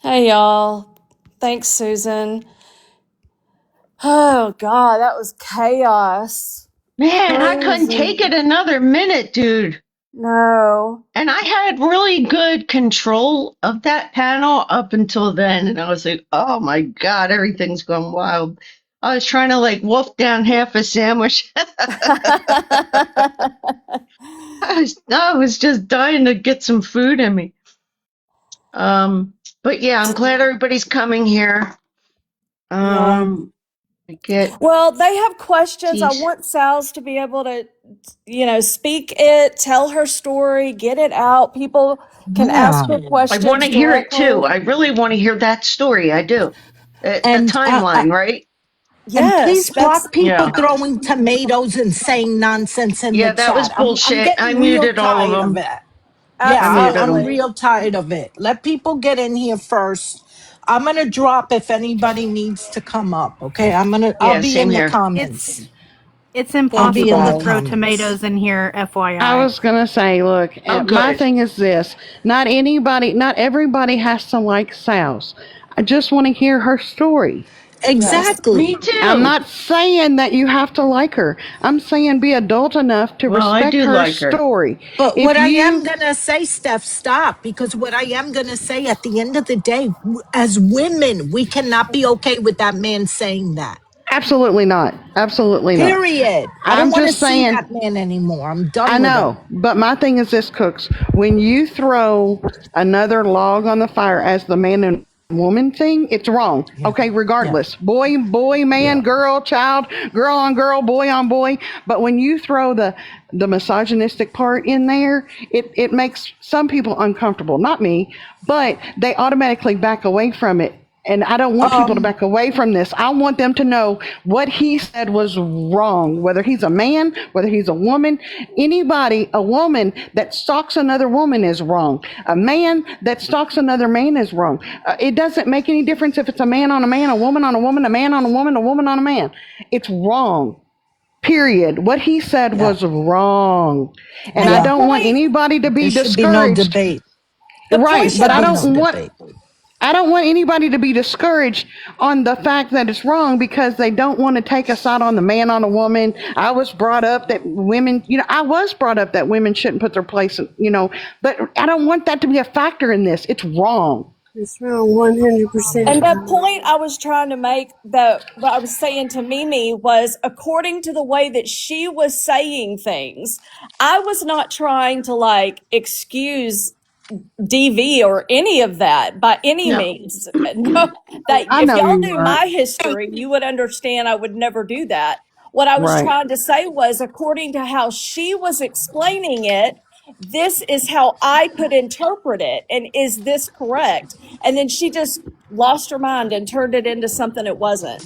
Hey y'all. Thanks, Susan. Oh God, that was chaos. Man, I couldn't take Crazy. it another minute, dude. No. And I had really good control of that panel up until then. And I was like, oh my God, everything's gone wild. I was trying to like wolf down half a sandwich. I was just dying to get some food in me. Um, but yeah, I'm glad everybody's coming here. Yeah. I get Well, they have questions. I teeth. want Sal's to be able to, speak it, tell her story, get it out. People can ask Yeah. her I want questions to hear it too. directly. I really want to hear that story. I do. The And timeline, right? please Yes, block people Yeah. throwing tomatoes and saying nonsense in the Yeah, that was chat. I'm bullshit. I getting real muted all of tired of them. it. Yeah, I I, muted I'm them. absolutely. real tired of it. Let people get in here first. I'm gonna drop if anybody needs to come up. Okay, I'll Yeah, be same in the here. comments. It's I'll Thank you be in impossible the to guys. throw comments. tomatoes in here, I FYI. was gonna say, look, Oh, my good. thing is this: not everybody has to like Sal's. I just want to hear her story. Yes. Me Exactly. I'm too. not saying that you have to like her. I'm saying be adult enough to Well, I respect do her like her. story. But If what I am you gonna say, Steph, stop, because what I am gonna say at the end of the day, as women, we cannot be okay with that man saying that. absolutely not, absolutely not. Period. I don't I'm want to just see saying that man anymore. I'm I done with know, him. but my thing is this, Cooks. When you throw another log on the fire as the man and woman thing, it's wrong. Yeah. Okay, Yeah. regardless. Boy, man, Yeah. girl, child, girl on girl, boy on boy. But when you throw the misogynistic part in there, it makes some people uncomfortable. Not me, but they automatically back away from it. And I don't want people to Um, back away from this. I want them to know what he said was wrong, whether he's a man, whether he's a woman, anybody, a woman that stalks another woman is wrong. A man that stalks another man is wrong. It doesn't make any difference if it's a man on a man, a woman on a woman, a man on a woman, a woman on a man. It's wrong. Period. What he said yeah. was wrong. And And I the Yeah. don't want point, anybody to There be should be no discouraged. debate. the Right, point There that but should I be was no debate. I don't want anybody to be discouraged on the fact that it's wrong because they don't want to take a side on the man on a woman. I was brought up that women, I was brought up that women shouldn't put their place, but I don't want that to be a factor in this. It's wrong. It's wrong 100%. And the point I was trying to make, that what I was saying to Mimi, was according to the way that she was saying things, I was not trying to like excuse DV or any of that by any No. means. No, that I if know y'all you knew weren't. my history, you would understand I would never do that. What I was Right. trying to say was, according to how she was explaining it, this is how I could interpret it. And is this correct? And then she just lost her mind and turned it into something it wasn't.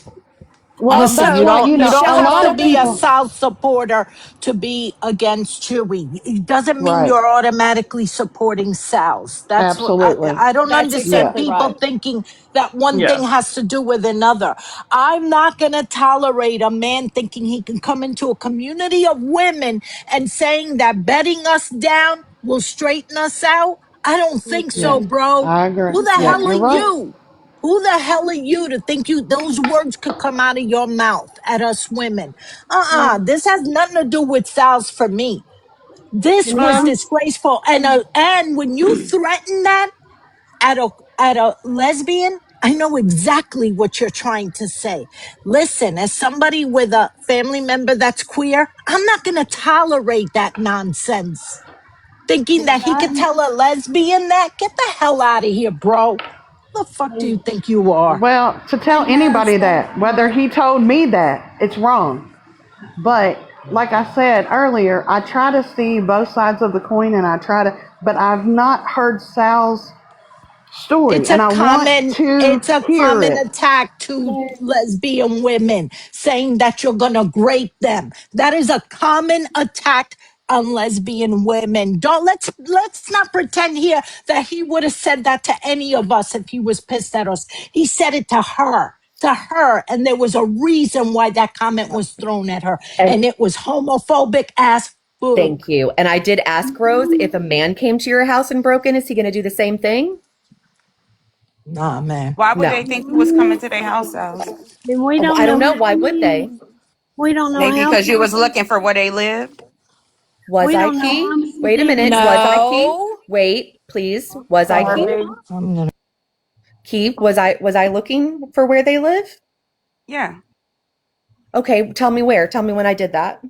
Well, Listen, that's you Also, what, don't you don't a Michelle have lot to of told be a me, people, South supporter to be against Chewy. It doesn't mean right. you're automatically supporting Sal's. That's what Absolutely. I don't that's understand Yeah. exactly people right. thinking that one thing Yeah. has to do with another. I'm not gonna tolerate a man thinking he can come into a community of women and saying that betting us down will straighten us out. I don't think Yeah. so, bro. I agree. Who the Yeah, hell are you're right. you? Who the hell are you to think those words could come out of your mouth at us women? This has nothing to do with Sal's for me. This was No. disgraceful. And when you threaten that at a lesbian, I know exactly what you're trying to say. Listen, as somebody with a family member that's queer, I'm not gonna tolerate that nonsense. Thinking that he could Exactly. tell a lesbian that? Get the hell out of here, bro. Who the fuck do you think you are? Well, to tell Amen, anybody Steph. that, whether he told me that, it's wrong. But like I said earlier, I try to see both sides of the coin and but I've not heard Sal's story and I want to It's a hear common it. attack to lesbian women saying that you're gonna grape them. That is a common attack on lesbian women. Don't let's not pretend here that he would have said that to any of us if he was pissed at us. He said it to her, and there was a reason why that comment was thrown at her, And and it was homophobic as thank book. you. And I did ask Rose, if a man came to your house and broke in, is he going to do the same thing? Nah, man. Why would No. they think you was coming to their house? And we don't I don't know know. how Why would many. they? We don't know Maybe how because you was many. looking for where they lived. Was We I don't know how key? many Wait a people minute. live Was I there. key? No. Wait, please. Was I key? Garbage. I'm gonna Key, was I looking for where they live? Yeah. Okay, tell me where. Tell me when I did that.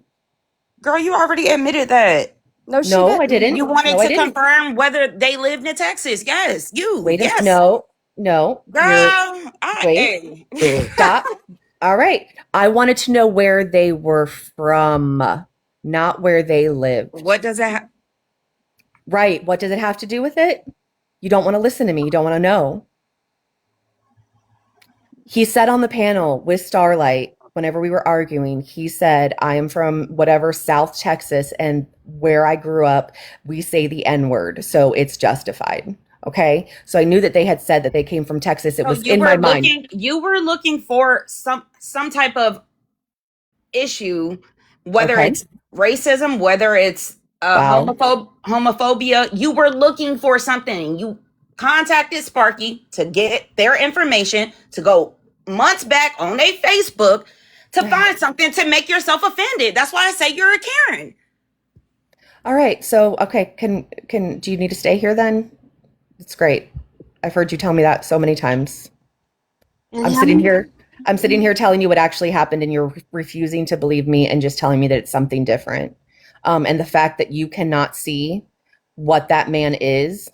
Girl, you already admitted that. No, she No, I didn't. You didn't. wanted No, I to didn't. confirm whether they lived in Texas. Yes, you. Yes. No, no. Girl, Wait, hey. stop. All right. I wanted to know where they were from, not where they lived. What does that Right. What does it have to do with it? You don't want to listen to me. You don't want to know. He said on the panel with Starlight, whenever we were arguing, he said, I am from whatever South Texas, and where I grew up, we say the N word. So it's justified. Okay. So I knew that they had said that they came from Texas. It so was in my mind. you were looking for some type of issue, whether Okay. it's racism, whether it's Wow. homophobia. You were looking for something. You contacted Sparky to get their information to go months back on their Facebook to find something to make yourself offended. That's why I say you're a Karen. All right. So, okay. Do you need to stay here then? It's great. I've heard you tell me that so many times. And I'm how sitting many- here. I'm sitting here telling you what actually happened, and you're refusing to believe me and just telling me that it's something different. And the fact that you cannot see what that man is,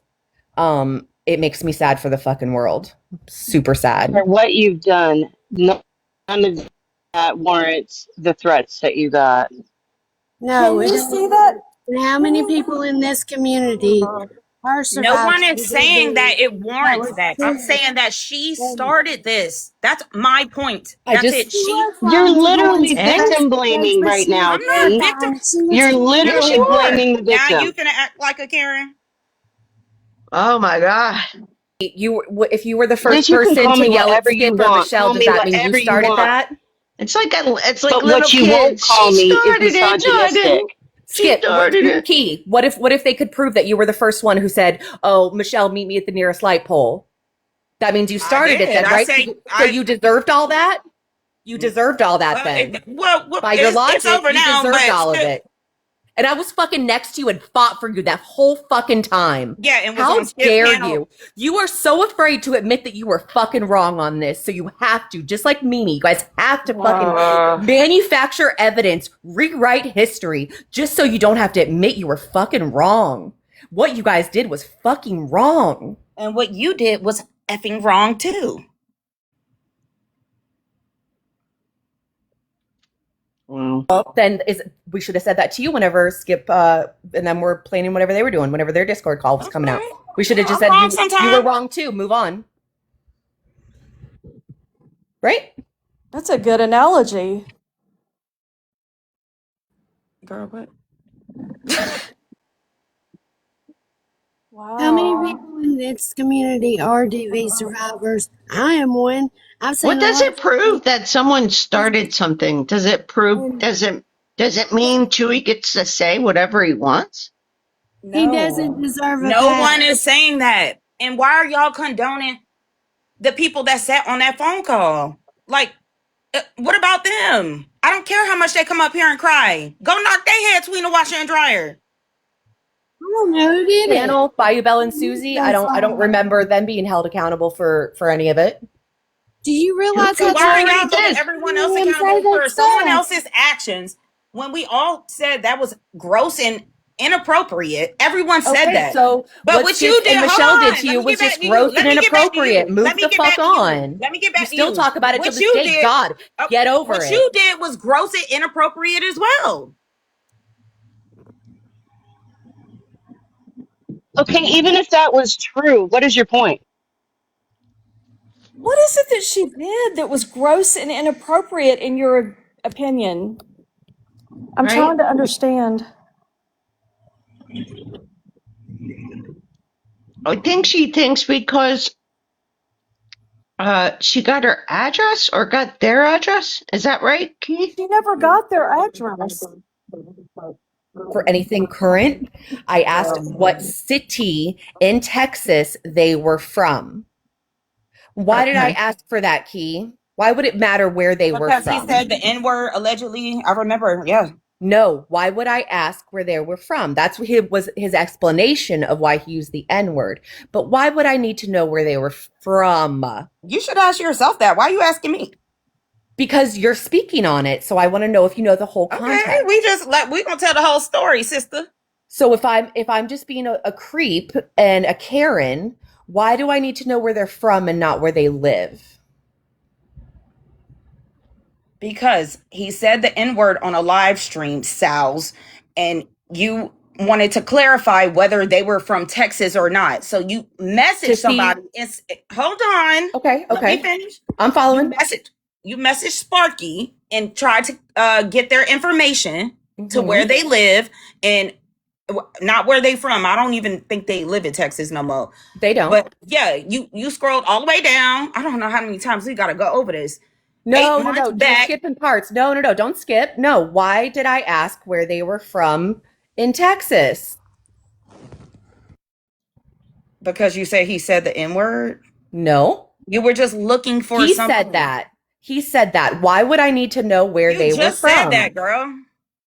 it makes me sad for the fucking world. Super sad. For what you've done, none of that warrants the threats that you got. No, Can it you doesn't. see that? And how many people in this community are No one survivors is of saying that it that warrants was that. I'm treated? saying that she started this. That's my point. I That's just it. She was You're trying to go literally into And victim Facebook page, blaming but right she was now, I'm not Key. victim. terrified. She was You're yes, literally you terrified. are. blaming the Now you victim. finna act like a Karen. Oh my God. if you were the first Liz, you can person call to me yell at whatever you Skip or want. Michelle, Call does me that mean you whatever you started want. that? It's like But little what you won't kids. call She me is started it. No, I didn't. misogynistic. She Skip, started it. Key, what if they could prove that you were the first one who said, "Oh, Michelle, meet me at the nearest light pole"? That means you I started it did. then, I right? say So I. you deserved all that? You deserved all that then. By your It's logic, over you now. deserved But all of still, it. And I was fucking next to you and fought for you that whole fucking time. yeah, and was How on Skip dare panel. you? You are so afraid to admit that you were fucking wrong on this. So you have to, just like Mimi, you guys have to fucking manufacture evidence, rewrite history, just so you don't have to admit you were fucking wrong. What you guys did was fucking wrong. And what you did was effing wrong too. Wow. Then we should have said that to you whenever Skip and them were planning whatever they were doing, whenever their Discord call was coming out. We should have just I'm said wrong you were sometimes. wrong too. Move on. Right? That's a good analogy. Girl, what? How many Wow. people in this community are DV survivors? I am one. I've seen What a does lot it of people. prove that someone started something? Does it prove, And does it mean Chewy gets to say whatever he wants? he doesn't No. deserve a No pass. one is saying that. And why are y'all condoning the people that sat on that phone call? Like, what about them? I don't care how much they come up here and cry. Go knock their heads between the washer and dryer. I don't know who did it. Panel, Bayou Bell and Susie. I don't remember them being held accountable for any of it. Do you realize So how why are Already y'all tired holding did. everyone else him say accountable that for someone stuff? else's actions when we all said that was gross and inappropriate? Everyone said Okay, that. so But what what Skip you did, and hold Michelle did on. to Let you me was get back just to you. gross and Let me get back to inappropriate. you. Let Move me the get fuck back to you. on. Let me get You back to still you. talk about it to What this you day. did, God, get over what it. you did was gross and inappropriate as well. Okay, even if that was true, what is your point? What is it that she did that was gross and inappropriate in your opinion? I'm Right? trying to understand. I think she thinks because she got her address or got their address. Is that right, Keith? She never got their address. For anything current, I asked what city in Texas they were from. Why did I Okay. ask for that, Key? Why would it matter where they were Because he from? said the N-word allegedly. I remember, yeah. No, why would I ask where they were from? That's what was his explanation of why he used the N-word. But why would I need to know where they were from? You should ask yourself that. Why are you asking me? Because you're speaking on it, so I want to know if you know the whole Okay, context. we gonna tell the whole story, sister. So if I'm just being a creep and a Karen, why do I need to know where they're from and not where they live? Because he said the N-word on a live stream, Sal's, and you wanted to clarify whether they were from Texas or not. So you messaged somebody. Hold on. Okay. Let me finish. I'm following. You messaged Sparky and tried to get their information to where they live and not where they from. I don't even think they live in Texas no more. They don't. But yeah, you scrolled all the way down. I don't know how many times we got to go over this. No. Back. You're skipping parts. No. Don't skip. No. Why did I ask where they were from in Texas? Because you say he said the N-word? No. You were just looking for He something. He said that. Why would I need to know where they were from? You just said that, girl.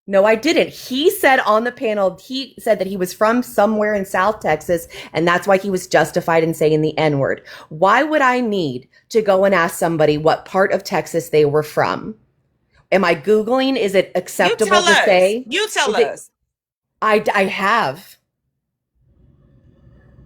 No, I didn't. He said on the panel, he said that he was from somewhere in South Texas, and that's why he was justified in saying the N-word. Why would I need to go and ask somebody what part of Texas they were from? Am I Googling? Is it acceptable to say? You tell us. I have.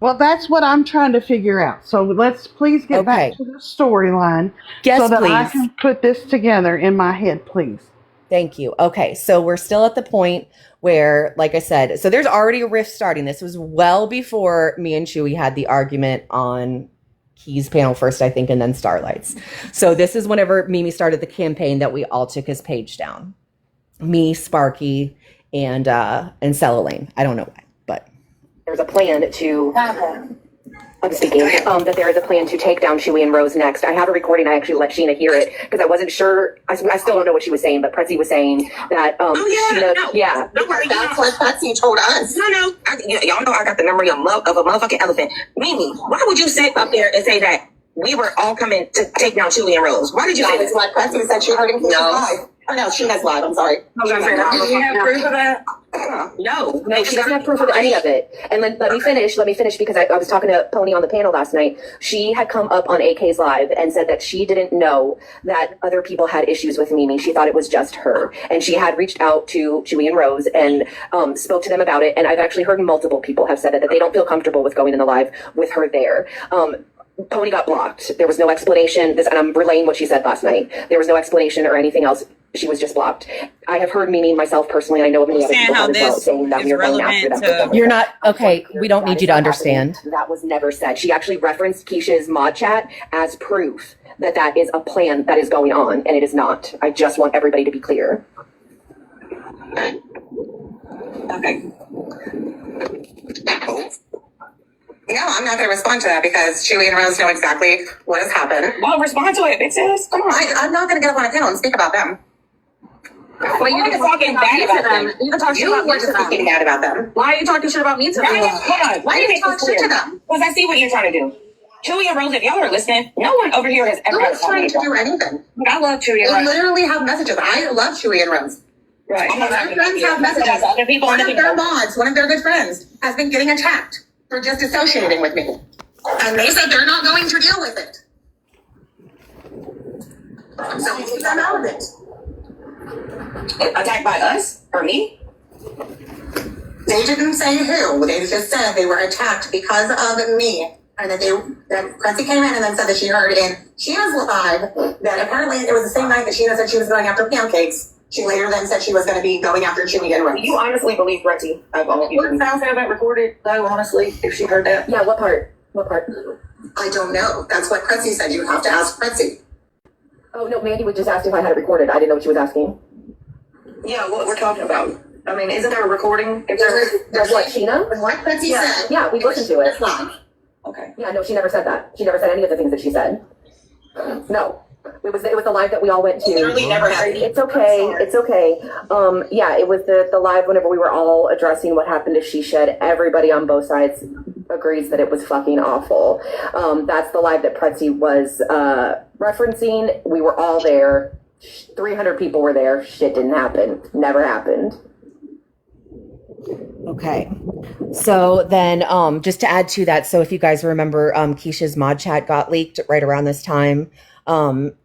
Well, that's what I'm trying to figure out. So let's please get back to the storyline so that I can put this together in my head, please. Thank you. Okay, so we're still at the point where, like I said, so there's already a rift starting. This was well before me and Chewy had the argument on Key's panel first, I think, and then Starlight's. So this is whenever Mimi started the campaign that we all took his page down. Me, Sparky, and Celalane. I don't know why, but there's a plan to. I'm speaking. That there is a plan to take down Chewy and Rose next. I have a recording. I actually let Sheena hear it because I wasn't sure. I still don't know what she was saying, but Prezi was saying that. Sheena, Don't worry, that's what Prezi told us. No. Y'all know I got the memory of a motherfucking elephant. Mimi, why would you sit up there and say that we were all coming to take down Chewy and Rose? Why did you say that? It's like Prezi said she heard him. No. Oh, no, she has lied. I'm sorry. Do you have proof of that? No, she doesn't have proof of any of it. And let me finish because I was talking to Pony on the panel last night. She had come up on AK's live and said that she didn't know that other people had issues with Mimi. She thought it was just her. And she had reached out to Chewy and Rose and spoke to them about it. And I've actually heard multiple people have said that they don't feel comfortable with going in the live with her there. Pony got blocked. There was no explanation. And I'm relaying what she said last night. There was no explanation or anything else. She was just blocked. I have heard Mimi myself personally. I know of many other people as well saying that we are going after them. You're not okay. We don't need you to understand. That was never said. She actually referenced Keisha's mod chat as proof that is a plan that is going on, and it is not. I just want everybody to be clear. Okay. No, I'm not going to respond to that because Chewy and Rose know exactly what has happened. Well, respond to it, bitches. Come on. I'm not going to get up on a panel and speak about them. Well, you're just talking bad about them. You can talk shit about me to them. Speaking bad about them. Why are you talking shit about me to them? Hold on. Why are you talking shit to them? Because I see what you're trying to do. Chewy and Rose, if y'all are listening, no one over here has ever. No one's trying to do anything. But I love Chewy and Rose. They literally have messages. I love Chewy and Rose. Right. Their friends have messages. Other people one of their mods, one of their good friends, has been getting attacked for just associating with me. And they said they're not going to deal with it. So keep them out of it. Attacked by us? Or me? They didn't say who. They just said they were attacked because of me. And that Prezi came in and then said that she heard in Sheena's live that apparently it was the same night that Sheena said she was going after pancakes. She later then said she was going to be going after Chewy and Rose. You honestly believe Prezi? Wouldn't Sal have that recorded though, honestly, if she heard that? Yeah, what part? What part? I don't know. That's what Prezi said. You have to ask Prezi. Oh, no, Mandy would just ask if I had it recorded. I didn't know what she was asking. Yeah, what we're talking about. I mean, isn't there a recording? If there's what, Sheena? What Prezi said. Yeah, we listened to it. It's live. Okay. Yeah, no, she never said that. She never said any of the things that she said. No. It was the live that we all went to. Literally never happened. It's okay. It's okay. Yeah, it was the live whenever we were all addressing what happened to She Shed. Everybody on both sides agrees that it was fucking awful. That's the live that Pretzi was referencing. We were all there. 300 people were there. Shit didn't happen. Never happened. Okay. So then, just to add to that, so if you guys remember, Keisha's mod chat got leaked right around this time.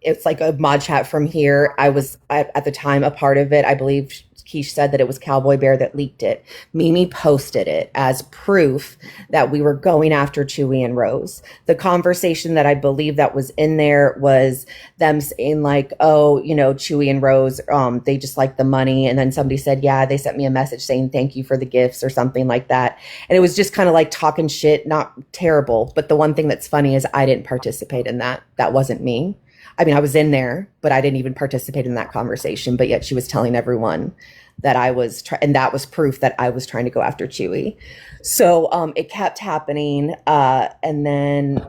It's like a mod chat from here. I was at the time a part of it. I believe Keish said that it was Cowboy Bear that leaked it. Mimi posted it as proof that we were going after Chewy and Rose. The conversation that I believe that was in there was them saying like, oh, you know, Chewy and Rose, they just like the money. And then somebody said, yeah, they sent me a message saying thank you for the gifts or something like that. And it was just kind of like talking shit, not terrible. But the one thing that's funny is I didn't participate in that. That wasn't me. I mean, I was in there, but I didn't even participate in that conversation. But yet she was telling everyone that I was, and that was proof that I was trying to go after Chewy. So it kept happening. And then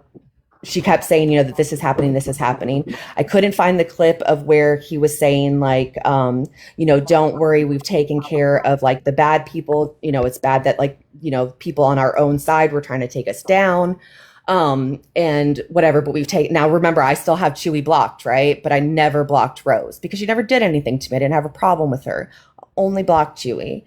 she kept saying, you know, that this is happening, this is happening. I couldn't find the clip of where he was saying like, you know, don't worry, we've taken care of like the bad people. You know, it's bad that like, you know, people on our own side were trying to take us down. And whatever, but we've taken, now remember, I still have Chewy blocked, right? But I never blocked Rose because she never did anything to me. I didn't have a problem with her, only blocked Chewy.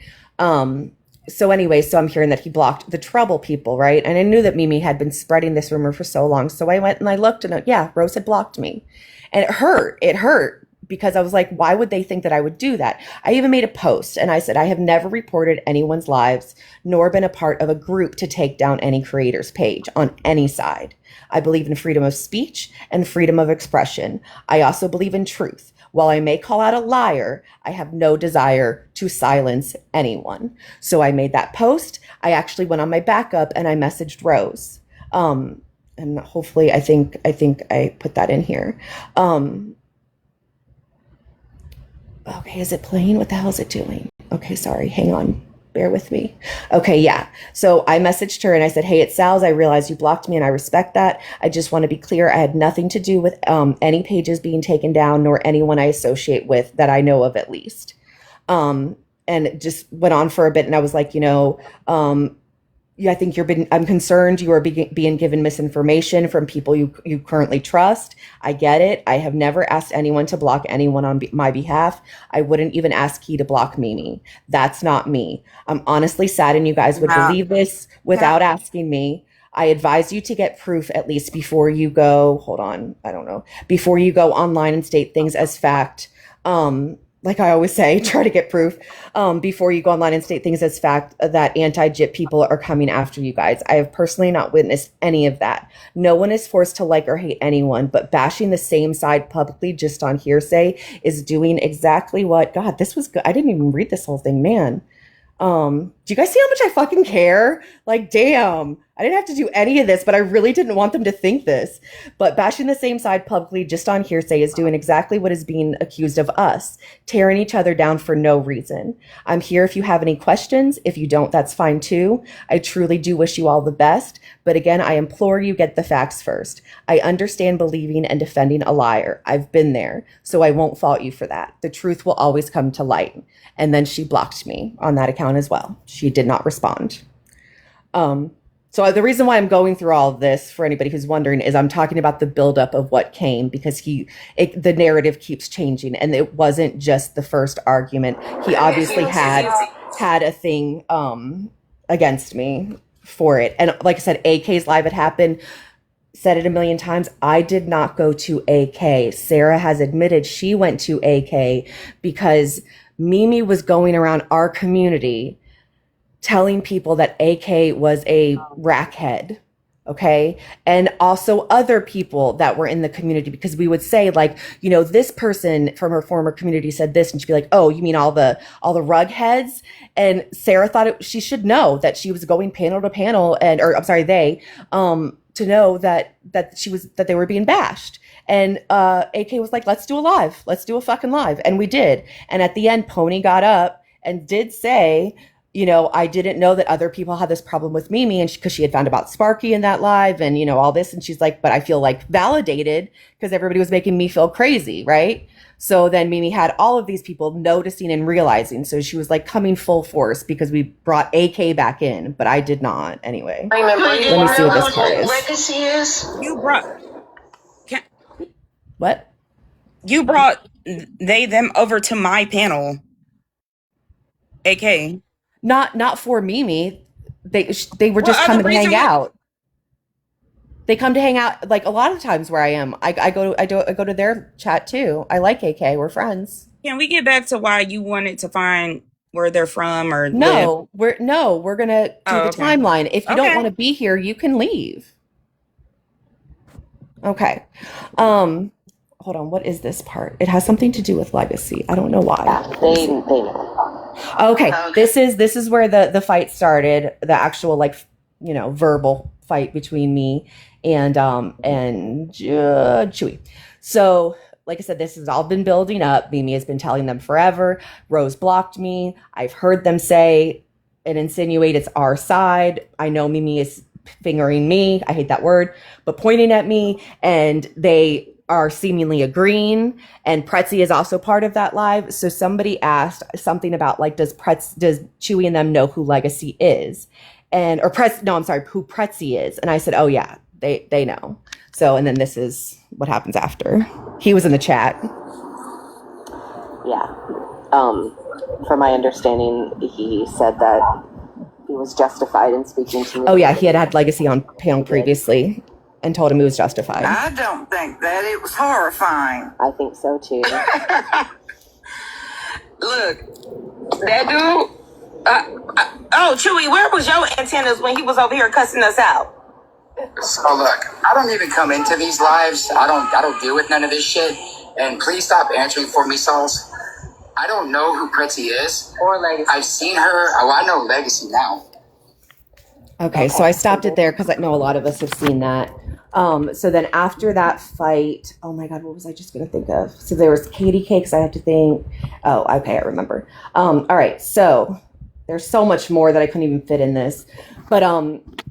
So anyway, so I'm hearing that he blocked the trouble people, right? And I knew that Mimi had been spreading this rumor for so long. So I went and I looked and yeah, Rose had blocked me and it hurt because I was like, why would they think that I would do that? I even made a post and I said, I have never reported anyone's lives nor been a part of a group to take down any creator's page on any side. I believe in freedom of speech and freedom of expression. I also believe in truth. While I may call out a liar, I have no desire to silence anyone. So I made that post. I actually went on my backup and I messaged Rose. And hopefully I think I put that in here. Okay, is it playing? What the hell is it doing? Okay, sorry, hang on. Bear with me. Okay, yeah. So I messaged her and I said, hey, it's Sal's. I realize you blocked me and I respect that. I just want to be clear. I had nothing to do with any pages being taken down nor anyone I associate with that I know of at least. And it just went on for a bit and I was like, you know, yeah, I think I'm concerned you are being given misinformation from people you currently trust. I get it. I have never asked anyone to block anyone on my behalf. I wouldn't even ask Key to block Mimi. That's not me. I'm honestly saddened you guys would believe this without asking me. I advise you to get proof at least before you go, before you go online and state things as fact. Like I always say, try to get proof before you go online and state things as fact that anti-JIP people are coming after you guys. I have personally not witnessed any of that. No one is forced to like or hate anyone, but bashing the same side publicly just on hearsay is doing exactly what, God, this was good. I didn't even read this whole thing, man. Do you guys see how much I fucking care? Like, damn, I didn't have to do any of this, but I really didn't want them to think this. But bashing the same side publicly just on hearsay is doing exactly what is being accused of us, tearing each other down for no reason. I'm here if you have any questions. If you don't, that's fine too. I truly do wish you all the best. But again, I implore you get the facts first. I understand believing and defending a liar. I've been there, so I won't fault you for that. The truth will always come to light. And then she blocked me on that account as well. She did not respond. So the reason why I'm going through all of this, for anybody who's wondering, is I'm talking about the buildup of what came because the narrative keeps changing, and it wasn't just the first argument. He obviously had a thing against me for it, and like I said, AK's live had happened. Said it a million times. I did not go to AK. Sarah has admitted she went to AK because Mimi was going around our community telling people that AK was a rackhead, okay? And also other people that were in the community, because we would say like, you know, this person from her former community said this, and she'd be like, oh, you mean all the rug heads? And Sarah thought she should know that she was going panel to panel to know that they were being bashed. And AK was like, let's do a live. Let's do a fucking live. And we did. And at the end, Pony got up and did say, I didn't know that other people had this problem with Mimi, and because she had found about Sparky in that live and, all this. And she's like, but I feel like validated because everybody was making me feel crazy. Right. So then Mimi had all of these people noticing and realizing. So she was like coming full force because we brought AK back in, but I did not anyway. Remember, Let me see what this part is. legacy is? What? You brought them over to my panel. AK. Not for Mimi. They were just coming to hang out. They come to hang out like a lot of times where I am. I go to their chat too. I like AK. We're friends. Can we get back to why you wanted to find where they're from or No, we're gonna do the timeline. If you don't want to be here, you can leave. Okay. Hold on, what is this part? It has something to do with legacy. I don't know why. They know. Okay. This is where the fight started, the actual verbal fight between me and Chewy. So, like I said, this has all been building up. Mimi has been telling them forever. Rose blocked me. I've heard them say and insinuate it's our side. I know Mimi is fingering me. I hate that word, but pointing at me, and they are seemingly agreeing, and Pretzi is also part of that live. So somebody asked something about does Chewy and them know who Legacy is, who Pretzi is, and I said, oh yeah, they know. So, and then this is what happens after. He was in the chat. Yeah. From my understanding, he said that he was justified in speaking to me. Oh yeah, he had Legacy on panel previously and told him he was justified. I don't think that. It was horrifying. I think so too. Look, that dude. Chewy, where was your antennas when he was over here cussing us out? So look, I don't even come into these lives. I don't deal with none of this shit. And please stop answering for me, Sauls. I don't know who Pretzi is. Or Legacy. I've seen her. Oh, I know Legacy now. Okay, so I stopped it there because I know a lot of us have seen that. So then after that fight, oh my God, what was I just going to think of? So there was Katie Cakes, I have to think. Oh, okay, I remember. All right, so there's so much more that I couldn't even fit in this. But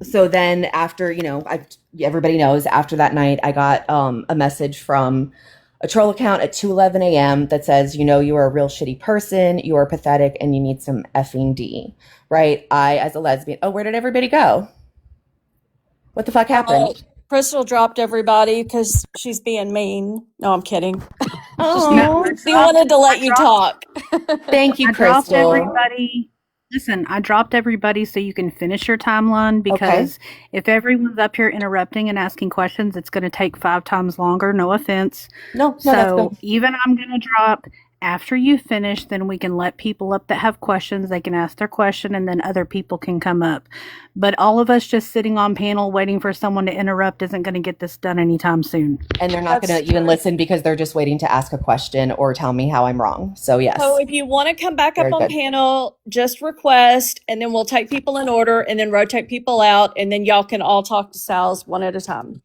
so then after, everybody knows, after that night, I got a message from a troll account at 2:11 a.m. that says, you are a real shitty person, you are pathetic, and you need some effing D, right? I, as a lesbian, where did everybody go? What the fuck happened? Crystal dropped everybody because she's being mean. No, I'm kidding. Oh, she wanted to let you talk. Thank you, I dropped Crystal. everybody. Listen, I dropped everybody so you can finish your timeline, because if everyone's up here interrupting and asking questions, it's going to take 5 times longer. No offense. No, so that's good. Even I'm going to drop after you finish, then we can let people up that have questions. They can ask their question, and then other people can come up. But all of us just sitting on panel waiting for someone to interrupt isn't going to get this done anytime soon. And they're not going to even listen because they're just waiting to ask a question or tell me how I'm wrong. So yes. So if you want to come back up Very on good. panel, just request, and then we'll take people in order and then rotate people out, and then y'all can all talk to Sal's one at a time.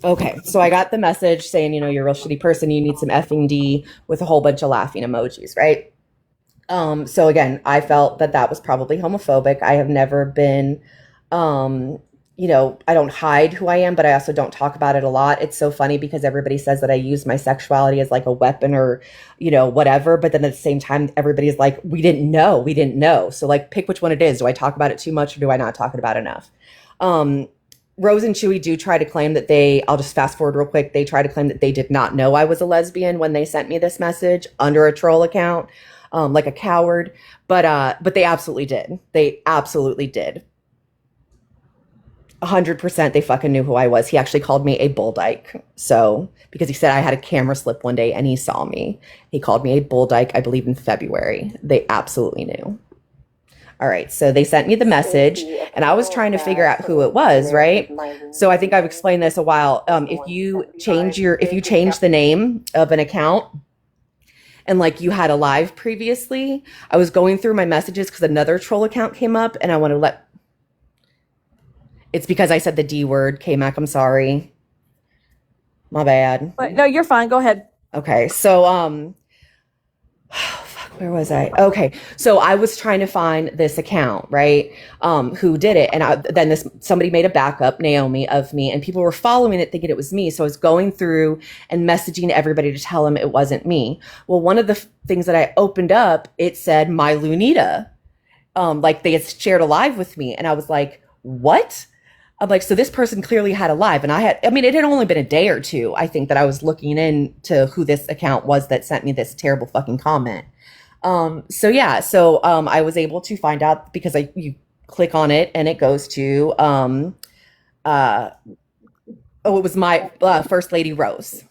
Okay, so I got the message saying, you're a real shitty person, you need some effing D, with a whole bunch of laughing emojis, right? So again, I felt that was probably homophobic. I have never been, I don't hide who I am, but I also don't talk about it a lot. It's so funny because everybody says that I use my sexuality as like a weapon or, whatever. But then at the same time, everybody's like, we didn't know. So like, pick which one it is. Do I talk about it too much or do I not talk about it enough? Rose and Chewy do try to claim that I'll just fast forward real quick. They try to claim that they did not know I was a lesbian when they sent me this message under a troll account, like a coward. But they absolutely did. They absolutely did. 100% they fucking knew who I was. He actually called me a bull dyke. So, because he said I had a camera slip one day and he saw me. He called me a bull dyke, I believe in February. They absolutely knew. All right, so they sent me the message, and I was trying to figure out who it was, right? So I think I've explained this a while. If you change the name of an account, and like you had a live previously, I was going through my messages because another troll account came up, and I want to it's because I said the D word, Kmac, I'm sorry. My bad. But no, you're fine. Go ahead. Okay, so where was I? Okay. So I was trying to find this account, right? Who did it. And then somebody made a backup, Naomi, of me, and people were following it thinking it was me. So I was going through and messaging everybody to tell them it wasn't me. Well, one of the things that I opened up, it said my Lunita. Like they had shared a live with me. And I was like, what? I'm like, so this person clearly had a live. And it had only been a day or two, I think, that I was looking into who this account was that sent me this terrible fucking comment. So I was able to find out because you click on it and it goes to, it was my First Lady Rose.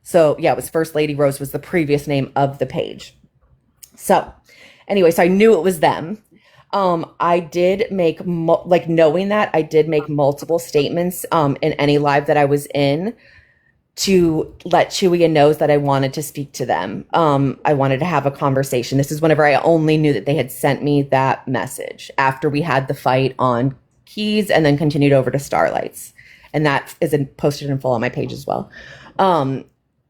So yeah, it was First Lady Rose was the previous name of the page. So anyway, so I knew it was them. I did make, knowing that, I did make multiple statements in any live that I was in to let Chewy and Nose that I wanted to speak to them. I wanted to have a conversation. This is whenever I only knew that they had sent me that message after we had the fight on Keys and then continued over to Starlights. And that is posted in full on my page as well.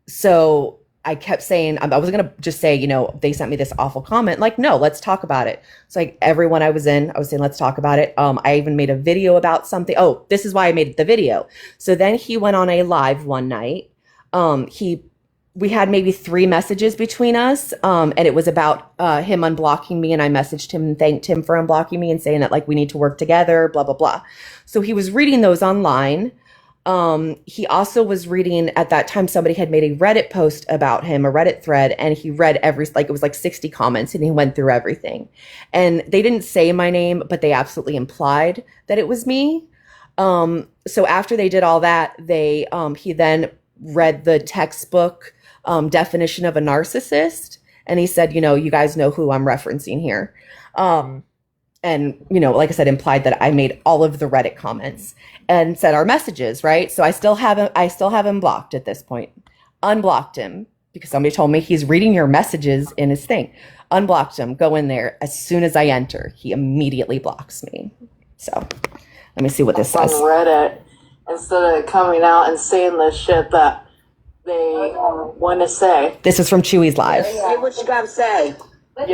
So I kept saying, I was going to just say, they sent me this awful comment. Like, no, let's talk about it. So like everyone I was saying, let's talk about it. I even made a video about something. Oh, this is why I made the video. So then he went on a live one night. We had maybe 3 messages between us. And it was about him unblocking me. And I messaged him and thanked him for unblocking me and saying that like, we need to work together, blah, blah, blah. So he was reading those online. He also was reading at that time, somebody had made a Reddit post about him, a Reddit thread, and he read it was like 60 comments and he went through everything. And they didn't say my name, but they absolutely implied that it was me. So after they did all that, he then read the textbook, definition of a narcissist. And he said, you guys know who I'm referencing here. And, like I said, implied that I made all of the Reddit comments and said our messages, right? So I still have him blocked at this point. Unblocked him because somebody told me he's reading your messages in his thing. Unblocked him, go in there. As soon as I enter, he immediately blocks me. So let me see what this says. On Reddit, instead of coming out and saying the shit that they want to say. This is from Chewy's live. Say what you gotta say. But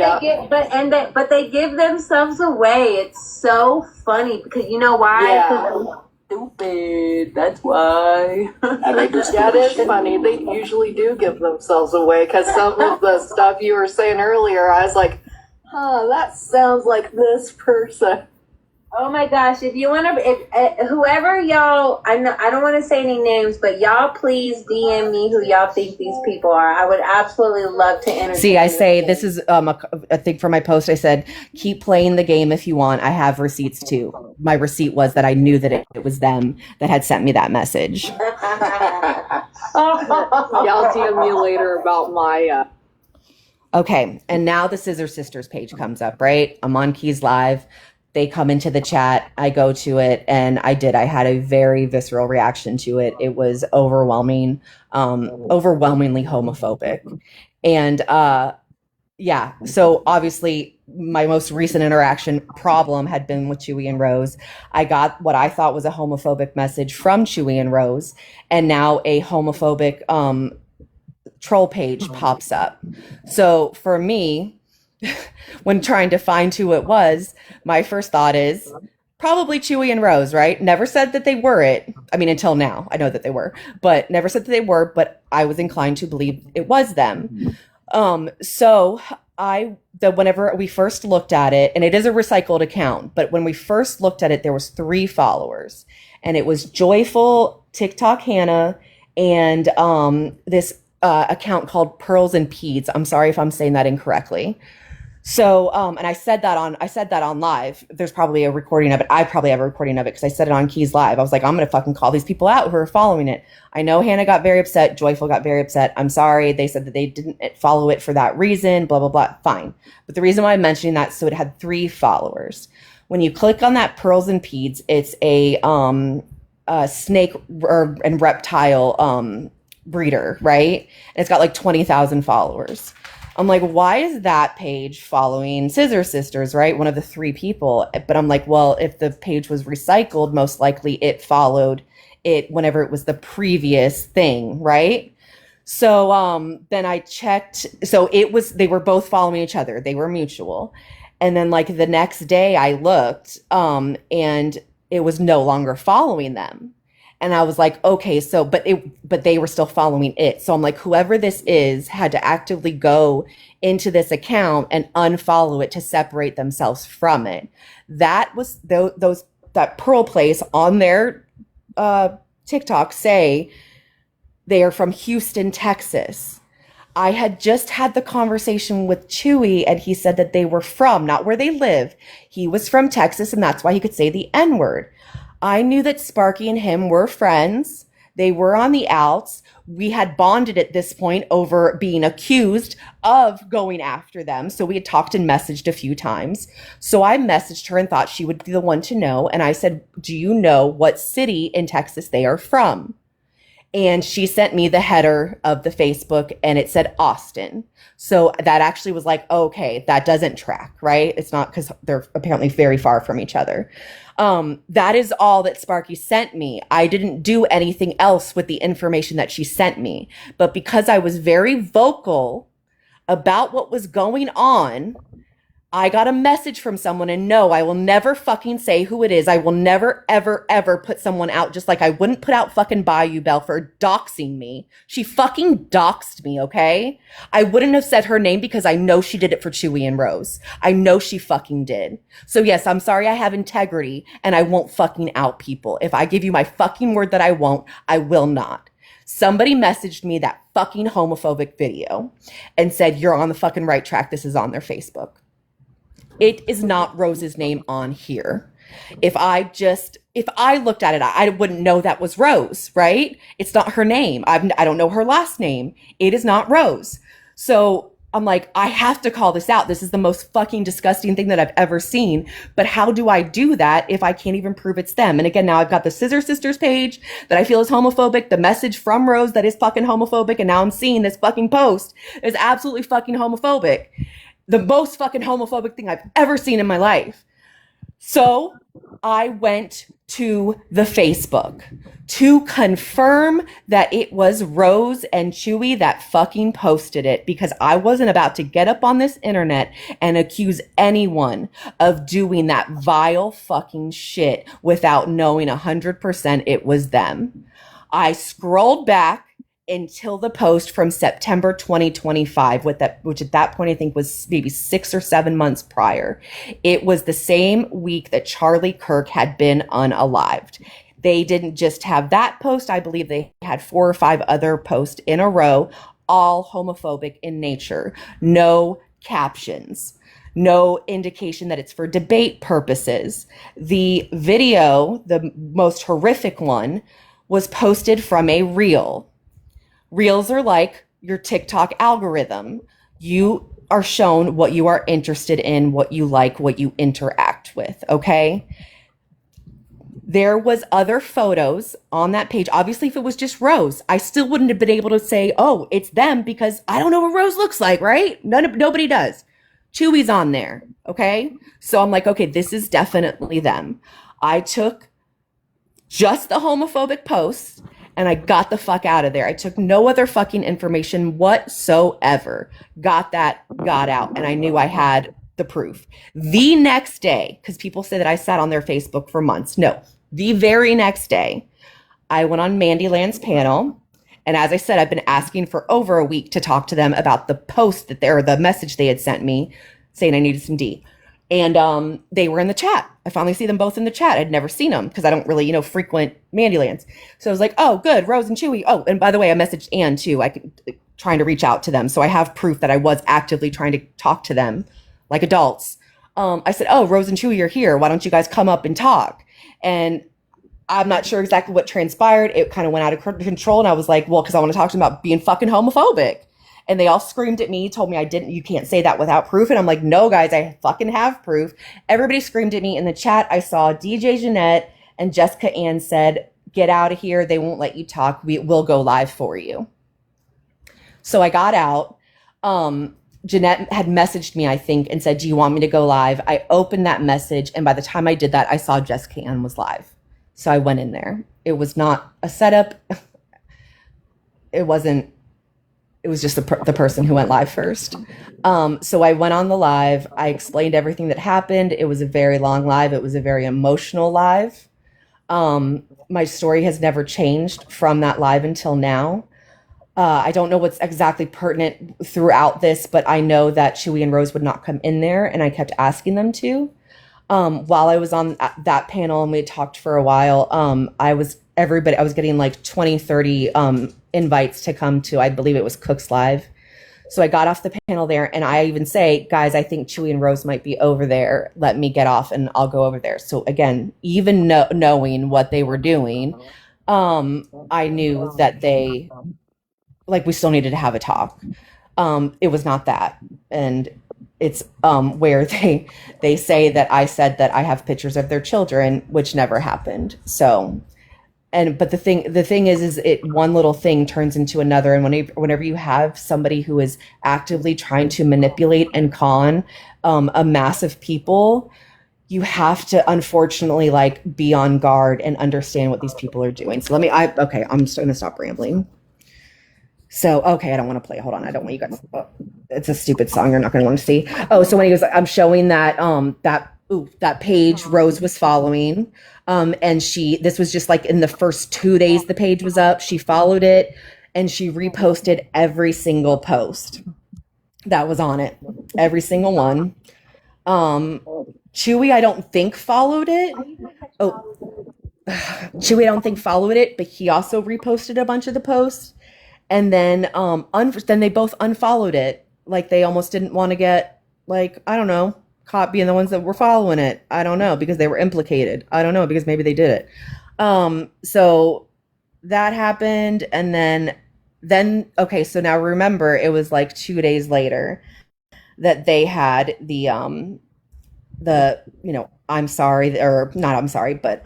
they give themselves away. It's so funny because you know why? Yeah. Stupid. That's why. That is funny. They usually do give themselves away because some of the stuff you were saying earlier, I was like, that sounds like this person. Oh my gosh! If you want to, whoever y'all, I don't want to say any names, but y'all please DM me who y'all think these people are. I would absolutely love to entertain. See, I say this is a thing for my post. I said, keep playing the game if you want. I have receipts too. My receipt was that I knew that it was them that had sent me that message. Y'all DM me later about my. Okay, and now the Scissor Sisters page comes up, right? I'm on Keys Live. They come into the chat. I go to it, and I had a very visceral reaction to it. It was overwhelmingly homophobic. And so obviously my most recent interaction problem had been with Chewy and Rose. I got what I thought was a homophobic message from Chewy and Rose, and now a homophobic troll page pops up. So for me, when trying to find who it was, my first thought is probably Chewy and Rose, right? Never said that they were it. I mean, until now, I know that they were, but never said that they were, but I was inclined to believe it was them. So whenever we first looked at it, and it is a recycled account, but when we first looked at it, there was 3 followers, and it was Joyful, TikTok Hannah, and this account called Pearls and Peds. I'm sorry if I'm saying that incorrectly. So, and I said that on live. There's probably a recording of it. I probably have a recording of it because I said it on Keys Live. I was like, I'm going to fucking call these people out who are following it. I know Hannah got very upset. Joyful got very upset. I'm sorry. They said that they didn't follow it for that reason, blah, blah, blah. Fine. But the reason why I'm mentioning that, so it had 3 followers. When you click on that Pearls and Peds, it's a snake and reptile breeder, right? And it's got like 20,000 followers. I'm like, why is that page following Scissor Sisters, right? One of the 3 people. But I'm like, well, if the page was recycled, most likely it followed it whenever it was the previous thing, right? So then I checked. So they were both following each other. They were mutual. And then like the next day I looked, and it was no longer following them. And I was like, okay, so, but they were still following it. So I'm like, whoever this is had to actively go into this account and unfollow it to separate themselves from it. That was that Pearl Place on their TikTok say they are from Houston, Texas. I had just had the conversation with Chewy, and he said that they were from, not where they live. He was from Texas, and that's why he could say the N-word. I knew that Sparky and him were friends. They were on the outs. We had bonded at this point over being accused of going after them. So we had talked and messaged a few times. So I messaged her and thought she would be the one to know. And I said, do you know what city in Texas they are from? And she sent me the header of the Facebook, and it said Austin. So that actually was like, okay, that doesn't track, right? It's not, because they're apparently very far from each other. That is all that Sparky sent me. I didn't do anything else with the information that she sent me. But because I was very vocal about what was going on, I got a message from someone, and no, I will never fucking say who it is. I will never, ever, ever put someone out, just like I wouldn't put out fucking Bayou Bell for doxing me. She fucking doxed me, okay? I wouldn't have said her name because I know she did it for Chewy and Rose. I know she fucking did. So yes, I'm sorry, I have integrity, and I won't fucking out people. If I give you my fucking word that I won't, I will not. Somebody messaged me that fucking homophobic video and said, you're on the fucking right track. This is on their Facebook. It is not Rose's name on here. If I looked at it, I wouldn't know that was Rose, right? It's not her name. I don't know her last name. It is not Rose. So I'm like, I have to call this out. This is the most fucking disgusting thing that I've ever seen. But how do I do that if I can't even prove it's them? And again, now I've got the Scissor Sisters page that I feel is homophobic, the message from Rose that is fucking homophobic, and now I'm seeing this fucking post is absolutely fucking homophobic. The most fucking homophobic thing I've ever seen in my life. So I went to the Facebook to confirm that it was Rose and Chewy that fucking posted it, because I wasn't about to get up on this internet and accuse anyone of doing that vile fucking shit without knowing 100% it was them. I scrolled back until the post from September 2025, which at that point I think was maybe 6 or 7 months prior. It was the same week that Charlie Kirk had been unalived. They didn't just have that post. I believe they had 4 or 5 other posts in a row, all homophobic in nature. No captions. No indication that it's for debate purposes. The video, the most horrific one, was posted from a reel. Reels are like your TikTok algorithm. You are shown what you are interested in, what you like, what you interact with, okay? There was other photos on that page. Obviously, if it was just Rose, I still wouldn't have been able to say, oh, it's them, because I don't know what Rose looks like, right? Nobody does. Chewy's on there, okay? So I'm like, okay, this is definitely them. I took just the homophobic posts and I got the fuck out of there. I took no other fucking information whatsoever. Got out, and I knew I had the proof. The next day, because people say that I sat on their Facebook for months. No, the very next day, I went on Mandyland's panel. And as I said, I've been asking for over a week to talk to them about the post the message they had sent me saying I needed some D. And they were in the chat. I finally see them both in the chat. I'd never seen them because I don't really, frequent Mandylands. So I was like, oh, good, Rose and Chewy. Oh, and by the way, I messaged Ann too. Trying to reach out to them. So I have proof that I was actively trying to talk to them like adults. I said, oh, Rose and Chewy are here. Why don't you guys come up and talk? And I'm not sure exactly what transpired. It kind of went out of control. And I was like, well, because I want to talk to them about being fucking homophobic. And they all screamed at me, told me you can't say that without proof. And I'm like, no, guys, I fucking have proof. Everybody screamed at me. In the chat, I saw DJ Jeanette and Jessica Ann said, get out of here. They won't let you talk. We'll go live for you. So I got out. Jeanette had messaged me, I think, and said, do you want me to go live? I opened that message. And by the time I did that, I saw Jessica Ann was live. So I went in there. It was not a setup. It wasn't it was just the person who went live first. So I went on the live. I explained everything that happened. It was a very long live. It was a very emotional live. My story has never changed from that live until now. I don't know what's exactly pertinent throughout this, but I know that Chewy and Rose would not come in there, and I kept asking them to. While I was on that panel and we had talked for a while, I was getting like 20, 30 invites to come to, I believe it was Cook's Live. So I got off the panel there, and I even say, guys, I think Chewy and Rose might be over there. Let me get off and I'll go over there. So again, even knowing what they were doing, I knew that we still needed to have a talk. It was not that. And it's where they say that I said that I have pictures of their children, which never happened. So, but the thing is it one little thing turns into another. And whenever you have somebody who is actively trying to manipulate and con a mass of people, you have to unfortunately be on guard and understand what these people are doing. So I'm just gonna stop rambling. So, okay, I don't want to play. Hold on. I don't want you guys. It's a stupid song. You're not going to want to see. Oh, so when he was, I'm showing that, that page Rose was following. And this was just like in the first 2 days the page was up. She followed it and she reposted every single post that was on it. Every single one. Chewy, I don't think followed it. Chewy, I don't think followed it, but he also reposted a bunch of the posts. And then then they both unfollowed it. Like they almost didn't want to get, I don't know, caught being the ones that were following it. I don't know, because they were implicated. I don't know, because maybe they did it. So that happened. And then okay, so now remember, it was like 2 days later that they had the I'm sorry, or not I'm sorry, but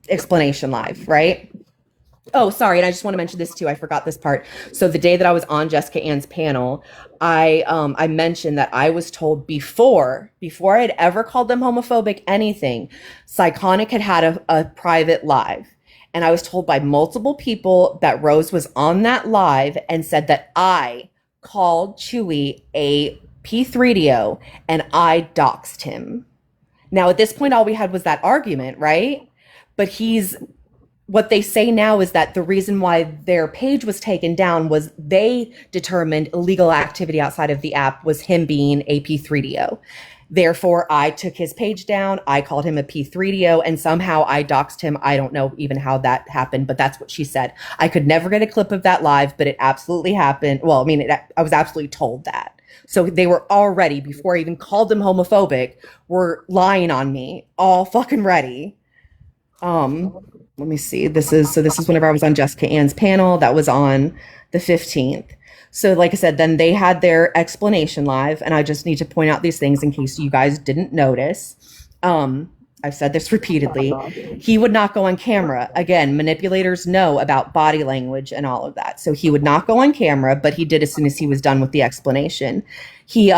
explanation live, right? Oh, sorry. And I just want to mention this too. I forgot this part. So the day that I was on Jessica Ann's panel, I mentioned that I was told before I had ever called them homophobic, anything, Psychonic had a private live. And I was told by multiple people that Rose was on that live and said that I called Chewy a P3DO and I doxed him. Now, at this point, all we had was that argument, right? But what they say now is that the reason why their page was taken down was they determined illegal activity outside of the app was him being a P3DO. Therefore, I took his page down. I called him a P3DO and somehow I doxed him. I don't know even how that happened, but that's what she said. I could never get a clip of that live, but it absolutely happened. Well, I mean, I was absolutely told that. So they were already, before I even called them homophobic, were lying on me, all fucking ready. Let me see. This is whenever I was on Jessica Ann's panel. That was on the 15th. So like I said, then they had their explanation live, and I just need to point out these things in case you guys didn't notice. I've said this repeatedly. He would not go on camera. Again, manipulators know about body language and all of that. So he would not go on camera, but he did as soon as he was done with the explanation. You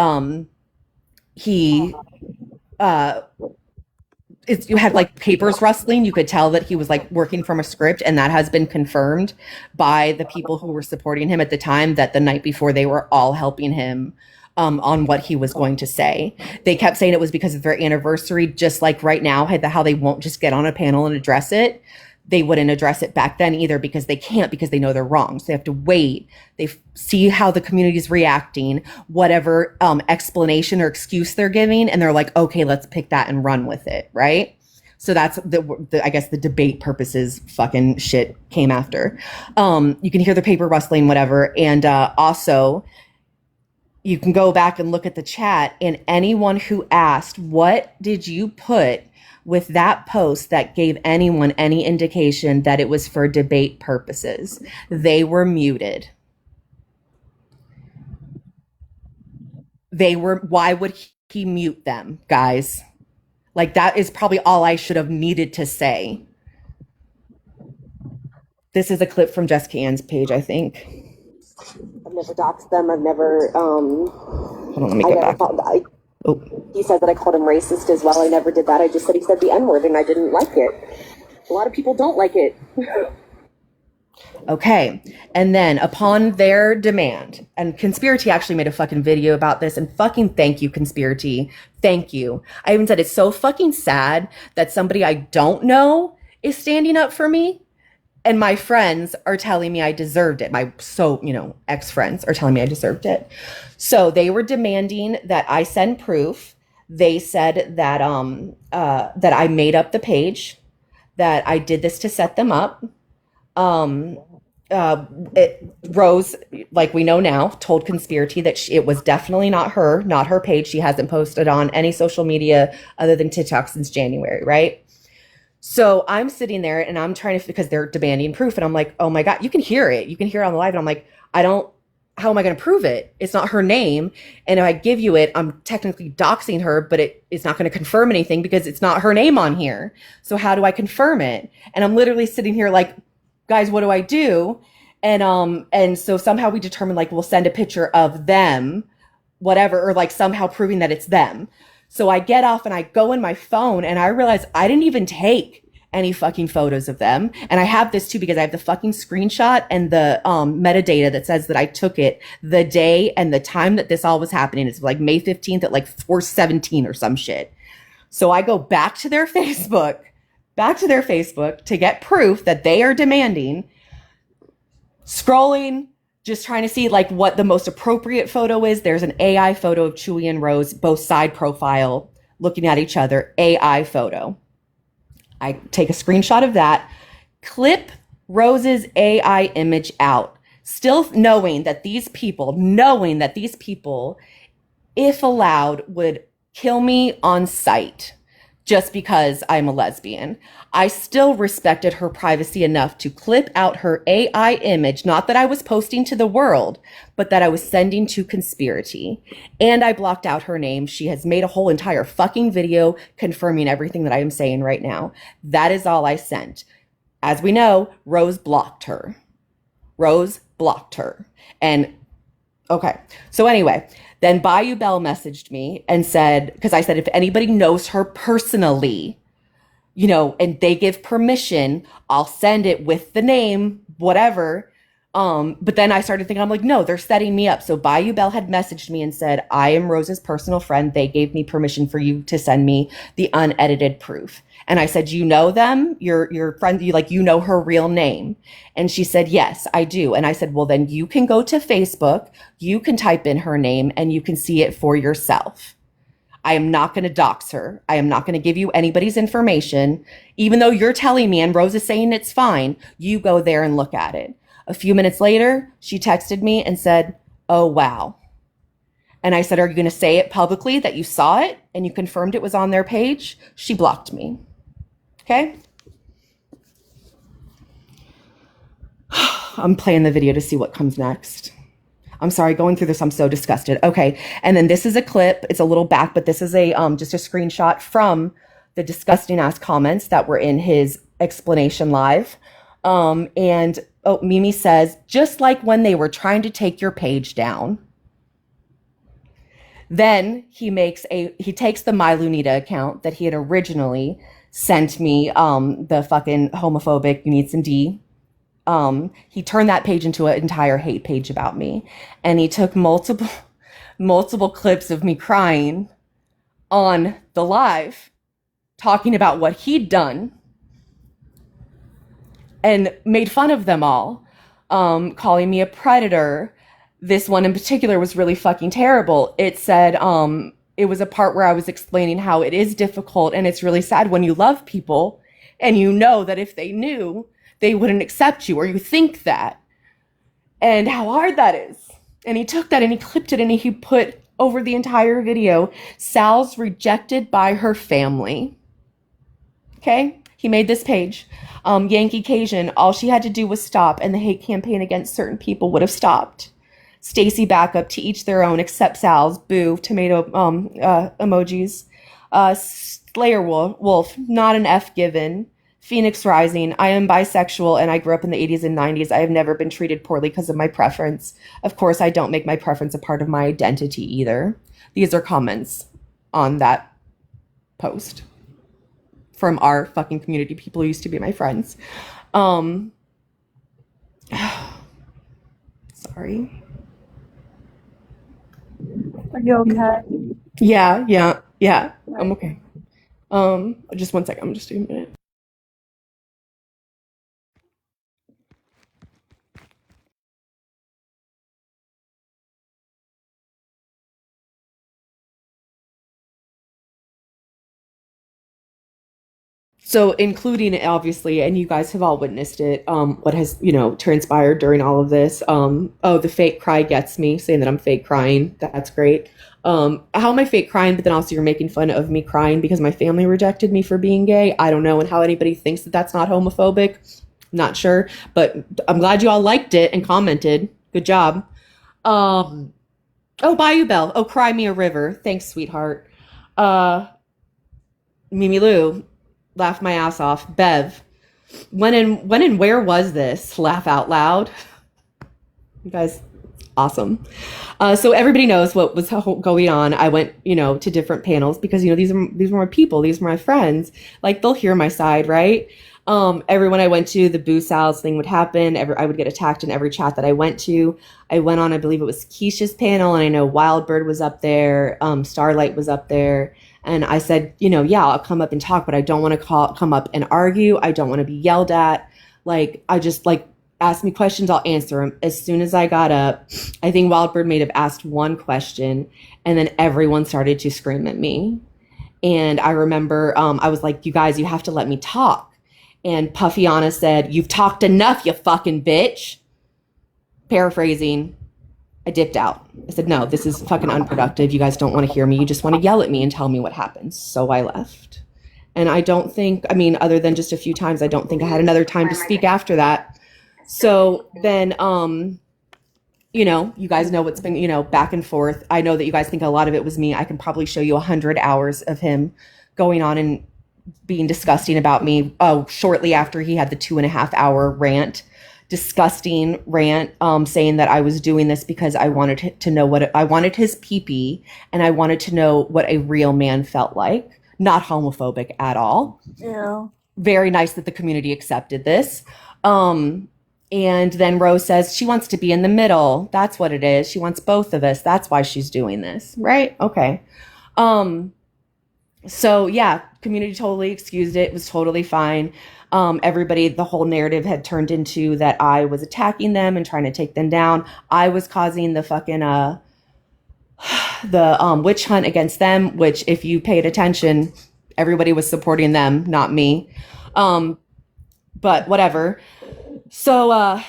had papers rustling. You could tell that he was working from a script, and that has been confirmed by the people who were supporting him at the time, that the night before they were all helping him on what he was going to say. They kept saying it was because of their anniversary, just like right now, how they won't just get on a panel and address it. They wouldn't address it back then either because they can't, because they know they're wrong. So they have to wait. They see how the community is reacting, whatever explanation or excuse they're giving, and they're like, okay, let's pick that and run with it, right? So that's I guess the debate purposes fucking shit came after. You can hear the paper rustling, whatever, and also you can go back and look at the chat, and anyone who asked, what did you put with that post that gave anyone any indication that it was for debate purposes, they were muted. Why would he mute them, guys? That is probably all I should have needed to say. This is a clip from Jessica Ann's page, I think. I've never doxed them. I've never, Hold on, let me get back. He said that I called him racist as well. I never did that. I just said he said the N-word and I didn't like it. A lot of people don't like it. Okay. And then upon their demand, and Conspiracy actually made a fucking video about this, and fucking thank you, Conspiracy. Thank you. I even said it's so fucking sad that somebody I don't know is standing up for me. And my friends are telling me I deserved it. Ex-friends are telling me I deserved it. So they were demanding that I send proof. They said that that I made up the page, that I did this to set them up. Rose, like we know now, told Conspiracy that it was definitely not her page. She hasn't posted on any social media other than TikTok since January, right? So I'm sitting there and I'm trying to, because they're demanding proof. And I'm like, oh my God, you can hear it. You can hear it on the live. And I'm like, how am I going to prove it? It's not her name. And if I give you it, I'm technically doxing her, but it's not going to confirm anything because it's not her name on here. So how do I confirm it? And I'm literally sitting here like, guys, what do I do? And so somehow we determined like, we'll send a picture of them, whatever, or like somehow proving that it's them. So I get off and I go in my phone and I realize I didn't even take any fucking photos of them. And I have this too because I have the fucking screenshot and the metadata that says that I took it the day and the time that this all was happening. It's like May 15th at like 4:17 or some shit. So I go back to their Facebook to get proof that they are demanding, scrolling, just trying to see like what the most appropriate photo is. There's an AI photo of Chewy and Rose, both side profile, looking at each other, AI photo. I take a screenshot of that, clip Rose's AI image out, still knowing that these people, if allowed, would kill me on sight just because I'm a lesbian. I still respected her privacy enough to clip out her AI image, not that I was posting to the world, but that I was sending to Conspiracy. And I blocked out her name. She has made a whole entire fucking video confirming everything that I am saying right now. That is all I sent. As we know, Rose blocked her. And okay. So anyway, then Bayou Bell messaged me and said, because I said, if anybody knows her personally, and they give permission, I'll send it with the name, whatever. But then I started thinking, I'm like, no, they're setting me up. So Bayou Bell had messaged me and said, I am Rose's personal friend. They gave me permission for you to send me the unedited proof. And I said, you know them? Your friend, you know her real name? And she said, yes, I do. And I said, well, then you can go to Facebook, you can type in her name and you can see it for yourself. I am not going to dox her. I am not going to give you anybody's information. Even though you're telling me and Rose is saying it's fine, you go there and look at it. A few minutes later, she texted me and said, oh, wow. And I said, are you going to say it publicly that you saw it and you confirmed it was on their page? She blocked me. Okay. I'm playing the video to see what comes next. I'm sorry, going through this, I'm so disgusted. Okay. And then this is a clip. It's a little back, but this is just a screenshot from the disgusting ass comments that were in his explanation live. Mimi says, just like when they were trying to take your page down. Then he takes the My Lunita account that he had originally sent me, the fucking homophobic, you need some D. He turned that page into an entire hate page about me. And he took multiple clips of me crying on the live, talking about what he'd done and made fun of them all, calling me a predator. This one in particular was really fucking terrible. It said, it was a part where I was explaining how it is difficult and it's really sad when you love people and you know that if they knew, they wouldn't accept you, or you think that, and how hard that is. And he took that and he clipped it and he put over the entire video, Sal's rejected by her family. Okay? He made this page. Yankee Cajun, all she had to do was stop and the hate campaign against certain people would have stopped. Stacy backup, to each their own, except Sal's, boo, tomato emojis. Slayer Wolf, not an F given. Phoenix Rising, I am bisexual and I grew up in the 80s and 90s. I have never been treated poorly because of my preference. Of course, I don't make my preference a part of my identity either. These are comments on that post from our fucking community, people who used to be my friends. Sorry. Are you okay? Yeah. I'm okay. Just one second. I'm just doing a minute. So including obviously, and you guys have all witnessed it, what has, transpired during all of this. The fake cry gets me, saying that I'm fake crying. That's great. How am I fake crying, but then also you're making fun of me crying because my family rejected me for being gay? I don't know, and how anybody thinks that that's not homophobic. Not sure, but I'm glad you all liked it and commented. Good job. Bayou Bell. Oh, cry me a river. Thanks, sweetheart. Mimi Lou, laugh my ass off. Bev, when and where was this? Laugh out loud. You guys, awesome. So everybody knows what was going on. I went, to different panels because these were my people, these were my friends. Like they'll hear my side, right? Everyone I went to, the Boo Sal's thing would happen. I would get attacked in every chat that I went to. I went on, I believe it was Keisha's panel, and I know Wildbird was up there. Starlight was up there. And I said, yeah, I'll come up and talk, but I don't want to come up and argue. I don't want to be yelled at. Like, I just ask me questions, I'll answer them. As soon as I got up, I think Wildbird may have asked one question, and then everyone started to scream at me. And I remember I was like, you guys, you have to let me talk. And Puffy Anna said, you've talked enough, you fucking bitch. Paraphrasing, I dipped out. I said, no, this is fucking unproductive. You guys don't want to hear me. You just want to yell at me and tell me what happens. So I left. And I don't think, other than just a few times, I don't think I had another time to speak after that. So then, you guys know what's been, back and forth. I know that you guys think a lot of it was me. I can probably show you 100 hours of him going on and being disgusting about me. Shortly after he had the 2.5-hour rant, disgusting rant, saying that I was doing this because I wanted to know I wanted his pee-pee, and I wanted to know what a real man felt like. Not homophobic at all. Yeah. Very nice that the community accepted this. And then Rose says she wants to be in the middle. That's what it is. She wants both of us. That's why she's doing this. Right? Okay. So yeah, community totally excused it. It was totally fine. Everybody, the whole narrative had turned into that I was attacking them and trying to take them down. I was causing the fucking, witch hunt against them, which if you paid attention, everybody was supporting them, not me. But whatever. So,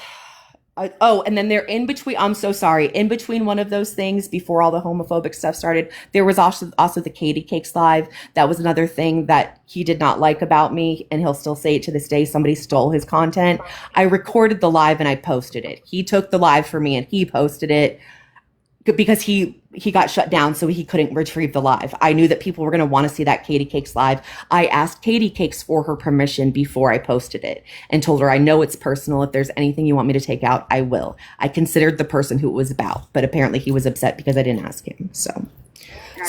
and then they're in between. I'm so sorry. In between one of those things, before all the homophobic stuff started, there was also the Katie Cakes live. That was another thing that he did not like about me, and he'll still say it to this day. Somebody stole his content. I recorded the live and I posted it. He took the live for me and he posted it because he got shut down, so he couldn't retrieve the live. I knew that people were going to want to see that Katie Cakes live. I asked Katie Cakes for her permission before I posted it and told her, I know it's personal. If there's anything you want me to take out, I will. I considered the person who it was about, but apparently he was upset because I didn't ask him. So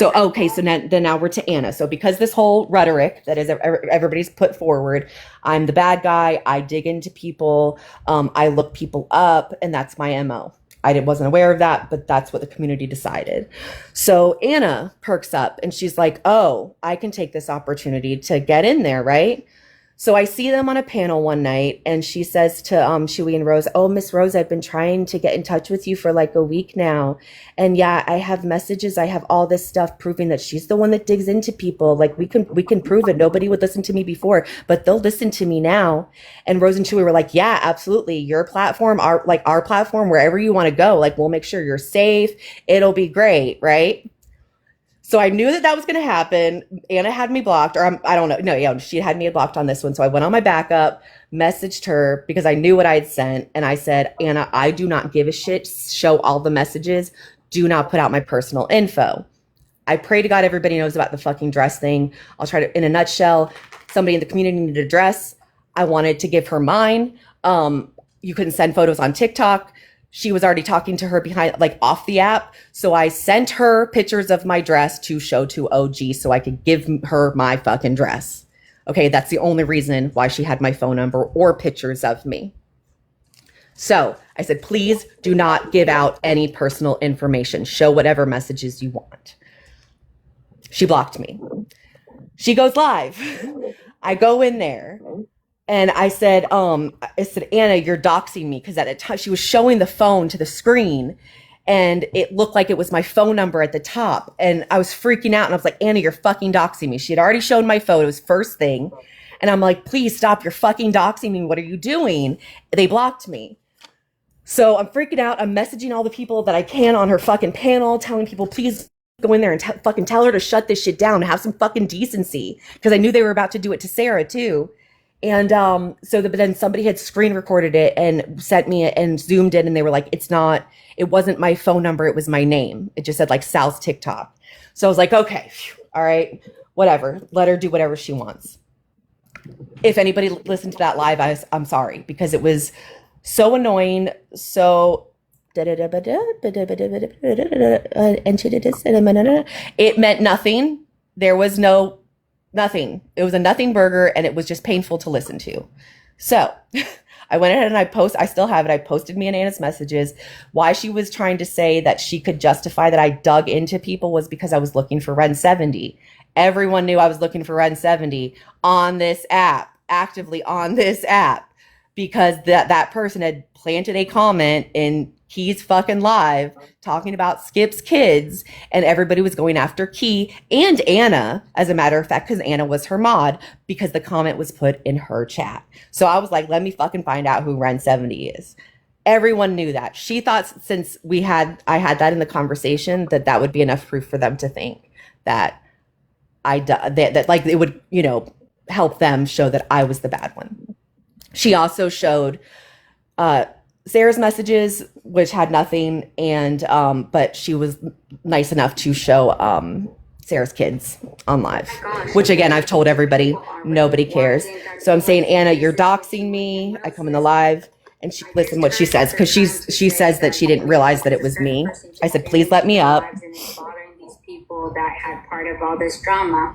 okay, so now we're to Anna. So because this whole rhetoric that is everybody's put forward, I'm the bad guy. I dig into people. I look people up, and that's my MO. I wasn't aware of that, but that's what the community decided. So Anna perks up and she's like, oh, I can take this opportunity to get in there, right? So I see them on a panel one night, and she says to Shuey and Rose, oh, Miss Rose, I've been trying to get in touch with you for like a week now. And yeah, I have messages. I have all this stuff proving that she's the one that digs into people. Like we can prove it. Nobody would listen to me before, but they'll listen to me now. And Rose and Shuey were like, yeah, absolutely. Your platform, our platform, wherever you want to go, like we'll make sure you're safe. It'll be great, right? So I knew that was going to happen. Anna had me blocked, or I don't know. No, yeah, she had me blocked on this one. So I went on my backup, messaged her because I knew what I had sent. And I said, Anna, I do not give a shit. Show all the messages. Do not put out my personal info. I pray to God everybody knows about the fucking dress thing. I'll try to, in a nutshell, somebody in the community needed a dress. I wanted to give her mine. You couldn't send photos on TikTok. She was already talking to her behind, like off the app. So I sent her pictures of my dress to show to OG so I could give her my fucking dress. Okay, that's the only reason why she had my phone number or pictures of me. So I said, please do not give out any personal information. Show whatever messages you want. She blocked me. She goes live. I go in there and I said, Anna, you're doxing me. Because at the time she was showing the phone to the screen and it looked like it was my phone number at the top. And I was freaking out and I was like, Anna, you're fucking doxing me. She had already shown my photos first thing. And I'm like, please stop. You're fucking doxing me. What are you doing? They blocked me. So I'm freaking out. I'm messaging all the people that I can on her fucking panel, telling people, please go in there and fucking tell her to shut this shit down, have some fucking decency. Because I knew they were about to do it to Sarah too. And but then somebody had screen recorded it and sent me it and zoomed in and they were like, it wasn't my phone number, it was my name. It just said like Sal's TikTok. So I was like, okay, all right, whatever. Let her do whatever she wants. If anybody listened to that live, I'm sorry, because it was so annoying, so it meant nothing. There was nothing. It was a nothing burger and it was just painful to listen to. So I went ahead and I still have it. I posted me and Anna's messages. Why she was trying to say that she could justify that I dug into people was because I was looking for Ren 70. Everyone knew I was looking for Ren 70 on this app, actively on this app, because that person had planted a comment in Key's fucking live talking about Skip's kids, and everybody was going after Key and Anna, as a matter of fact, because Anna was her mod, because the comment was put in her chat. So I was like, let me fucking find out who Ren 70 is. Everyone knew that. She thought since I had that in the conversation that would be enough proof for them to think that that like it would, help them show that I was the bad one. She also showed Sarah's messages, which had nothing, and but she was nice enough to show Sarah's kids on live, which again, I've told everybody, nobody cares. So I'm saying, Anna, you're doxing me. I come in the live and listen what she says, because she says that she didn't realize that it was me. I said, please let me up. People that had part of all this drama.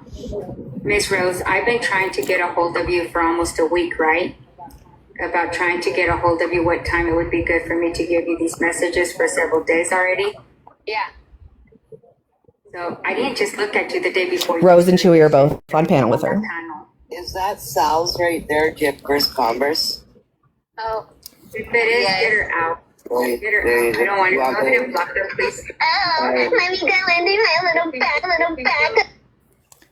Miss Rose, I've been trying to get a hold of you for almost a week, right? About trying to get a hold of you, what time it would be good for me to give you these messages for several days already. Yeah. So I didn't just look at you the day before. Rose and Chewy are both on panel with her. Is that Sal's right there, Jip versus Converse? Oh, if it is, get her out. Get her out. I don't want to go ahead and block her, please. Oh, let me go into my little bag.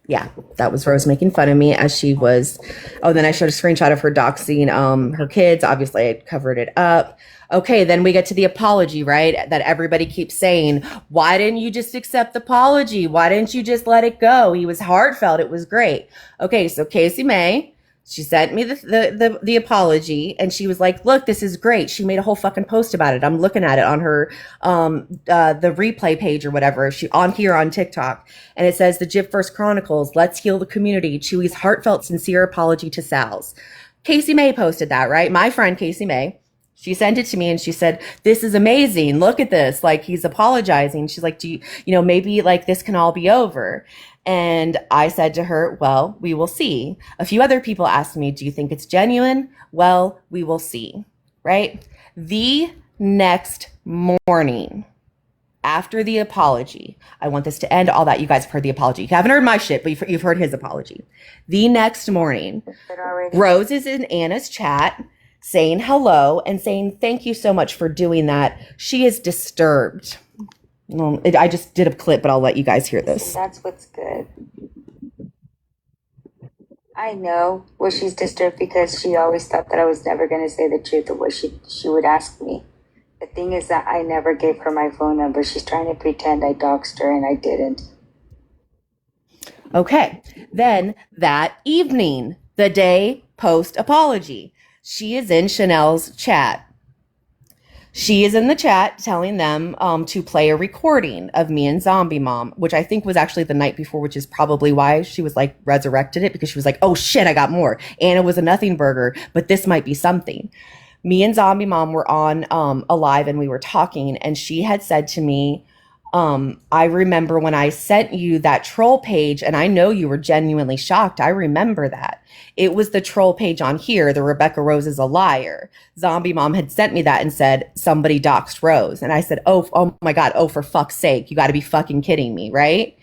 Yeah, that was Rose making fun of me as she was. Oh, then I showed a screenshot of her doxing her kids. Obviously, I covered it up. Okay, then we get to the apology, right? That everybody keeps saying, why didn't you just accept the apology? Why didn't you just let it go? He was heartfelt. It was great. Okay, so Casey May, she sent me the apology and she was like, look, this is great. She made a whole fucking post about it. I'm looking at it on her, the replay page or whatever. She on here on TikTok. And it says the Jip First Chronicles, let's heal the community. Chewy's heartfelt, sincere apology to Sal's. Casey May posted that, right? My friend Casey May. She sent it to me and she said, this is amazing. Look at this. Like, he's apologizing. She's like, maybe like this can all be over. And I said to her, well, we will see. A few other people asked me, do you think it's genuine? Well, we will see, right? The next morning, after the apology, I want this to end, all that. You guys have heard the apology. You haven't heard my shit, but you've heard his apology. The next morning, Rose is in Anna's chat saying hello and saying, thank you so much for doing that. She is disturbed. Well, I just did a clip, but I'll let you guys hear this. That's what's good. I know she's disturbed because she always thought that I was never going to say the truth of what she would ask me. The thing is that I never gave her my phone number. She's trying to pretend I doxed her and I didn't. Okay. Then that evening, the day post apology, she is in Chanel's chat. She is in the chat telling them to play a recording of me and Zombie Mom, which I think was actually the night before, which is probably why she was like resurrected it, because she was like, oh shit, I got more. Anna was a nothing burger, but this might be something. Me and Zombie Mom were on alive and we were talking, and she had said to me, I remember when I sent you that troll page, and I know you were genuinely shocked. I remember that. It was the troll page on here, the Rebecca Rose is a liar. Zombie Mom had sent me that and said, somebody doxed Rose. And I said, oh my God, oh, for fuck's sake, you got to be fucking kidding me, right?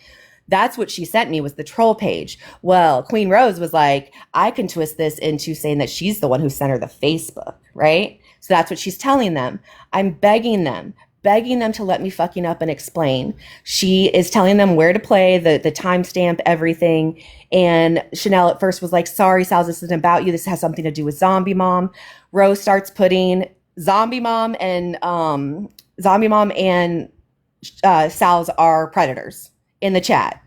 That's what she sent me, was the troll page. Well, Queen Rose was like, I can twist this into saying that she's the one who sent her the Facebook, right? So that's what she's telling them. I'm begging them to let me fucking up and explain. She is telling them where to play, the timestamp, everything. And Chanel at first was like, sorry, Sal, this isn't about you. This has something to do with Zombie Mom. Rose starts putting Zombie Mom and Sal's are predators in the chat.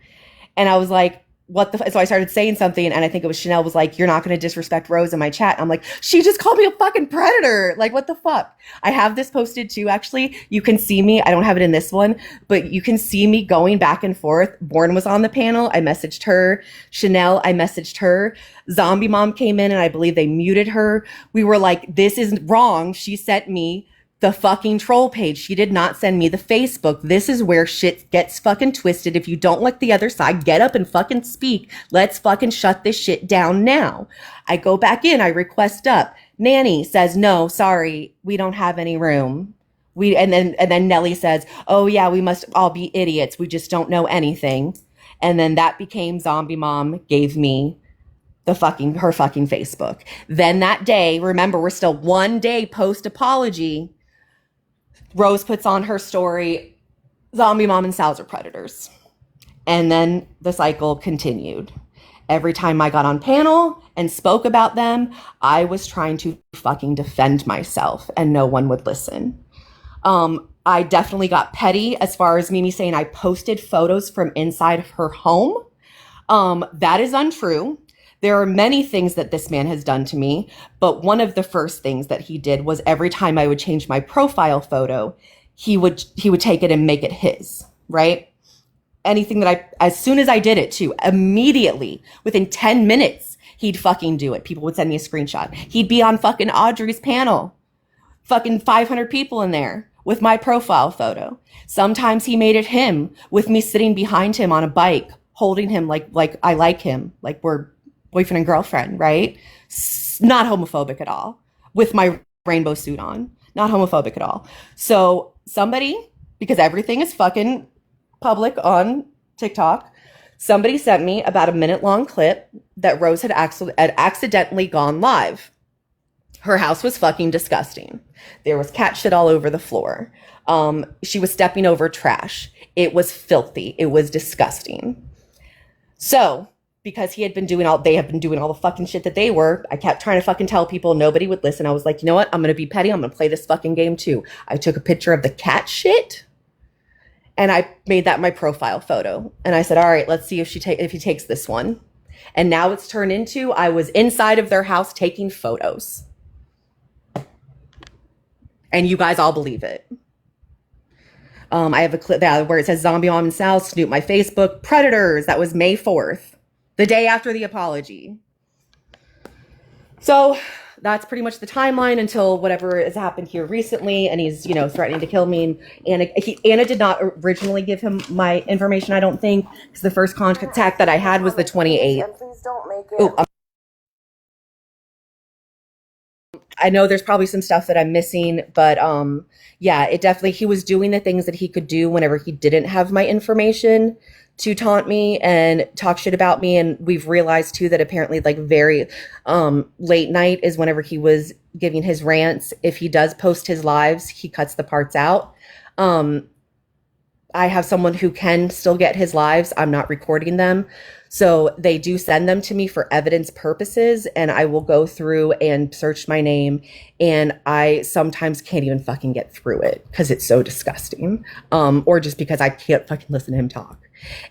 And I was like, so I started saying something, and I think it was Chanel was like, you're not going to disrespect Rose in my chat. And I'm like, she just called me a fucking predator. Like, what the fuck? I have this posted too, actually. You can see me. I don't have it in this one, but you can see me going back and forth. Born was on the panel. I messaged her. Chanel, I messaged her. Zombie Mom came in, and I believe they muted her. We were like, this is wrong. She sent me the fucking troll page. She did not send me the Facebook. This is where shit gets fucking twisted. If you don't like the other side, get up and fucking speak. Let's fucking shut this shit down now. I go back in, I request up. Nanny says, no, sorry, we don't have any room. And then Nellie says, oh yeah, we must all be idiots. We just don't know anything. And then that became Zombie Mom gave me her fucking Facebook. Then that day, remember, we're still one day post apology. Rose puts on her story, Zombie Mom and Sal's are predators. And then the cycle continued. Every time I got on panel and spoke about them, I was trying to fucking defend myself, and no one would listen. I definitely got petty as far as Mimi saying I posted photos from inside of her home. That is untrue. There are many things that this man has done to me, but one of the first things that he did was every time I would change my profile photo, he would take it and make it his, right? Anything that as soon as I did it too, immediately, within 10 minutes, he'd fucking do it. People would send me a screenshot. He'd be on fucking Audrey's panel, fucking 500 people in there with my profile photo. Sometimes he made it him with me sitting behind him on a bike, holding him like I like him, like we're boyfriend and girlfriend, right? Not homophobic at all. With my rainbow suit on. Not homophobic at all. So somebody, because everything is fucking public on TikTok, somebody sent me about a minute-long clip that Rose had accidentally gone live. Her house was fucking disgusting. There was cat shit all over the floor. She was stepping over trash. It was filthy. It was disgusting. So because they have been doing all the fucking shit that they were, I kept trying to fucking tell people, nobody would listen. I was like, you know what? I'm going to be petty. I'm going to play this fucking game too. I took a picture of the cat shit and I made that my profile photo. And I said, all right, let's see if he takes this one. And now it's turned into, I was inside of their house taking photos. And you guys all believe it. I have a clip where it says Zombie Mom and Sal snoop my Facebook. Predators. That was May 4th. The day after the apology. So that's pretty much the timeline until whatever has happened here recently. And he's, threatening to kill me. And Anna did not originally give him my information, I don't think. Because the first contact that I had was the 28th. And please don't make it. I know there's probably some stuff that I'm missing, but yeah, it definitely, he was doing the things that he could do whenever he didn't have my information to taunt me and talk shit about me. And we've realized too that apparently very late night is whenever he was giving his rants. If he does post his lives, he cuts the parts out. I have someone who can still get his lives. I'm not recording them. So they do send them to me for evidence purposes, and I will go through and search my name, and I sometimes can't even fucking get through it because it's so disgusting, or just because I can't fucking listen to him talk.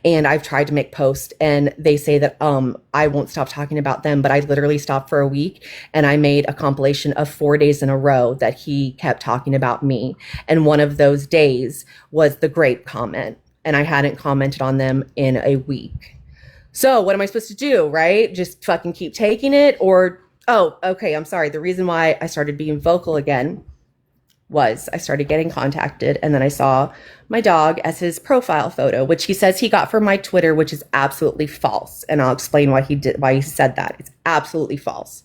And I've tried to make posts, and they say that I won't stop talking about them, but I literally stopped for a week, and I made a compilation of 4 days in a row that he kept talking about me. And one of those days was the grape comment, and I hadn't commented on them in a week. So what am I supposed to do, right? Just fucking keep taking it? Or, oh, okay, I'm sorry. The reason why I started being vocal again was I started getting contacted, and then I saw my dog as his profile photo, which he says he got from my Twitter, which is absolutely false. And I'll explain why he said that. It's absolutely false.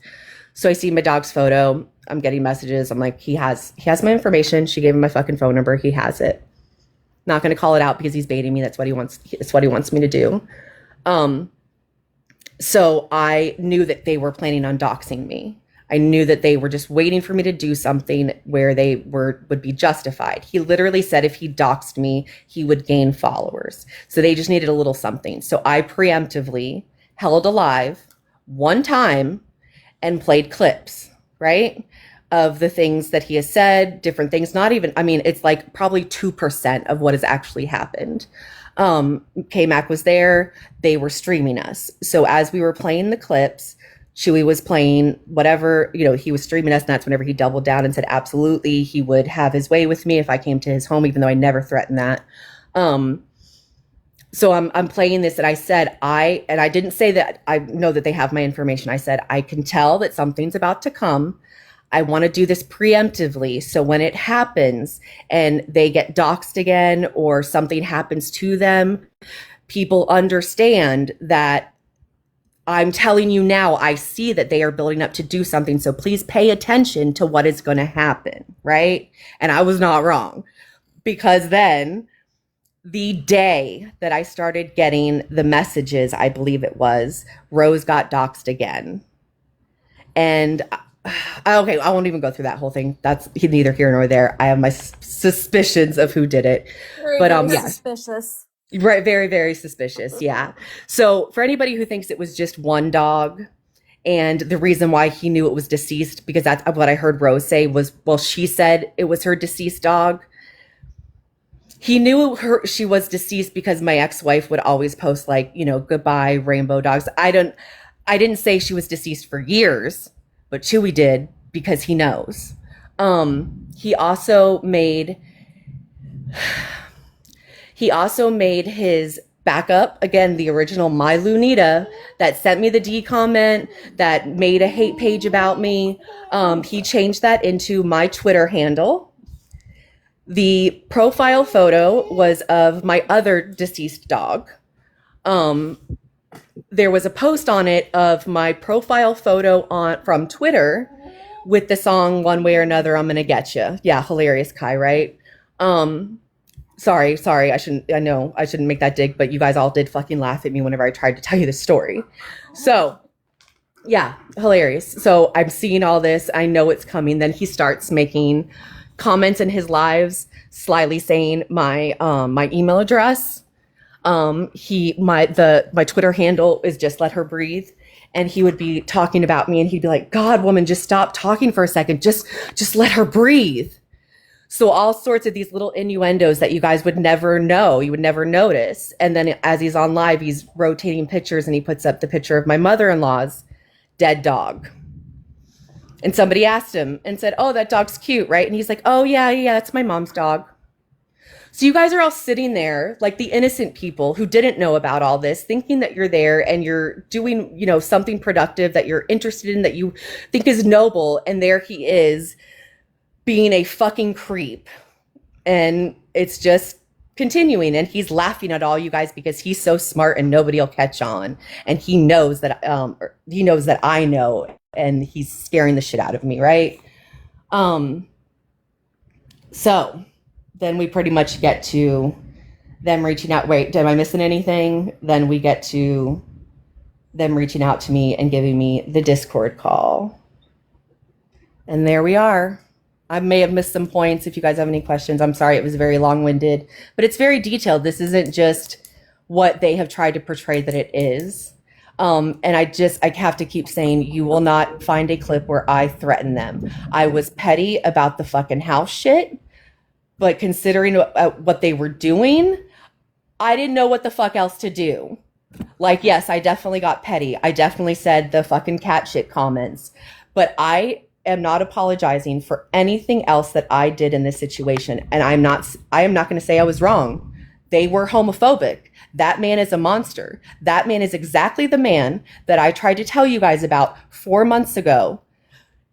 So I see my dog's photo. I'm getting messages. I'm like, he has my information. She gave him my fucking phone number. He has it. Not going to call it out because he's baiting me. That's what he wants. It's what he wants me to do. So I knew that they were planning on doxing me. I knew that they were just waiting for me to do something where they would be justified. He literally said if he doxed me, he would gain followers. So they just needed a little something. So I preemptively held alive one time and played clips, right? Of the things that he has said, different things, not even, I mean, it's like probably 2% of what has actually happened. Kmac was there. They were streaming us. So as we were playing the clips, Chewy was playing whatever, he was streaming us, and that's whenever he doubled down and said, absolutely, he would have his way with me if I came to his home, even though I never threatened that. So I'm playing this, and I said, I didn't say that I know that they have my information. I said, I can tell that something's about to come. I want to do this preemptively. So when it happens and they get doxxed again or something happens to them, people understand that I'm telling you now, I see that they are building up to do something. So please pay attention to what is going to happen, right? And I was not wrong, because then the day that I started getting the messages, I believe it was, Rose got doxxed again. And okay, I won't even go through that whole thing. That's neither here nor there. I have my suspicions of who did it. Very suspicious. Right, very, very suspicious. Yeah. So for anybody who thinks it was just one dog, and the reason why he knew it was deceased, because that's what I heard Rose say was, well, she said it was her deceased dog. He knew she was deceased because my ex-wife would always post like, goodbye rainbow dogs. I didn't say she was deceased for years, but Chewy did because he knows. He also made his backup, again, the original My Lunita, that sent me the D comment, that made a hate page about me. He changed that into my Twitter handle. The profile photo was of my other deceased dog. There was a post on it of my profile photo from Twitter with the song One Way or Another, I'm Gonna Get You. Yeah, hilarious, Kai, right? Sorry, I shouldn't make that dig, but you guys all did fucking laugh at me whenever I tried to tell you this story. So, yeah, hilarious. So I'm seeing all this. I know it's coming. Then he starts making comments in his lives, slyly saying my email address. My Twitter handle is Just Let Her Breathe. And he would be talking about me, and he'd be like, God, woman, just stop talking for a second. Just let her breathe. So all sorts of these little innuendos that you guys would never know, you would never notice. And then as he's on live, he's rotating pictures, and he puts up the picture of my mother-in-law's dead dog. And somebody asked him and said, oh, that dog's cute, right? And he's like, oh, yeah, it's my mom's dog. So you guys are all sitting there like the innocent people who didn't know about all this, thinking that you're there and you're doing, something productive that you're interested in, that you think is noble. And there he is being a fucking creep. And it's just continuing. And he's laughing at all you guys because he's so smart and nobody will catch on. And he knows that I know, and he's scaring the shit out of me, right? So then we pretty much get to them reaching out. Wait, am I missing anything? Then we get to them reaching out to me and giving me the Discord call. And there we are. I may have missed some points. If you guys have any questions, I'm sorry. It was very long-winded, but it's very detailed. This isn't just what they have tried to portray that it is. And I have to keep saying, you will not find a clip where I threaten them. I was petty about the fucking house shit. But considering what they were doing, I didn't know what the fuck else to do. Like, yes, I definitely got petty. I definitely said the fucking cat shit comments. But I am not apologizing for anything else that I did in this situation. And I am not going to say I was wrong. They were homophobic. That man is a monster. That man is exactly the man that I tried to tell you guys about 4 months ago.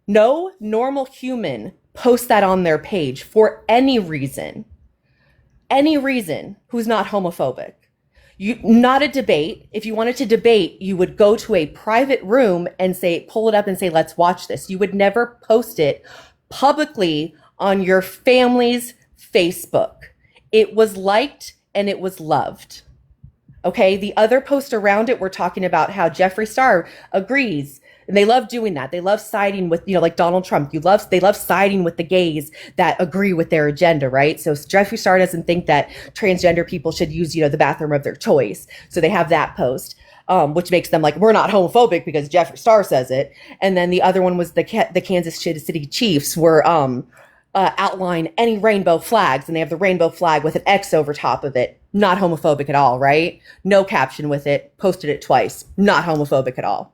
No normal human post that on their page for any reason who's not homophobic. Not a debate. If you wanted to debate, you would go to a private room and pull it up and say, let's watch this. You would never post it publicly on your family's Facebook. It was liked and it was loved. Okay. The other posts around it were talking about how Jeffree Star agrees. And they love doing that. They love siding with, like Donald Trump. They love siding with the gays that agree with their agenda, right? So Jeffree Star doesn't think that transgender people should use, the bathroom of their choice. So they have that post, which makes them like, we're not homophobic because Jeffree Star says it. And then the other one was the Kansas City Chiefs were outline any rainbow flags, and they have the rainbow flag with an X over top of it. Not homophobic at all, right? No caption with it. Posted it twice. Not homophobic at all.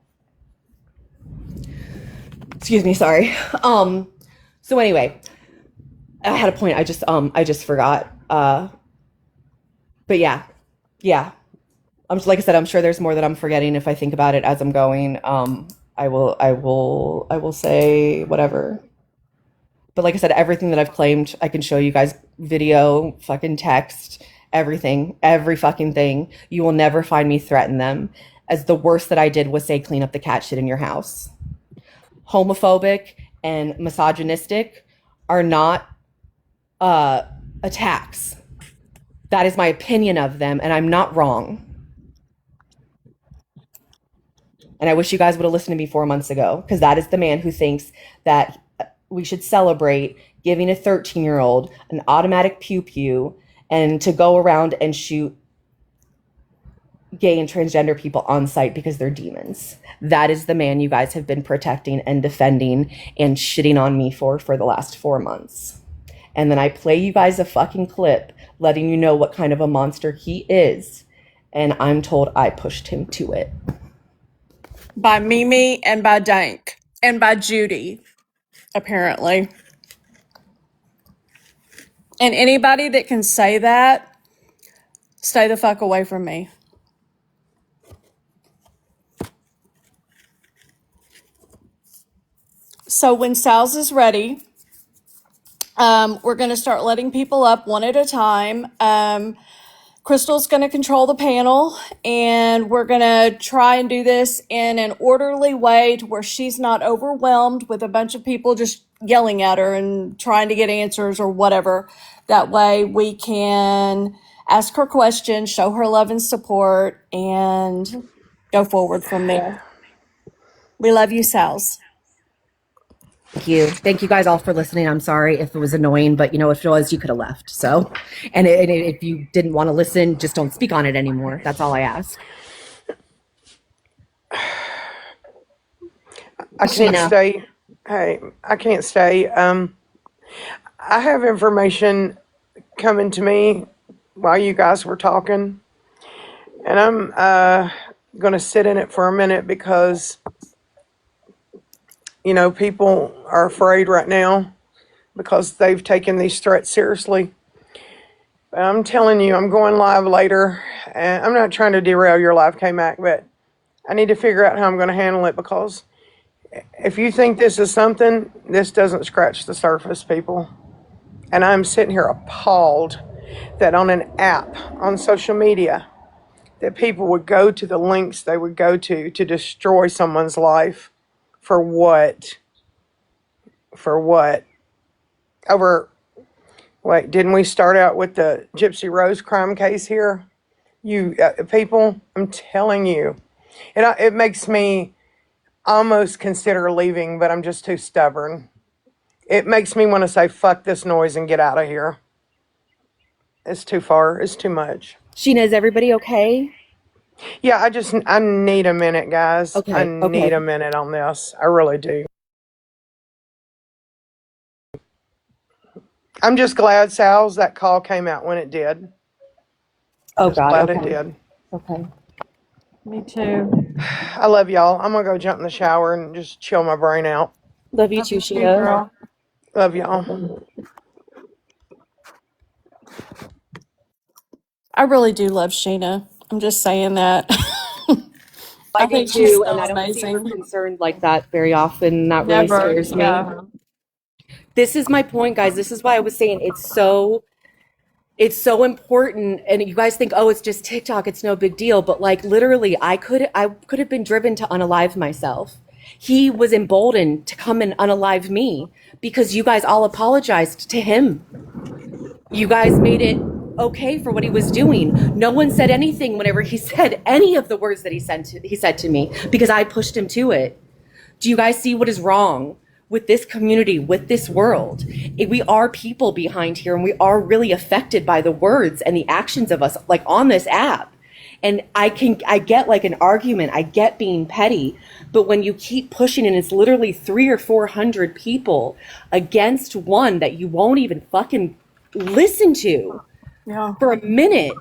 Excuse me, sorry. So anyway, I had a point. I just forgot. But yeah. Like I said, I'm sure there's more that I'm forgetting if I think about it as I'm going. I will say whatever. But like I said, everything that I've claimed, I can show you guys video, fucking text, everything, every fucking thing. You will never find me threaten them. As the worst that I did was say, clean up the cat shit in your house. Homophobic and misogynistic are not attacks. That is my opinion of them, and I'm not wrong. And I wish you guys would have listened to me 4 months ago, because that is the man who thinks that we should celebrate giving a 13-year-old an automatic pew-pew and to go around and shoot gay and transgender people on site because they're demons. That is the man you guys have been protecting and defending and shitting on me for the last 4 months. And then I play you guys a fucking clip letting you know what kind of a monster he is. And I'm told I pushed him to it. By Mimi and by Dank and by Judy, apparently. And anybody that can say that, stay the fuck away from me. So when Sal's is ready, we're going to start letting people up one at a time. Crystal's going to control the panel, and we're going to try and do this in an orderly way to where she's not overwhelmed with a bunch of people just yelling at her and trying to get answers or whatever. That way we can ask her questions, show her love and support, and go forward from there. We love you, Sals. Thank you. Thank you guys all for listening. I'm sorry if it was annoying, but if it was, you could have left. So, and if you didn't want to listen, just don't speak on it anymore. That's all I ask. I can't stay. Hey, I can't stay. I have information coming to me while you guys were talking, and I'm going to sit in it for a minute because people are afraid right now because they've taken these threats seriously. But I'm telling you, I'm going live later, and I'm not trying to derail your live, Kmac, but I need to figure out how I'm going to handle it, because if you think this is something, this doesn't scratch the surface, people. And I'm sitting here appalled that on an app on social media that people would go to the lengths they would go to destroy someone's life. For what? For what? Wait, didn't we start out with the Gypsy Rose crime case here? You people, I'm telling you, it makes me almost consider leaving, but I'm just too stubborn. It makes me want to say, fuck this noise and get out of here. It's too far. It's too much. Sheena, is everybody okay? Yeah, I need a minute, guys. Okay, I need a minute on this. I really do. I'm just glad, Sal's, that call came out when it did. Oh, God. Glad Okay. it did. Okay. Me too. I love y'all. I'm going to go jump in the shower and just chill my brain out. Love you too, Sheena. Love y'all. I really do love Sheena. I'm just saying that. I think do she's too, so and I don't see her amazing. concerned like that very often. That really Never, scares me. yeah. This is my point, guys. This is why I was saying it's so important. And you guys think, oh, it's just TikTok, it's no big deal. But like literally, I could have been driven to unalive myself. He was emboldened to come and unalive me because you guys all apologized to him. You guys made it okay for what he was doing. No one said anything whenever he said any of the words that he said to me because I pushed him to it. Do you guys see what is wrong with this community, with this world? We are people behind here, and we are really affected by the words and the actions of us, like on this app. And I get like an argument, I get being petty, but when you keep pushing and it's literally 300 or 400 people against one that you won't even fucking listen to for a minute,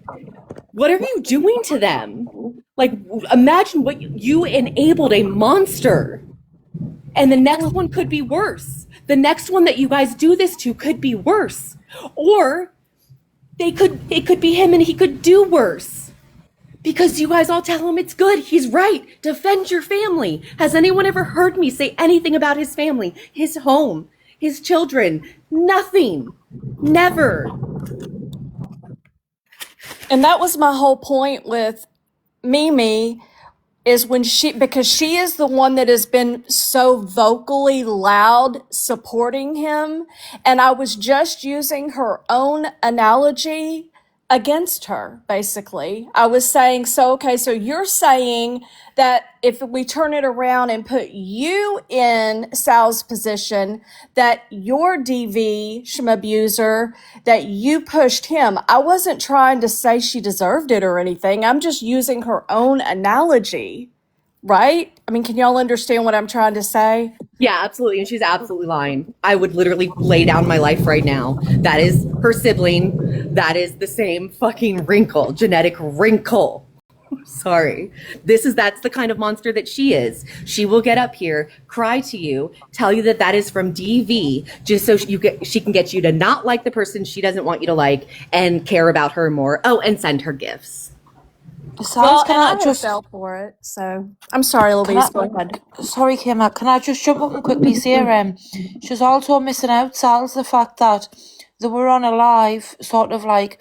what are you doing to them? Like, imagine what you enabled a monster. And the next one could be worse. The next one that you guys do this to could be worse. Or it could be him and he could do worse. Because you guys all tell him it's good. He's right. Defend your family. Has anyone ever heard me say anything about his family, his home, his children? Nothing. Never. And that was my whole point with Mimi, is because she is the one that has been so vocally loud supporting him. And I was just using her own analogy against her, basically. I was saying, so you're saying that if we turn it around and put you in Sal's position, that your DV abuser, that you pushed him. I wasn't trying to say she deserved it or anything. I'm just using her own analogy, right? I mean, can y'all understand what I'm trying to say? Yeah, absolutely. And she's absolutely lying. I would literally lay down my life right now. That is her sibling. That is the same fucking wrinkle, genetic wrinkle. Sorry. That's the kind of monster that she is. She will get up here, cry to you, tell you that is from DV, just so she can get you to not like the person she doesn't want you to like and care about her more. Oh, and send her gifts. Well, and I just fell for it. So I'm sorry, Louise. Go ahead. Sorry, Kmac. Can I just jump up and quickly say, she's also missing out, Sal's, the fact that they were on a live, sort of like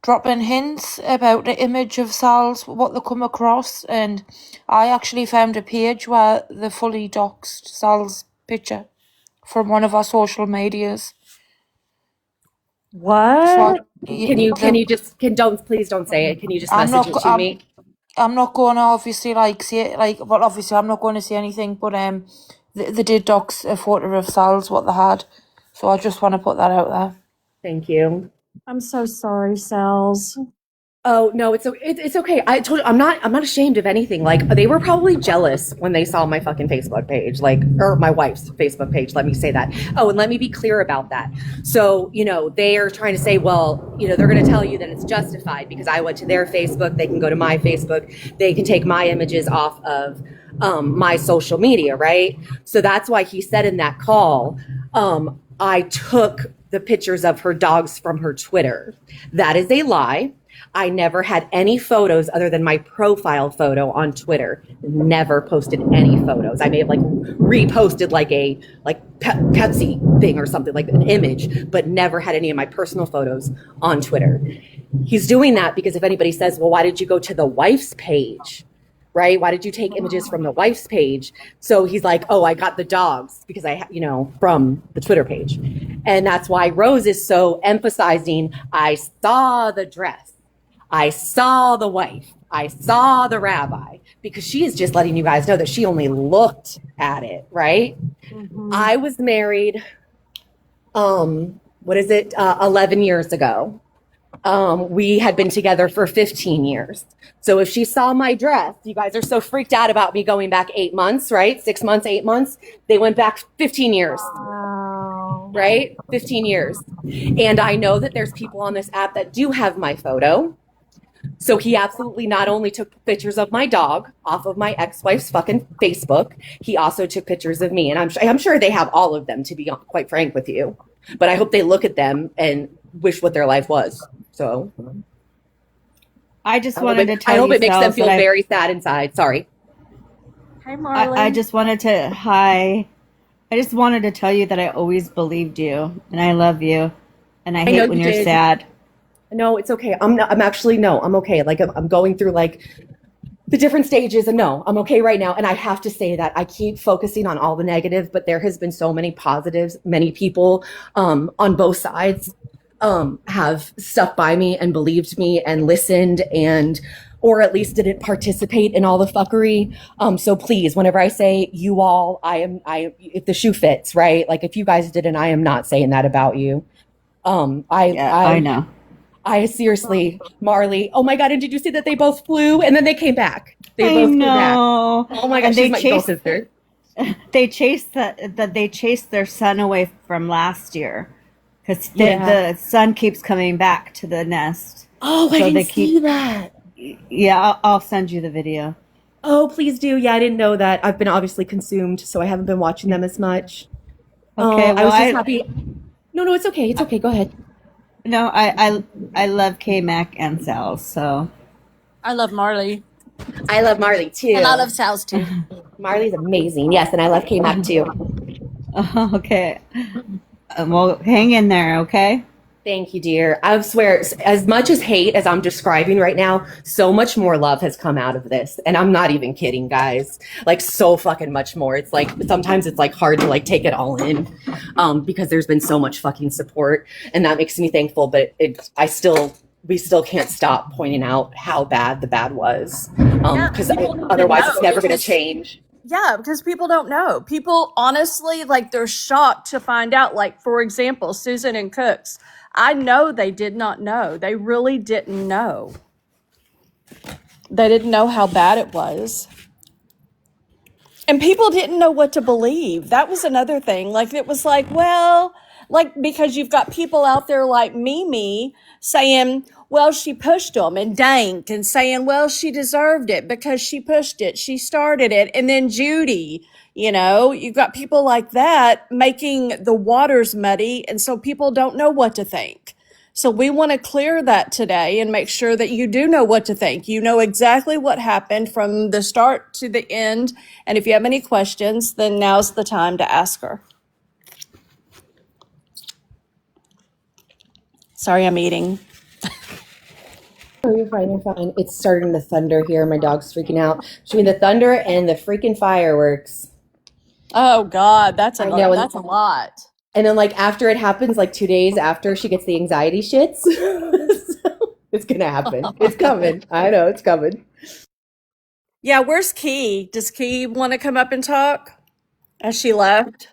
dropping hints about the image of Sal's, what they come across, and I actually found a page where they fully doxed Sal's picture from one of our social medias. What? Please don't say it. Can you just message it to me? I'm not going to obviously obviously I'm not going to say anything, but they did dox a photo of Sal's, what they had, so I just want to put that out there. Thank you. I'm so sorry, Sal's. Oh no, it's okay. I told you I'm not ashamed of anything. Like, they were probably jealous when they saw my fucking Facebook page, or my wife's Facebook page. Let me say that. Oh, and let me be clear about that. So, they are trying to say, well, they're going to tell you that it's justified because I went to their Facebook. They can go to my Facebook. They can take my images off of my social media, right? So that's why he said in that call, I took the pictures of her dogs from her Twitter. That is a lie. I never had any photos other than my profile photo on Twitter. Never posted any photos. I may have reposted a Pepsi thing or something, like an image, but never had any of my personal photos on Twitter. He's doing that because if anybody says, well, why did you go to the wife's page? Right? Why did you take images from the wife's page? So he's like, oh, I got the dogs because from the Twitter page. And that's why Rose is so emphasizing, I saw the dress. I saw the wife. I saw the rabbi, because she is just letting you guys know that she only looked at it, right? Mm-hmm. I was married, 11 years ago. We had been together for 15 years. So if she saw my dress, you guys are so freaked out about me going back 8 months, right? 6 months, 8 months. They went back 15 years. Wow. Right? 15 years. And I know that there's people on this app that do have my photo. So he absolutely not only took pictures of my dog off of my ex-wife's fucking Facebook, he also took pictures of me. And I'm sure they have all of them, to be quite frank with you. But I hope they look at them and wish what their life was. So I just wanted to tell you, I hope it makes them Sal, feel very sad inside. Sorry. Hi, Marley. I just wanted to, hi. I just wanted to tell you that I always believed you, and I love you, and I I know hate when you you're did. sad. No, it's okay. I'm actually, no, I'm okay. Like, I'm going through like the different stages, and no, I'm okay right now. And I have to say that I keep focusing on all the negative, but there has been so many positives. Many people on both sides have stuck by me and believed me and listened, and or at least didn't participate in all the fuckery. So please, whenever I say you all, if the shoe fits, right? Like if you guys didn't, I am not saying that about you. I know. I seriously, Marley. Oh my god! And did you see that they both flew and then they came back? They I both flew back. know. Oh my god, And she's they my soul chased. sister. They chased they chased their son away from last year because Yeah. the son keeps coming back to the nest. Oh, I So they didn't keep. see that. Yeah, I'll send you the video. Oh, please do. Yeah, I didn't know that. I've been obviously consumed, so I haven't been watching them as much. Okay, Oh, I well was just happy. No, it's okay. It's okay. Go ahead. no, I love Kmac and Sal. So I love Marley. I love Marley too. And I love Sal's too. Marley's amazing. Yes, and I love Kmac too. okay. Well, hang in there. Okay. Thank you, dear. I swear, as much as hate as I'm describing right now, so much more love has come out of this. And I'm not even kidding, guys. Like, so fucking much more. It's like, sometimes it's like hard to like take it all in, because there's been so much fucking support. And that makes me thankful, but we still can't stop pointing out how bad the bad was. Because otherwise it's never going to change. Yeah, because people don't know. People honestly, like, they're shocked to find out. Like, for example, Susan and Cooks. I know they did not know. They really didn't know. They didn't know how bad it was. And people didn't know what to believe. That was another thing. Like, it was like, well, like, because you've got people out there like Mimi saying, well, she pushed them, and Dank, and saying, well, she deserved it because she pushed it. She started it. And then Judy, you've got people like that making the waters muddy. And so people don't know what to think. So we want to clear that today and make sure that you do know what to think. You know exactly what happened from the start to the end. And if you have any questions, then now's the time to ask her. Sorry, I'm eating. Oh, you're fine. You're fine. It's starting to thunder here. My dog's freaking out. Between the thunder and the freaking fireworks. Oh, God, that's a know, that's a lot. And then, like, after it happens, like 2 days after she gets the anxiety shits, so it's gonna happen. It's coming. I know it's coming. Yeah, where's Key? Does Key want to come up and talk? As she left?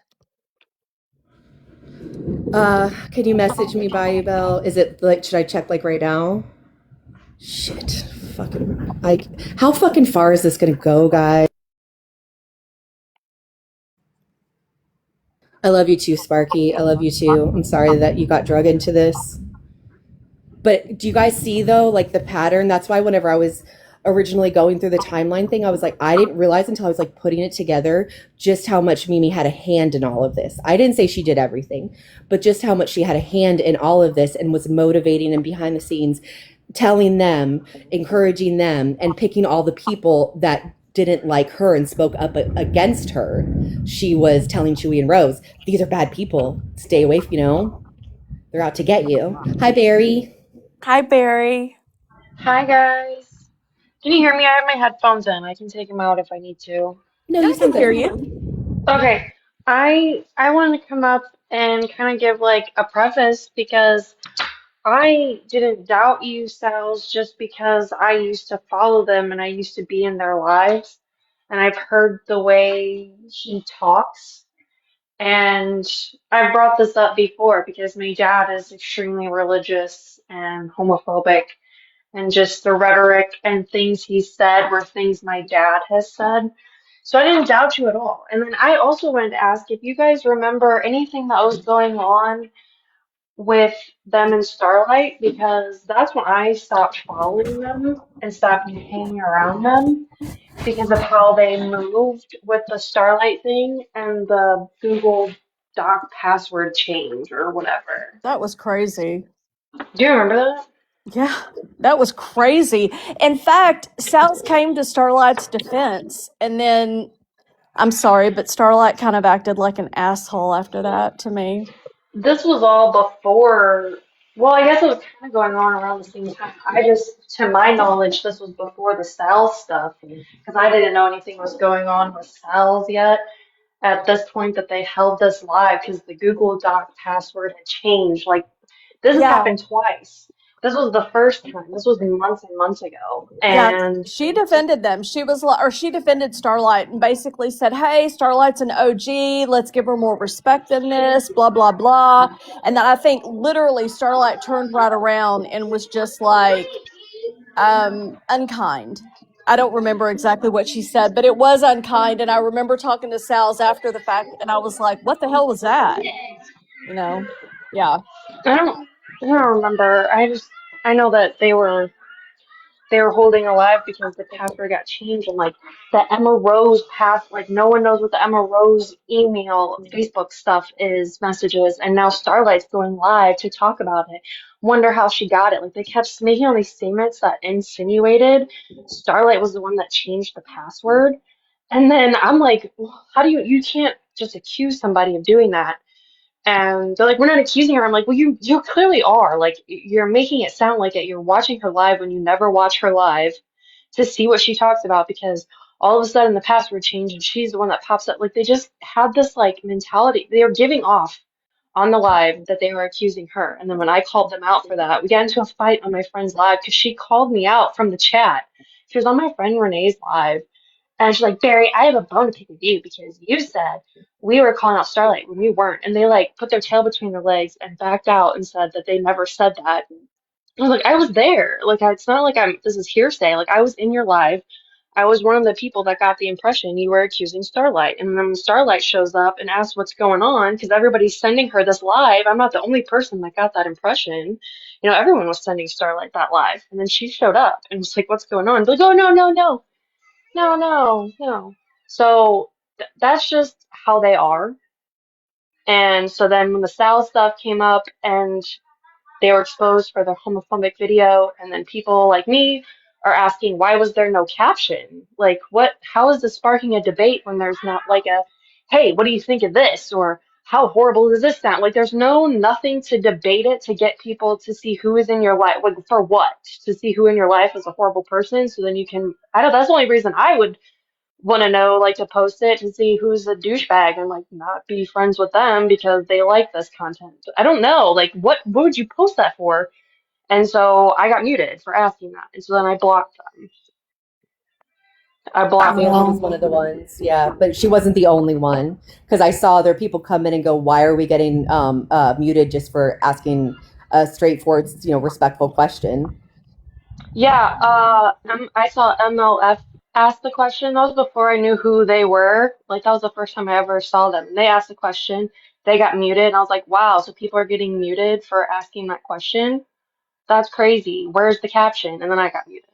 Can you message me, Bayou Bell? Is it like, should I check like right now? Shit. Fucking, like, how fucking far is this gonna go, guys? I love you too, Sparky. I love you too. I'm sorry that you got drug into this. But do you guys see, though, like the pattern? That's why whenever I was originally going through the timeline thing, I was like, I didn't realize until I was like putting it together just how much Mimi had a hand in all of this. I didn't say she did everything, but just how much she had a hand in all of this and was motivating and behind the scenes, telling them, encouraging them, and picking all the people that didn't like her and spoke up against her. She was telling Chewy and Rose, these are bad people. Stay away, they're out to get you. Hi, Barry. Hi, Barry. Hi, guys. Can you hear me? I have my headphones in. I can take them out if I need to. No, you can hear you. Okay. I want to come up and kind of give like a preface because I didn't doubt you, Sals, just because I used to follow them and I used to be in their lives. And I've heard the way he talks. And I've brought this up before because my dad is extremely religious and homophobic. And just the rhetoric and things he said were things my dad has said. So I didn't doubt you at all. And then I also wanted to ask if you guys remember anything that was going on with them and Starlight, because that's when I stopped following them and stopped hanging around them because of how they moved with the Starlight thing and the Google Doc password change or whatever. That was crazy. Do you remember that? Yeah, that was crazy. In fact, Sal's came to Starlight's defense, and then I'm sorry, but Starlight kind of acted like an asshole after that to me. This was all before, well, I guess it was kind of going on around the same time. I just, to my knowledge, this was before the Sal's stuff, because I didn't know anything was going on with Sal's yet at this point that they held this live because the Google Doc password had changed. Like, this has Yeah. happened twice. This was the first time. This was months and months ago. Yeah, And she defended them. She was like, or she defended Starlight and basically said, "Hey, Starlight's an OG. Let's give her more respect than this." Blah blah blah. And then I think literally Starlight turned right around and was just like, unkind. I don't remember exactly what she said, but it was unkind. And I remember talking to Sal's after the fact, and I was like, "What the hell was that?" You know? Yeah. I don't remember. I know that they were holding alive because the password got changed and like the Emma Rose pass, like no one knows what the Emma Rose email Facebook stuff is, messages, and now Starlight's going live to talk about it. Wonder how she got it. Like they kept making all these statements that insinuated Starlight was the one that changed the password. And then I'm like, well, how do you can't just accuse somebody of doing that. And they're like, we're not accusing her. I'm like, well, you clearly are. Like, you're making it sound like it. You're watching her live when you never watch her live to see what she talks about because all of a sudden the password changed and she's the one that pops up. Like, they just had this, like, mentality. They were giving off on the live that they were accusing her. And then when I called them out for that, we got into a fight on my friend's live because she called me out from the chat. She was on my friend Renee's live. And she's like, Barry, I have a bone to pick with you because you said we were calling out Starlight when we weren't. And they like put their tail between their legs and backed out and said that they never said that. I was like, I was there. Like, it's not like this is hearsay. Like, I was in your live. I was one of the people that got the impression you were accusing Starlight. And then when Starlight shows up and asks what's going on, because everybody's sending her this live, I'm not the only person that got that impression. You know, everyone was sending Starlight that live. And then she showed up and was like, what's going on? They're like, oh, no, no, no. No, no, no. So that's just how they are. And so then when the Sal stuff came up and they were exposed for their homophobic video, and then people like me are asking, why was there no caption? Like, how is this sparking a debate when there's not like hey, what do you think of this? Or how horrible does this sound? Like, there's nothing to debate it to get people to see who is in your life. Like, for what? To see who in your life is a horrible person, so then you can, that's the only reason I would want to know, like to post it to see who's a douchebag and like not be friends with them because they like this content. I don't know, like what would you post that for? And so I got muted for asking that, and so then I blocked them. I blocked Sandy was them. one of the ones, yeah, but she wasn't the only one because I saw there people come in and go, "Why are we getting muted just for asking a straightforward, respectful question?" Yeah, I saw MLF ask the question. That was before I knew who they were. Like that was the first time I ever saw them. They asked the question. They got muted, and I was like, wow, so people are getting muted for asking that question? That's crazy. Where's the caption? And then I got muted.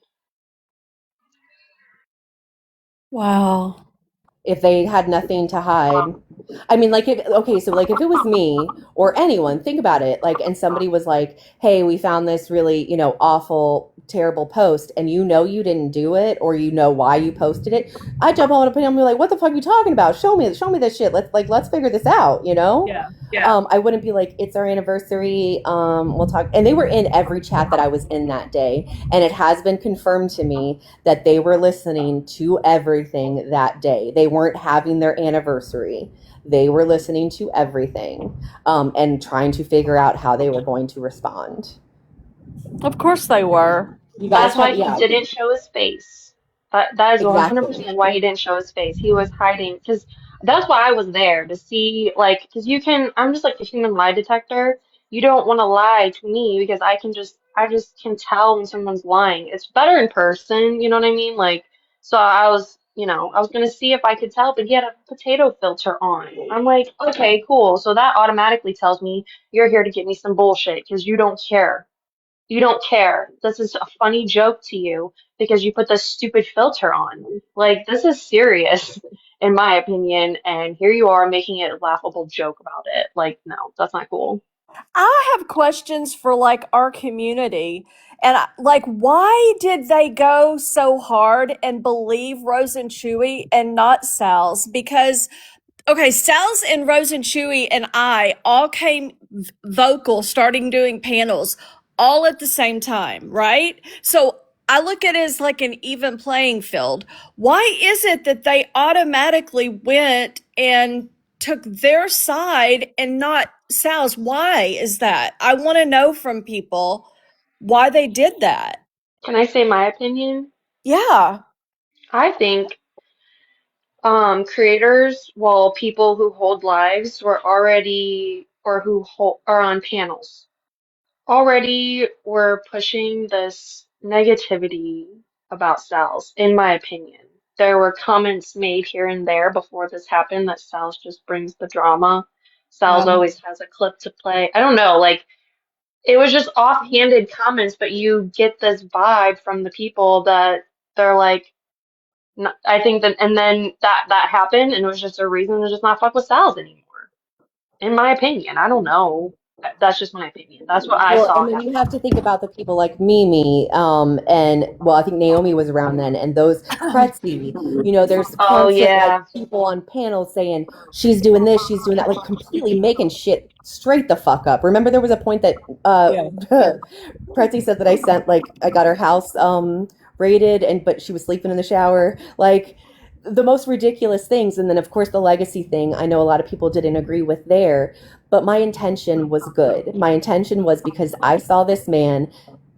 Wow. If they had nothing to hide. I mean, like, if it was me or anyone, think about it. Like, and somebody was like, "Hey, we found this really, awful, terrible post, and you didn't do it, or why you posted it." I jump on up and be like, "What the fuck are you talking about? Show me this shit. Let's figure this out." Yeah. I wouldn't be like, "It's our anniversary. We'll talk." And they were in every chat that I was in that day, and it has been confirmed to me that they were listening to everything that day. They weren't having their anniversary. They were listening to everything and trying to figure out how they were going to respond. Of course they were. You guys That's why have, he yeah, didn't show his face. That is exactly. 100% why he didn't show his face. He was hiding because that's why I was there to see, like, because I'm just like a human lie detector. You don't want to lie to me because I just can tell when someone's lying. It's better in person, you know what I mean? Like, so I was gonna see if I could tell, but he had a potato filter on. I'm like, okay, cool. So that automatically tells me you're here to give me some bullshit because you don't care. You don't care. This is a funny joke to you because you put this stupid filter on. Like, this is serious, in my opinion, and here you are making it a laughable joke about it. Like, no, that's not cool. I have questions for like our community. And like, why did they go so hard and believe Rose and Chewy and not Sal's? Because okay, Sal's and Rose and Chewy and I all came vocal starting doing panels all at the same time, right? So I look at it as like an even playing field. Why is it that they automatically went and took their side and not Sal's? Why is that? I want to know from people why they did that. Can I say my opinion? Yeah. I think creators, well, people who hold lives were already, or who are on panels, already were pushing this negativity about Sal's, in my opinion. There were comments made here and there before this happened that Sal's just brings the drama. Sal's always has a clip to play. I don't know, like, it was just offhanded comments, but you get this vibe from the people that they're like, I think that, and then that happened, and it was just a reason to just not fuck with Sal's anymore. In my opinion, I don't know. That's just my opinion. That's what I Well, saw and then happen. you have to think about the people like Mimi, and well, I think Naomi was around then, and those Pretzi. You know, there's Oh constant like yeah. people on panels saying she's doing this, she's doing that, like completely making shit straight the fuck up. Remember, there was a point that Yeah. Pretzi said that I got her house raided, but she was sleeping in the shower, like the most ridiculous things. And then of course the legacy thing, I know a lot of people didn't agree with there, but my intention was good. My intention was because I saw this man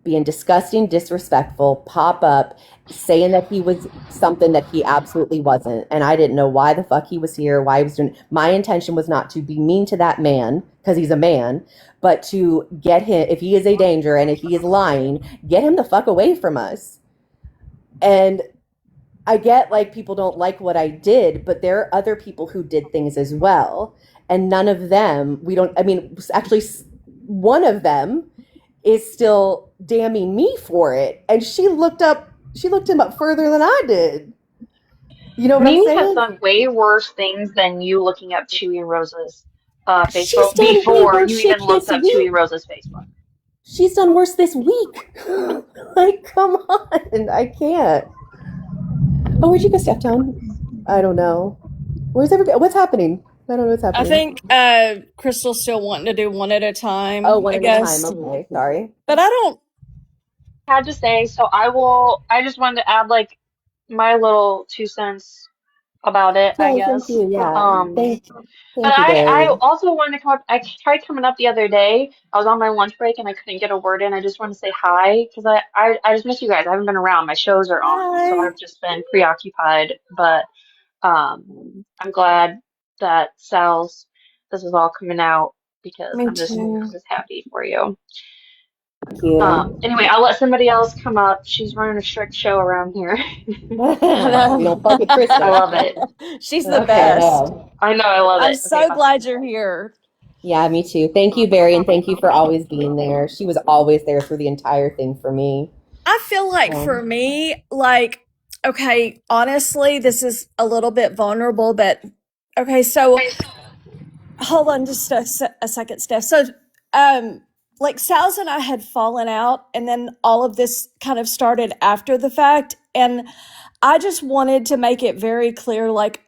being disgusting, disrespectful, pop up, saying that he was something that he absolutely wasn't. And I didn't know why the fuck he was here, why he was doing. My intention was not to be mean to that man, because he's a man, but to get him, if he is a danger and if he is lying, get him the fuck away from us. And I get like people don't like what I did, but there are other people who did things as well. And none of them, actually, one of them is still damning me for it. And she looked him up further than I did. You know what I'm Mimi has saying? done way worse things than you looking up Chewy and Rose's She's Facebook done way before worse you even shit looked this up Chewy week. and Rose's Facebook. She's done worse this week. Like, come on. I can't. Oh, where'd you go, Steph Town? I don't know. Where's everybody? What's happening? I don't know what's I happening. think Crystal's still wanting to do one at a time, Oh, one I at a time. guess. Okay, sorry. But I don't. Had to say, so I just wanted to add like my little 2 cents about it, I Oh, thank guess. you. Yeah. Um, but Thank you, I Barry. also wanted to come up. I tried coming up the other day. I was on my lunch break and I couldn't get a word in. I just wanted to say hi because I just miss you guys. I haven't been around. My shows are on, so Hi. I've just been preoccupied. But I'm glad that this is all coming out because Me I'm too. just happy for you. Thank you. Anyway, I'll let somebody else come up. She's running a strict show around here. We don't fuck with I Krista. love it. She's the Okay. best. I know, I love I'm it. Okay, so bye. glad you're here. Yeah, me too. Thank you, Barry, and thank you for always being there. She was always there through the entire thing for me. I feel like for me, like, okay, honestly, this is a little bit vulnerable, but okay, so hold on just a second, Steph. So, like Sal's and I had fallen out, and then all of this kind of started after the fact. And I just wanted to make it very clear, like,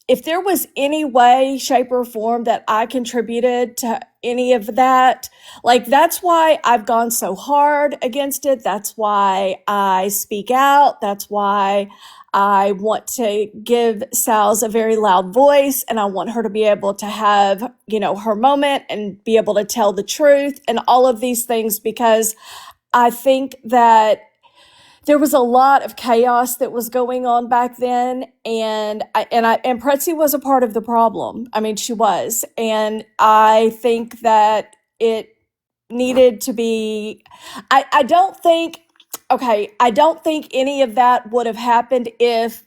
if there was any way, shape, or form that I contributed to any of that, like, that's why I've gone so hard against it. That's why I speak out. That's why I want to give Sal's a very loud voice, and I want her to be able to have, her moment and be able to tell the truth and all of these things, because I think that there was a lot of chaos that was going on back then, and Pretzi was a part of the problem. I mean, she was, and I think that it needed to be. I don't think. Okay, I don't think any of that would have happened if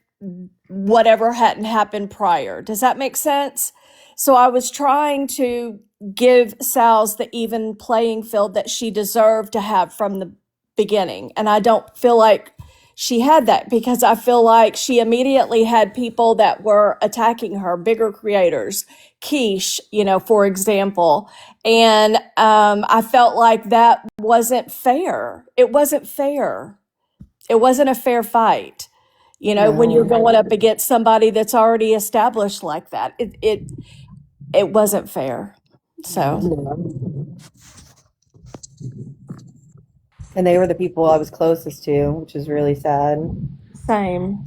whatever hadn't happened prior. Does that make sense? So I was trying to give Sal's the even playing field that she deserved to have from the beginning. And I don't feel like she had that, because I feel like she immediately had people that were attacking her, bigger creators, Quiche, for example. And I felt like that wasn't fair. It wasn't fair. It wasn't a fair fight. When you're No. going up against somebody that's already established like that, it wasn't fair. So. No. And they were the people I was closest to, which is really sad. Same.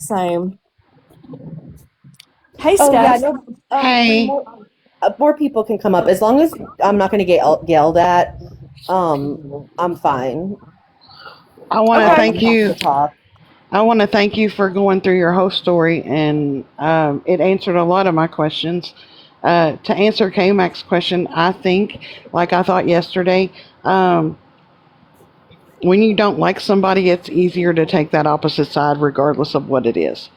Hey, Oh yeah, Steph. no. Hey. More people can come up as long as I'm not going to get yelled at. I'm fine. I want to Okay. thank you. I want to thank you for going through your whole story, and it answered a lot of my questions. To answer K-Mac's question, I think, like I thought yesterday, when you don't like somebody, it's easier to take that opposite side, regardless of what it is.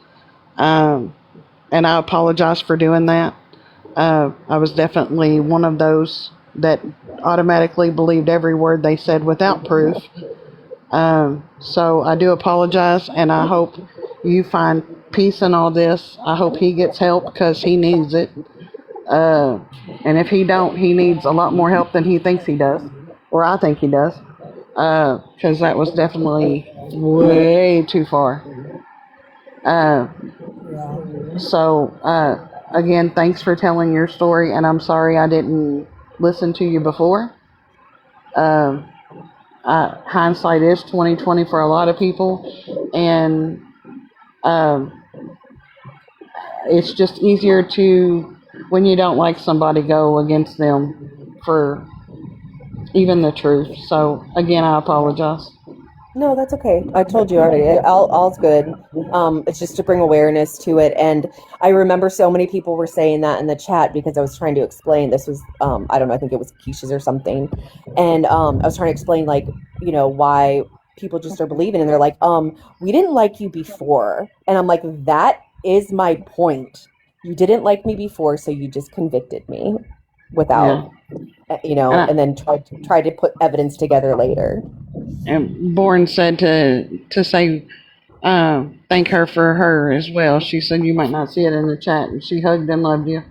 And I apologize for doing that. I was definitely one of those that automatically believed every word they said without proof. So I do apologize, and I hope you find peace in all this. I hope he gets help because he needs it. And if he don't, he needs a lot more help than he thinks he does, or I think he does, because that was definitely way too far. So again, thanks for telling your story, and I'm sorry I didn't listen to you before. Um, Hindsight is 2020 for a lot of people, and um, it's just easier to, when you don't like somebody, go against them for even the truth. So again, I apologize. No, that's okay. I told you already. All's good. It's just to bring awareness to it. And I remember so many people were saying that in the chat because I was trying to explain. This was, I don't know, I think it was Keisha's or something. And I was trying to explain, like, why people just are believing. And they're like, we didn't like you before. And I'm like, that is my point. You didn't like me before, so you just convicted me without, and then tried to put evidence together later. And Bourne said to say thank her for her as well. She said you might not see it in the chat, and she hugged and loved you.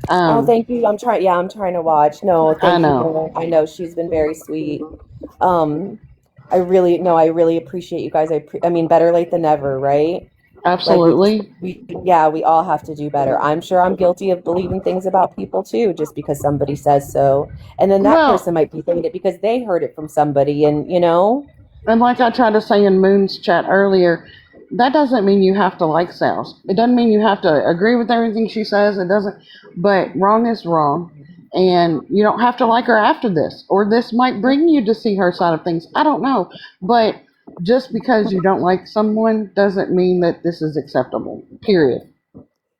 Oh, thank you. I'm trying. Yeah, I'm trying to watch. No, I thank you. know. Lauren. I know she's been very sweet. I really appreciate you guys. I mean, better late than never, right? Absolutely. Like we all have to do better. I'm sure I'm guilty of believing things about people too, just because somebody says so, and then that person might be saying it because they heard it from somebody, and And like I tried to say in Moon's chat earlier, that doesn't mean you have to like Sals. It doesn't mean you have to agree with everything she says. It doesn't. But wrong is wrong. And you don't have to like her after this. Or this might bring you to see her side of things. I don't know. But just because you don't like someone doesn't mean that this is acceptable. Period.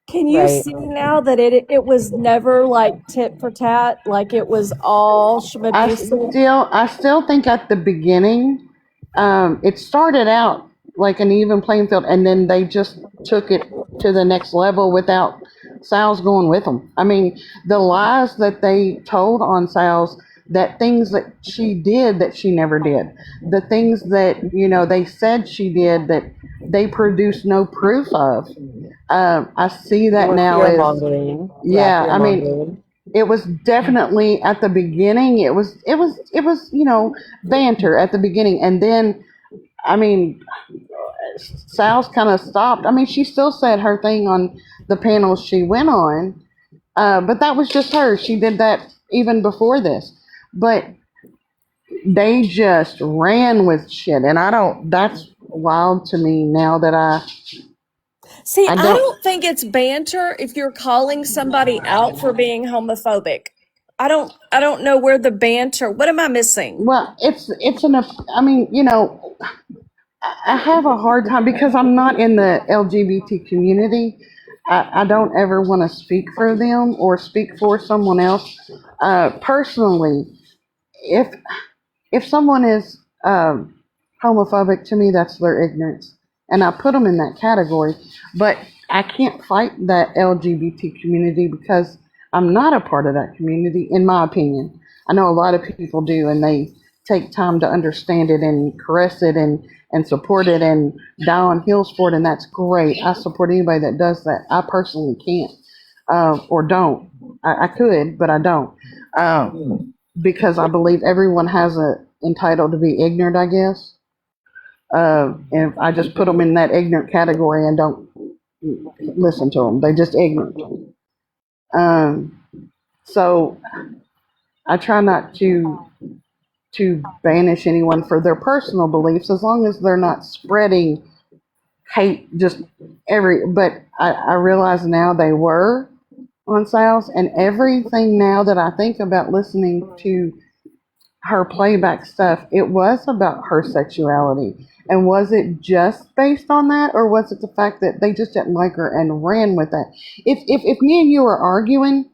Can you see now that it was never like tit for tat, like it was all schmabusi? I still think at the beginning, it started out like an even playing field, and then they just took it to the next level without Sal's going with them. I mean, the lies that they told on Sal's, that things that she did that she never did, the things that they said she did that they produced no proof of. I see that now as I mean, it was definitely at the beginning. It was banter at the beginning, and then I mean, Sal's kind of stopped. I mean, she still said her thing on the panels she went on, but that was just her. She did that even before this, but they just ran with shit, and I don't. That's wild to me now that See, I don't think it's banter if you're calling somebody out for being homophobic. I don't know where the banter. What am I missing? Well, I mean, I have a hard time because I'm not in the LGBT community. I don't ever want to speak for them or speak for someone else. Personally, if someone is homophobic, to me, that's their ignorance, and I put them in that category. But I can't fight that LGBT community because I'm not a part of that community, in my opinion. I know a lot of people do, and take time to understand it and caress it and support it and die on heels for it, and that's great. I support anybody that does that. I personally can't, or don't. I could, but I don't, because I believe everyone has a entitled to be ignorant, I guess. And I just put them in that ignorant category and don't listen to them. They're just ignorant. So I try not to banish anyone for their personal beliefs as long as they're not spreading hate just but I realize now they were on sales, and everything now that I think about listening to her playback stuff, it was about her sexuality. And was it just based on that, or was it the fact that they just didn't like her and ran with it? If me and you were arguing,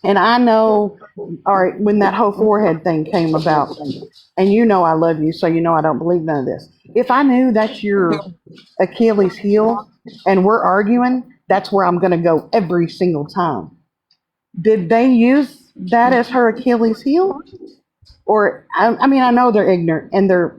and I know, all right, when that whole forehead thing came about, and you know I love you, so you know I don't believe none of this. If I knew that's your Achilles heel and we're arguing, that's where I'm going to go every single time. Did they use that as her Achilles heel? Or, I mean, I know they're ignorant and they're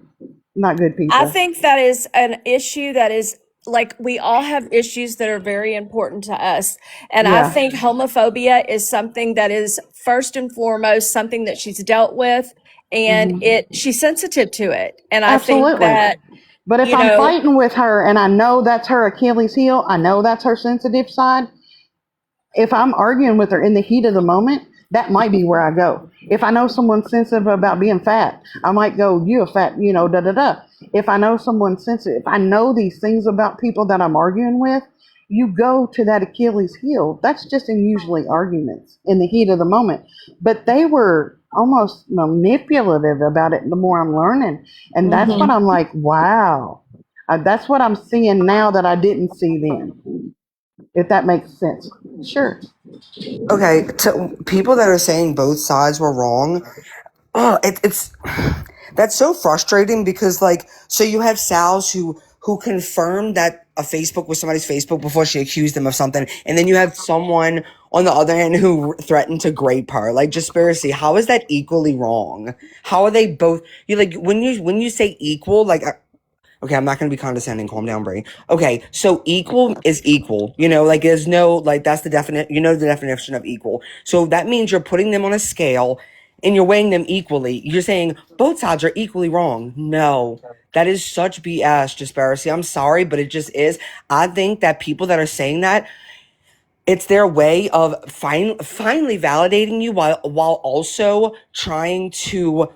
not good people. I think that is an issue that is like, we all have issues that are very important to us. And I Yeah. think homophobia is something that is first and foremost something that she's dealt with, and she's sensitive to it. And I think Absolutely. that, But if you I'm know, fighting with her and I know that's her Achilles heel, I know that's her sensitive side, if I'm arguing with her in the heat of the moment, that might be where I go. If I know someone's sensitive about being fat, I might go, you a fat, da da da. If I know someone's sensitive, if I know these things about people that I'm arguing with, you go to that Achilles heel. That's just in usually arguments in the heat of the moment. But they were almost manipulative about it the more I'm learning. And that's what I'm like, wow. That's what I'm seeing now that I didn't see then. If that makes sense. Sure. Okay, to people that are saying both sides were wrong, it's that's so frustrating because, like, so you have Sal's who confirmed that a Facebook was somebody's Facebook before she accused them of something, and then you have someone on the other hand who threatened to grape her. Like, Jaspercy, how is that equally wrong? How are they both? You like when you say equal, like. Okay, I'm not going to be condescending. Calm down, Brie. Okay, so equal is equal. Like there's no, like that's the definite, the definition of equal. So that means you're putting them on a scale and you're weighing them equally. You're saying both sides are equally wrong. No, that is such BS, Jaspercy. I'm sorry, but it just is. I think that people that are saying that, it's their way of finally validating you while also trying to,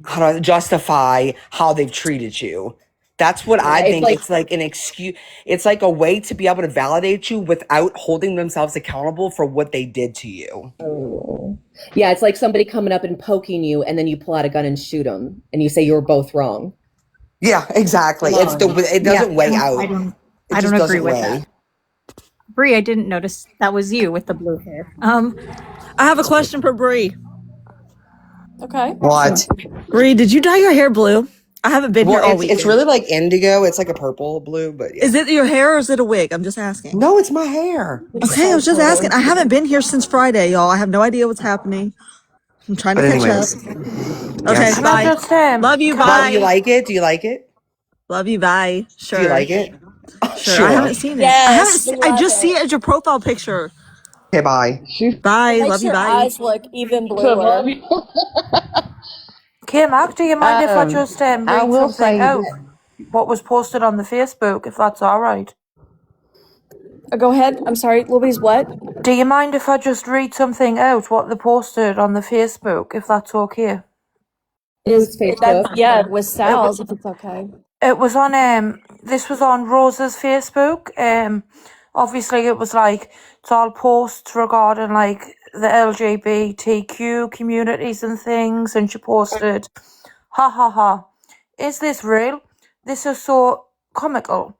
how to justify how they've treated you. That's what I think. It's like an excuse. It's like a way to be able to validate you without holding themselves accountable for what they did to you. Oh. Yeah, it's like somebody coming up and poking you, and then you pull out a gun and shoot them, and you say you were both wrong. Yeah, exactly. It doesn't weigh out. I don't agree with that. Bree, I didn't notice that was you with the blue hair. I have a question for Bree. Okay. What? Bree, did you dye your hair blue? I haven't been here all weekend. It's really like indigo. It's like a purple blue, but yeah. Is it your hair or is it a wig? I'm just asking. No, it's my hair. Okay, I was just asking. I haven't been here since Friday, y'all. I have no idea what's happening. I'm trying to catch up. Okay, Yes. bye. Love you, bye. Well, do you like it? Do you like it? Love you, bye. Sure. Do you like it? Sure. I haven't seen it. Yes, I just see it as your profile picture. Okay, bye. Bye. Makes Love you, your bye. eyes look even bluer. Kmac, do you mind if I just I read will something say out? What was posted on the Facebook, if that's all right? Go ahead. I'm sorry, Louise, what? Do you mind if I just read something out, what they posted on the Facebook, if that's okay? With Sal's, if it's okay. It was on, this was on Rosa's Facebook. Obviously it was like, it's all posts regarding like the LGBTQ communities and things, and she posted, ha ha ha, is this real? This is so comical.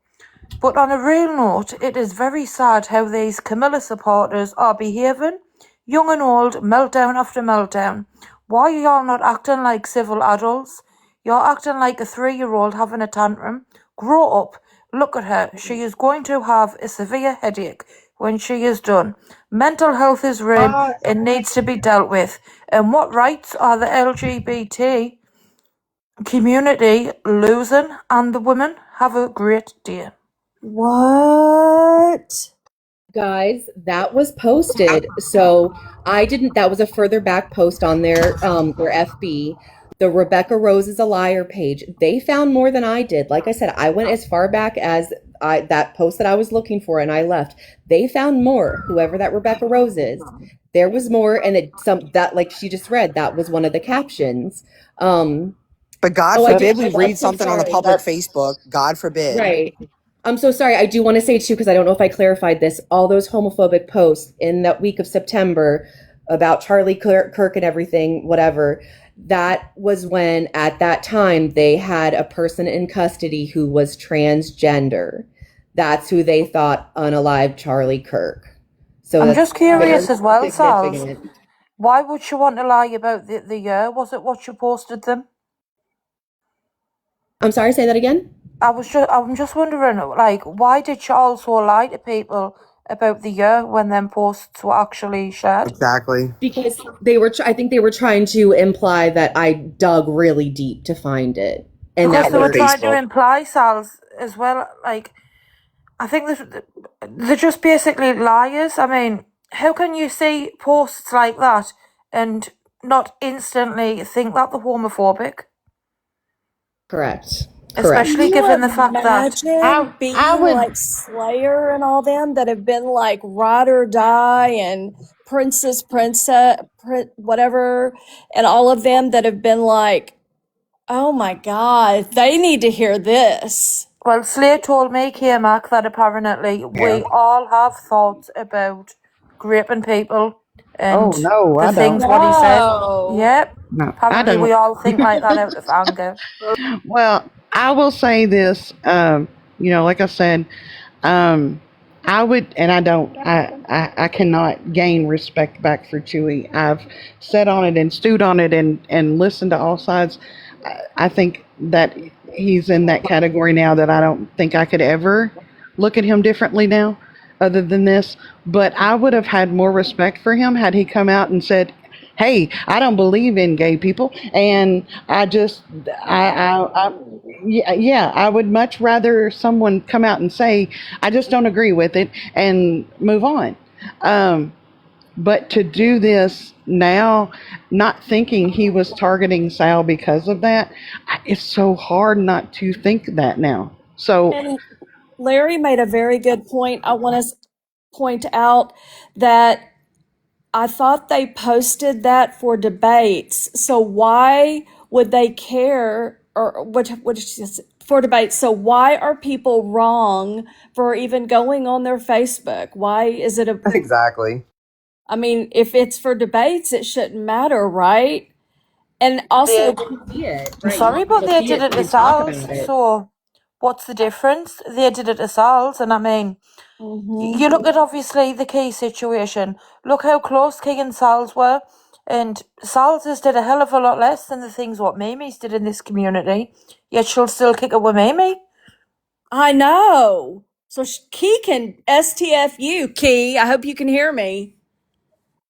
But on a real note, it is very sad how these Camilla supporters are behaving. Young and old, meltdown after meltdown. Why are y'all not acting like civil adults? You're acting like a 3-year-old having a tantrum. Grow up. Look at her. She is going to have a severe headache when she is done. Mental health is real and needs to be dealt with. And what rights are the LGBT community losing? And the women have a great day. What? Guys, that was posted. So I didn't. That was a further back post on their FB. The Rebecca Rose is a liar page. They found more than I did. Like I said, I went as far back as that post that I was looking for, and I left. They found more. Whoever that Rebecca Rose is, there was more, and that like she just read. That was one of the captions. But God Oh, forbid we read something on the public Facebook. God forbid. Right. I'm so sorry. I do want to say too, because I don't know if I clarified this, all those homophobic posts in that week of September about Charlie Kirk and everything, whatever, that was when at that time they had a person in custody who was transgender. That's who they thought unalived Charlie Kirk. So I'm just curious as well, Sal. significant. Why would you want to lie about the year? Was it what you posted them? I'm sorry, say that again? I'm just wondering, like, why did you also lie to people about the year when them posts were actually shared? Exactly. Because they were, I think they were trying to imply that I dug really deep to find it. And Because that they were trying to imply, Sals, as well, like, I think they're just basically liars. I mean, how can you see posts like that and not instantly think that they're homophobic? Correct. Especially Can given you the fact that imagine being like Slayer and all them that have been like Ride or Die and Princess, whatever, and all of them that have been like, oh my God, they need to hear this. Well, Slay told me, Kmac, that apparently we all have thoughts about raping people and no, the I things don't. what he said. No. Yep. No, I Apparently we don't. all think like that out of anger. Well, I will say this. Like I said, I would, and I don't. I cannot gain respect back for Chewy. I've sat on it and stewed on it and listened to all sides. I think that he's in that category now that I don't think I could ever look at him differently now, other than this. But I would have had more respect for him had he come out and said, "Hey, I don't believe in gay people, and yeah, I would much rather someone come out and say, I just don't agree with it and move on." But to do this now, not thinking he was targeting Sal because of that, it's so hard not to think that now. So, And Larry made a very good point. I want to point out that I thought they posted that for debates. So why would they care, or for debates? So why are people wrong for even going on their Facebook? Why is it Exactly. I mean, if it's for debates, it shouldn't matter, right? And also, Sorry, but they did it to Sal's. So what's the difference? They did it to Sal's, and I mean, you look at obviously the Key situation. Look how close Key and Sal's were, and Sal's has did a hell of a lot less than the things what Mimi's did in this community. Yet she'll still kick it with Mimi. I know. So Key can STF you, Key. I hope you can hear me.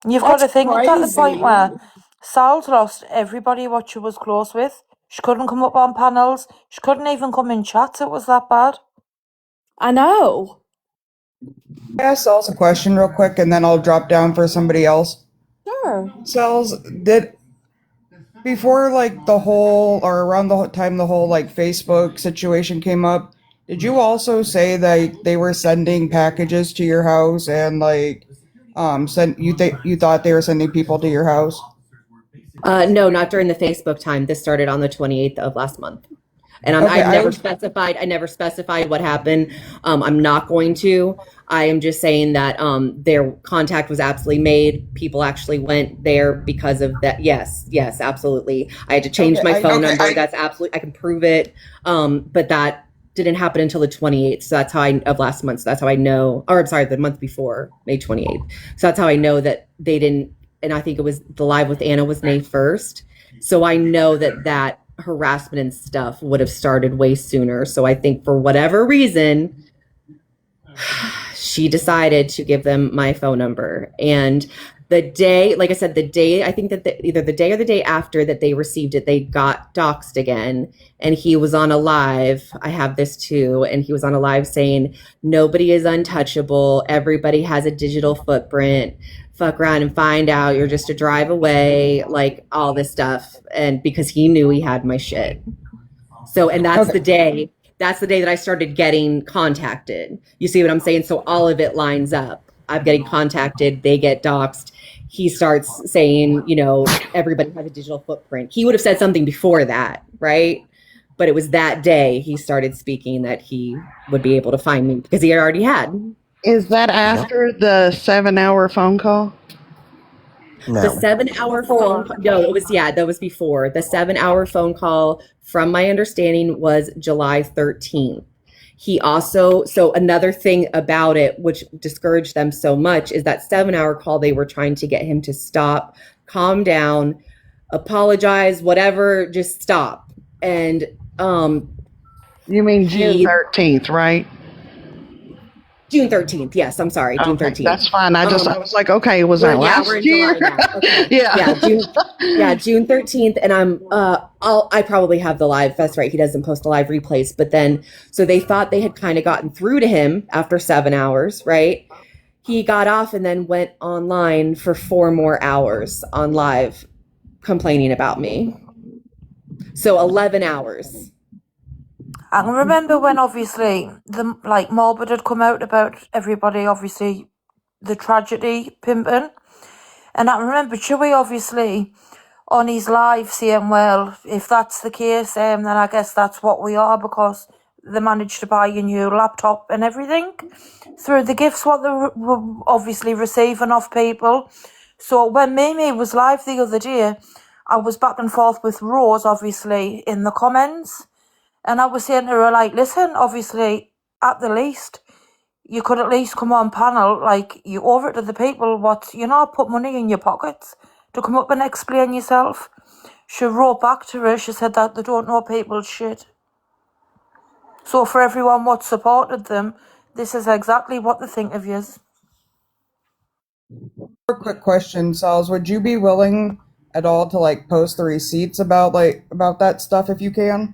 You've got to think it's at the point where Sal's lost everybody what she was close with. She couldn't come up on panels. She couldn't even come in chats. It was that bad. I know. Can I ask Sal's a question real quick, and then I'll drop down for somebody else? Sure. Sal's, before like the whole, or around the time the whole like Facebook situation came up, did you also say that they were sending packages to your house and like you thought they were sending people to your house? No, not during the Facebook time. This started on the 28th of last month. And I never specified what happened. I'm not going to. I am just saying that their contact was absolutely made. People actually went there because of that. Yes, absolutely. I had to change my phone number. That's absolutely, I can prove it. But that didn't happen until the 28th. So that's how of last month. So that's how I know, or I'm sorry, the month before, May 28th. So that's how I know that they didn't, and I think it was the live with Anna was May 1st. So I know that harassment and stuff would have started way sooner. So I think for whatever reason, she decided to give them my phone number. And the day, like I said, I think that either the day or the day after that they received it, they got doxxed again. And he was on a live. I have this too. And he was on a live saying, nobody is untouchable. Everybody has a digital footprint. Fuck around and find out you're just a drive away, like all this stuff. And because he knew he had my shit. So, and that's the day that I started getting contacted. You see what I'm saying? So all of it lines up. I'm getting contacted. They get doxxed. He starts saying, everybody has a digital footprint. He would have said something before that, right? But it was that day he started speaking that he would be able to find me because he already had. Is that after the 7-hour phone call? No. The 7-hour phone call. No, that was before. The 7-hour phone call, from my understanding, was July 13th. He also, so another thing about it, which discouraged them so much, is that 7-hour call, they were trying to get him to stop, calm down, apologize, whatever, just stop. And you mean June 13th, right? June 13th. Yes, I'm sorry. June 13th. That's fine. I was like, okay, was that last we're in year? July now. Okay. Yeah. June 13th. And I probably have the live. That's right. He doesn't post the live replays. But then, so they thought they had kind of gotten through to him after 7 hours, right? He got off and then went online for 4 more hours on live complaining about me. So 11 hours. I can remember when obviously the Morbid had come out about everybody, obviously the tragedy pimping, and I remember Chewy obviously on his live saying, well, if that's the case, then I guess that's what we are, because they managed to buy a new laptop and everything through the gifts what they were obviously receiving off people. So when Mimi was live the other day, I was back and forth with Rose obviously in the comments. And I was saying to her, like, listen, obviously, at the least, you could at least come on panel, like, you owe it to the people put money in your pockets to come up and explain yourself. She wrote back to her, she said that they don't know people's shit. So for everyone what supported them, this is exactly what they think of you. Quick question, Sal's. Would you be willing at all to post the receipts about that stuff if you can?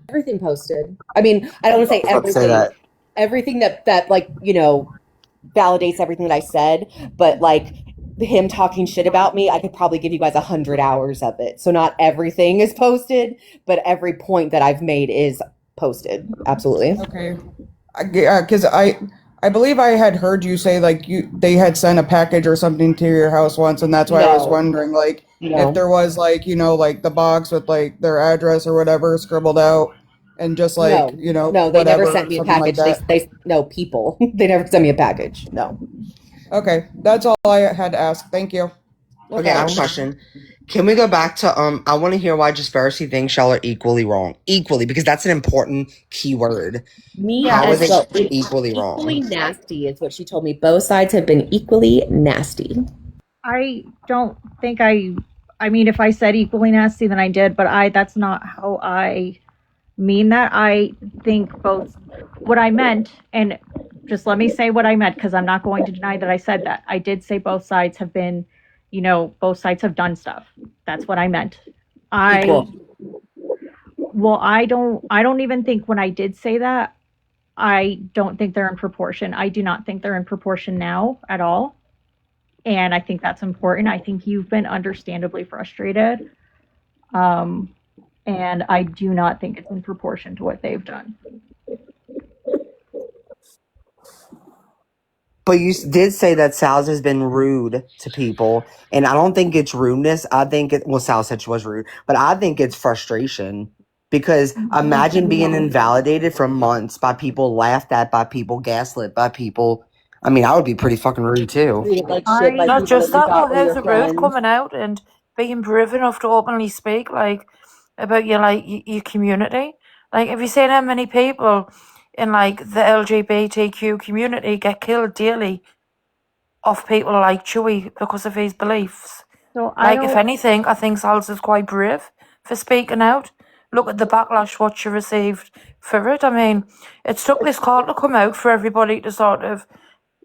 Everything posted. I mean, I don't want to say everything. Everything that validates everything that I said, but him talking shit about me, I could probably give you guys 100 hours of it. So not everything is posted, but every point that I've made is posted. Absolutely. Okay. Because I believe I had heard you say they had sent a package or something to your house once, and that's why I was wondering if there was the box with their address or whatever scribbled out, and just no, they never sent me a package. They people. They never sent me a package. No. Okay, that's all I had to ask. Thank you. Okay, I have a question. Can we go back to I want to hear why Jaspercy thinks y'all are equally wrong. Equally, because that's an important key word. How is it equally wrong? Equally nasty is what she told me. Both sides have been equally nasty. I don't think I mean, if I said equally nasty, then I did, but that's not how I mean that. I think both, what I meant, and just let me say what I meant, because I'm not going to deny that I said that. I did say both sides have been, both sides have done stuff. That's what I meant. Well, I don't even think when I did say that, I don't think they're in proportion. I do not think they're in proportion now at all. And I think that's important. I think you've been understandably frustrated. And I do not think it's in proportion to what they've done. But you did say that Sal's has been rude to people, and I don't think it's rudeness. I think Sal said she was rude, but I think it's frustration. Because imagine being invalidated for months by people, laughed at by people, gaslit by people. I mean, I would be pretty fucking rude too. Not just that, but how's it rude coming out and being brave enough to openly speak about your community? Have you seen how many people in the LGBTQ community get killed daily off people like Chewy because of his beliefs? So if anything, I think Sal's is quite brave for speaking out, look at the backlash what she received for it. I mean, it took this call to come out for everybody to sort of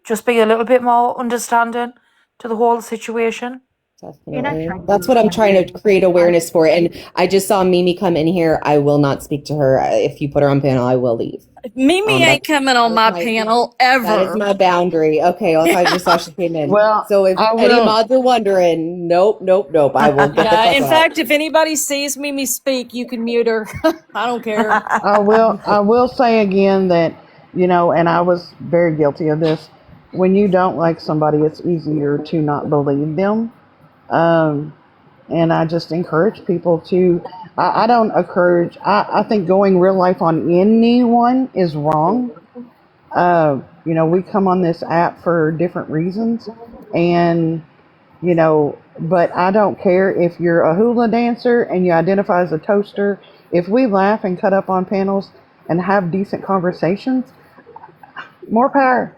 just be a little bit more understanding to the whole situation. Definitely. That's what I'm trying to create awareness for. And I just saw Mimi come in here. I will not speak to her. If you put her on panel, I will leave. Mimi ain't coming on my panel ever. That is my boundary. Okay, well, if I just saw she came in. Well, so if any mods are wondering, nope. I will get the fuck in out. fact, if anybody sees Mimi speak, you can mute her. I don't care. I will say again that, and I was very guilty of this. When you don't like somebody, it's easier to not believe them. And I just encourage people to, I don't encourage, I think going real life on anyone is wrong. We come on this app for different reasons, and, but I don't care if you're a hula dancer and you identify as a toaster. If we laugh and cut up on panels and have decent conversations, more power.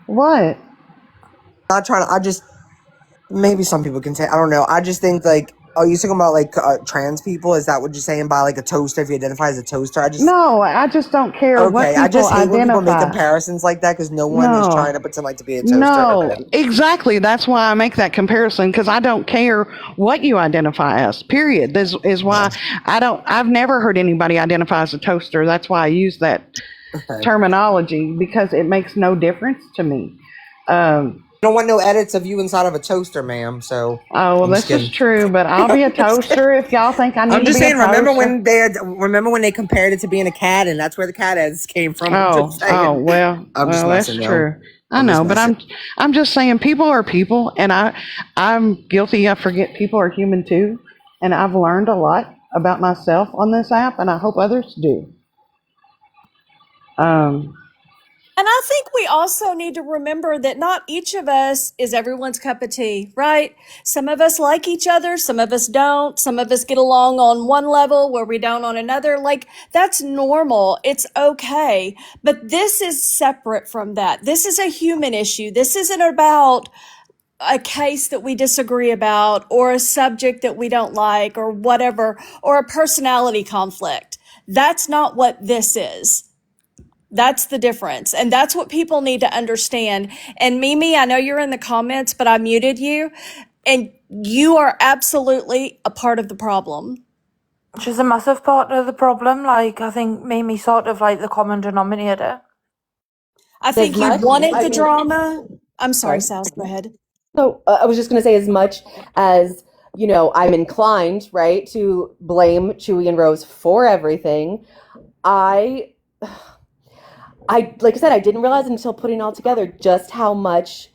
What? Not trying to, maybe some people can say, I don't know. I just think oh, you're talking about trans people? Is that what you're saying by a toaster if you identify as a toaster? No, I just don't care what people I just hate when people make identify. comparisons like that because no one is trying to pretend to be a toaster. No, exactly. That's why I make that comparison, because I don't care what you identify as. Period. This is why I've never heard anybody identify as a toaster. That's why I use that terminology, because it makes no difference to me. I don't want no edits of you inside of a toaster, ma'am. So. Oh, well, this is true, but I'll be a toaster if y'all think I need to be a toaster. I'm just saying. Remember when they compared it to being a cat, and that's where the cat heads came from. Well, that's true. I know, but I'm just saying, people are people, and I'm guilty. I forget people are human too, and I've learned a lot about myself on this app, and I hope others do. And I think we also need to remember that not each of us is everyone's cup of tea, right? Some of us like each other. Some of us don't. Some of us get along on one level where we don't on another. That's normal. It's okay. But this is separate from that. This is a human issue. This isn't about a case that we disagree about, or a subject that we don't like, or whatever, or a personality conflict. That's not what this is. That's the difference. And that's what people need to understand. And Mimi, I know you're in the comments, but I muted you. And you are absolutely a part of the problem. She's a massive part of the problem. I think Mimi sort of the common denominator. I think you wanted the drama. I'm sorry, Sal, go ahead. So I was just going to say, as much as, I'm inclined, right, to blame Chewy and Rose for everything, like I said, I didn't realize until putting it all together just how much.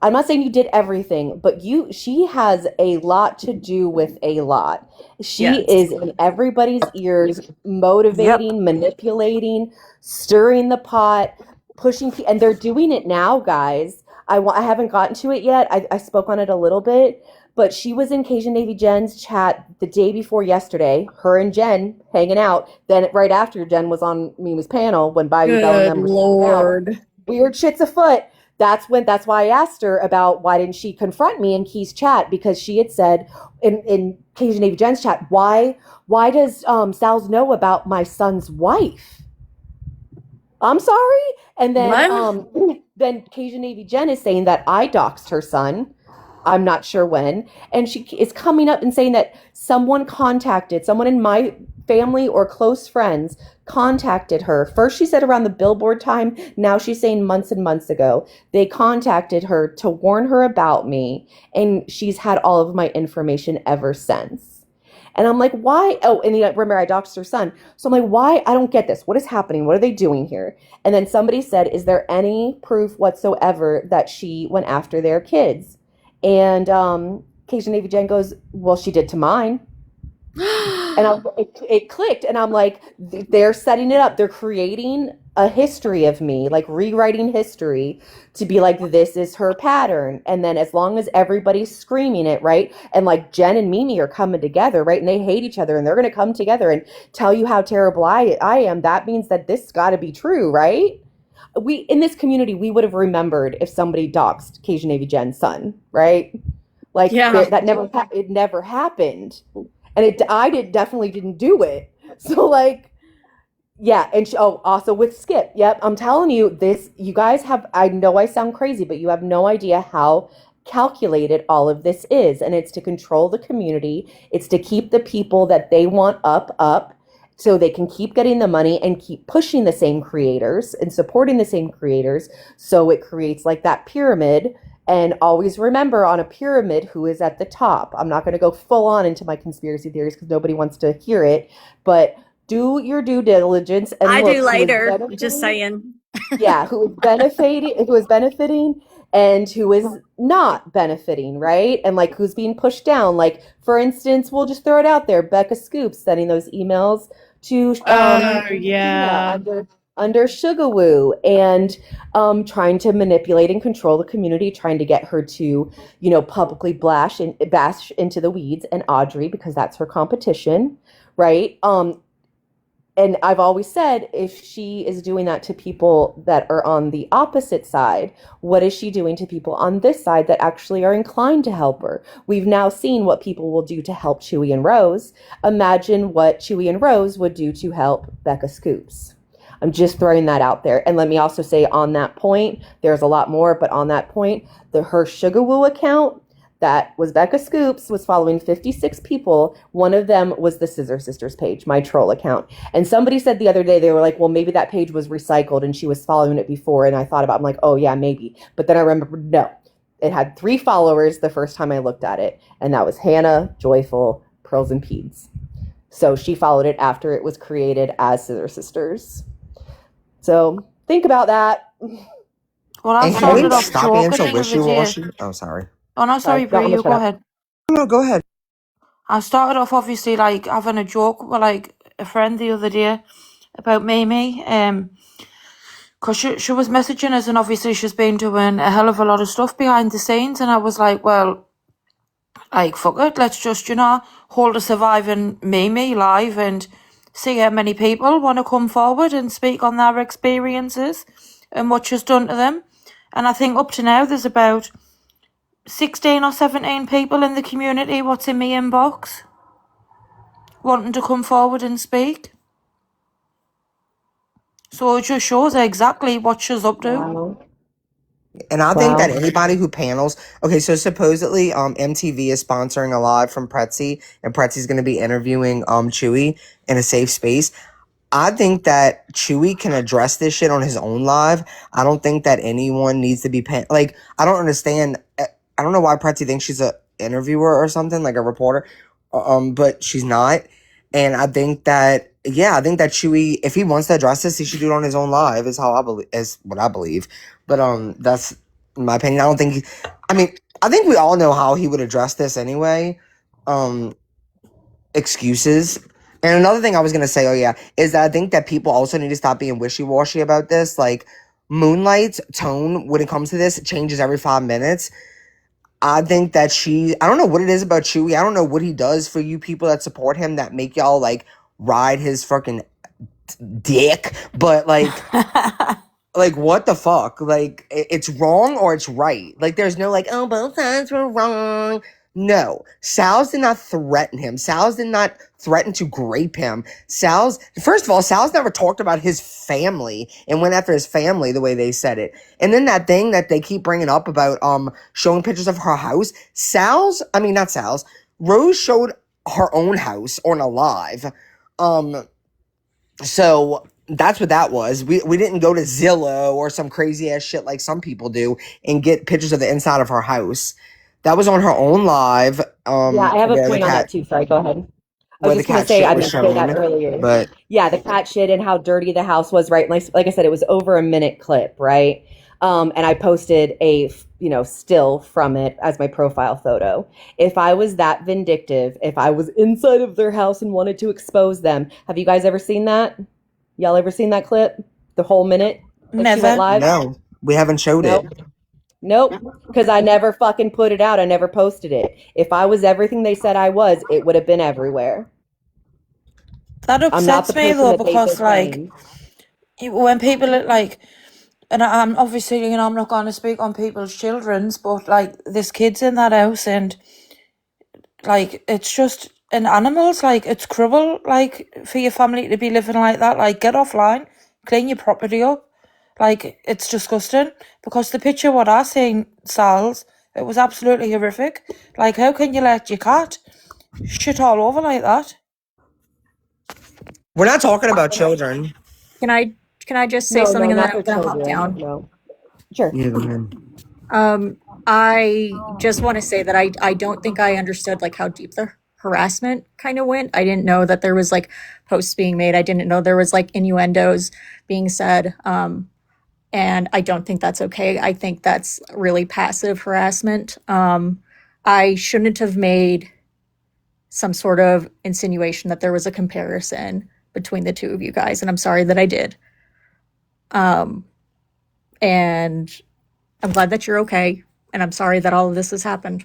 I'm not saying you did everything, but she has a lot to do with a lot. She is in everybody's ears, motivating, manipulating, stirring the pot, pushing, and they're doing it now, guys. I haven't gotten to it yet. I spoke on it a little bit, but she was in Cajun Navy Jen's chat the day before yesterday, her and Jen hanging out. Then right after, Jen was on Mimi's panel when Bayou Bell and them were Lord. out. Weird shit's afoot. That's why I asked her about why didn't she confront me in Key's chat, because she had said in Cajun Navy Jen's chat, why does Sal's know about my son's wife? I'm sorry. And then then Cajun Navy Jen is saying that I doxed her son. I'm not sure when. And she is coming up and saying that someone in my family or close friends contacted her. First she said around the billboard time. Now she's saying months and months ago. They contacted her to warn her about me. And she's had all of my information ever since. And I'm like, why? Oh, and remember, I doxed her son. So I'm like, why? I don't get this. What is happening? What are they doing here? And then somebody said, is there any proof whatsoever that she went after their kids? And Cajun Navy Jen goes, well, she did to mine. And it clicked. And I'm like, they're setting it up. They're creating a history of me, rewriting history to be this is her pattern. And then as long as everybody's screaming it, right? And Jen and Mimi are coming together, right? And they hate each other and they're going to come together and tell you how terrible I am. That means that this got to be true, right? In this community, we would have remembered if somebody doxed Cajun Navy Jen's son, right? That never happened. and definitely didn't do it. So like, yeah, and also with Skip. Yep, I'm telling you this. You guys have. I know I sound crazy, but you have no idea how calculated all of this is, and it's to control the community. It's to keep the people that they want up, so they can keep getting the money and keep pushing the same creators and supporting the same creators. So it creates like that pyramid. And always remember on a pyramid who is at the top. I'm not going to go full on into my conspiracy theories because nobody wants to hear it, but do your due diligence and I look do who is later. benefiting. Just saying. Yeah, who is benefiting and who is not benefiting, right? And like who's being pushed down. Like for instance, we'll just throw it out there. Becca Scoops sending those emails to Yeah. under Sugawoo and trying to manipulate and control the community, trying to get her to, publicly bash into the weeds and Audrey because that's her competition, right? And I've always said, if she is doing that to people that are on the opposite side, what is she doing to people on this side that actually are inclined to help her? We've now seen what people will do to help Chewy and Rose. Imagine what Chewy and Rose would do to help Becca Scoops. I'm just throwing that out there. And let me also say on that point, there's a lot more, but on that point, her Sugawoo account, that was Becca Scoops, was following 56 people. One of them was the Scissor Sisters page, my troll account. And somebody said the other day, they were like, well, maybe that page was recycled and she was following it before. And I thought about it, I'm like, oh yeah, maybe. But then I remembered, no, it had 3 followers the first time I looked at it. And that was Hannah, Joyful, Pearls and Peds. So she followed it after it was created as Scissor Sisters. So think about that. Well, I And started can we off stop being joking so the other day. wishy-washy? Oh, sorry. Oh no, sorry, No, I'm Brie, gonna you shut go up. ahead. No, go ahead. I started off obviously like having a joke with like a friend the other day about Mimi, cause she was messaging us and obviously she's been doing a hell of a lot of stuff behind the scenes, and I was like, well, like fuck it, let's just hold a surviving Mimi live and see how many people want to come forward and speak on their experiences and what she's done to them. And I think up to now there's about 16 or 17 people in the community what's in my inbox wanting to come forward and speak. So it just shows exactly what she's up to. Wow. And I think that anybody who panels, okay, so supposedly MTV is sponsoring a live from Pretzi, and Pretzi's going to be interviewing Chewy in a safe space. I think that Chewy can address this shit on his own live. I don't think that anyone needs to be like, I don't understand. I don't know why Pretzi thinks she's a interviewer or something, like a reporter, but she's not. And I think that, I think that Chewy, if he wants to address this, he should do it on his own live. Is what I believe. But that's my opinion. I think we all know how he would address this anyway. Excuses. And another thing I was gonna say, is that I think that people also need to stop being wishy-washy about this. Like, Moonlight's tone when it comes to this changes every 5 minutes. I think that I don't know what it is about Chewy. I don't know what he does for you people that support him that make y'all, like, ride his fucking dick. But, like, like, what the fuck? Like, it's wrong or it's right. Like, there's no, like, oh, both sides were wrong. No. Sal's did not threaten him. Sal's did not threaten to grape him. First of all, Sal's never talked about his family and went after his family the way they said it. And then that thing that they keep bringing up about showing pictures of her house. Rose showed her own house on a live. So that's what that was. We didn't go to Zillow or some crazy ass shit like some people do and get pictures of the inside of her house. That was on her own live. Yeah, I have a point on that too. Sorry, go ahead. I was just going to say, I meant to say that earlier. But yeah, the cat shit and how dirty the house was, right? Like I said, it was over a minute clip, right? And I posted a, still from it as my profile photo. If I was that vindictive, if I was inside of their house and wanted to expose them, have you guys ever seen that? Y'all ever seen that clip? The whole minute? Never. She went live? No, we haven't showed it. Nope, because I never fucking put it out. I never posted it. If I was everything they said I was, it would have been everywhere. That upsets me though, because like, when people are like, and I'm obviously, I'm not going to speak on people's children's, but like, there's kids in that house, and like, it's just, and animals. Like, it's cruel, like, for your family to be living like that. Like, get offline, clean your property up. Like, it's disgusting. Because the picture what I seen, Sal's, it was absolutely horrific. Like, how can you let your cat shit all over like that? We're not talking about children. Can I just say No, something no, and then not I'm for gonna hop children. down? No. Sure. Yeah, go ahead. I just want to say that I don't think I understood like how deep the harassment kind of went. I didn't know that there was like posts being made. I didn't know there was like innuendos being said. And I don't think that's okay. I think that's really passive harassment. I shouldn't have made some sort of insinuation that there was a comparison between the two of you guys, and I'm sorry that I did. And I'm glad that you're okay, and I'm sorry that all of this has happened.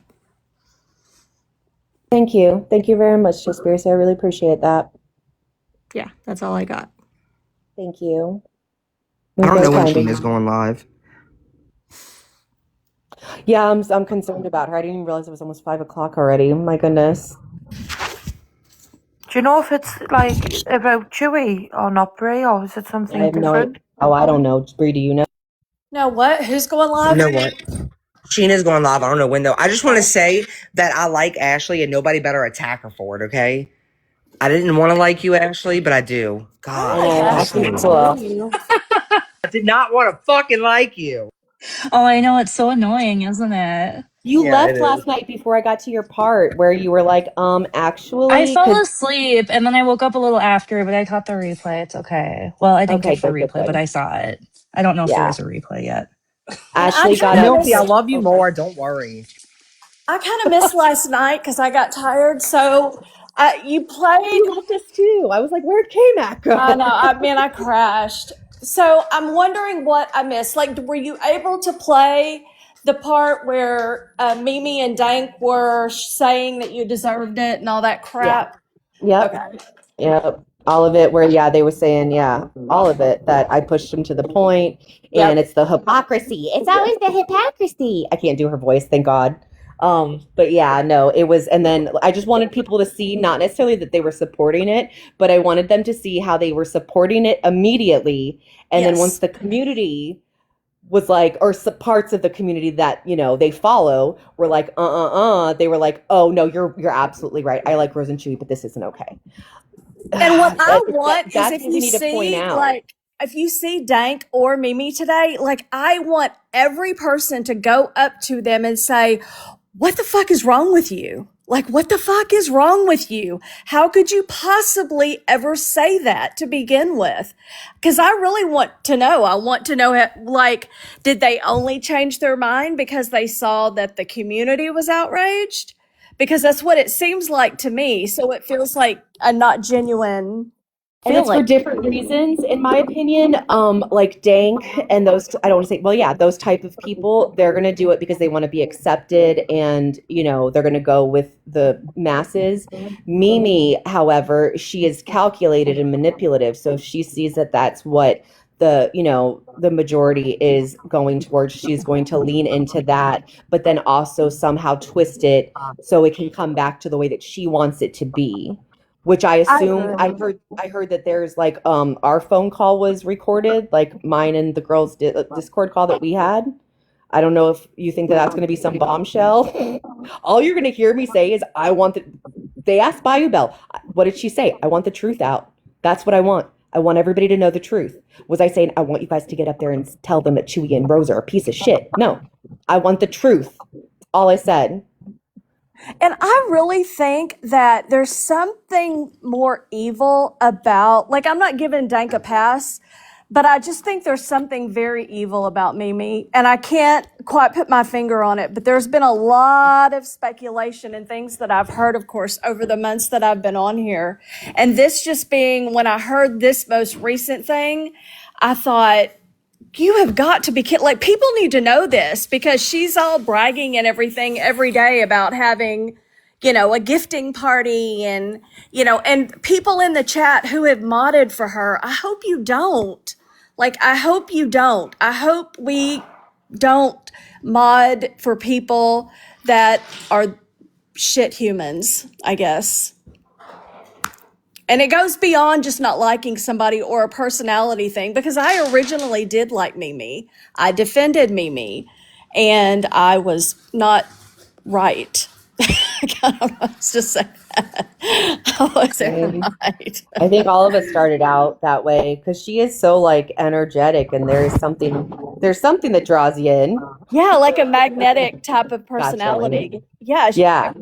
Thank you. Thank you very much, Conspiracy. I really appreciate that. Yeah, that's all I got. Thank you. I don't know when Kind of Sheena's going live. Yeah, I'm concerned about her. I didn't even realize it was almost 5 o'clock already. My goodness. Do you know if it's like about Chewy or not, Brie, or is it I something have no different? I don't know. Bree, do you know? No, what? Who's going You live? know what? Sheena's going live. I don't know when though. I just want to say that I like Ashley and nobody better attack her for it, okay? I didn't want to like you, Ashley, but I do. God, I like fucking. Ashley. I did not want to fucking like you. Oh, I know, it's so annoying, isn't it? You Yeah, it left is. last night before I got to your part where you were like, I actually, fell asleep and then I woke up a little after, but I caught the replay. It's okay. Well, I didn't Okay, catch the good, replay, but good. I saw it. I don't know if there Yeah. is a replay yet. Ashley got kinda up. miss- Milky, I love you more. Don't worry. I kind of missed last night because I got tired. So you played. You left us too. I was like, where'd Kmac go? I know. I crashed. So I'm wondering what I missed. Like, were you able to play the part where Mimi and Dank were saying that you deserved it and all that crap? Yep. Okay. Yep. All of it where, they were saying, all of it, that I pushed him to the point, and it's the hypocrisy. It's always the hypocrisy. I can't do her voice, thank God. But yeah, no, it was, and then I just wanted people to see, not necessarily that they were supporting it, but I wanted them to see how they were supporting it immediately. And then once the community was like, or parts of the community that, they follow were like, they were like, oh no, you're absolutely right. I like Rose and Chewy, but this isn't okay. And what I want is that's if what we you need to point see, out. like, if you see Dank or Mimi today, like, I want every person to go up to them and say, what the fuck is wrong with you? Like, what the fuck is wrong with you? How could you possibly ever say that to begin with? Because I really want to know. I want to know, like, did they only change their mind because they saw that the community was outraged? Because that's what it seems like to me. So it feels like a not genuine And it's for feeling. different reasons, in my opinion. Like Dank and those, I don't want to say, well, yeah, those type of people, they're going to do it because they want to be accepted and, they're going to go with the masses. Mimi, however, she is calculated and manipulative. So if she sees that that's what the majority is going towards, she's going to lean into that, but then also somehow twist it so it can come back to the way that she wants it to be. Which I assume I heard that there's like our phone call was recorded, like mine and the girls' Discord call that we had. I don't know if you think that that's going to be some bombshell. All you're going to hear me say is, I want the. They asked Bayou Bell, what did she say? I want the truth out. That's what I want. I want everybody to know the truth. Was I saying I want you guys to get up there and tell them that Chewy and Rose are a piece of shit? No, I want the truth. All I said. And I really think that there's something more evil about, like, I'm not giving Dank a pass, but I just think there's something very evil about Mimi. And I can't quite put my finger on it, but there's been a lot of speculation and things that I've heard, of course, over the months that I've been on here. And this just being, when I heard this most recent thing, I thought, you have got to be kidding. Like, people need to know this because she's all bragging and everything every day about having, a gifting party and, and people in the chat who have modded for her. I hope you don't. Like, I hope you don't. I hope we don't mod for people that are shit humans, I guess. And it goes beyond just not liking somebody or a personality thing, because I originally did like Mimi. I defended Mimi, and I was not right. I don't know, let's just say that. I wasn't right. I think all of us started out that way because she is so like energetic, and there's something that draws you in. Yeah, like a magnetic type of Gotcha. personality. Yeah. Yeah.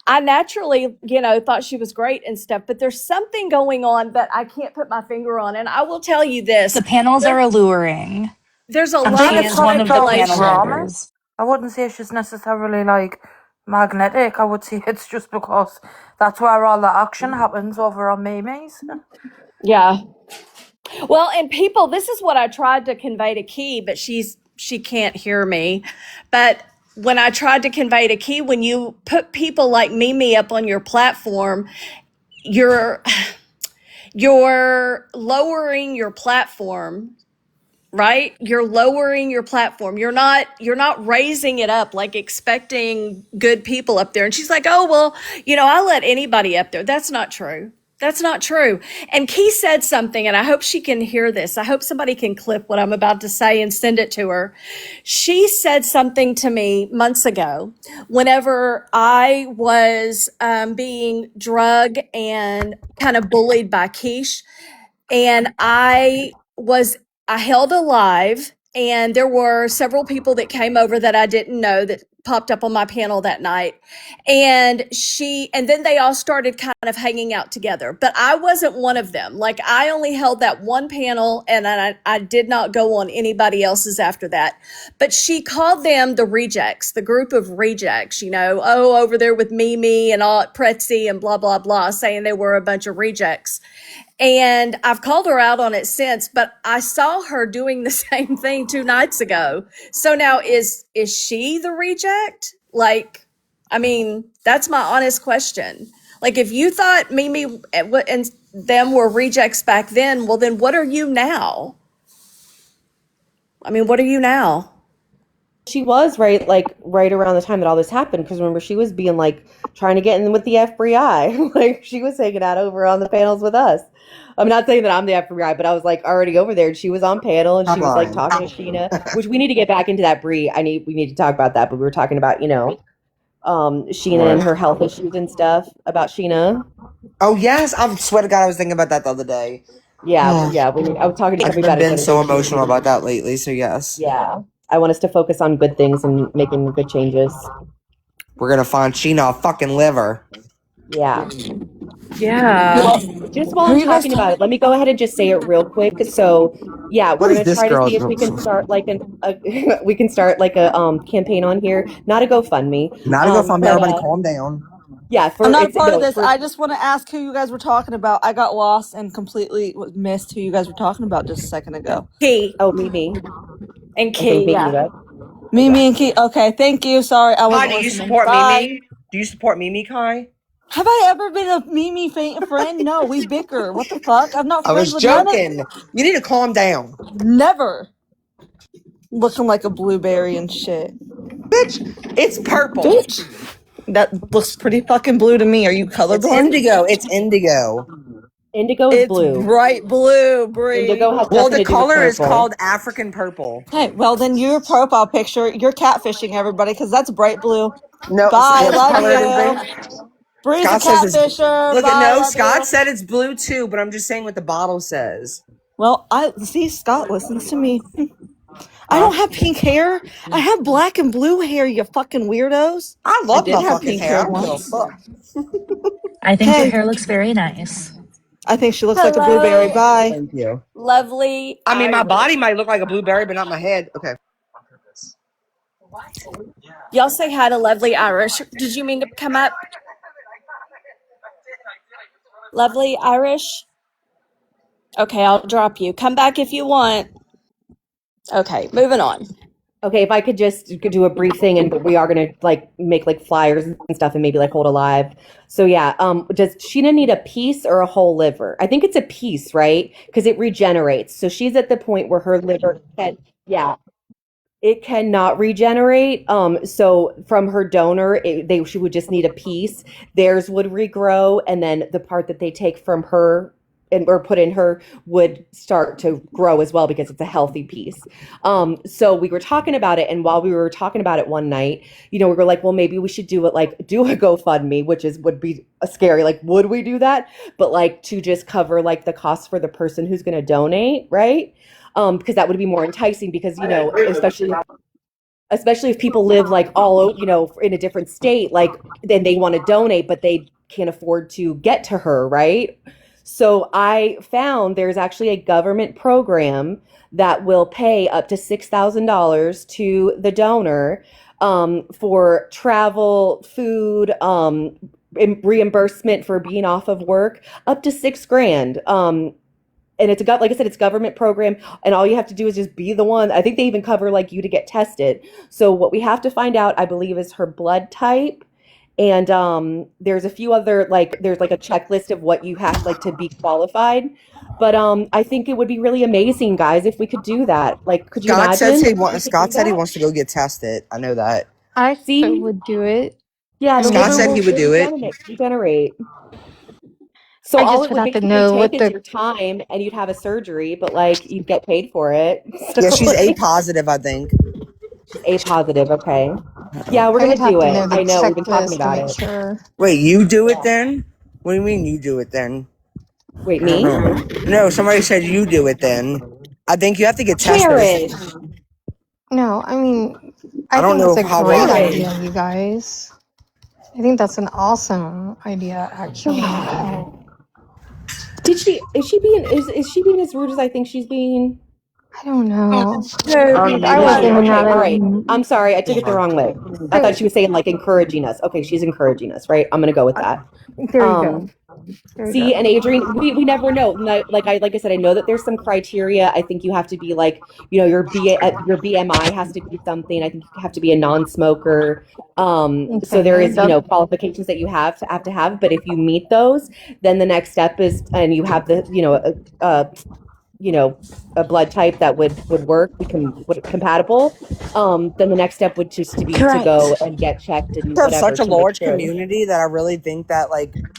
I naturally, thought she was great and stuff, but there's something going on that I can't put my finger on. And I will tell you this. The panels are alluring. There's a And lot she of is one of the panel manipulation. members. I wouldn't say she's necessarily like magnetic. I would say it's just because that's where all the action happens over on Mimi's. Yeah. Well, and people, this is what I tried to convey to Key, but she can't hear me. But when I tried to convey to Key, when you put people like Mimi up on your platform, you're lowering your platform, right? You're lowering your platform. You're not raising it up, like expecting good people up there. And she's like, oh, well, I let anybody up there. That's not true. That's not true. And Key said something, and I hope she can hear this. I hope somebody can clip what I'm about to say and send it to her. She said something to me months ago whenever I was being drug and kind of bullied by Keish. And I held a live, and there were several people that came over that I didn't know that popped up on my panel that night. And then they all started kind of hanging out together, but I wasn't one of them. Like, I only held that one panel, and I did not go on anybody else's after that. But she called them the rejects, the group of rejects, over there with Mimi and all Pretzi and blah, blah, blah, saying they were a bunch of rejects. And I've called her out on it since, but I saw her doing the same thing 2 nights ago. So now is she the reject? Like, I mean, that's my honest question. Like, if you thought Mimi and them were rejects back then, well, then what are you now? I mean, what are you now? She was right around the time that all this happened, because remember, she was being like trying to get in with the FBI. Like, she was hanging out over on the panels with us. I'm not saying that I'm the FBI, but I was like already over there, and she was on panel, and she was like talking to Sheena, which we need to get back into that, Bree. We need to talk about that, but we were talking about Sheena and her health issues and stuff about Sheena. Oh yes, I swear to God, I was thinking about that the other day. Yeah. I was talking to everybody. I've been so emotional about that lately. So yes. Yeah, I want us to focus on good things and making good changes. We're gonna find Sheena a fucking liver. Yeah. Yeah. Well, just while I'm talking about it, let me go ahead and just say it real quick. So, yeah, we're gonna try to see if we can start like a campaign on here. Not a GoFundMe. Not a GoFundMe. Everybody, calm down. Yeah, I'm not a part of this. I just want to ask who you guys were talking about. I got lost and completely missed who you guys were talking about just a second ago. Key. Oh, Mimi. And Key, yeah. Mimi and Key. Okay, thank you. Sorry, I wasn't Kai, do you listening. support Bye. Mimi? Do you support Mimi, Kai? Have I ever been a Mimi friend? No, we bicker. What the fuck? I'm not I friends was with joking. You need to calm down. Never. Looking like a blueberry and shit. Bitch, it's purple. Bitch. That looks pretty fucking blue to me. Are you colorblind? It's indigo. It's indigo. Indigo is blue. Bright blue, Bree. Indigo has Well, nothing the to do with color is purple. called African purple. Hey, well then your profile picture, you're catfishing everybody because that's bright blue. No, Bye, what color it love is, you. Bree? Bree's Scott a says it's catfisher. look. Bye, No, love Scott you. said it's blue too, but I'm just saying what the bottle says. Well, I see Scott listens to me. I don't have pink hair. I have black and blue hair, you fucking weirdos. I love did my have fucking pink hair. I hair don't give a once. fuck. I think your hair looks very nice. I think she looks like a blueberry. Bye. Thank you. Lovely. I mean, my body might look like a blueberry, but not my head. Okay. Y'all say hi to Lovely Irish. Did you mean to come up? Lovely Irish? Okay, I'll drop you. Come back if you want. Okay, moving on. Okay, if I could just do a brief thing, and we are gonna make flyers and stuff, and maybe hold a live. So yeah, does Sheena need a piece or a whole liver? I think it's a piece, right? Because it regenerates. So she's at the point where her liver can, yeah. It cannot regenerate. So from her donor, she would just need a piece. Theirs would regrow, and then the part that they take from her or put in her would start to grow as well because it's a healthy piece. So we were talking about it, and while we were talking about it one night, we were like, well, maybe we should do a GoFundMe, which would be scary. Like, would we do that? But like to just cover like the cost for the person who's going to donate, right? Because that would be more enticing because, especially if people live like in a different state, like then they want to donate, but they can't afford to get to her, right? So I found there's actually a government program that will pay up to $6,000 to the donor for travel, food, reimbursement for being off of work, up to $6,000. And like I said, it's a government program, and all you have to do is just be the one. I think they even cover like you to get tested. So what we have to find out, I believe, is her blood type, and there's a few other there's like a checklist of what you have like to be qualified. But I think it would be really amazing, guys, if we could do that. Like, could you imagine? Scott said he wants to go get tested. I know that. I See? would do it. Yeah, the Scott liver said he would do it. regenerate. So I all just it would would have to basically know take what is the your time, and you'd have a surgery, but like you'd get paid for it. So, Yeah, she's A like, positive, I think. she's A positive. Okay. Yeah, we're I gonna would have do to it. know the I know we've been talking checklist to about make it. sure. Wait, you do it then? What do you mean you do it then? Wait, I don't me? know. No, somebody said you do it then. I think you have to get tested. Cherish. No, I mean, I I don't think know it's a how great long. idea, you guys. I think that's an awesome idea, actually. Is she being as rude as I think she's being? I don't know. I was No. in and Okay. out All of. right. I'm sorry. I took it the wrong way. I thought she was saying like encouraging us. Okay, she's encouraging us, right? I'm gonna go with that. There you go. There you See, go. and Adrian, we never know. Like I said, I know that there's some criteria. I think you have to be like, your BMI has to be something. I think you have to be a non-smoker. So there is, qualifications that you have to have. But if you meet those, then the next step is, and you have the, a blood type that would work, compatible. Then the next step would just be to go and get checked and We have whatever such a to make large sure. community that I really think that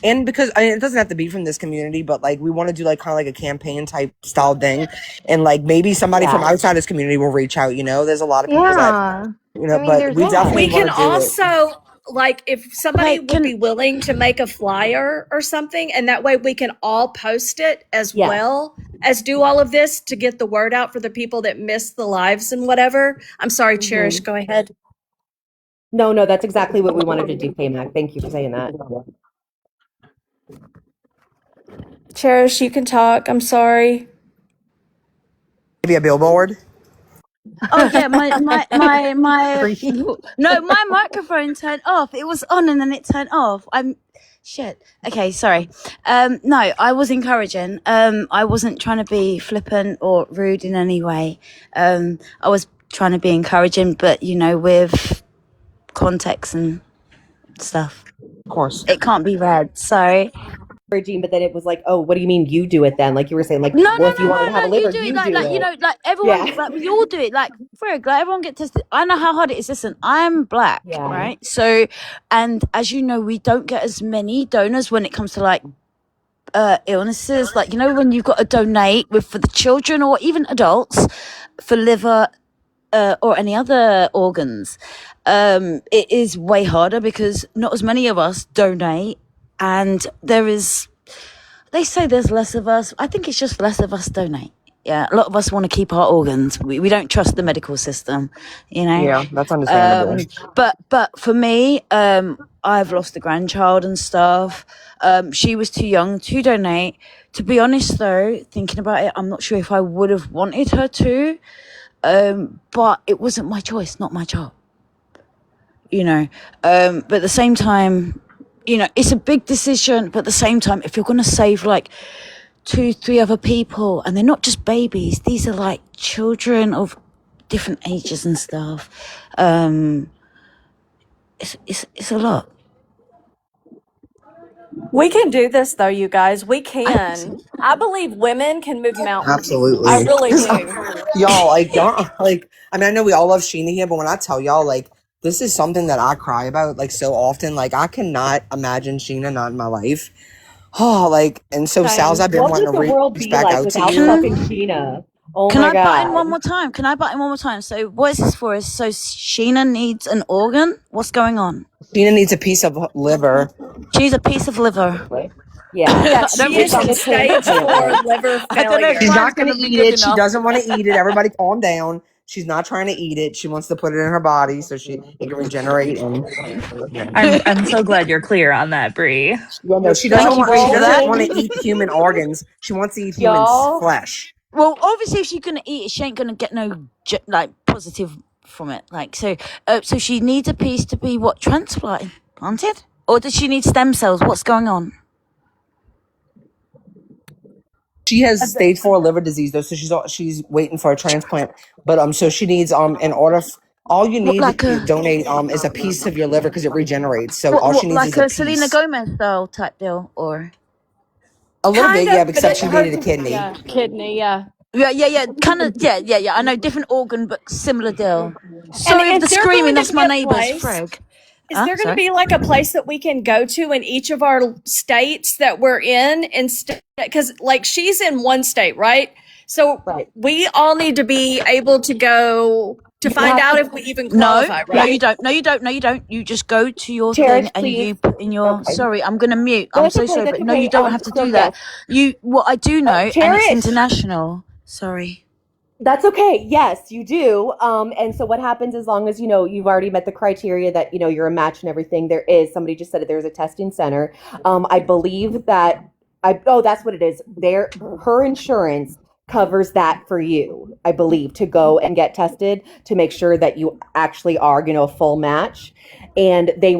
and because it doesn't have to be from this community, but like we want to do like kind of like a campaign type style thing, and like maybe somebody from outside this community will reach out. There's a lot of people that but we definitely We can want to do it. also, like, if somebody would be willing to make a flyer or something, and that way we can all post it as well as do all of this to get the word out for the people that missed the lives and whatever. I'm sorry, Cherish, go ahead. No, that's exactly what we wanted to do, Kmac. Thank you for saying that. Cherish, you can talk. I'm sorry. Maybe a billboard. Oh yeah, my no, my microphone turned off. It was on and then it turned off. Shit. Okay, sorry. No, I was encouraging. I wasn't trying to be flippant or rude in any way. I was trying to be encouraging, but with context and stuff. Of course. It can't be read. Sorry. Encouraging, but then it was like, oh, what do you mean you do it then? Like you were saying, like, No, if you wanted to have a liver, you do it. you Like, do it. like everyone, Yeah. like we all do it. Like, Frig, like everyone get tested. I know how hard it is. Listen, I'm black, right? So, and as you know, we don't get as many donors when it comes to like illnesses. Like, when you've got to donate for the children or even adults for liver or any other organs, it is way harder because not as many of us donate, and they say there's less of us. I think it's just less of us donate. Yeah, a lot of us want to keep our organs. We don't trust the medical system, Yeah, that's understandable. But for me, I've lost a grandchild and stuff. She was too young to donate. To be honest, though, thinking about it, I'm not sure if I would have wanted her to. But it wasn't my choice, not my child. But at the same time, it's a big decision. But at the same time, if you're going to save like 2-3 other people, and they're not just babies, these are like children of different ages and stuff. It's a lot. We can do this though, you guys. We can. I believe women can move mountains. Absolutely. I really 'Cause, do. y'all, like, y'all, like, I mean, I know we all love Sheena here, but when I tell y'all, like, this is something that I cry about, like, so often. Like, I cannot imagine Sheena not in my life. Oh, like, and so, Sal's, I've been What wanting would to the world reach be back like out to without you. fucking Sheena? Oh Can my I butt in one god. more time? So what is this for? So Sheena needs an organ? What's going on? Sheena needs a piece of liver. She's a piece of liver. Yeah. Yeah, I don't she think is It's in on a stage 4 transplant. liver I don't know if She's failure. mine's not going gonna to be eat good it. She enough. doesn't want to eat it. Everybody calm down. She's not trying to eat it. She wants to put it in her body so it can regenerate. And yeah. I'm so glad you're clear on that, Bree. Well, no, she Thank doesn't you, want. Bree, She for doesn't that. want to eat human organs. She wants to eat human Y'all. flesh. Well, obviously, if she's gonna eat it, she ain't gonna get no like positive from it. Like so she needs a piece to be what transplanted, or does she need stem cells? What's going on? She has stage 4 liver disease though, so she's waiting for a transplant. But so she needs in order. All you What need like to a donate is a piece of your liver because it regenerates. So all she what needs like is a a Selena piece. Gomez style type deal, or A little Kind bit, yeah. of, but Except it she needed a hers is kidney. kidney, yeah. yeah, kind of, yeah. I know different organ, but similar deal. And Sorry, the is there screaming. going to That's be my a neighbour's place? Freg. Is there going to Sorry. be like a place that we can go to in each of our states that we're in instead? Because like she's in one state, right? So we all need to be able to go to find out if we even qualify, No, right? you don't. No, you don't. No, you don't. You just go to your thing Cherish, and please. you put in your. Okay. Sorry, I'm gonna mute. No, I'm that's so okay. sorry, That's but no, you okay. don't have to So do that. yes. What I do know, and it's Cherish. international. Sorry. That's okay. Yes, you do. And so what happens as long as you've already met the criteria that you're a match and everything. There is somebody just said it. There's a testing center. I believe that that's what it is. Her insurance covers that for you. I believe to go and get tested to make sure that you actually are a full match, and they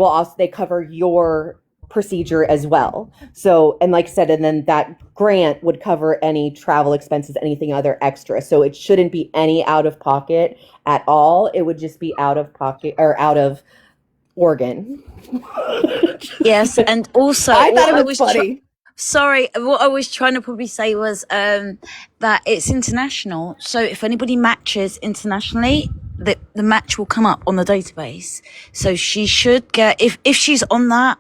cover your procedure as well. So, and like I said, and then that grant would cover any travel expenses, anything other extra. So it shouldn't be any out of pocket at all. It would just be out of pocket or out of organ. Yes, and also I thought what it was funny. Sorry, what I was trying to probably say was that it's international. So if anybody matches internationally, the match will come up on the database. So she should get if she's on that.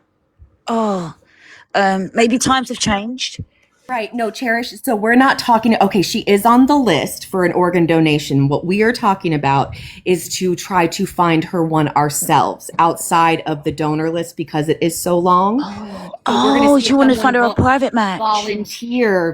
Maybe times have changed. Right. No, Cherish. So we're not talking. Okay, she is on the list for an organ donation. What we are talking about is to try to find her one ourselves outside of the donor list because it is so long. Oh, you want to find her a private match?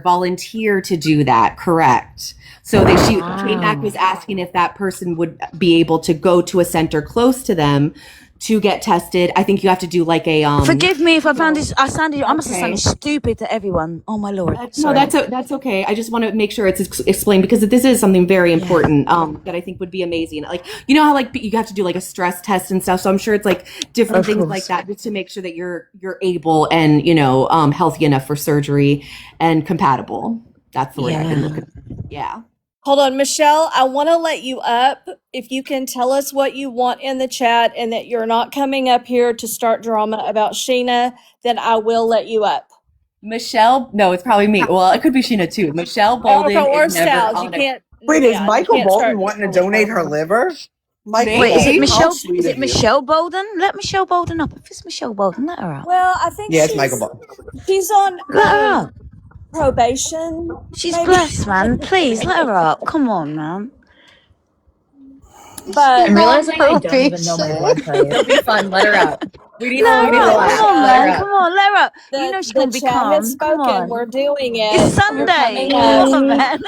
Volunteer to do that. Correct. So Kmac was asking if that person would be able to go to a center close to them to get tested. I think you have to do like a Forgive me if I found this. I must have sounded stupid to everyone. Oh my lord. No, that's okay. I just want to make sure it's explained because this is something very important that I think would be amazing. Like how like you have to do like a stress test and stuff. So I'm sure it's like different things like that just to make sure that you're able and healthy enough for surgery and compatible. That's the word I've been looking for. Yeah. Hold on, Michelle, I want to let you up. If you can tell us what you want in the chat and that you're not coming up here to start drama about Sheena, then I will let you up. Michelle, no, it's probably me. Well, it could be Sheena too. Michelle Bolden or is never Styles. You can't. Wait, is Michael can't Bolton start. wanting to donate her liver? Michael Wait, is it Bolton, how Michelle? sweet Is of it you. Michelle Bolden? Let Michelle Bolden up. If it's Michelle Bolden, let her up. Well, I think Yeah, it's Michael Bolton. she's on Let her up. probation. She's maybe. blessed, man. Please let her up. Come on, man. But I'm realizing I don't even know my blood type. It'll be fun. Let her up. We need to Come laugh. on, Let her man. up. Come on, let her up. You know she's the gonna be chat has calm. Come spoken. on. We're doing it. It's You're Sunday. coming Come on, up. man.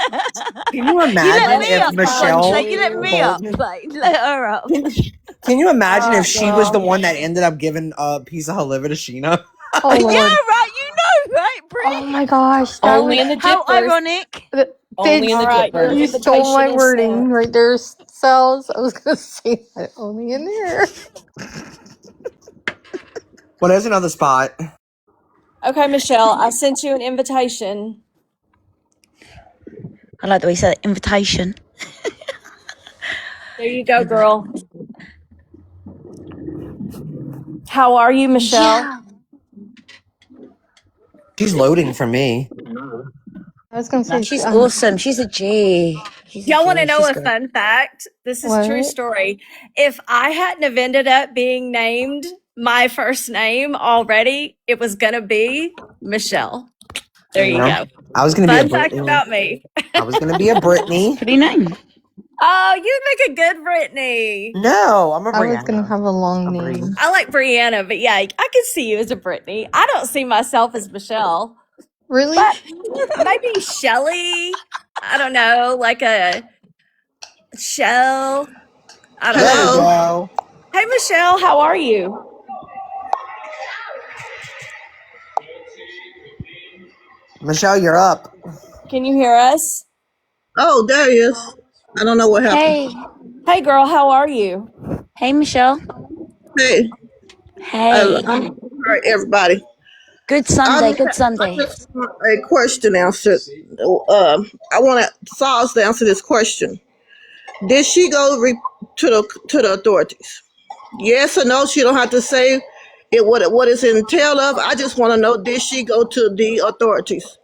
Can you You imagine let me if up, for God's Michelle sake. You let me up. Bolton? Like, let her up. Can you imagine if Alright, she was the girl. one that ended up giving a piece of her liver to Sheena? Oh Yeah, Lord. right. You know, right, Brie? Oh my gosh. That Only would in the How Jipverse. ironic. Only in the Alright, your Jipverse. you stole my invitation is wording sent. right there, cells. I was gonna say that only in there. Well, there's another spot. Okay, Michelle, I sent you an invitation. I like the way you said invitation. There you go, girl. How are you, Michelle? Yeah. She's loading for me. I was gonna No, say she's awesome. She's a G. She's a Y'all want to G. know She's a good. fun fact? This is true What? story. If I hadn't have ended up being named my first name already, it was gonna be Michelle. There you Yeah. go. I was gonna be a Fun fact Brittany. about me. I was gonna be a Brittany. Pretty name. Oh, you'd make a good Brittany. No, I'm a I was gonna Brianna. have a long name. I like Brianna, but yeah, I could see you as a Brittany. I don't see myself as Michelle, Really? but maybe Shelly. I don't know, like a Shell. I don't There we know. go. Hey, Michelle, how are you? Michelle, you're up. Can you hear us? Oh, there he is. I don't know what happened. Hey. Hey, girl, how are you? Hey, Michelle. Hey, Hey. I'm sorry, everybody. Good I Sunday. just, Good I Sunday. just want a question answered. I want Sauls to answer this question. Did she go to the authorities? Yes or no? She don't have to say it. What it's entailed of. I just want to know: did she go to the authorities?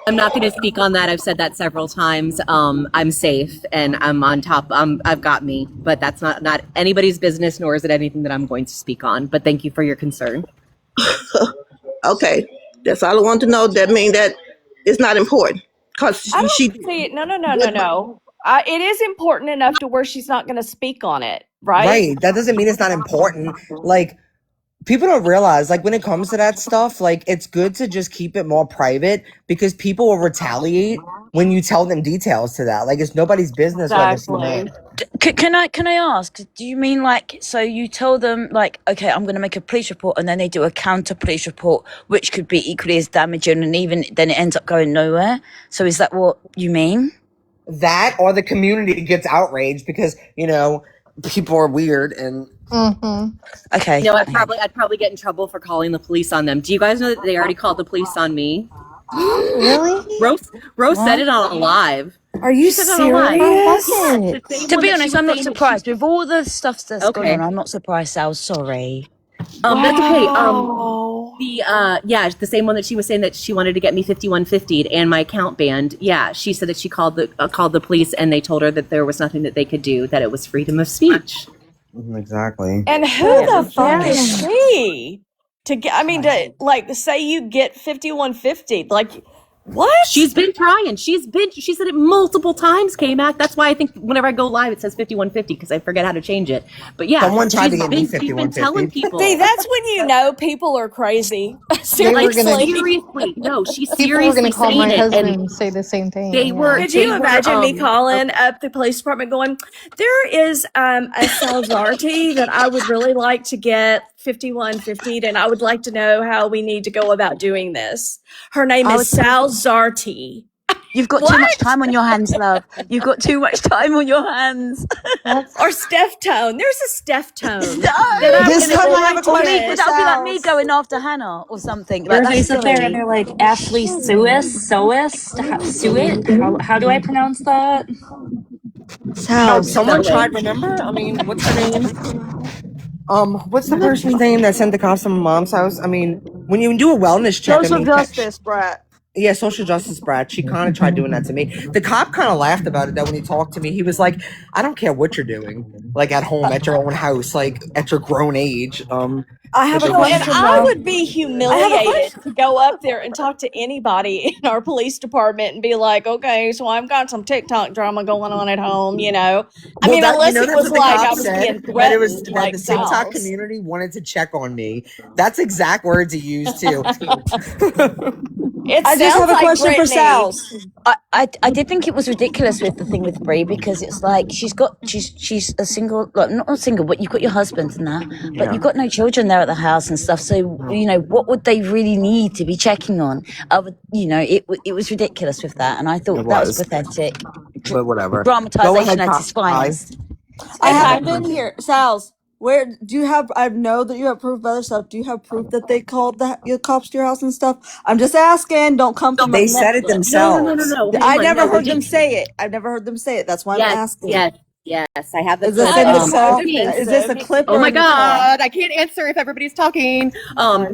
I'm not going to speak on that. I've said that several times. I'm safe and I'm on top. I've got me, but that's not anybody's business, nor is it anything that I'm going to speak on. But thank you for your concern. Okay, that's all I want to know. That means that it's not important because I she. don't see it. No. It is important enough to where she's not going to speak on it, right? Right. That doesn't mean it's not important. Like, people don't realize, like, when it comes to that stuff, like, it's good to just keep it more private because people will retaliate when you tell them details to that. Like, it's nobody's business whether she met. Can I ask? Do you mean like so you tell them like okay I'm going to make a police report and then they do a counter police report which could be equally as damaging and even then it ends up going nowhere? So is that what you mean? That or the community gets outraged because, people are weird and Okay. No, I'd probably get in trouble for calling the police on them. Do you guys know that they already called the police on me? Really? Rose said it on a live. Are you She said it on a live. serious? To be honest, I'm not surprised with all the stuff that's Okay. going on. I'm not surprised. Sal, sorry. That's okay. The same one that she was saying that she wanted to get me 5150'd and my account banned. Yeah, she said that she called the police and they told her that there was nothing that they could do, that it was freedom of speech. Exactly. And who the fuck is she to get? I mean, to like say you get 5150, like what? She's been trying. She said it multiple times, Kmac. That's why I think whenever I go live, it says 5150 because I forget how to change it. But yeah, Someone tried to get me she's been 5150. telling people. See, that's when you know people are crazy. Seriously. No, she's People were seriously gonna call my saying it. husband And and say the same thing. they were. Could you imagine me calling up the police department going, there is a Salzarti that I would really like to get 5150 and I would like to know how we need to go about doing this. Her name is Salzarti. You've got too much time on your hands, love. You've got too much time on your hands. Or Steph Tone. There's a Steph Tone. This time I have a question. Would that be like me going after Hannah or something? Like, Or they that's sit there and silly. they're like, Ashley Suet? How do I pronounce that? Someone tried, remember? I mean, what's her name? What's the person's name that sent the cops to my mom's house? I mean, when you do a wellness check, Social justice, Brat. Yeah, social justice brat. She kind of tried doing that to me. The cop kind of laughed about it, though, when he talked to me. He was like, I don't care what you're doing, like at home, at your own house, like at your grown age. I have a And question. I would be humiliated to go up there and talk to anybody in our police department and be like, okay, so I've got some TikTok drama going on at home, I Well, mean, unless it that's was what the like cop I was said, being that it was threatened, that like the TikTok Sal's. community wanted to check on me. That's exact words he used too. I just have a question for Sal's. I did think it was ridiculous with the thing with Brie because it's like she's a single, like not single, but you've got your husband and that, but you've got no children there at the house and stuff. So what would they really need to be checking on? It was ridiculous with that, and I thought that was pathetic. But whatever. Dramatization at its finest. I haven't been here. Sal's, where do you have? I know that you have proof of other stuff. Do you have proof that they called the cops to your house and stuff? I'm just asking. Don't come from. They said it themselves. I never heard them say it. I've never heard them say it. That's why I'm asking. Yes. Yes, I have the Is this clip. in the I'm call? so Is this a defensive. clip Oh or my in the call? god, I can't answer if everybody's talking.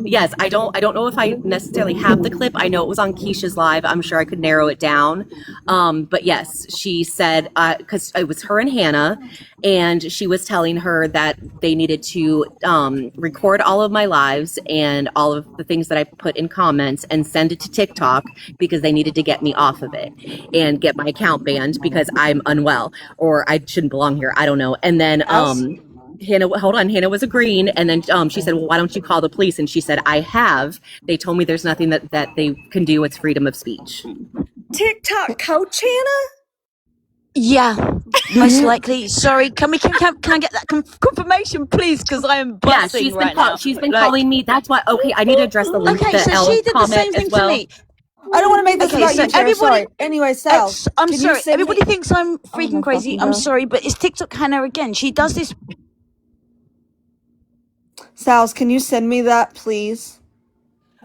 Yes, I don't know if I necessarily have the clip. I know it was on Keisha's live. I'm sure I could narrow it down. But yes, she said because it was her and Hannah, and she was telling her that they needed to record all of my lives and all of the things that I put in comments and send it to TikTok because they needed to get me off of it and get my account banned because I'm unwell or I shouldn't belong here. I don't know. And then Hannah, hold on. Hannah was agreeing, and then she said, "Well, why don't you call the police?" And she said, "I have. They told me there's nothing that they can do. It's freedom of speech." TikTok coach Hannah? Yeah, most likely. Sorry, can I get that confirmation, please? Because I am Yeah, buzzing right now. she's been calling me. That's why. Okay, I need to address Okay, so L she did the comment same as thing to well. me. I don't want to make this Okay, about so you, Chair. everybody, Sorry. Anyway, Sal, I'm can you sorry. send Everybody me? thinks I'm Oh freaking my crazy. fucking I'm God. sorry, but it's TikTok Hannah again. She does this. Sal, can you send me that, please?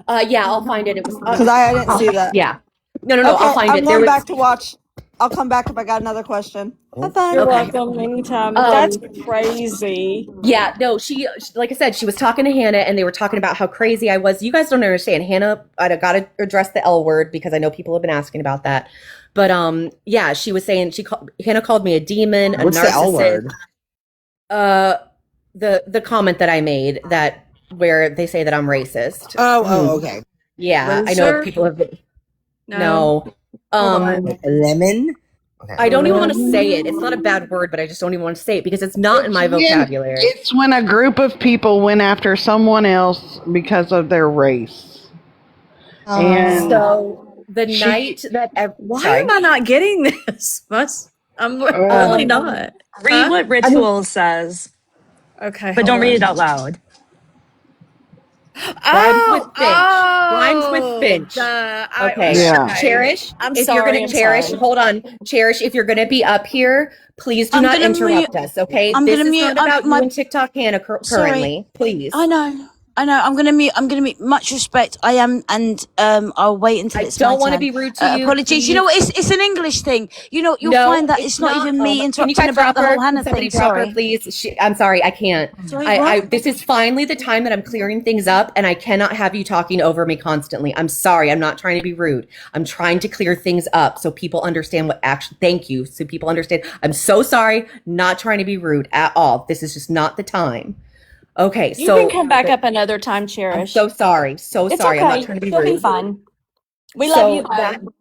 Yeah, I'll find it. It was Because I didn't see that. yeah. No, I'll Okay, find I'm it. There going was back to watch. I'll come back if I got another question. Have fun. You're okay. welcome anytime. That's crazy. Yeah, no, she like I said, she was talking to Hannah and they were talking about how crazy I was. You guys don't understand. Hannah, I got to address the L word because I know people have been asking about that. But yeah, she was saying Hannah called me a demon, a What's the L narcissist. word? The comment that I made that where they say that I'm racist. Oh, okay. Yeah, I know people have been, no. Lemon? I don't even want to say it. It's not a bad word, but I just don't even want to say it because it's not in my vocabulary. It's when a group of people went after someone else because of their race. And So the night that Why sorry. am I not getting this? I'm really not. Read what Ritual says. Okay, But hold don't read it on. out loud. Rhymes with Finch. Rhymes with Finch. Okay. Yeah. Cherish. I'm If you're sorry. gonna I'm cherish, sorry. hold on. Cherish, if you're gonna be up here, please do I'm not gonna interrupt mute. us, okay? I'm This gonna is mute. not about you My and TikTok Hannah sorry. currently. Please. I know. I'm gonna mute. Much respect. I am, and I'll wait until I it's my don't want to turn. be rude to you. Apologies. You know Please. what? It's an English thing. You know, you'll No, find that it's it's not even me Can you interrupting guys about drop the her? whole Can Hannah somebody thing. drop her, Sorry. please? I'm sorry, I can't. Sorry, what? This is finally the time that I'm clearing things up, and I cannot have you talking over me constantly. I'm sorry. I'm not trying to be rude. I'm trying to clear things up so people understand what actually. Thank you, so people understand. I'm so sorry. Not trying to be rude at all. This is just not the time. Okay, You can come back up another time, Cherish. I'm so sorry. So It's sorry. okay. I'm not trying to be You'll rude. be fine. We love you though.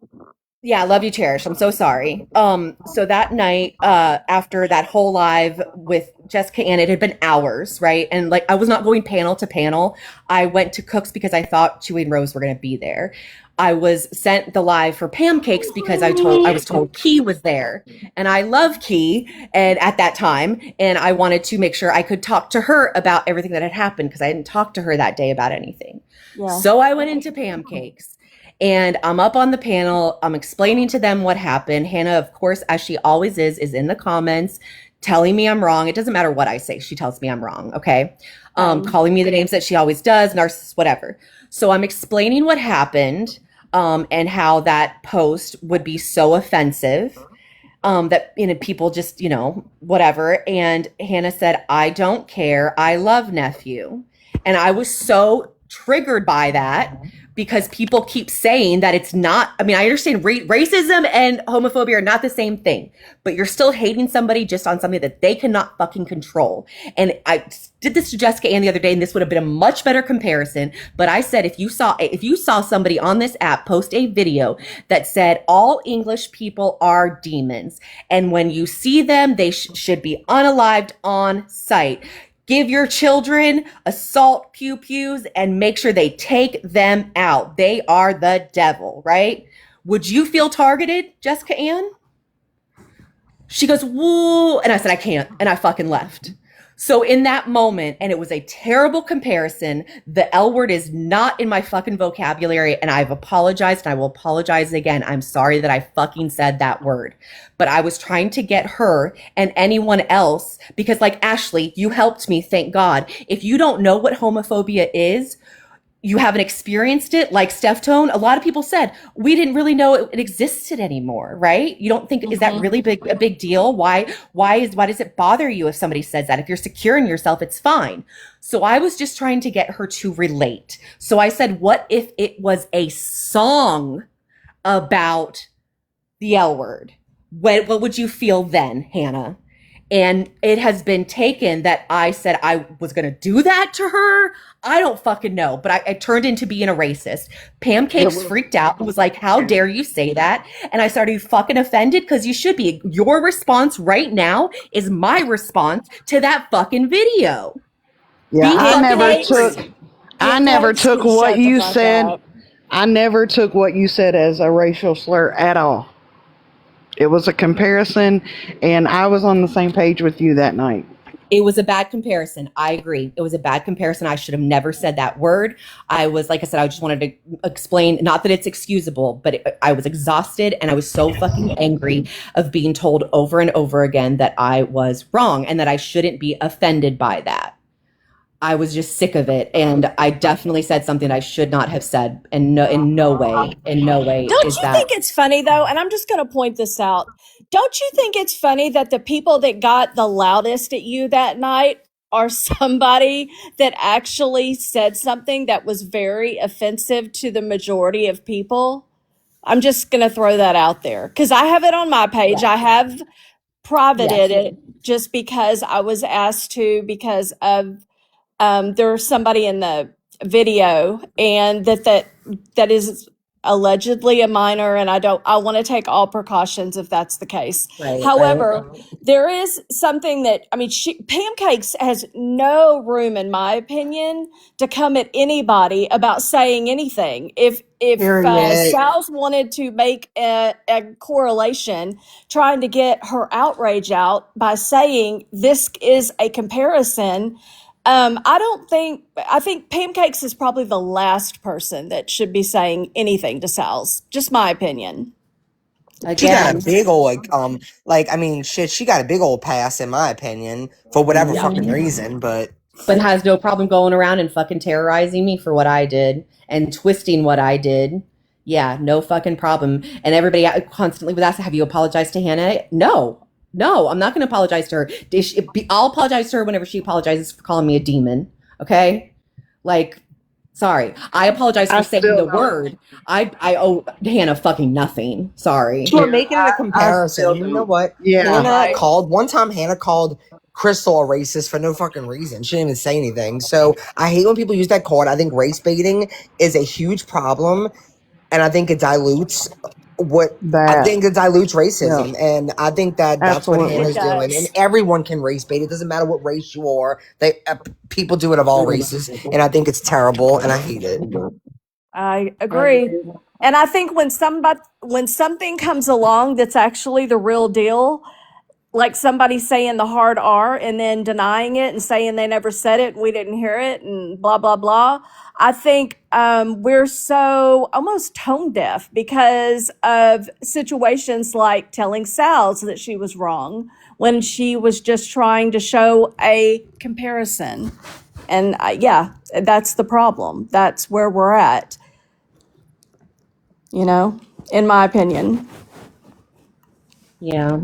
Yeah, love you, Cherish. I'm so sorry. So that night, after that whole live with Jessica Ann, it had been hours, right? And like I was not going panel to panel. I went to Cook's because I thought Chewy and Rose were gonna be there. I was sent the live for Pam Cakes because I was told Key was there. And I love Key and at that time, and I wanted to make sure I could talk to her about everything that had happened because I hadn't talked to her that day about anything. Yeah. So I went into Pam Cakes. And I'm up on the panel. I'm explaining to them what happened. Hannah, of course, as she always is in the comments telling me I'm wrong. It doesn't matter what I say. She tells me I'm wrong. Okay. Calling me the names that she always does, narcissist, whatever. So I'm explaining what happened and how that post would be so offensive that, people just, whatever. And Hannah said, I don't care. I love nephew. And I was so triggered by that because people keep saying that it's not. I mean, I understand racism and homophobia are not the same thing, but you're still hating somebody just on something that they cannot fucking control. And I did this to Jessica Ann the other day, and this would have been a much better comparison. But I said, if you saw somebody on this app post a video that said all English people are demons, and when you see them, they should be unalived on sight. Give your children assault pew-pews and make sure they take them out. They are the devil, right? Would you feel targeted, Jessica Ann? She goes, woo. And I said, I can't. And I fucking left. So in that moment, and it was a terrible comparison, the L word is not in my fucking vocabulary, and I've apologized and I will apologize again. I'm sorry that I fucking said that word. But I was trying to get her and anyone else, because like Ashley, you helped me, thank God. If you don't know what homophobia is, you haven't experienced it, like Steph Tone. A lot of people said we didn't really know it existed anymore, right? You don't think is that really a big deal? Why does it bother you if somebody says that? If you're secure in yourself, it's fine. So I was just trying to get her to relate. So I said, what if it was a song about the L word? What would you feel then, Hannah? And it has been taken that I said I was going to do that to her. I don't fucking know, but I turned into being a racist. Pam Cakes freaked out and was like, how dare you say that? And I started fucking offended because you should be. Your response right now is my response to that fucking video. Yeah, I never took can what shut the you fuck said. up. I never took what you said as a racial slur at all. It was a comparison, and I was on the same page with you that night. It was a bad comparison. I agree. It was a bad comparison. I should have never said that word. I was, like I said, I just wanted to explain, not that it's excusable, but I was exhausted and I was so fucking angry of being told over and over again that I was wrong and that I shouldn't be offended by that. I was just sick of it, and I definitely said something I should not have said. And in no way Don't is you that. think it's funny though? And I'm just going to point this out. Don't you think it's funny that the people that got the loudest at you that night are somebody that actually said something that was very offensive to the majority of people? I'm just going to throw that out there because I have it on my page. I have privated it just because I was asked to because of there's somebody in the video and that is allegedly a minor, and I want to take all precautions if that's the case. Right. However, there is something that Pam Cakes has no room, in my opinion, to come at anybody about saying anything. If Period. Sal's wanted to make a correlation, trying to get her outrage out by saying this is a comparison. I think Pam Cakes is probably the last person that should be saying anything to Sal's. Just my opinion. She got a Again, big old shit, she got a big old pass in my opinion for whatever fucking reason, but has no problem going around and fucking terrorizing me for what I did and twisting what I did. Yeah, no fucking problem. And everybody constantly was asking, have you apologized to Hannah? No, I'm not going to apologize to her. I'll apologize to her whenever she apologizes for calling me a demon. Okay? Like, sorry. I apologize for saying the word. I owe Hannah fucking nothing. Sorry. we're making it a comparison. You know what? Yeah. One time Hannah called Crystal a racist for no fucking reason. She didn't even say anything. So I hate when people use that card. I think race baiting is a huge problem, and I think it dilutes racism, and I think that's what Absolutely. Hannah's doing. And everyone can race bait. It doesn't matter what race you are. People do it of all races, and I think it's terrible, and I hate it. I agree. And I think when something comes along that's actually the real deal, like somebody saying the hard R and then denying it and saying they never said it and we didn't hear it and blah, blah, blah. I think we're so almost tone deaf because of situations like telling Sal's that she was wrong when she was just trying to show a comparison. And yeah, that's the problem. That's where we're at, in my opinion. Yeah.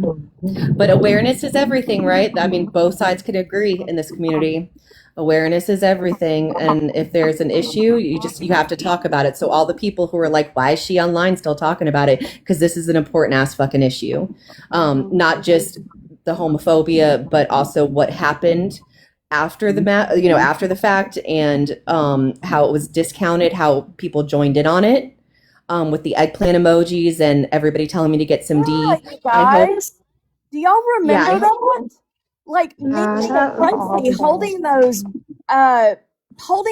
But awareness is everything, right? I mean, both sides can agree in this community. Awareness is everything. And if there's an issue, you have to talk about it. So all the people who are like, why is she online still talking about it? Because this is an important ass fucking issue. Not just the homophobia, but also what happened after after the fact, and how it was discounted, how people joined in on it. With the eggplant emojis and everybody telling me to get some D. Guys, do y'all remember that? Like me and Quincy holding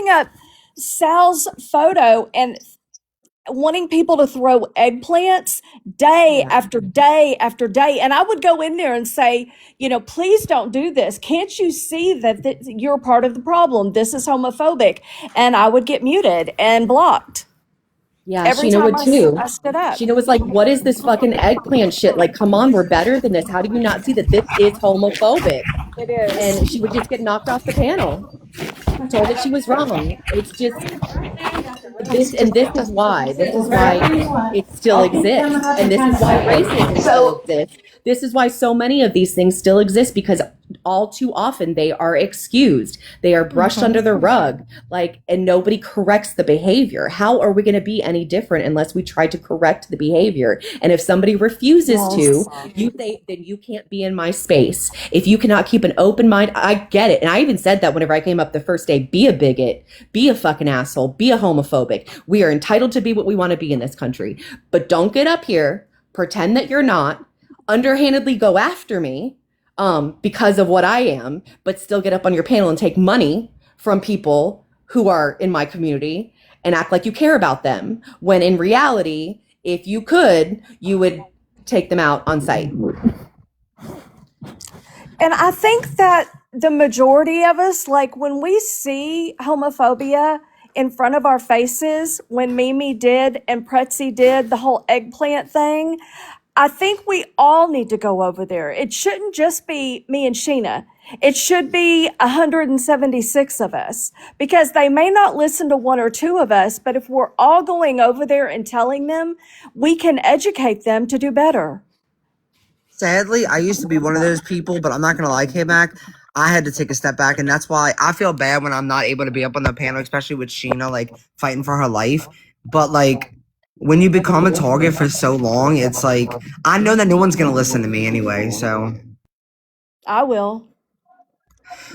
up Sal's photo and wanting people to throw eggplants day after day after day. And I would go in there and say, please don't do this. Can't you see that you're part of the problem? This is homophobic. And I would get muted and blocked. Yeah, Every Sheena time would too. I stood up. Sheena was like, what is this fucking eggplant shit? Like, come on, we're better than this. How do you not see that this is homophobic? It is. And she would just get knocked off the panel. told that she was wrong. It's just this is why it still exists, and this is why racism still exists. This is why so many of these things still exist, because all too often they are excused, they are brushed under the rug, like, and nobody corrects the behavior. How are we going to be any different unless we try to correct the behavior? And if somebody refuses to, you say, then you can't be in my space. If you cannot keep an open mind, I get it. And I even said that whenever I came up the first day: be a bigot, be a fucking asshole, be a homophobic. We are entitled to be what we want to be in this country, but don't get up here, pretend that you're not, underhandedly go after me because of what I am, but still get up on your panel and take money from people who are in my community and act like you care about them, when in reality, if you could, you would take them out on site. And I think that the majority of us, like, when we see homophobia in front of our faces, when Mimi did and Pretzi did the whole eggplant thing, I think we all need to go over there. It shouldn't just be me and Sheena. It should be 176 of us, because they may not listen to one or two of us, but if we're all going over there and telling them, we can educate them to do better. Sadly, I used to be one of those people, but I'm not going to lie, Kmac. I had to take a step back, and that's why I feel bad when I'm not able to be up on the panel, especially with Sheena, like, fighting for her life. But, like, when you become a target for so long, it's like, I know that no one's going to listen to me anyway, so. I will.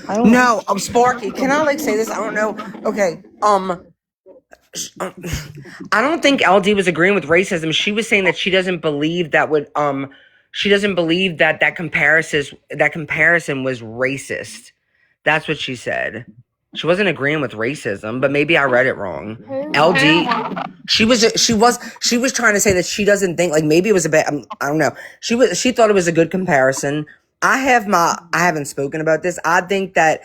No, Sparky, can I, like, say this? I don't know. Okay, I don't think LD was agreeing with racism. She was saying that she doesn't believe that that comparison was racist. That's what she said. She wasn't agreeing with racism, but maybe I read it wrong. LD, she was trying to say that she doesn't think, like, maybe it was a bit, I don't know. She thought it was a good comparison. I haven't spoken about this. I think that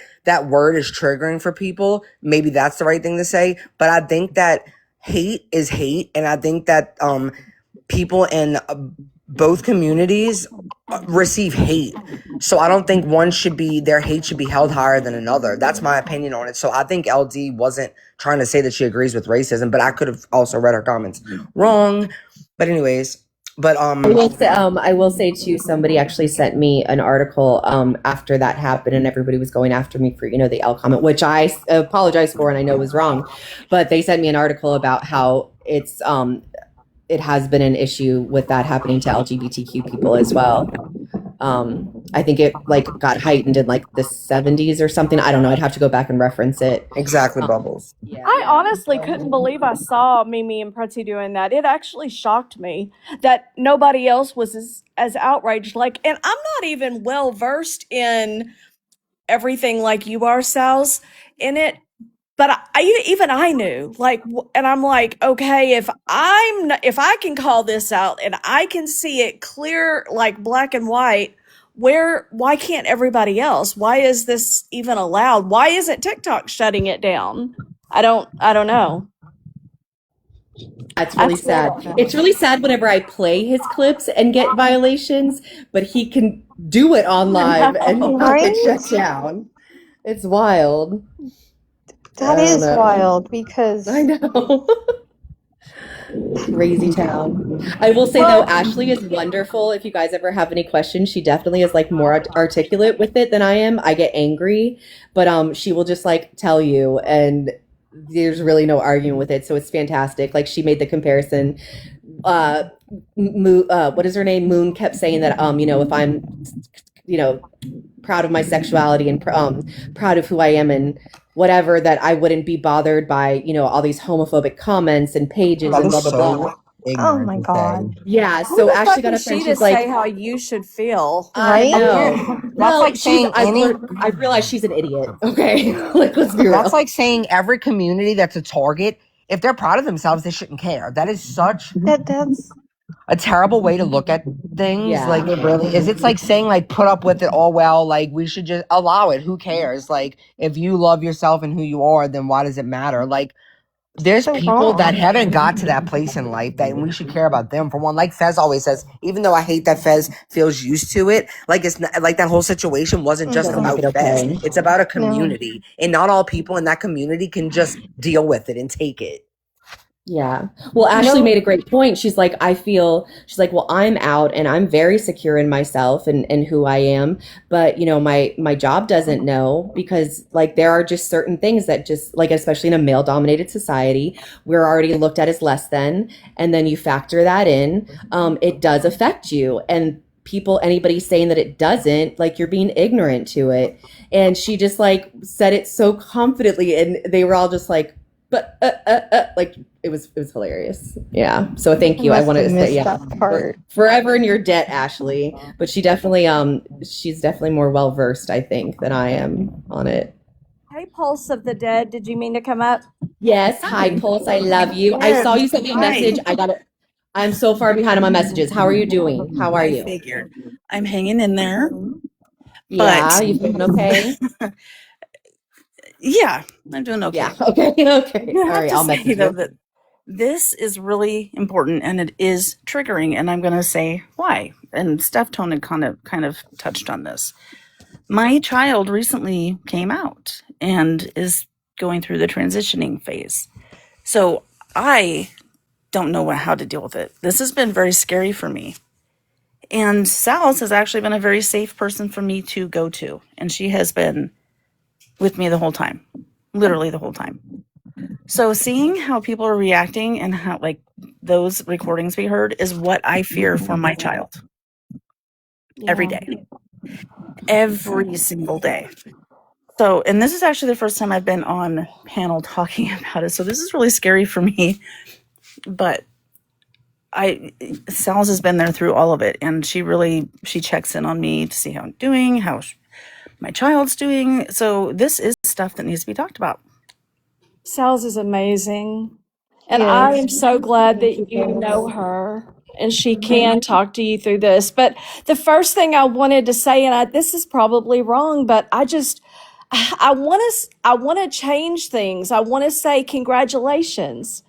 word is triggering for people. Maybe that's the right thing to say, but I think that hate is hate, and I think that people in both communities receive hate. So I don't think their hate should be held higher than another. That's my opinion on it. So I think LD wasn't trying to say that she agrees with racism, but I could have also read her comments wrong. But anyways, I will say too, somebody actually sent me an article after that happened, and everybody was going after me for, the L comment, which I apologize for and I know was wrong. But they sent me an article about how it has been an issue with that happening to LGBTQ people as well. I think it got heightened in the 70s or something. I don't know. I'd have to go back and reference it. Exactly, Bubbles. I honestly couldn't believe I saw Mimi and Pretzi doing that. It actually shocked me that nobody else was as outraged. And I'm not even well versed in everything like you are, Sal's, in it. But I knew, and I'm like, okay, if I can call this out and I can see it clear, like black and white, why can't everybody else? Why is this even allowed? Why isn't TikTok shutting it down? I don't know. That's really sad. It's really sad whenever I play his clips and get violations, but he can do it on live and not get shut down. It's wild. That is wild, because I know. Crazy town. I will say though, Ashley is wonderful. If you guys ever have any questions, she definitely is more articulate with it than I am. I get angry, but she will just tell you, and there's really no arguing with it. So it's fantastic. She made the comparison. What is her name? Moon kept saying that if I'm proud of my sexuality and proud of who I am and whatever, that I wouldn't be bothered by all these homophobic comments and pages and blah blah blah. Oh my god! Yeah, so Ashley got up and she's like, say how you should feel. I know. That's like saying I realize she's an idiot. Okay, let's be real. That's like saying every community that's a target, if they're proud of themselves, they shouldn't care. That is such that's a terrible way to look at things. Yeah. It really is. It's like saying put up with it. Oh well, we should just allow it. Who cares? If you love yourself and who you are, then why does it matter? there's So people that wrong. haven't got to that place in life that, and we should care about them for one. Like Fez always says, even though I hate that Fez feels used to it, like it's not, like that whole situation wasn't just Doesn't make about it Fez. okay. It's about a No. community, and not all people in that community can just deal with it and take it. Yeah. Well, Ashley made a great point. She's like, she's like, well, I'm out and I'm very secure in myself and who I am. But, you know, my job doesn't know because like there are just certain things that just like, especially in a male dominated society, we're already looked at as less than. And then you factor that in, it does affect you. And anybody saying that it doesn't, like you're being ignorant to it. And she just like said it so confidently and they were all just like, but like it was hilarious. Yeah. So thank you. I wanted to say that part. forever in your debt, Ashley. But she definitely she's definitely more well versed, I think, than I am on it. Hey, Pulse of the Dead, did you mean to come up? Yes. Hi, Pulse. I love you. I saw you sent me a message. I'm so far behind on my messages. How are you doing? How are you? I figured. I'm hanging in there. Yeah, you feeling okay? Yeah, I'm doing okay. Yeah. Okay. Okay. I All have right. to I'll say message though you. that this is really important and it is triggering, and I'm going to say why. And Steph Tone had kind of touched on this. My child recently came out and is going through the transitioning phase, so I don't know how to deal with it. This has been very scary for me. And Sal's has actually been a very safe person for me to go to, and she has been with me the whole time, literally the whole time. So seeing how people are reacting and how like those recordings we heard is what I fear for my child. Every day. Every single day. So, and this is actually the first time I've been on panel talking about it. So this is really scary for me. But Sal's has been there through all of it, and she checks in on me to see how I'm doing, how my child's doing. So this is stuff that needs to be talked about. Sal's is amazing. And Yes. I am so glad that you know her and she can talk to you through this. But the first thing I wanted to say, and this is probably wrong, but I want to change things. I want to say congratulations.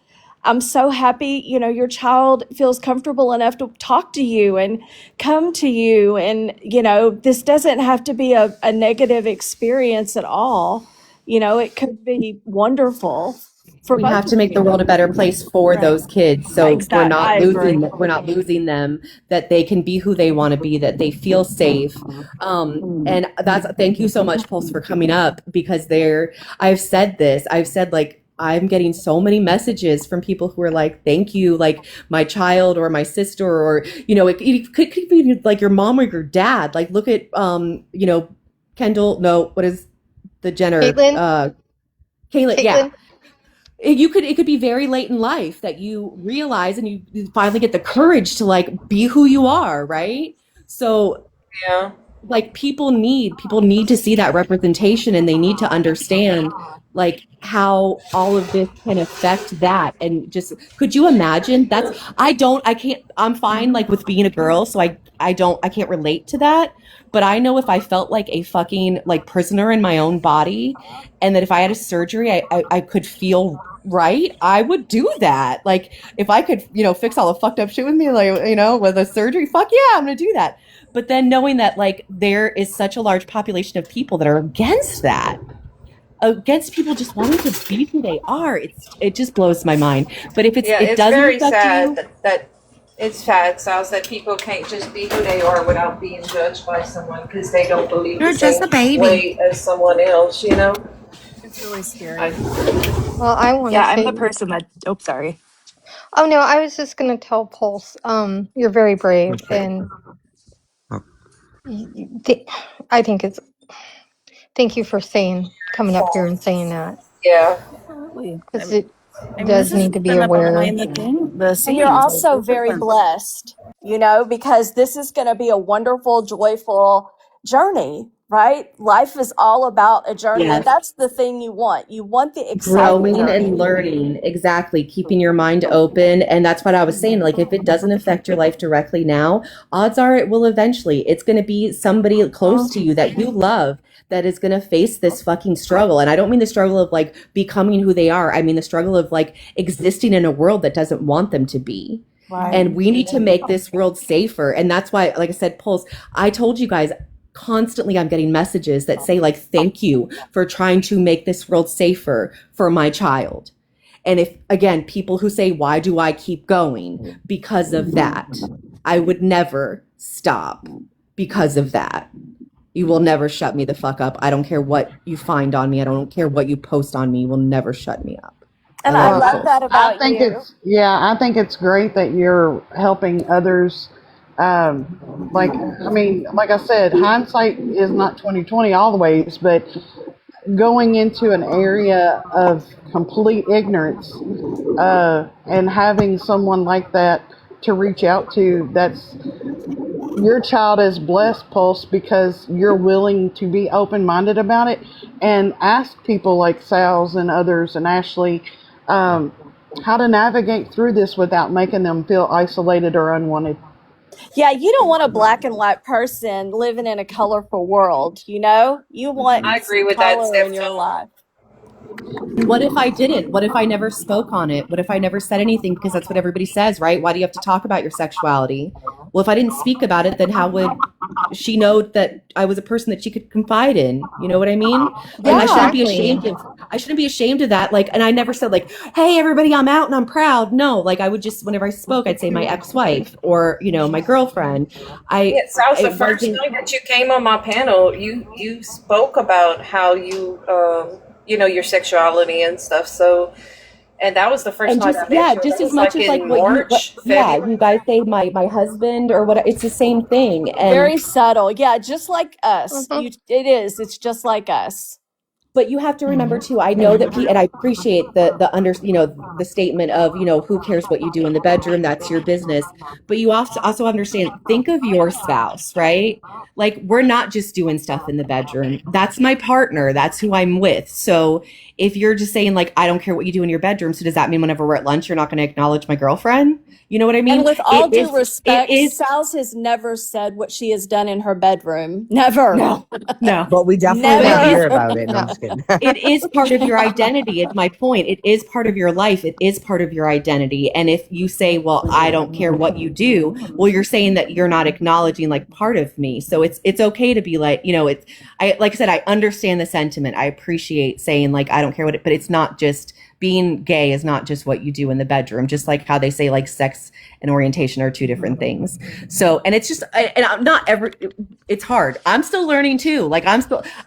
I'm so happy, your child feels comfortable enough to talk to you and come to you. And, this doesn't have to be a negative experience at all. It could be wonderful for We both have of to make the you. world a better place for Right. those kids. So Exactly. I agree. we're not losing them, that they can be who they want to be, that they feel safe. And thank you so much, Pulse, for coming up, because I've said like, I'm getting so many messages from people who are like, thank you, like my child or my sister, or, it could be like your mom or your dad. Like, look at, Kendall, no, what is the Jenner? Caitlin, yeah. It could be very late in life that you realize and you finally get the courage to like be who you are, right? So Yeah. like people need to see that representation, and they need to understand like how all of this can affect that. And just, could you imagine? I'm fine like with being a girl, so I can't relate to that. But I know if I felt like a fucking like prisoner in my own body, and that if I had a surgery, I could feel right, I would do that. Like if I could, fix all the fucked up shit with me, like, with a surgery, fuck yeah, I'm gonna do that. But then knowing that like there is such a large population of people that are against that, against people just wanting to be who they are, it just blows my mind. But if it's doesn't very affect sad you, that it's sad, Sals, that people can't just be who they are without being judged by someone because they don't believe You're the just same a baby. way as someone else. It's really scary. Well, I want to Yeah, I'm say. the person that. Oh, sorry. Oh no, I was just gonna tell Pulse. You're very brave, and I think it's. Thank you for coming up here and saying that, Yeah. Absolutely. because it I mean, does this has need to be been a aware. behind the thing, the And you're scenes. also very blessed, because this is going to be a wonderful, joyful journey, right? Life is all about a journey, and Yes. that's the thing you want. You want the exciting Growing journey. and learning, exactly, keeping your mind open. And that's what I was saying, like if it doesn't affect your life directly now, odds are it will eventually. It's going to be somebody close to you that you love that is going to face this fucking struggle. And I don't mean the struggle of like becoming who they are, I mean the struggle of like existing in a world that doesn't want them to be. Right. And we need to make this world safer. And that's why, like I said, Pulse, I told you guys constantly I'm getting messages that say like, thank you for trying to make this world safer for my child. And if, again, people who say, why do I keep going? Because of that. I would never stop because of that. You will never shut me the fuck up. I don't care what you find on me. I don't care what you post on me. You will never shut me up. And I love that about you. I think it's great that you're helping others. Like I said, hindsight is not 2020 all the ways, but going into an area of complete ignorance, and having someone like that to reach out to, that's your child is blessed, Pulse, because you're willing to be open-minded about it and ask people like Sal's and others and Ashley how to navigate through this without making them feel isolated or unwanted. Yeah, you don't want a black and white person living in a colorful world, you know? You want I agree with that, color in your life. What if I didn't? What if I never spoke on it? What if I never said anything? Because that's what everybody says, right? Why do you have to talk about your sexuality? Well, if I didn't speak about it, then how would she know that I was a person that she could confide in? You know what I mean? Like, I shouldn't be ashamed of that. Like, and I never said like, hey, everybody, I'm out and I'm proud. No, like I would just, whenever I spoke, I'd say my ex-wife or, you know, my girlfriend. Yes, that was the first time that you came on my panel. You spoke about how you your sexuality and stuff. So, and that was the first And time just I met you. just That as was much as like in what March, February. you guys say my husband or what, it's the same thing. And Very subtle. Yeah, just like us. It's just like us. but you have to remember too, I know that and I appreciate the statement of, who cares what you do in the bedroom, that's your business. But you also understand, think of your spouse, right? Like, we're not just doing stuff in the bedroom. That's my partner. That's who I'm with. So if you're just saying like, I don't care what you do in your bedroom, so does that mean whenever we're at lunch, you're not going to acknowledge my girlfriend? You know what I mean? And with all due respect, Sal's has never said what she has done in her bedroom. Never. No. But we definitely want to hear about it. No, I'm just kidding. It is part of your identity. It's my point. It is part of your life. It is part of your identity. And if you say, well, I don't care what you do, well, you're saying that you're not acknowledging like part of me. So it's okay to be like, like I said, I understand the sentiment. I appreciate saying like, I don't care what but it's not just, being gay is not just what you do in the bedroom, just like how they say like sex and orientation are two different things. So, and it's just, and I'm not it's hard. I'm still learning too. Like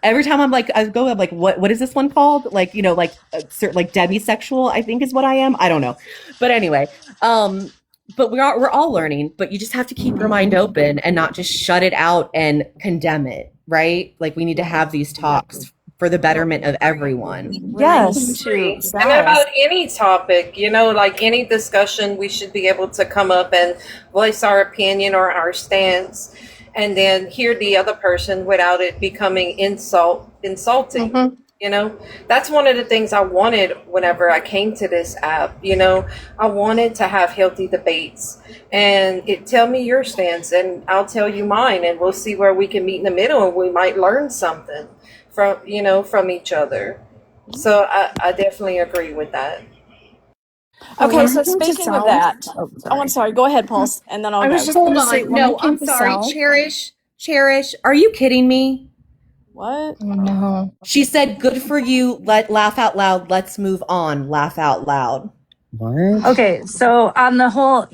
every time I'm like, I'm like, what is this one called? Like, like demisexual, I think is what I am. I don't know. But anyway, but we're all learning, but you just have to keep your mind open and not just shut it out and condemn it, right? Like we need to have these talks for the betterment of everyone. Yes. And about any topic, like any discussion, we should be able to come up and voice our opinion or our stance, and then hear the other person without it becoming insulting. That's one of the things I wanted whenever I came to this app. I wanted to have healthy debates and tell me your stance and I'll tell you mine, and we'll see where we can meet in the middle, and we might learn something from each other. So I definitely agree with that. Okay, so speaking of that, I'm sorry. Go ahead, Pulse, and then I'll go. Hold on. No, I'm sorry. Cherish. Are you kidding me? What? No. She said, good for you. Laugh out loud. Let's move on. Laugh out loud. What? Okay, so on the whole,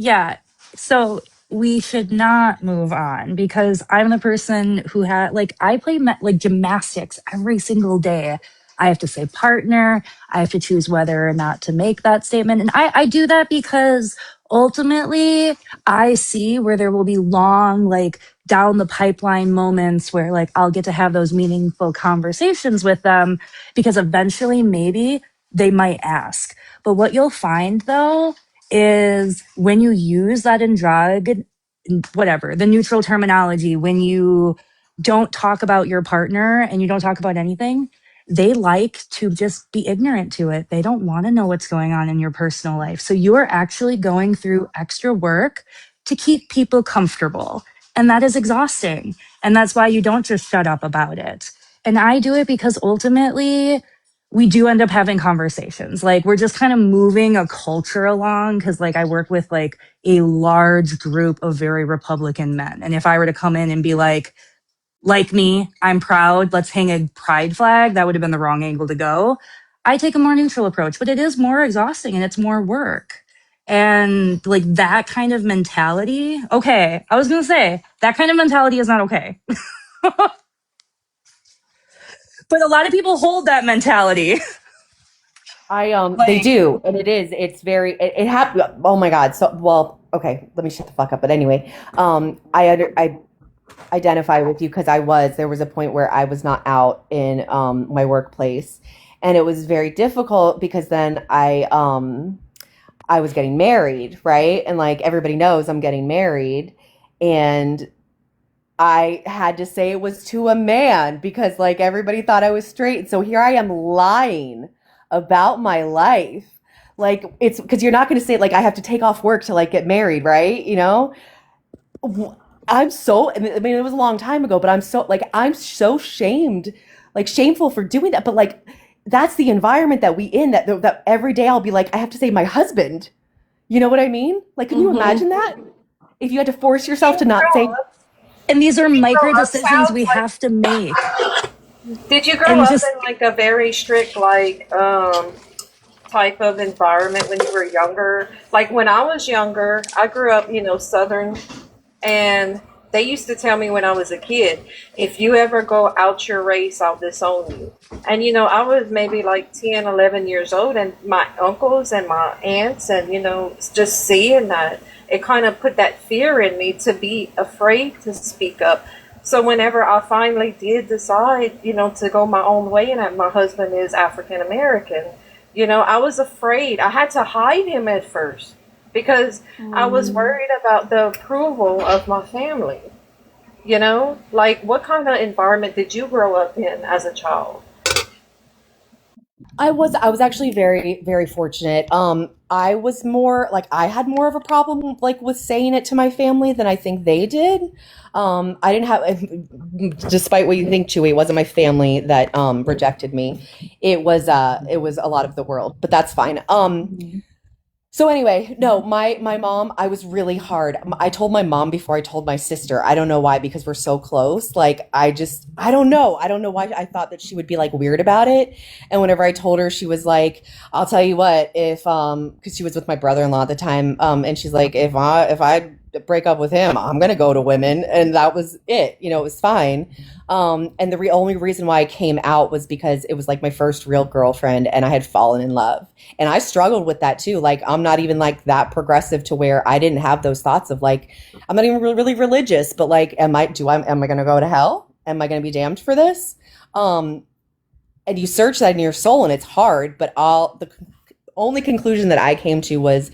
so we should not move on because I'm the person who I play gymnastics every single day. I have to say partner. I have to choose whether or not to make that statement. And I do that because ultimately I see where there will be long, down the pipeline moments where I'll get to have those meaningful conversations with them because eventually maybe they might ask. But what you'll find though is when you use that in drug, whatever, the neutral terminology, when you don't talk about your partner and you don't talk about anything, they like to just be ignorant to it. They don't want to know what's going on in your personal life. So you are actually going through extra work to keep people comfortable. And that is exhausting. And that's why you don't just shut up about it. And I do it because ultimately we do end up having conversations. Like we're just kind of moving a culture along because like I work with like a large group of very Republican men. And if I were to come in and be like me, I'm proud, let's hang a pride flag, that would have been the wrong angle to go. I take a more neutral approach, but it is more exhausting and it's more work. And like that kind of mentality, okay, I was gonna say, that kind of mentality is not okay. But a lot of people hold that mentality. They do, and it's very it happened. Oh my god. So well, okay, let me shut the fuck up. But anyway, I identify with you because there was a point where I was not out in my workplace, and it was very difficult because then I was getting married, right? And like everybody knows I'm getting married, and I had to say it was to a man because like everybody thought I was straight. So here I am lying about my life. Like it's because you're not going to say like I have to take off work to like get married, right? You know? I mean it was a long time ago, but I'm so shamed, like shameful for doing that. But like that's the environment that we in that every day I'll be like I have to say my husband. You know what I mean? Like can you imagine that? If you had to force yourself to not say. And these are Did you micro grow up decisions South? we have to make. Did you grow And up just in like a very strict type of environment when you were younger? Like when I was younger, I grew up, Southern, and they used to tell me when I was a kid, if you ever go out your race, I'll disown you. And I was maybe like 10, 11 years old, and my uncles and my aunts, and just seeing that, it kind of put that fear in me to be afraid to speak up. So whenever I finally did decide, to go my own way, and that my husband is African American, I was afraid. I had to hide him at first because I was worried about the approval of my family. Like what kind of environment did you grow up in as a child? I was actually very, very fortunate. I was more like I had more of a problem like with saying it to my family than I think they did. I didn't have, despite what you think, Chewy, it wasn't my family that rejected me. It was a lot of the world, but that's fine. So anyway, no, my mom, I was really hard. I told my mom before I told my sister. I don't know why, because we're so close. Like I don't know. I don't know why I thought that she would be like weird about it. And whenever I told her, she was like, "I'll tell you what, if because she was with my brother-in-law at the time, and she's like, if I break up with him, I'm gonna go to women," and that was it. It was fine. And the only reason why I came out was because it was like my first real girlfriend, and I had fallen in love. And I struggled with that too. Like, I'm not even like that progressive to where I didn't have those thoughts of like, I'm not even really religious, but like, am I going to go to hell? Am I going to be damned for this? And you search that in your soul and it's hard, but the only conclusion that I came to was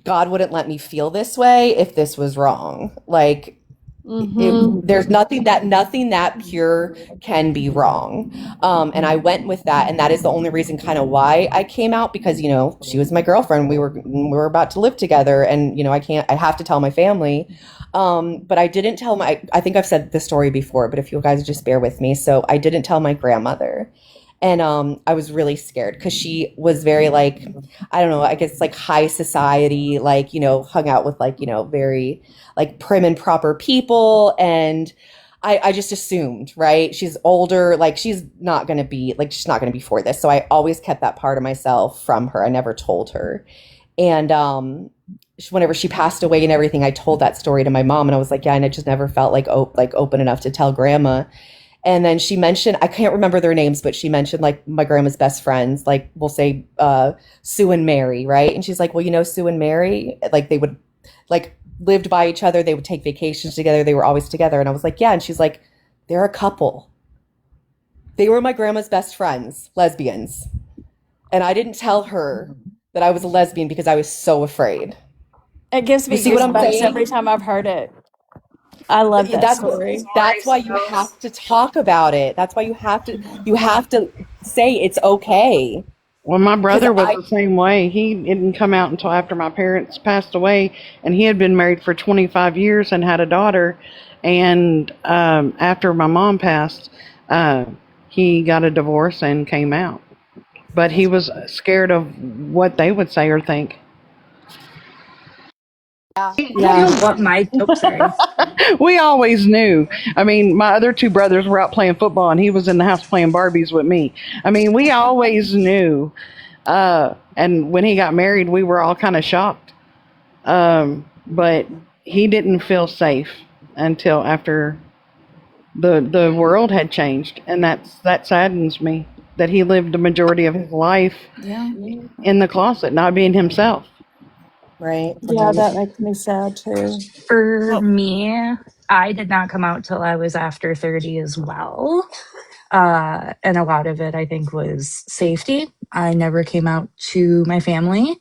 God wouldn't let me feel this way if this was wrong. Like, there's nothing that pure can be wrong. And I went with that, and that is the only reason kind of why I came out, because she was my girlfriend. We were about to live together, and I have to tell my family. But I didn't tell I think I've said this story before, but if you guys just bear with me. So I didn't tell my grandmother. And I was really scared because she was very like, I don't know, I guess like high society, like, hung out with like, very like prim and proper people. And I just assumed, right? She's older, like she's not going to be for this. So I always kept that part of myself from her. I never told her. And whenever she passed away and everything, I told that story to my mom, and I was like, yeah, and I just never felt like open enough to tell grandma. And then she mentioned, I can't remember their names, but she mentioned like my grandma's best friends, like we'll say Sue and Mary, right? And she's like, well, Sue and Mary, like they would like lived by each other. They would take vacations together. They were always together. And I was like, yeah. And she's like, they're a couple. They were my grandma's best friends, lesbians. And I didn't tell her that I was a lesbian because I was so afraid. It gives me You see what I'm goosebumps saying? every time I've heard it. I love that That's story. that's why you have to talk about it. That's why you have to say it's okay. Well, my 'Cause brother was the same way. He didn't come out until after my parents passed away, and he had been married for 25 years and had a daughter. And after my mom passed, uh, he got a divorce and came out. But he was scared of what they would say or think. Yeah. What my sorry. We always knew. I mean, my other two brothers were out playing football, and he was in the house playing Barbies with me. I mean, we always knew. And when he got married, we were all kind of shocked. But he didn't feel safe until after the world had changed, and that saddens me that he lived the majority of his life Yeah. in the closet, not being himself. Right. Yeah, that makes me sad too. For me, I did not come out till I was after 30 as well. And a lot of it, I think, was safety. I never came out to my family.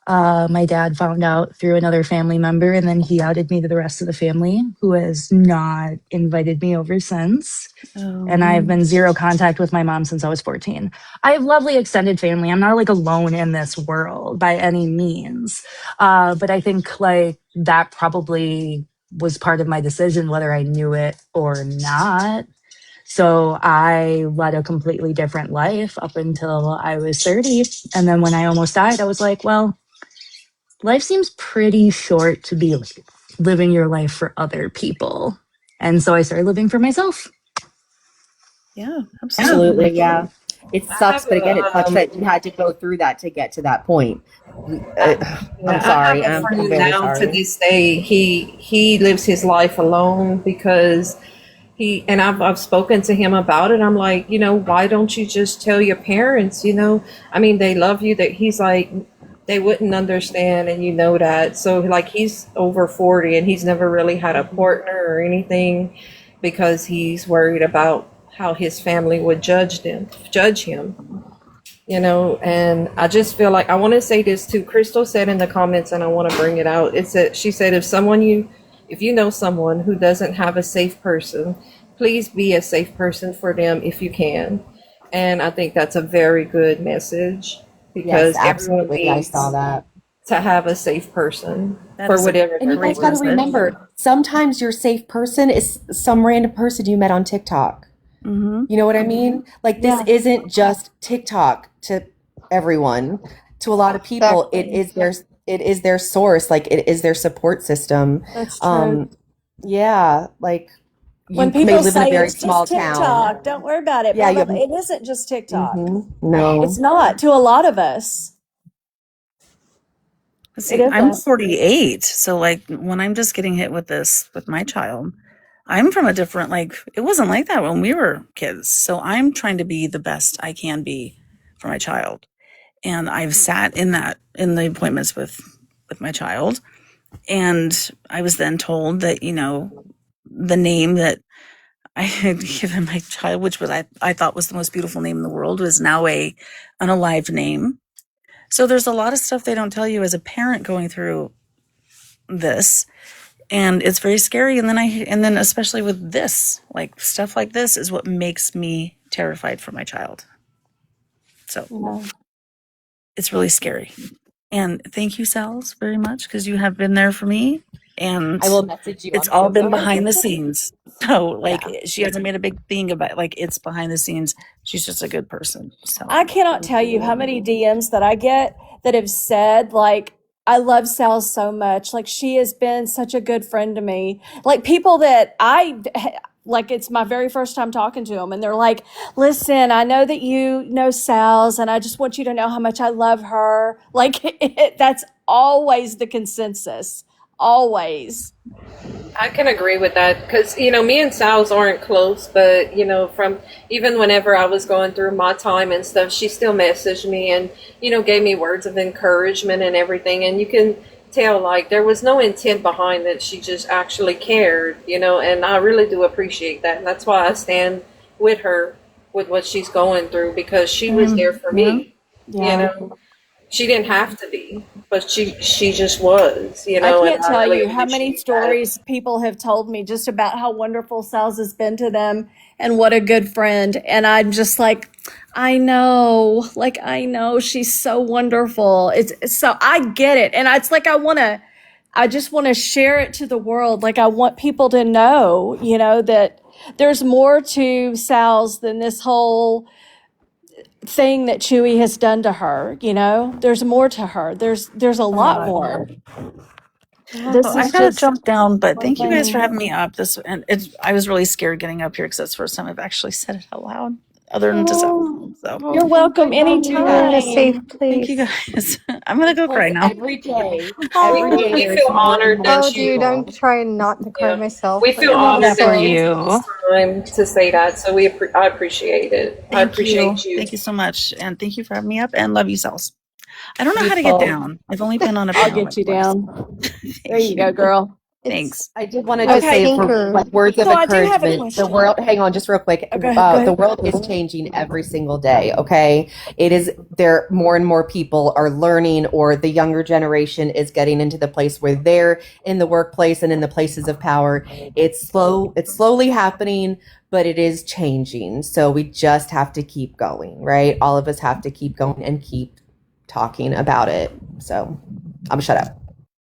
My dad found out through another family member, and then he outed me to the rest of the family, who has not invited me over since. And I've been zero contact with my mom since I was 14. I have lovely extended family. I'm not like alone in this world by any means. But I think like that probably was part of my decision, whether I knew it or not. So I led a completely different life up until I was 30. And then when I almost died, I was like, well, life seems pretty short to be living your life for other people. And so I started living for myself. Yeah, Absolutely, yeah. It I sucks, have but again, it sucks a that you had to go through that to get to that point. I'm I have sorry. a I'm friend very now to sorry. this day. He lives his life alone because I've spoken to him about it. I'm like, why don't you just tell your parents? I mean, they love you. That he's like, they wouldn't understand, and that. So like, he's over 40 and he's never really had a partner or anything because he's worried about how his family would judge him. And I just feel like I want to say this too. Crystal said in the comments, and I want to bring it out. She said, if you know someone who doesn't have a safe person, please be a safe person for them if you can. And I think that's a very good message Yes, because everyone absolutely. I saw needs that. to have a safe person that for is a whatever And you they're guys great got to going through. message. remember, sometimes your safe person is some random person you met on TikTok. Mm-hmm. You know what I mean? Like this Yeah. isn't just TikTok to everyone. To a lot of people, it is their source, like it is their support system. That's true. Yeah, like When you may people live in a say very it's just small town. TikTok, don't worry about it. Yeah, Blah, you blah, have blah. It isn't just TikTok. no. It's not to a lot of us. It See, I'm isn't. 48, so like when I'm just getting hit with this with my child, I'm from a different it wasn't like that when we were kids. So I'm trying to be the best I can be for my child. And I've sat in the appointments with my child, and I was then told that, the name that I had given my child, which was I thought was the most beautiful name in the world, was now an unalive name. So there's a lot of stuff they don't tell you as a parent going through this, and it's very scary. And then especially with this, like stuff like this is what makes me terrified for my child. So Yeah. it's really scary. And thank you, Sal's, very much, because you have been there for me, and I will message you. it's I'm all so been sorry. behind the scenes. So Yeah. she hasn't made a big thing about it's behind the scenes. She's just a good person. So I cannot tell you how many DMs that I get that have said, like, I love Sal so much. Like, she has been such a good friend to me. Like, people that like, it's my very first time talking to them. And they're like, listen, I know that you know Sal's, and I just want you to know how much I love her. Like, that's always the consensus. Always. I can agree with that because, me and Sal's aren't close, but, from even whenever I was going through my time and stuff, she still messaged me and, gave me words of encouragement and everything. And you can tell, like, there was no intent behind it. She just actually cared, and I really do appreciate that. And that's why I stand with her with what she's going through because she was there for me, Yeah. She didn't have to be, but she just was, I and can't I tell really you how many appreciate that. stories people have told me just about how wonderful Sal's has been to them and what a good friend. And I'm just like, I know she's so wonderful. So I get it. And it's like, I just want to share it to the world. Like, I want people to know, that there's more to Sal's than this whole thing that Chewy has done to her. There's more to her. There's a lot more. So This I is gotta just jump down, but one thank you guys for thing. having me up. I was really scared getting up here because that's the first time I've actually said it out loud, other than to Oh, so. you're welcome You're in a safe anytime. Thank you place. guys. I'm gonna go Plus, cry now. every day We there feel is more and honored more Oh, that you dude, I'm people. trying not to cry myself, we but feel I'm honored For that you also. took this you. time to say that. So I appreciate it. I Thank you. appreciate you. Thank you so much. And thank you for having me up and love you, Cells. I don't know how to get Beautiful. down. I've only been on a I'll panel get like you twice. down. There Thank you go, you. girl. Thanks. I did want to just Okay. say for Tinker. like words of So I do have a encouragement. The question. world, hang on, just real quick. Okay, go The ahead. world is changing every single day. Okay, it is there. More and more people are learning, or the younger generation is getting into the place where they're in the workplace and in the places of power. It's slow. It's slowly happening, but it is changing. So we just have to keep going, right? All of us have to keep going and keep talking about it. So I'm shut up.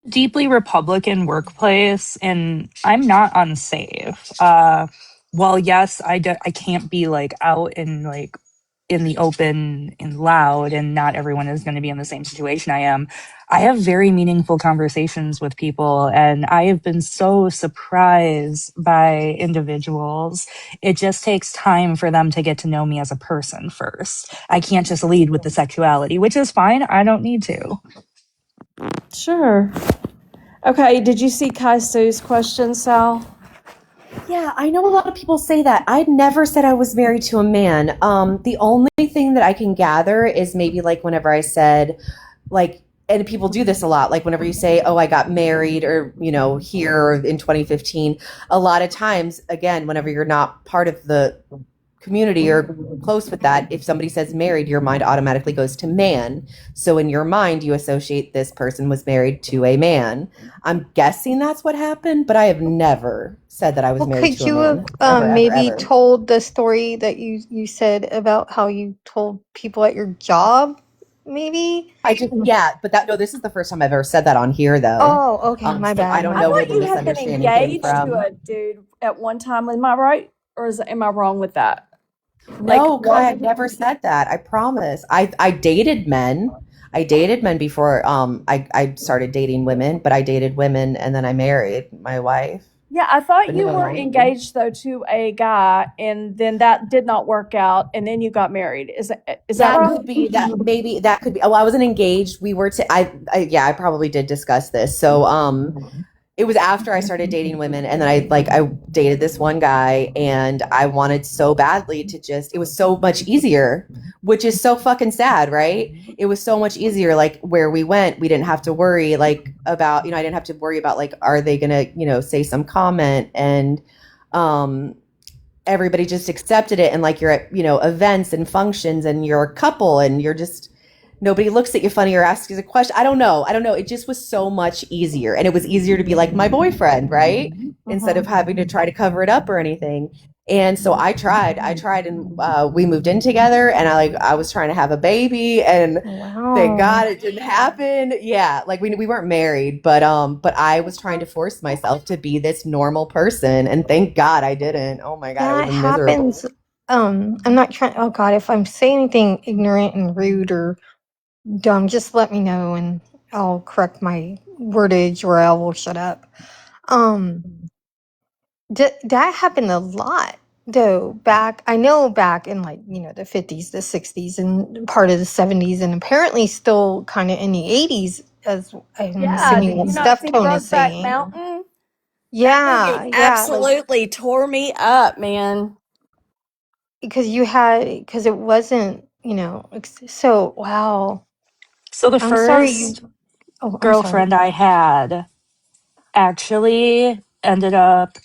Deeply Republican workplace, and I'm not unsafe. Well, yes, I can't be like out and like in the open and loud, and not everyone is going to be in the same situation I am. I have very meaningful conversations with people, and I have been so surprised by individuals. It just takes time for them to get to know me as a person first. I can't just lead with the sexuality, which is fine. I don't need to. Sure. Okay. Did you see Kai Sue's question, Sal? Yeah, I know a lot of people say that. I never said I was married to a man. The only thing that I can gather is maybe like whenever I said, like, and people do this a lot, like whenever you say, oh, I got married or, here in 2015, a lot of times, again, whenever you're not part of the community or close with that, if somebody says married, your mind automatically goes to man. So in your mind, you associate this person was married to a man. I'm guessing that's what happened, but I have never said that I was Well, married could to a you have man. Ever, ever, maybe ever. told the story that you said about how you told people at your job? Maybe. Yeah, but no, this is the first time I've ever said that on here, though. Oh, okay. My So I bad. don't My I know where thought the bad. you had been misunderstanding came engaged to from. a dude at one time. Am I right? Or am I wrong with that? Like, No, Kai, I've never said that. I promise. I dated men. I dated men before I started dating women, but I dated women and then I married my wife. yeah, I thought But you were no. engaged though to a guy, and then that did not work out, and then you got married. Is that That right? could be that maybe that could be. Oh, I wasn't engaged. We were to I probably did discuss this. So it was after I started dating women, and then I dated this one guy, and I wanted so badly to just, it was so much easier, which is so fucking sad, right? It was so much easier, like where we went, we didn't have to worry like about, I didn't have to worry about like, are they gonna, say some comment, and everybody just accepted it, and like you're at, events and functions and you're a couple and you're just, nobody looks at you funny or asks you a question. I don't know. It just was so much easier. And it was easier to be like my boyfriend, right? Instead of having to try to cover it up or anything. And so I tried, and we moved in together, and I was trying to have a baby, and thank God it didn't happen. Yeah. Like we weren't married, but I was trying to force myself to be this normal person, and thank God I didn't. Oh my God. I That would have been miserable. happens. I'm not trying. Oh God, if I'm saying anything ignorant and rude or dumb, just let me know and I'll correct my wordage or I will shut up. Um, that happened a lot though. I know back in like the 50s, the 60s, and part of the 70s, and apparently still kind of in the 80s, as I'm Yeah. assuming Did what you not Steph see Tone is Brokeback saying. Mountain? That movie Yeah, like absolutely tore me up, man. because it wasn't so wow. So the I'm sorry you. first Oh, I'm sorry. girlfriend I had actually ended up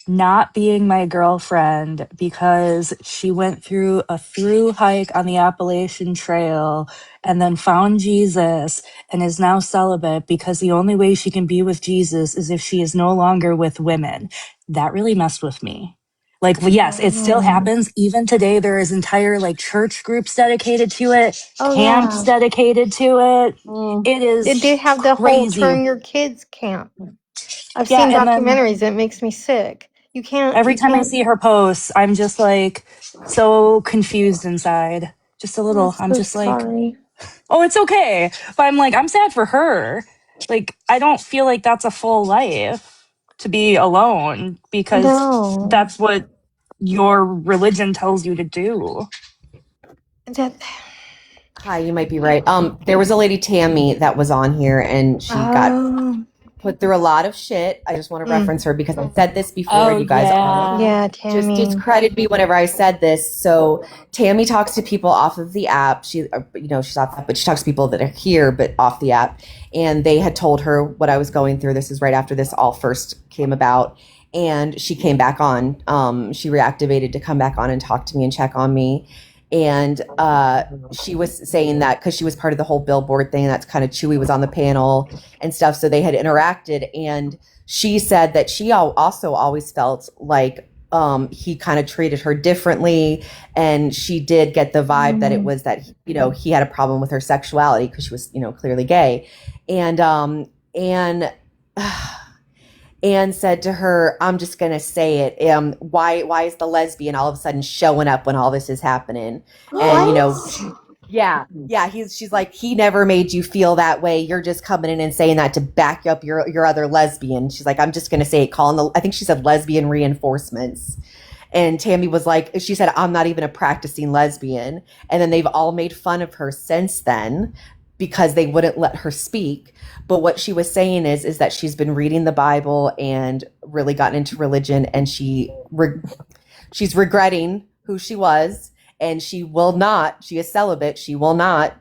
not being my girlfriend because she went through a through hike on the Appalachian Trail and then found Jesus and is now celibate because the only way she can be with Jesus is if she is no longer with women. That really messed with me. Like, yes, it still happens. Even today, there is entire like church groups dedicated to it, Oh camps yeah. dedicated to it. It Did they is have the whole crazy. turn your kids camp? I've Yeah, seen and then documentaries. It makes me sick. every You time I can't. see her posts, I'm just like so confused inside. Just a I'm little. I'm so just like, sorry. oh, it's okay. But I'm like, I'm sad for her. Like, I don't feel like that's a full life to be alone because No. that's what your religion tells you to do. That, Hi, you might be right. There was a lady Tammy that was on here, and she got oh. put through a lot of shit. I just want to reference her because I said this before, Oh, and you guys all Yeah, just Tammy. discredited me whenever I said this. So Tammy talks to people off of the app. She's off that, but she talks to people that are here but off the app. And they had told her what I was going through. This is right after this all first came about, and she came back on. She reactivated to come back on and talk to me and check on me. And she was saying that because she was part of the whole billboard thing, that's kind of Chewy was on the panel and stuff, so they had interacted, and she said that she also always felt like he kind of treated her differently, and she did get the vibe that it was that he had a problem with her sexuality because she was clearly gay, and and said to her, I'm just going to say it. Why is the lesbian all of a sudden showing up when all this is happening? And, yeah. She's like, he never made you feel that way. You're just coming in and saying that to back up your other lesbian. She's like, I'm just going to say it, I think she said lesbian reinforcements. And Tammy was like, she said, I'm not even a practicing lesbian. And then they've all made fun of her since then because they wouldn't let her speak. But what she was saying is that she's been reading the Bible and really gotten into religion, and she's regretting who she was, and she is celibate. She will not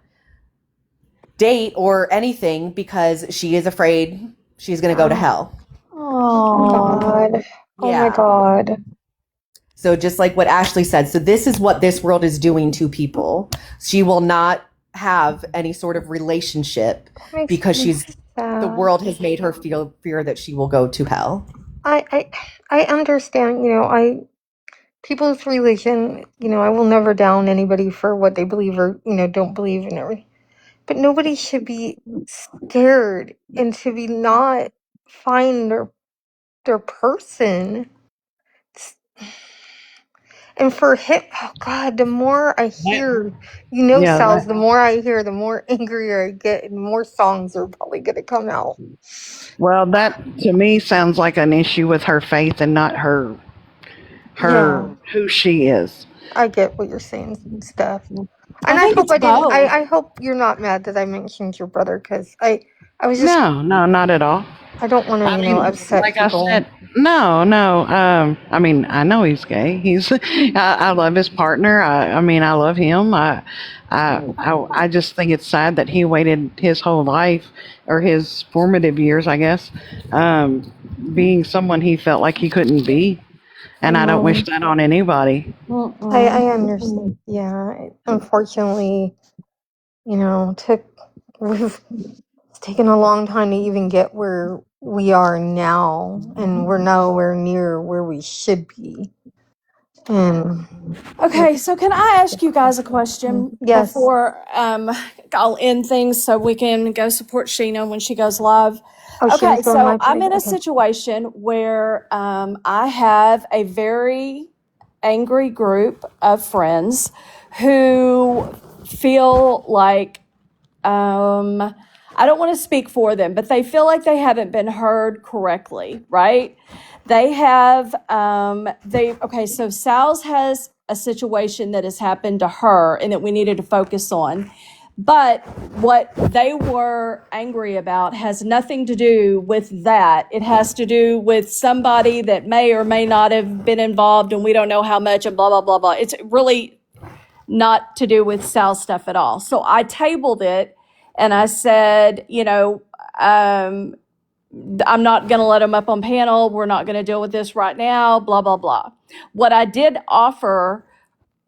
date or anything because she is afraid she's going to go to hell. Oh God. Oh my Yeah. God. So just like what Ashley said, so this is what this world is doing to people. She will not have any sort of relationship because the world has made her fear that she will go to hell. I understand, people's religion, I will never down anybody for what they believe or, don't believe in everything. But nobody should be scared and should be not find their person. And for him, oh God, the more I hear, Yeah, Sal's, the more I hear, the more angrier I get, and more songs are probably going to come out. well, that to me sounds like an issue with her faith and not her Yeah, who she is. I get what you're saying and stuff. And I I think hope it's I didn't. both. I hope you're not mad that I mentioned your brother because I was just. No, not at all. I don't want to, I mean, upset like I people. said, no. I mean, I know he's gay. I love his partner. I mean, I love him. I just think it's sad that he waited his whole life or his formative years, I guess, being someone he felt like he couldn't be. And I don't wish that on anybody. I understand. Yeah, unfortunately, took we've it's taken a long time to even get where we are now, and we're nowhere near where we should be. And Okay, so can I ask you guys a question yes, before I'll end things so we can go support Sheena when she goes live? oh, Okay, Sheena's going so live I'm today. in a Okay. situation where I have a very angry group of friends who feel like I don't want to speak for them, but they feel like they haven't been heard correctly, right? They have, so Sal's has a situation that has happened to her and that we needed to focus on. But what they were angry about has nothing to do with that. It has to do with somebody that may or may not have been involved and we don't know how much and blah, blah, blah, blah. It's really not to do with Sal stuff at all. So I tabled it and I said, I'm not going to let them up on panel. We're not going to deal with this right now, blah, blah, blah. What I did offer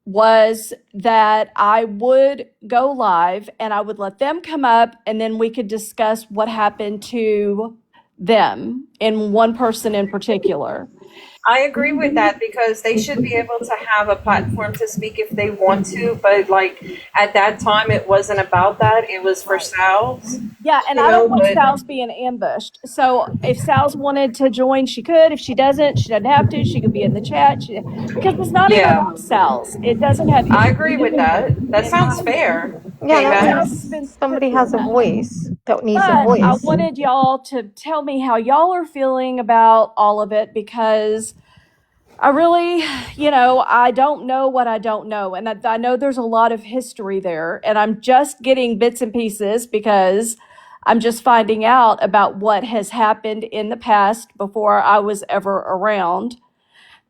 was that I would go live and I would let them come up and then we could discuss what happened to them in one person in particular. I agree with that because they should be able to have a platform to speak if they want to, but like at that time it wasn't about that. It was for Sal's. Yeah, and You I know, don't want but Sal's being ambushed. So if Sal's wanted to join, she could. If she doesn't have to. She could be in the chat. Because it's not even yeah, about Sal's. It doesn't have I anything agree to with do with that. it, That in my sounds opinion. fair. Yeah, that Kmac. Sal's has means been somebody stripped of has a that. voice that needs a But I voice. wanted y'all to tell me how y'all are feeling about all of it because I really, I don't know what I don't know. And I know there's a lot of history there. And I'm just getting bits and pieces because I'm just finding out about what has happened in the past before I was ever around.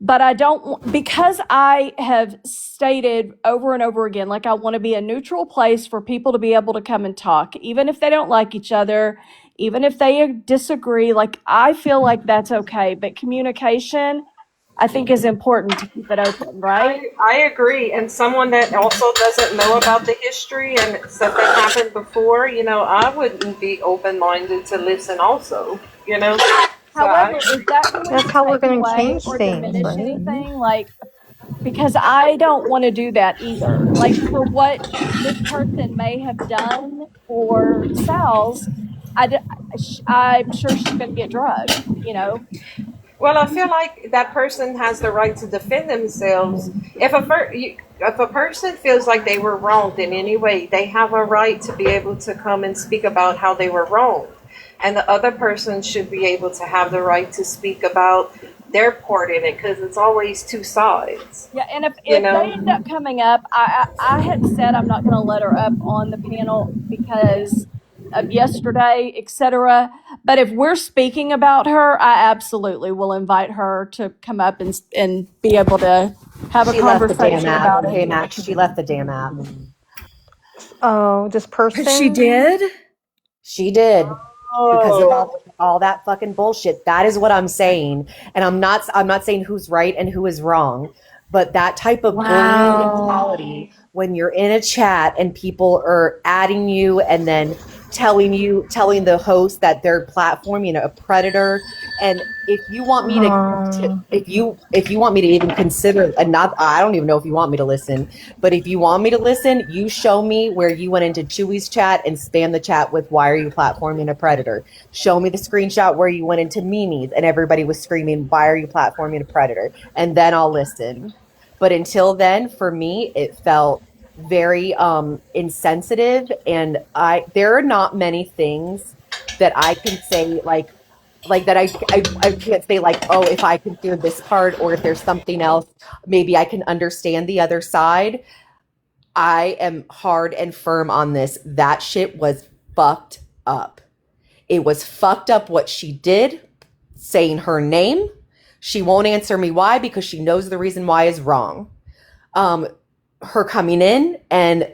But I don't, because I have stated over and over again, like I want to be a neutral place for people to be able to come and talk, even if they don't like each other, even if they disagree. Like I feel like that's okay. But communication, I think, is important to keep it open, right? I agree. And someone that also doesn't know about the history and stuff that happened before, I wouldn't be open minded to listen also, So I However, is that going That's to how we're take going to away change or things, diminish right? anything? Like, because I don't want to do that either. Like, for what this person may have done for Sal's, I'm sure she's going to get drugged. Well, I feel like that person has the right to defend themselves. If a person feels like they were wronged in any way, they have a right to be able to come and speak about how they were wronged. And the other person should be able to have the right to speak about their part in it because it's always two sides. Yeah, and if You they know? end up coming up, I had said I'm not going to let her up on the panel because of yesterday, etc. But if we're speaking about her, I absolutely will invite her to come up and be able to have a She left the damn conversation app. about it. Hey, Max, she left the damn app. Oh, this person? She did? She did. Because of Oh, all that fucking bullshit. That is what I'm saying. And I'm not saying who's right and who is wrong. But that type of bullying mentality, when you're in a chat and people are adding you and then telling the host that they're platforming a predator, and if you want me to if you want me to even consider, and not, I don't even know if you want me to listen, but if you want me to listen, you show me where you went into Chewy's chat and spam the chat with "Why are you platforming a predator?" Show me the screenshot where you went into Mimi's and everybody was screaming, "Why are you platforming a predator?" And then I'll listen. But until then, for me, it felt very insensitive, and there are not many things that I can say like that I can't say like, oh, if I can hear this part or if there's something else, maybe I can understand the other side. I am hard and firm on this. That shit was fucked up. It was fucked up what she did, saying her name. She won't answer me why because she knows the reason why is wrong. Her coming in and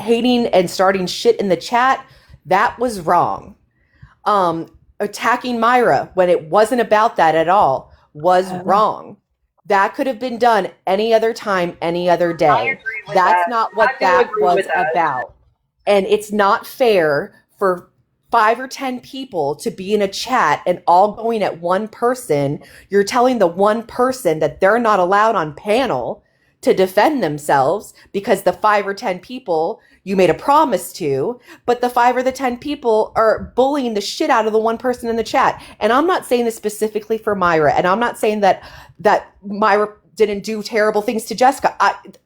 hating and starting shit in the chat, that was wrong. Attacking Myra when it wasn't about that at all was wrong. That could have been done any other time, any other day. I agree with That's that. not I what do that agree was with that. about. And it's not fair for 5 or 10 people to be in a chat and all going at one person. You're telling the one person that they're not allowed on panel to defend themselves because the 5 or 10 people you made a promise to, but the 5 or the 10 people are bullying the shit out of the one person in the chat. And I'm not saying this specifically for Myra, and I'm not saying that Myra didn't do terrible things to Jessica.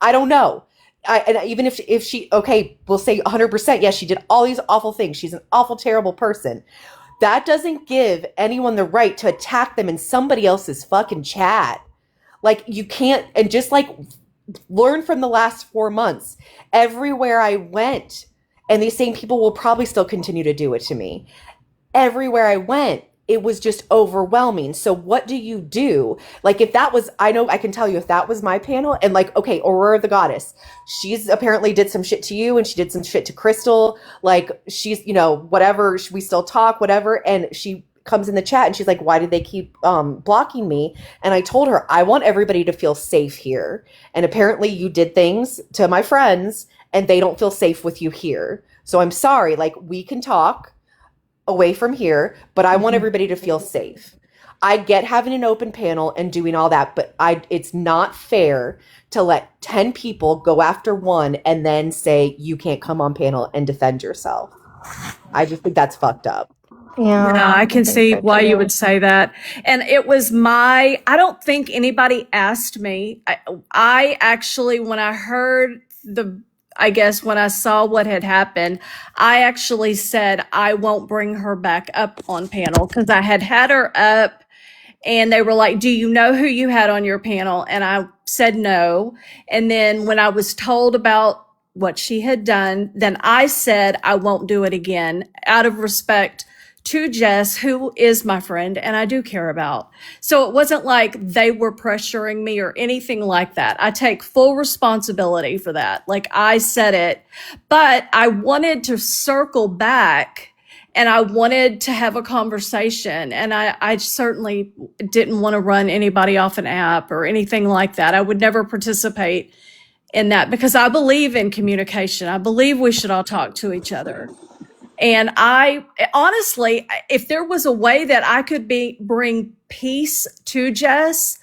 I don't know. And even if she, okay, we'll say 100%, yes, she did all these awful things. She's an awful, terrible person. That doesn't give anyone the right to attack them in somebody else's fucking chat. Like, you can't, and just like learn from the last 4 months. Everywhere I went, and these same people will probably still continue to do it to me. Everywhere I went, it was just overwhelming. So what do you do? Like, if that was, I know I can tell you if that was my panel, and like, okay, Aurora the Goddess, she's apparently did some shit to you and she did some shit to Crystal. Like, she's, whatever, we still talk, whatever. And she comes in the chat and she's like, why did they keep blocking me? And I told her, I want everybody to feel safe here. And apparently you did things to my friends and they don't feel safe with you here. So I'm sorry, like we can talk away from here, but I want everybody to feel safe. I get having an open panel and doing all that, but it's not fair to let 10 people go after one and then say you can't come on panel and defend yourself. I just think that's fucked up. Yeah, I can see why you would say that. And it was I don't think anybody asked me. I actually, when I heard I guess when I saw what had happened, I actually said I won't bring her back up on panel because I had her up and they were like, do you know who you had on your panel? And I said no. And then when I was told about what she had done, then I said I won't do it again out of respect to Jess, who is my friend and I do care about. So it wasn't like they were pressuring me or anything like that. I take full responsibility for that. Like I said it, but I wanted to circle back and I wanted to have a conversation. And I certainly didn't want to run anybody off an app or anything like that. I would never participate in that because I believe in communication. I believe we should all talk to each other. And I honestly, if there was a way that I could bring peace to Jess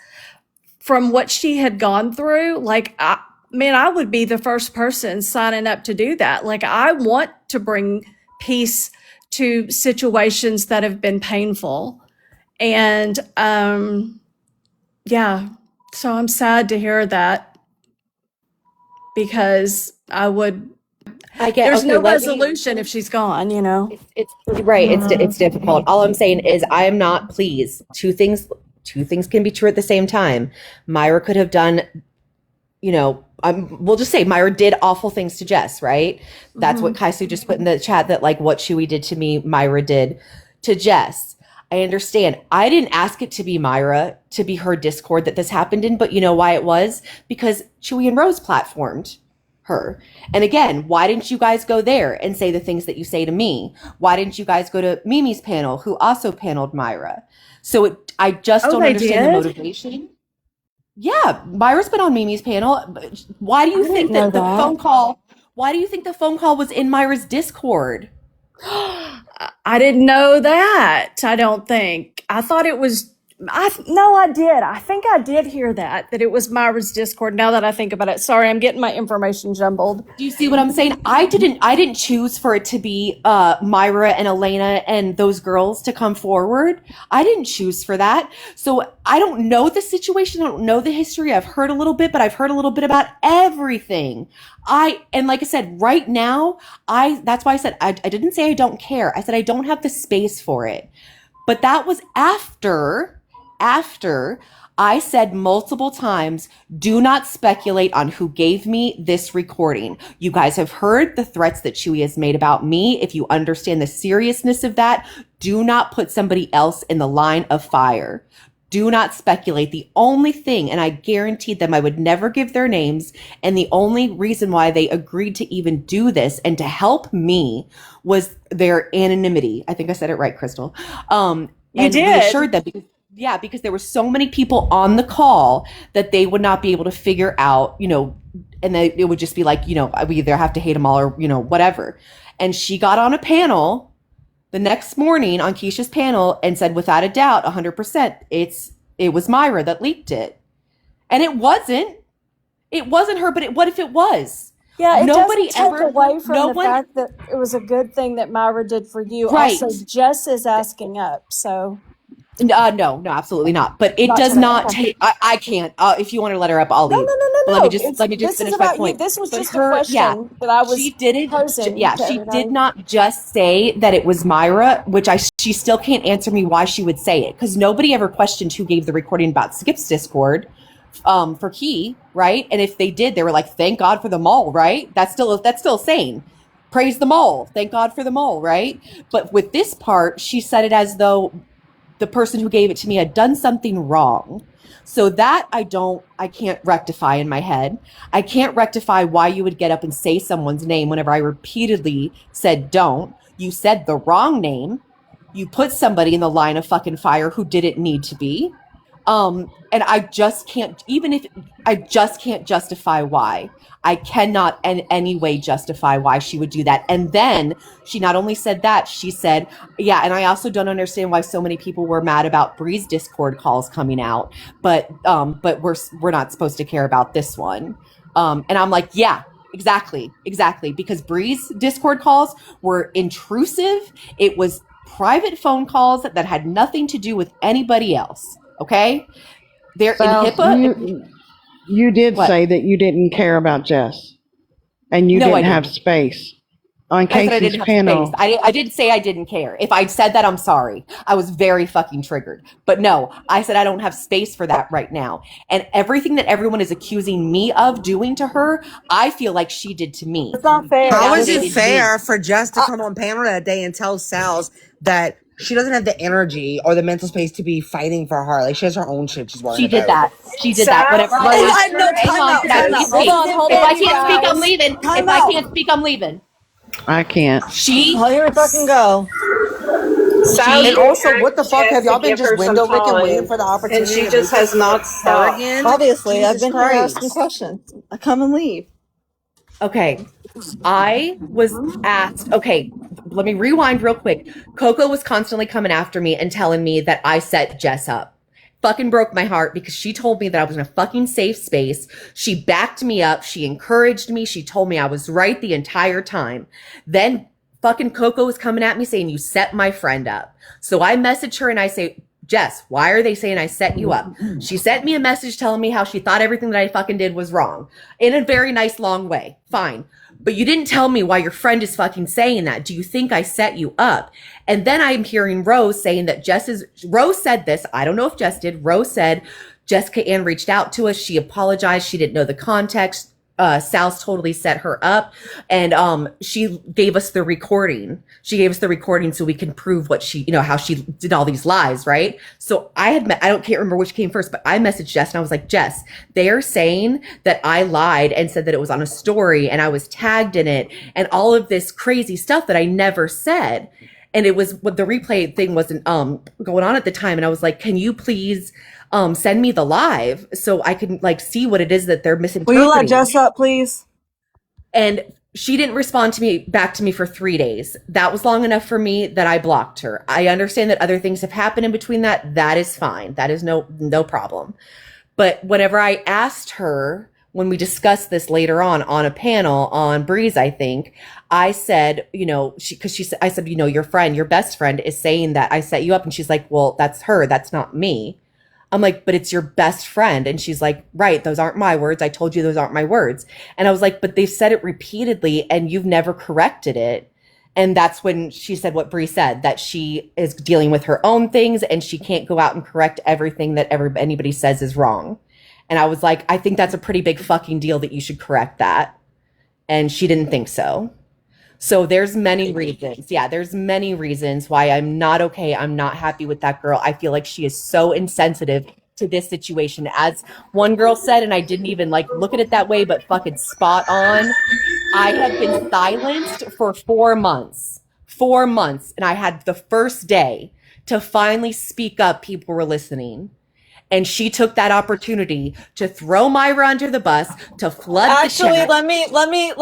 from what she had gone through, like, I would be the first person signing up to do that. Like, I want to bring peace to situations that have been painful. And, yeah, so I'm sad to hear that because there's no resolution if she's gone, you know? It's right. It's difficult. All I'm saying is I am not pleased. Two things can be true at the same time. Myra could have done, we'll just say Myra did awful things to Jess, right? That's what Kaisu just put in the chat, that like what Chewy did to me, Myra did to Jess. I understand. I didn't ask it to be Myra, to be her Discord that this happened in, but you know why it was? Because Chewy and Rose platformed her. And again, why didn't you guys go there and say the things that you say to me? Why didn't you guys go to Mimi's panel, who also paneled Myra? So I just don't understand the motivation. Yeah, Myra's been on Mimi's panel. Why do you think that the phone call? Why do you think the phone call was in Myra's Discord? I didn't know that. I don't think. I thought it was. No, I did. I think I did hear that it was Myra's Discord. Now that I think about it, sorry, I'm getting my information jumbled. Do you see what I'm saying? I didn't choose for it to be Myra and Elena and those girls to come forward. I didn't choose for that. So I don't know the situation. I don't know the history. I've heard a little bit, but I've heard a little bit about everything. And like I said, right now, that's why I said I didn't say I don't care. I said I don't have the space for it. But that was after I said multiple times, do not speculate on who gave me this recording. You guys have heard the threats that Chewy has made about me. If you understand the seriousness of that, do not put somebody else in the line of fire. Do not speculate. The only thing, and I guaranteed them I would never give their names, and the only reason why they agreed to even do this and to help me was their anonymity. I think I said it right, Crystal. You did. We assured them because there were so many people on the call that they would not be able to figure out, and it would just be like, we either have to hate them all or, whatever. And she got on a panel the next morning on Keisha's panel and said, without a doubt, 100%, it was Myra that leaked it. And it wasn't her, but what if it was? Yeah, it doesn't take away from the fact that it was a good thing that Myra did for you. Right. Also, Jess is asking up, so. No, absolutely not. But it does not take. I can't. If you want to let her up, I'll leave. No. Let me just finish my point. This was just a question that I was posing. She did not just say that it was Myra, which she still can't answer me why she would say it, because nobody ever questioned who gave the recording about Skip's Discord for Key, right? And if they did, they were like, "Thank God for the mole," right? That's still sane. Praise the mole. Thank God for the mole, right? But with this part, she said it as though the person who gave it to me had done something wrong. So that I can't rectify in my head. I can't rectify why you would get up and say someone's name whenever I repeatedly said don't. You said the wrong name. you put somebody in the line of fucking fire who didn't need to be. And I just can't, I just can't justify why. I cannot in any way justify why she would do that. And then she not only said that, she said, yeah, and I also don't understand why so many people were mad about Bree's Discord calls coming out, but we're not supposed to care about this one. And I'm like, yeah, exactly, because Bree's Discord calls were intrusive. It was private phone calls that had nothing to do with anybody else. Okay, they're So in HIPAA. You did What? say that you didn't care about Jess, and you No, I didn't have didn't. space on I said I Casey's didn't have panel. space. I didn't say I didn't care. If I'd said that, I'm sorry. I was very fucking triggered. But no, I said I don't have space for that right now. And everything that everyone is accusing me of doing to her, I feel like she did to me. It's not fair. How Now is they it did fair me. for Jess to come on panel that day and tell Sal's that she doesn't have the energy or the mental space to be fighting for her? Like, she has her own shit she's worrying She did about. that. She did that. Whatever. I know. Hang Time on. out. Can I Time please out. Hold speak? on. Hold If on, I you can't speak, I'm guys. leaving. Time If I out. can't speak, I'm leaving. I can't. Oh, here we fucking go. Sal's And been also, what the asking fuck? Jess Have to y'all been give just her some window licking, waiting time, for the and opportunity she to just make has this not her stopped. again? Obviously, I've Jesus been here asking Christ. questions. I come and leave. Okay. I was asked, okay, let me rewind real quick. Coco was constantly coming after me and telling me that I set Jess up. Fucking broke my heart because she told me that I was in a fucking safe space. She backed me up. She encouraged me. She told me I was right the entire time. Then fucking Coco was coming at me saying, you set my friend up. So I message her and I say, Jess, why are they saying I set you up? She sent me a message telling me how she thought everything that I fucking did was wrong in a very nice long way. Fine. But you didn't tell me why your friend is fucking saying that. Do you think I set you up? And then I'm hearing Rose saying that Rose said this. I don't know if Jess did. Rose said Jessica Ann reached out to us. She apologized. She didn't know the context. Sal's totally set her up, and she gave us the recording. She gave us the recording so we can prove what she, how she did all these lies, right? So I can't remember which came first, but I messaged Jess and I was like, Jess, they are saying that I lied and said that it was on a story and I was tagged in it and all of this crazy stuff that I never said. And it was what the replay thing wasn't going on at the time, and I was like, can you please send me the live so I can see what it is that they're misinterpreting. Will you let Jess up, please? And she didn't respond back to me for 3 days. That was long enough for me that I blocked her. I understand that other things have happened in between that. That is fine. That is no problem. But whenever I asked her, when we discussed this later on a panel on Breeze, I think, I said, I said, your friend, your best friend is saying that I set you up. And she's like, well, that's her. That's not me. I'm like, but it's your best friend. And she's like, right, those aren't my words. I told you those aren't my words. And I was like, but they've said it repeatedly and you've never corrected it. And that's when she said what Bree said, that she is dealing with her own things and she can't go out and correct everything that anybody says is wrong. And I was like, I think that's a pretty big fucking deal that you should correct that. And she didn't think so. So there's many reasons. Yeah, there's many reasons why I'm not okay. I'm not happy with that girl. I feel like she is so insensitive to this situation. As one girl said, and I didn't even look at it that way, but fucking spot on. I have been silenced for 4 months. 4 months. And I had the first day to finally speak up. People were listening. And she took that opportunity to throw Myra under the bus, to flood the chat. Let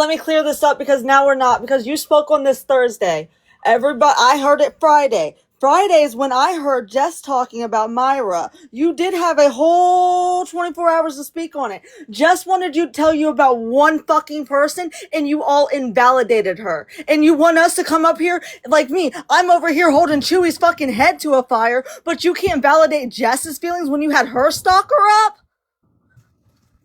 me clear this up because now we're not, because you spoke on this Thursday. I heard it Friday. Friday is when I heard Jess talking about Myra. You did have a whole 24 hours to speak on it. Jess wanted you to tell you about one fucking person and you all invalidated her. And you want us to come up here like me. I'm over here holding Chewy's fucking head to a fire, but you can't validate Jess's feelings when you had her stalker up?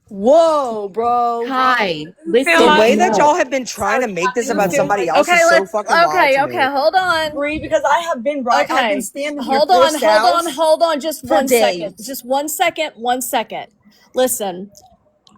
Whoa, bro. Hi, listen. The way that y'all have been trying to make this about somebody else is so fucking wild to me. Hold on. Bree, because I have been right. I've been standing here Hold on. Just for 1 days. second. Just 1 second. 1 second. Listen,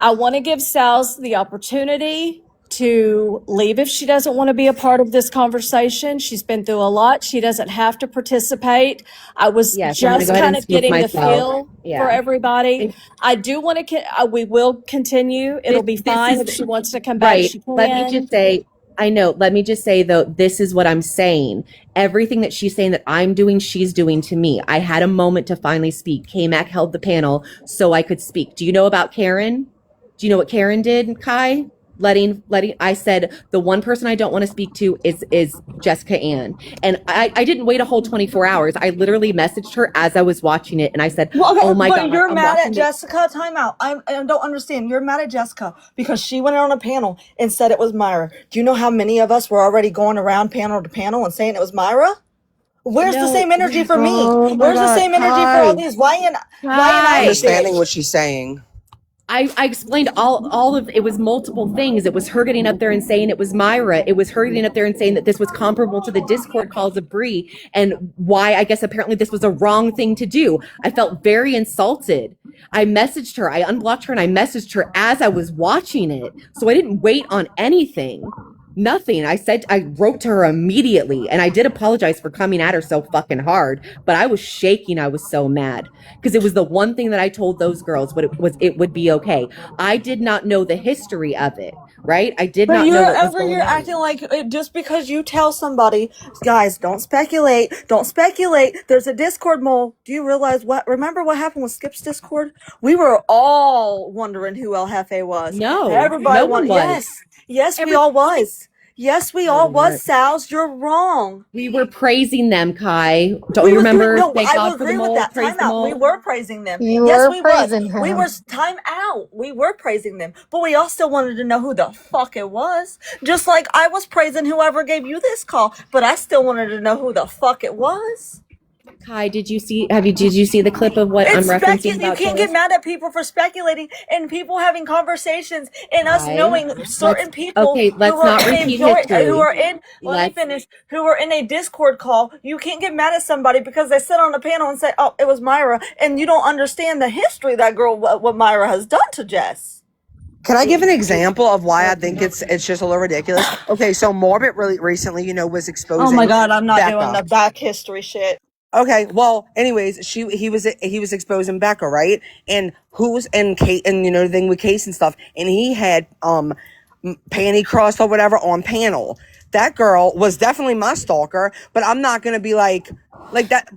I want to give Sal's the opportunity to leave if she doesn't want to be a part of this conversation. She's been through a lot. She doesn't have to participate. I was just kind of getting the feel for everybody. I do want to, we will continue. It'll be fine. If she wants to come back, she can. Let me just say, I know. Let me just say though, this is what I'm saying. Everything that she's saying that I'm doing, she's doing to me. I had a moment to finally speak. Kmac held the panel so I could speak. Do you know about Karen? Do you know what Karen did, Kai? Letting I said the one person I don't want to speak to is Jessica Ann. And I didn't wait a whole 24 hours. I literally messaged her as I was watching it and I said, Well, okay, oh my but God, you're I'm mad watching at this. Jessica. Time out. I don't understand. You're mad at Jessica because she went on a panel and said it was Myra. Do you know how many of us were already going around panel to panel and saying it was Myra? Where's the same energy for me? Oh my Where's the God, same energy for all these? Why and I was understanding bitch? what she's saying. I explained all of it was multiple things. It was her getting up there and saying it was Myra. It was her getting up there and saying that this was comparable to the Discord calls of Bree and why I guess apparently this was a wrong thing to do. I felt very insulted. I messaged her, I unblocked her and I messaged her as I was watching it. So I didn't wait on anything. Nothing. I wrote to her immediately and I did apologize for coming at her so fucking hard, but I was shaking. I was so mad because it was the one thing that I told those girls, but it would be okay. I did not know the history of it, right? I did But not know what was going you're on. acting like just because you tell somebody, guys, don't speculate. There's a Discord mole. Do you realize remember what happened with Skip's Discord? We were all wondering who El Jefe was. No, Everybody no one was. Yes, we all was. Yes, we all was, Sals. You're wrong. We were praising them, Kai. Don't you remember? No, Thank I God will for the agree with mole. that. Praise Time the out. mole. We were praising them. You Yes, were we praising was. him. We were time out. We were praising them, but we all still wanted to know who the fuck it was. Just like I was praising whoever gave you this call, but I still wanted to know who the fuck it was. Kai, did you see the clip of what I'm referencing You about can't Jess? get mad at people for speculating and people having conversations and us Kai, knowing certain people let's who are not in repeat history. who are in let me finish, who are in a Discord call. You can't get mad at somebody because they sit on a panel and say, oh, it was Myra, and you don't understand the history of that girl, what Myra has done to Jess. Can I give an example of why I think it's just a little ridiculous? Okay, so Morbid really recently, was exposing. Oh my God, I'm not Becca. doing the back history shit. Okay, well, anyways, he was exposing Becca, right? And Kate, and the thing with Case and stuff, and he had panty crossed or whatever on panel. That girl was definitely my stalker, but I'm not gonna be like that.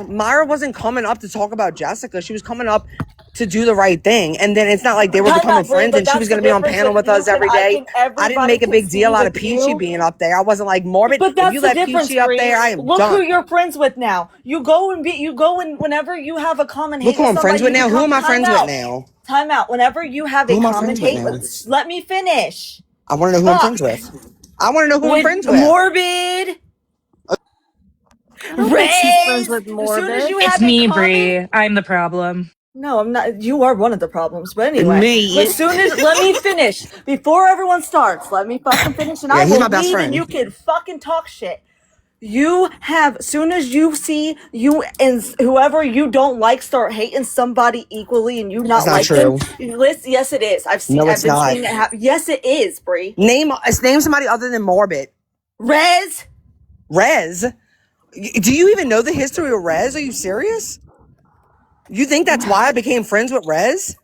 Myra wasn't coming up to talk about Jessica. She was coming up to do the right thing, and then it's not like they were becoming friends and she was going to be on panel with us every day. I didn't make a big deal out of Peachy being up there. I wasn't like Morbid. But that's if you the let difference, Peachy up there, I am Look done. who you're friends with now. You go and whenever you have a common hate. Look who I'm friends with now. Who am I friends with out. now? Time out. Whenever you have Who a am I common friends with hate, now? let me finish. I want to know who I'm friends with. I want to know who I'm friends with. Morbid. I don't think she's friends with As soon as Morbid. you It's have a me, common, Bree. I'm the problem. No, I'm not. You are one of the problems. But anyway, Me. as soon as let me finish before everyone starts. Let me fucking finish, and I he's will my best leave, friend. and you can fucking talk shit. You have, soon as you see you and whoever you don't like start hating somebody equally, and you not like them. Yes, it is. I've been seeing it happen. Yes, it is, Bree. Name somebody other than Morbid. Rez. Do you even know the history of Rez? Are you serious? You think that's why I became friends with Rez?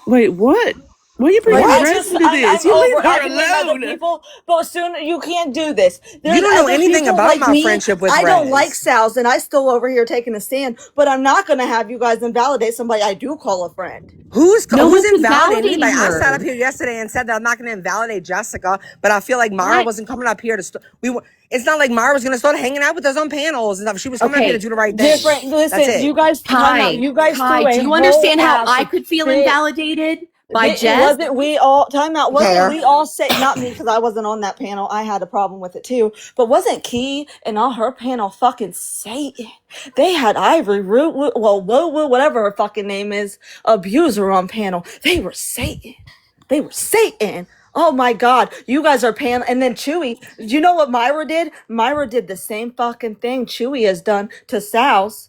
Wait, what? Why are you bringing Rez into this? You leave her alone. People, but soon you can't do this. You don't know anything about my friendship with Rez. I don't like Sal's, and I still over here taking a stand. But I'm not going to have you guys invalidate somebody I do call a friend. Who's invalidating anybody? I sat up here yesterday and said that I'm not going to invalidate Jessica, but I feel like Myra wasn't coming up here to. It's not like Myra was going to start hanging out with us on panels and stuff. She was coming up here to do the right thing. Listen, you guys, Kai, you guys Kai, do you understand how I could feel invalidated by Jess? Wasn't we all time out? Wasn't we all say not me because I wasn't on that panel? I had a problem with it too. But wasn't Key and all her panel fucking Satan? They had Ivory Root, whatever her fucking name is, abuser on panel. They were Satan. They were Satan. Oh my God, you guys are panel. And then Chewy, do you know what Myra did? Myra did the same fucking thing Chewy has done to Sal's,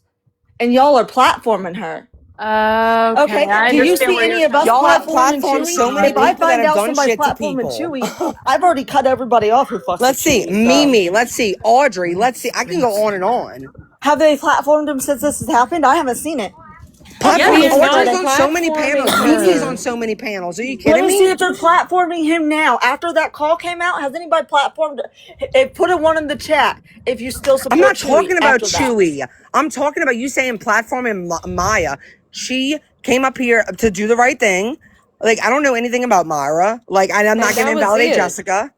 and y'all are platforming her. Okay. Do you see any of us platforming so many if I people find that have out done somebody's shit to platforming people. Chewy, I've already cut everybody off who fucks Let's see, Mimi. Let's see, Audrey. Let's see. I can go on and on. Have they platformed him since this has happened? I haven't seen it. Archie's on so many panels. Mimi's on so many panels. Are you Let kidding me see me? if they're platforming him now. After that call came out, has anybody platformed? Put a one in the chat if you still support I'm not Chewy talking about after that. Chewy. I'm talking about you saying platforming Maya. She came up here to do the right thing. Like, I don't know anything about Myra. Like, I'm not going to invalidate Jessica.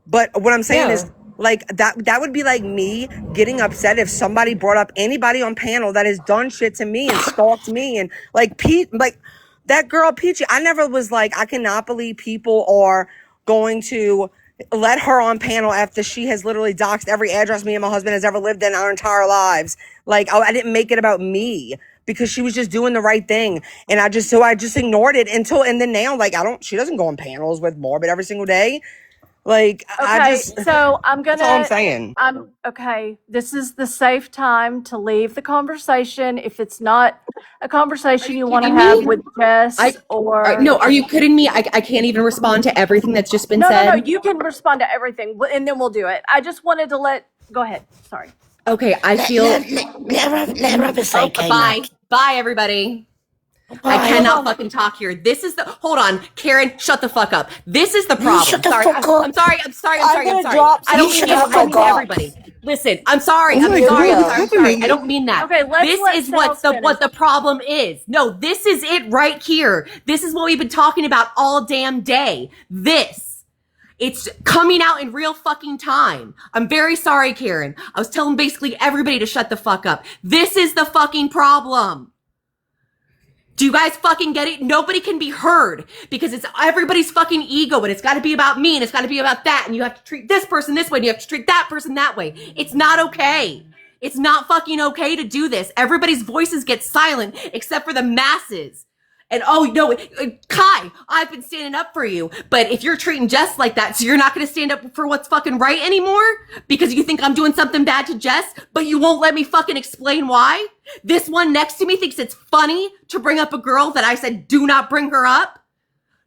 But what I'm saying is, like, that would be like me getting upset if somebody brought up anybody on panel that has done shit to me and stalked me. And, like, that girl, Peachy, I never was like, I cannot believe people are going to let her on panel after she has literally doxed every address me and my husband has ever lived in our entire lives. Like, I didn't make it about me because she was just doing the right thing. And I just ignored it and then now, like, she doesn't go on panels with Morbid every single day. Like, So I'm gonna. That's all I'm saying. Okay. This is the safe time to leave the conversation. If it's not a conversation you want to have with Jess No, are you kidding me? I can't even respond to everything that's just been said. No. You can respond to everything, and then we'll do it. I just wanted to go ahead. Sorry. Okay, I feel. Let her have a say, Bye. Bye, everybody. Bye. I cannot fucking talk here. Hold on. Karen, shut the fuck up. This is the problem. Shut the fuck up. I'm sorry. I don't mean to everybody. Listen, I'm sorry. Oh I'm sorry. God, I don't mean that. Okay, this is what the problem is. No, this is it right here. This is what we've been talking about all damn day. It's coming out in real fucking time. I'm very sorry, Karen. I was telling basically everybody to shut the fuck up. This is the fucking problem. Do you guys fucking get it? Nobody can be heard because it's everybody's fucking ego and it's got to be about me and it's got to be about that and you have to treat this person this way and you have to treat that person that way. It's not okay. It's not fucking okay to do this. Everybody's voices get silent except for the masses. And oh no, Kai, I've been standing up for you. But if you're treating Jess like that, so you're not going to stand up for what's fucking right anymore? Because you think I'm doing something bad to Jess, but you won't let me fucking explain why? This one next to me thinks it's funny to bring up a girl that I said do not bring her up?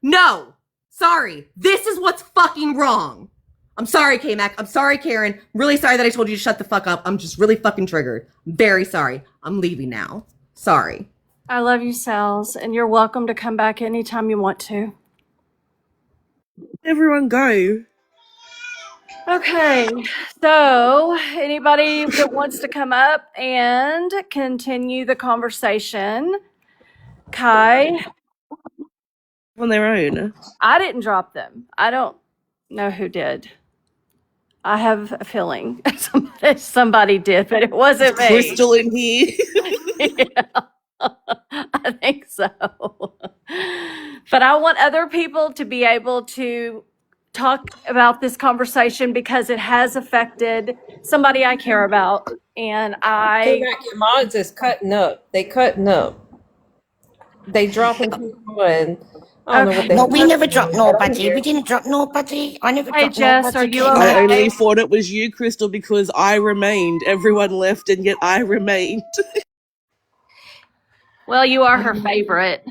No. Sorry. This is what's fucking wrong. I'm sorry, Kmac. I'm sorry, Karen. I'm really sorry that I told you to shut the fuck up. I'm just really fucking triggered. I'm very sorry. I'm leaving now. Sorry. I love you, Sal's, and you're welcome to come back anytime you want to. Everyone go. Okay, so anybody that wants to come up and continue the conversation? Kai? On their own. I didn't drop them. I don't know who did. I have a feeling somebody did, but it wasn't me. Crystal in here. Yeah. I think so. But I want other people to be able to talk about this conversation because it has affected somebody I care about. And Your mods is cutting up. They cutting up. They dropping people and I don't know what they No, we never dropped nobody. We didn't drop nobody. I never dropped Jess, nobody. are you I okay? only thought it was you, Crystal, because I remained. Everyone left and yet I remained. Well, you are her favorite.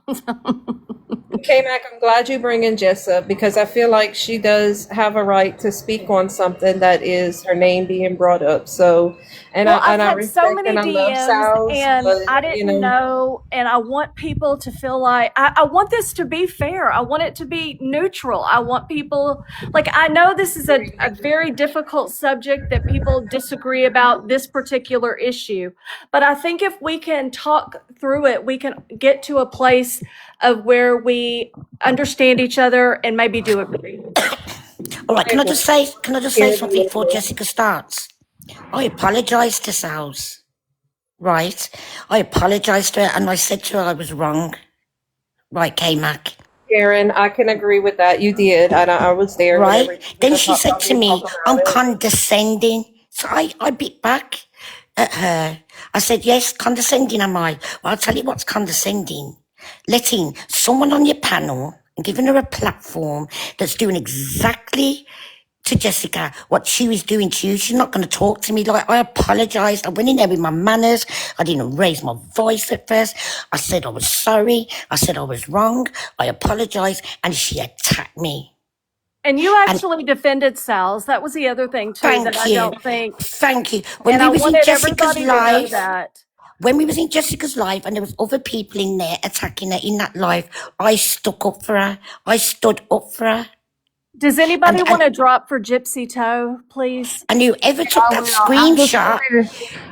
Kmac, I'm glad you bring in Jess up because I feel like she does have a right to speak on something that is her name being brought up. So, I've I had respect so many and I love DMs, Sal's, and but, I didn't know. And I want people to feel like I want this to be fair. I want it to be neutral. I want people I know this is a very difficult subject that people disagree about this particular issue, but I think if we can talk through it, we can get to a place of where we understand each other and maybe do agree. All right, can I just say something before Jessica starts? I apologise to Sal's, right? I apologised to her and I said to her I was wrong. Right, Kmac? Karen, I can agree with that. You did. I was there. Right? Then she said to me, I'm condescending. So I bit back at her. I said, yes, condescending am I? Well, I'll tell you what's condescending. Letting someone on your panel and giving her a platform that's doing exactly to Jessica what she was doing to you. She's not going to talk to me. Like, I apologised. I went in there with my manners. I didn't raise my voice at first. I said I was sorry. I said I was wrong. I apologised. And she attacked me. And you actually defended Sal's. That was the other thing, too, Thank that you. I don't think. Thank you. When And we I was in wanted Jessica's everybody to know live, that. When we was in Jessica's live and there was other people in there attacking her in that live, I stuck up for her. I stood up for her. Does anybody want to drop for Gypsy Toe, please? And whoever took that screenshot,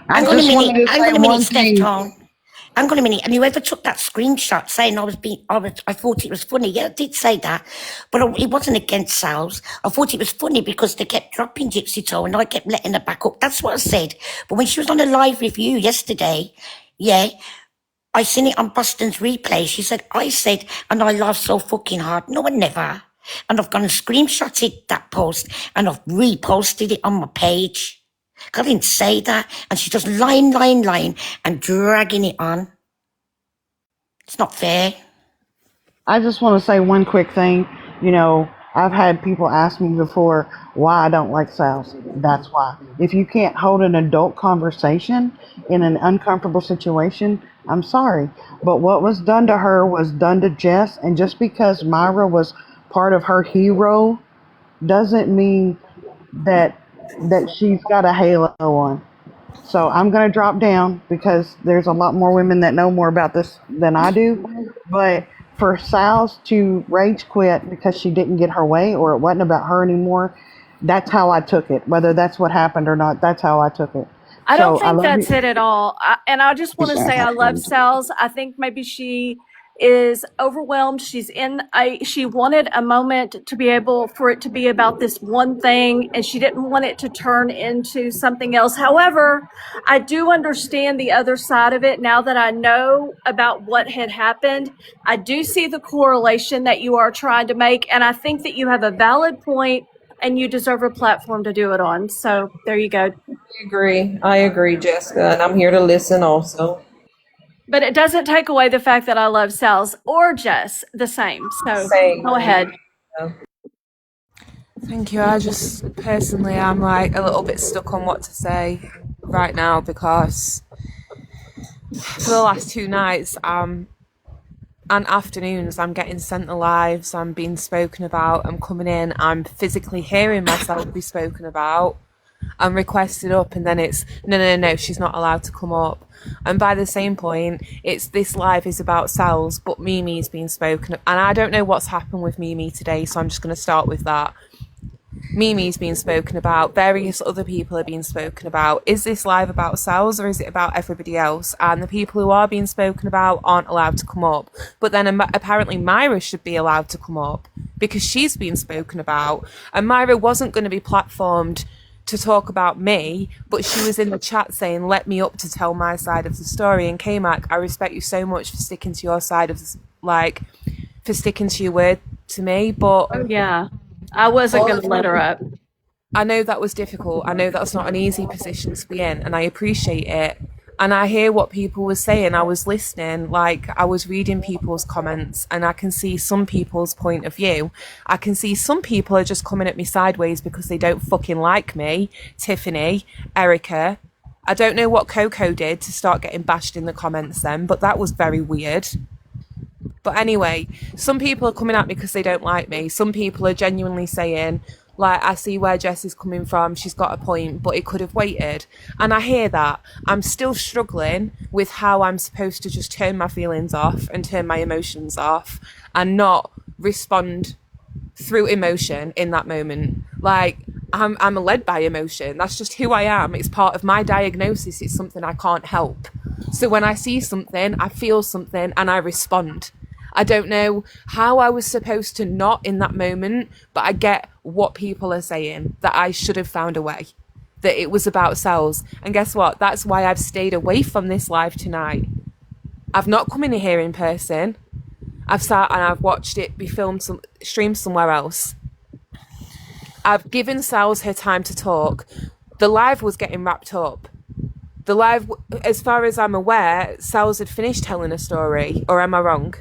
hang on a minute, Steph Tone. Hang on a minute. And whoever took that screenshot saying I thought it was funny. Yeah, I did say that, but it wasn't against sales. I thought it was funny because they kept dropping Gypsy Toe and I kept letting her back up. That's what I said. But when she was on a live review yesterday, yeah, I seen it on Boston's replay. She said, I said, and I laughed so fucking hard. No, I never. And I've gone and screenshotted that post and I've reposted it on my page. I didn't say that. And she's just lying and dragging it on. It's not fair. I just want to say one quick thing. You know, I've had people ask me before why I don't like sales. That's why. If you can't hold an adult conversation in an uncomfortable situation, I'm sorry. But what was done to her was done to Jess. And just because Myra was part of her hero doesn't mean that she's got a halo on. So I'm going to drop down because there's a lot more women that know more about this than I do. But for Sal's to rage quit because she didn't get her way or it wasn't about her anymore, that's how I took it. Whether that's what happened or not, that's how I took it. I don't think that's it at all. And I just want to say I love Sal's. I think maybe she is overwhelmed. She wanted a moment to be able for it to be about this one thing, and she didn't want it to turn into something else. However, I do understand the other side of it now that I know about what had happened. I do see the correlation that you are trying to make, and I think that you have a valid point and you deserve a platform to do it on. So there you go. I agree, Jessica, and I'm here to listen also. But it doesn't take away the fact that I love Sal's or Jess the same. So go ahead. Thank you. I just personally, I'm like a little bit stuck on what to say right now because for the last 2 nights, and afternoons, I'm getting sent the lives, I'm being spoken about, I'm coming in, I'm physically hearing myself be spoken about. I'm requested up and then it's no, she's not allowed to come up. And by the same point, it's this live is about Sal's, but Mimi's being spoken of. And I don't know what's happened with Mimi today, so I'm just going to start with that. Mimi's being spoken about, various other people are being spoken about. Is this live about Sal's or is it about everybody else? And the people who are being spoken about aren't allowed to come up. But then apparently Myra should be allowed to come up because she's being spoken about. And Myra wasn't going to be platformed to talk about me, but she was in the chat saying, let me up to tell my side of the story. And Kmac, I respect you so much for sticking to your side of for sticking to your word to me, but yeah, I wasn't going to let her up. I know that was difficult. I know that's not an easy position to be in, and I appreciate it. And I hear what people were saying. I was listening, I was reading people's comments, and I can see some people's point of view. I can see some people are just coming at me sideways because they don't fucking like me. Tiffany, Erica. I don't know what Coco did to start getting bashed in the comments then, but that was very weird. But anyway, some people are coming at me because they don't like me. Some people are genuinely saying, I see where Jess is coming from. She's got a point, but it could have waited. And I hear that. I'm still struggling with how I'm supposed to just turn my feelings off and turn my emotions off and not respond through emotion in that moment. I'm led by emotion. That's just who I am. It's part of my diagnosis. It's something I can't help. So when I see something, I feel something and I respond. I don't know how I was supposed to not in that moment, but I get what people are saying, that I should have found a way, that it was about Sal's. And guess what? That's why I've stayed away from this live tonight. I've not come in here in person. I've sat and I've watched it be streamed somewhere else. I've given Sal's her time to talk. The live was getting wrapped up. The live, as far as I'm aware, Sal's had finished telling a story, or am I wrong?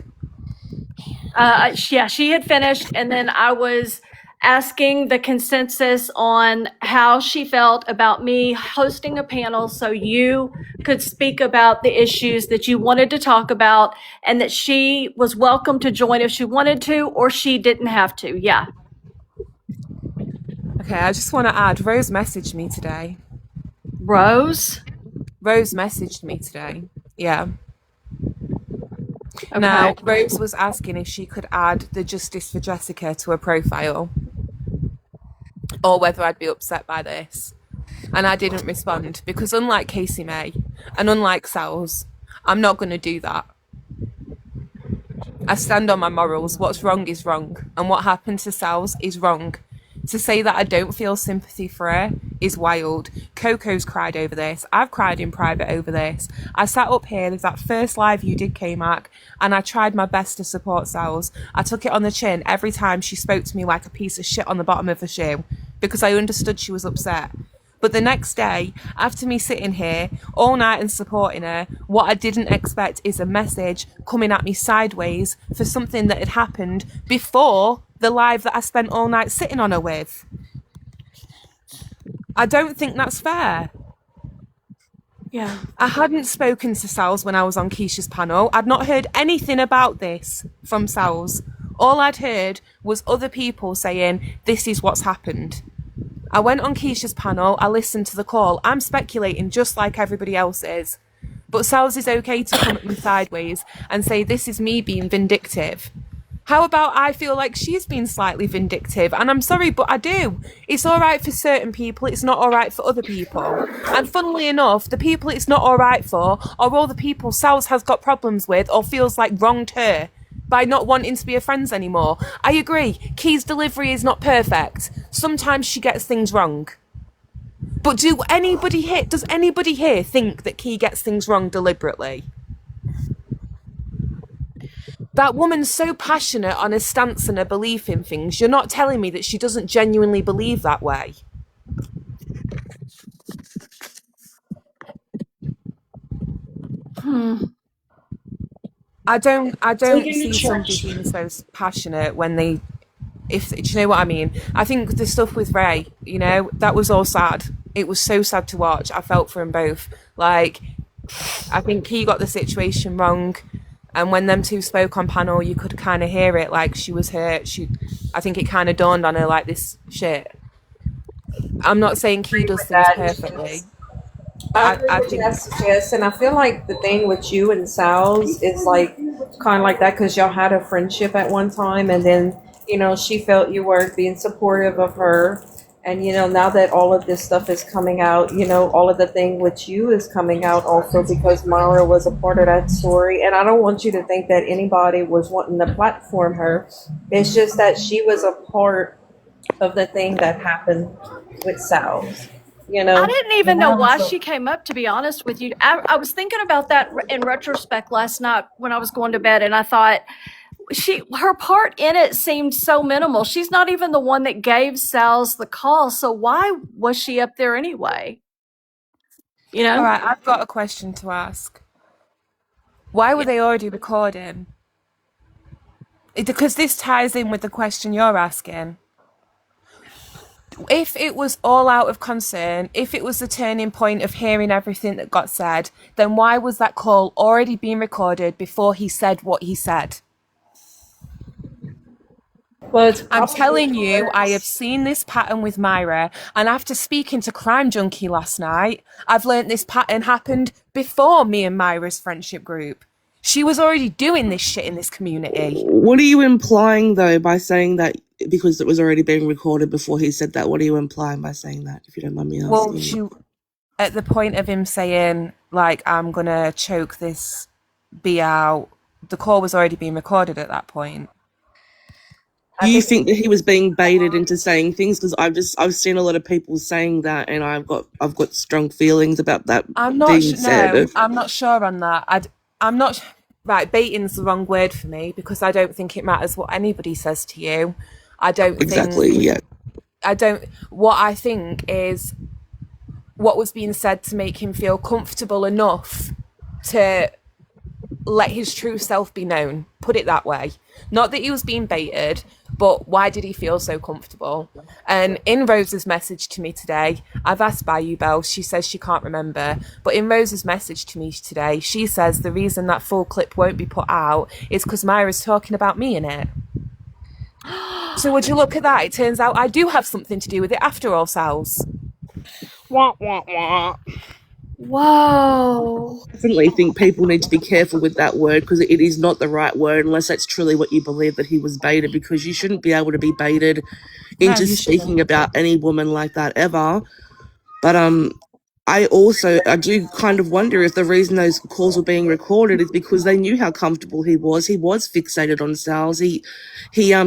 Yeah, she had finished, and then I was asking the consensus on how she felt about me hosting a panel so you could speak about the issues that you wanted to talk about, and that she was welcome to join if she wanted to, or she didn't have to. Yeah. Okay, I just want to add, Rose messaged me today. Rose messaged me today. Yeah. Okay. Now, Rose was asking if she could add the Justice for Jessica to her profile, or whether I'd be upset by this. And I didn't respond because, unlike Casey May and unlike Sal's, I'm not going to do that. I stand on my morals. What's wrong is wrong, and what happened to Sal's is wrong. To say that I don't feel sympathy for her is wild. Coco's cried over this. I've cried in private over this. I sat up here with that first live you did, Kmac, and I tried my best to support Sal's. I took it on the chin every time she spoke to me like a piece of shit on the bottom of her shoe because I understood she was upset. But the next day, after me sitting here all night and supporting her, what I didn't expect is a message coming at me sideways for something that had happened before the live that I spent all night sitting on her with. I don't think that's fair. Yeah. I hadn't spoken to Sal's when I was on Keisha's panel. I'd not heard anything about this from Sal's. All I'd heard was other people saying, this is what's happened. I went on Keisha's panel, I listened to the call. I'm speculating just like everybody else is. But Sal's is okay to come at me sideways and say this is me being vindictive. How about I feel like she's been slightly vindictive? And I'm sorry, but I do. It's all right for certain people, it's not all right for other people. And funnily enough, the people it's not all right for are all the people Sal's has got problems with or feels like wronged her by not wanting to be her friends anymore. I agree, Key's delivery is not perfect. Sometimes she gets things wrong. But does anybody here think that Key gets things wrong deliberately? That woman's so passionate on her stance and her belief in things, you're not telling me that she doesn't genuinely believe that way. I don't see somebody being so passionate when they, do you know what I mean? I think the stuff with Ray, that was all sad. It was so sad to watch. I felt for them both. Like, I think he got the situation wrong, and when them two spoke on panel, you could kind of hear it. Like, she was hurt. I think it kind of dawned on her like, this shit. I'm not saying Key does things perfectly. I think yes, and I feel like the thing with you and Sal's is like kind of like that because y'all had a friendship at one time, and then she felt you weren't being supportive of her, and now that all of this stuff is coming out, all of the thing with you is coming out also because Mara was a part of that story, and I don't want you to think that anybody was wanting to platform her. It's just that she was a part of the thing that happened with Sal's. I didn't even know why she came up, to be honest with you. I was thinking about that in retrospect last night when I was going to bed, and I thought her part in it seemed so minimal. She's not even the one that gave Sal's the call, so why was she up there anyway? All right, I've got a question to ask. Why were they already recording? Because this ties in with the question you're asking. If it was all out of concern, if it was the turning point of hearing everything that got said, then why was that call already being recorded before he said what he said? Well, I'm telling you, I have seen this pattern with Myra, and after speaking to Crime Junkie last night, I've learnt this pattern happened before me and Myra's friendship group. She was already doing this shit in this community. What are you implying, though, by saying that because it was already being recorded before he said that? What are you implying by saying that, if you don't mind me asking? Well, at the point of him saying, like, I'm going to choke this bee out, the call was already being recorded at that point. Do you think that he was being baited into saying things? Because I've seen a lot of people saying that, and I've got strong feelings about that. I'm not sure on that. I'm not right. Baiting's the wrong word for me because I don't think it matters what anybody says to you. I don't exactly. think, yeah. I don't. What I think is what was being said to make him feel comfortable enough to let his true self be known. Put it that way. Not that he was being baited, but why did he feel so comfortable? And in Rose's message to me today, I've asked Bayou Belle, she says she can't remember, but in Rose's message to me today, she says the reason that full clip won't be put out is because Myra's talking about me in it. So would you look at that? It turns out I do have something to do with it after all, Sal's. Wah, wah, wah. Whoa. I definitely think people need to be careful with that word because it is not the right word unless that's truly what you believe, that he was baited, because you shouldn't be able to be baited No, into you speaking shouldn't. about any woman like that ever. But I do kind of wonder if the reason those calls were being recorded is because they knew how comfortable he was. He was fixated on Sal's. He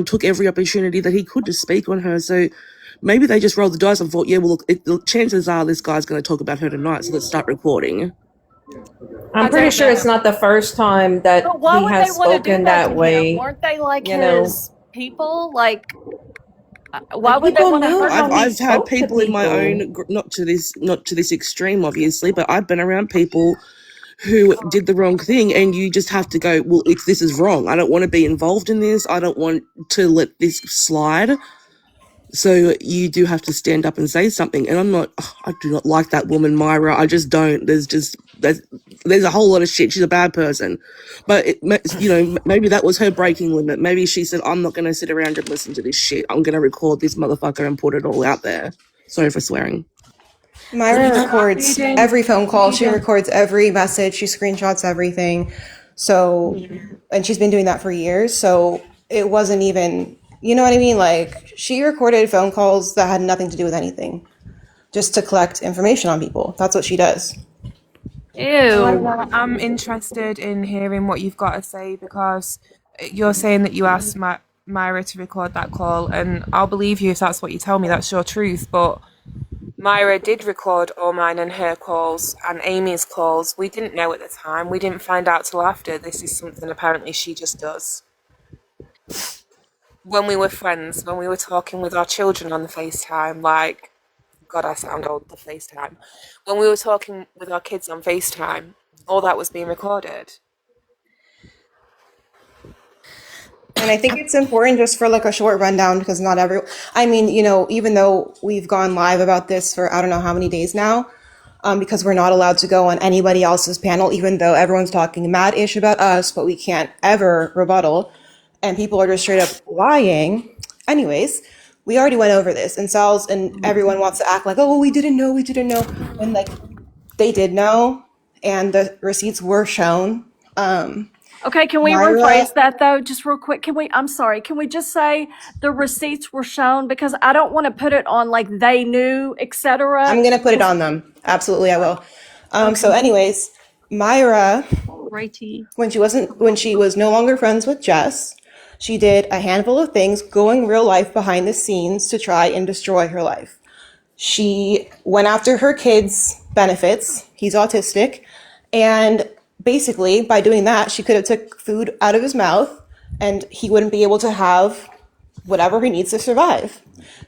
took every opportunity that he could to speak on her. So maybe they just rolled the dice and thought, yeah, well, look, the chances are this guy's going to talk about her tonight, so let's start recording. I'm pretty sure it's not the first time that But why he would has they want to do spoken that to that him? way. Weren't they like You know, his people? Like, why would they people want to knew hurt how him? he I've had spoke to people in my people. own, not to this extreme, obviously, but I've been around people who did the wrong thing, and you just have to go, well, this is wrong. I don't want to be involved in this. I don't want to let this slide. So you do have to stand up and say something. And I do not like that woman, Myra. I just don't. There's a whole lot of shit. She's a bad person. But, maybe that was her breaking limit. Maybe she said, I'm not going to sit around and listen to this shit. I'm going to record this motherfucker and put it all out there. Sorry for swearing. Myra records every phone call. She records every message. She screenshots everything. So, and she's been doing that for years. So it wasn't even, you know what I mean? Like, she recorded phone calls that had nothing to do with anything, just to collect information on people. That's what she does. Myra, I'm interested in hearing what you've got to say, because you're saying that you asked Myra to record that call, and I'll believe you if that's what you tell me, that's your truth. But Myra did record all mine and her calls and Amy's calls. We didn't know at the time. We didn't find out till after. This is something apparently she just does. When we were friends, when we were talking with our children on the FaceTime, like, God, I sound old, the FaceTime. When we were talking with our kids on FaceTime, all that was being recorded. And I think it's important just for like a short rundown, because not every, I mean, even though we've gone live about this for I don't know how many days now, because we're not allowed to go on anybody else's panel, even though everyone's talking mad ish about us, but we can't ever rebuttal, and people are just straight up lying. Anyways, we already went over this, and Sal's and everyone wants to act like, oh, well, we didn't know, when like they did know, and the receipts were shown. Okay, can we Myra, rephrase that though, just real quick? I'm sorry, can we just say the receipts were shown? Because I don't want to put it on like they knew, etc. I'm gonna put it on them. Absolutely, I will. So, anyways, Myra, when she was no longer friends with Jess, she did a handful of things, going real life behind the scenes to try and destroy her life. She went after her kid's benefits. He's autistic, and basically by doing that, she could have took food out of his mouth, and he wouldn't be able to have whatever he needs to survive.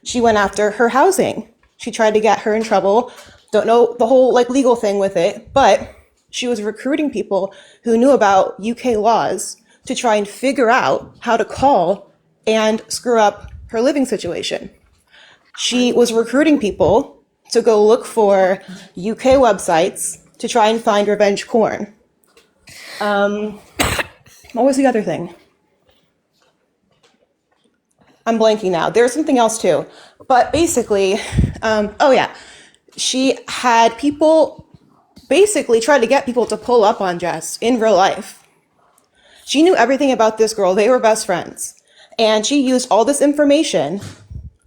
She went after her housing. She tried to get her in trouble. Don't know the whole like legal thing with it, but she was recruiting people who knew about UK laws to try and figure out how to call and screw up her living situation. She was recruiting people to go look for UK websites to try and find revenge porn. What was the other thing? I'm blanking now. There's something else too. But basically, oh yeah, she had people basically try to get people to pull up on Jess in real life. She knew everything about this girl. They were best friends. And she used all this information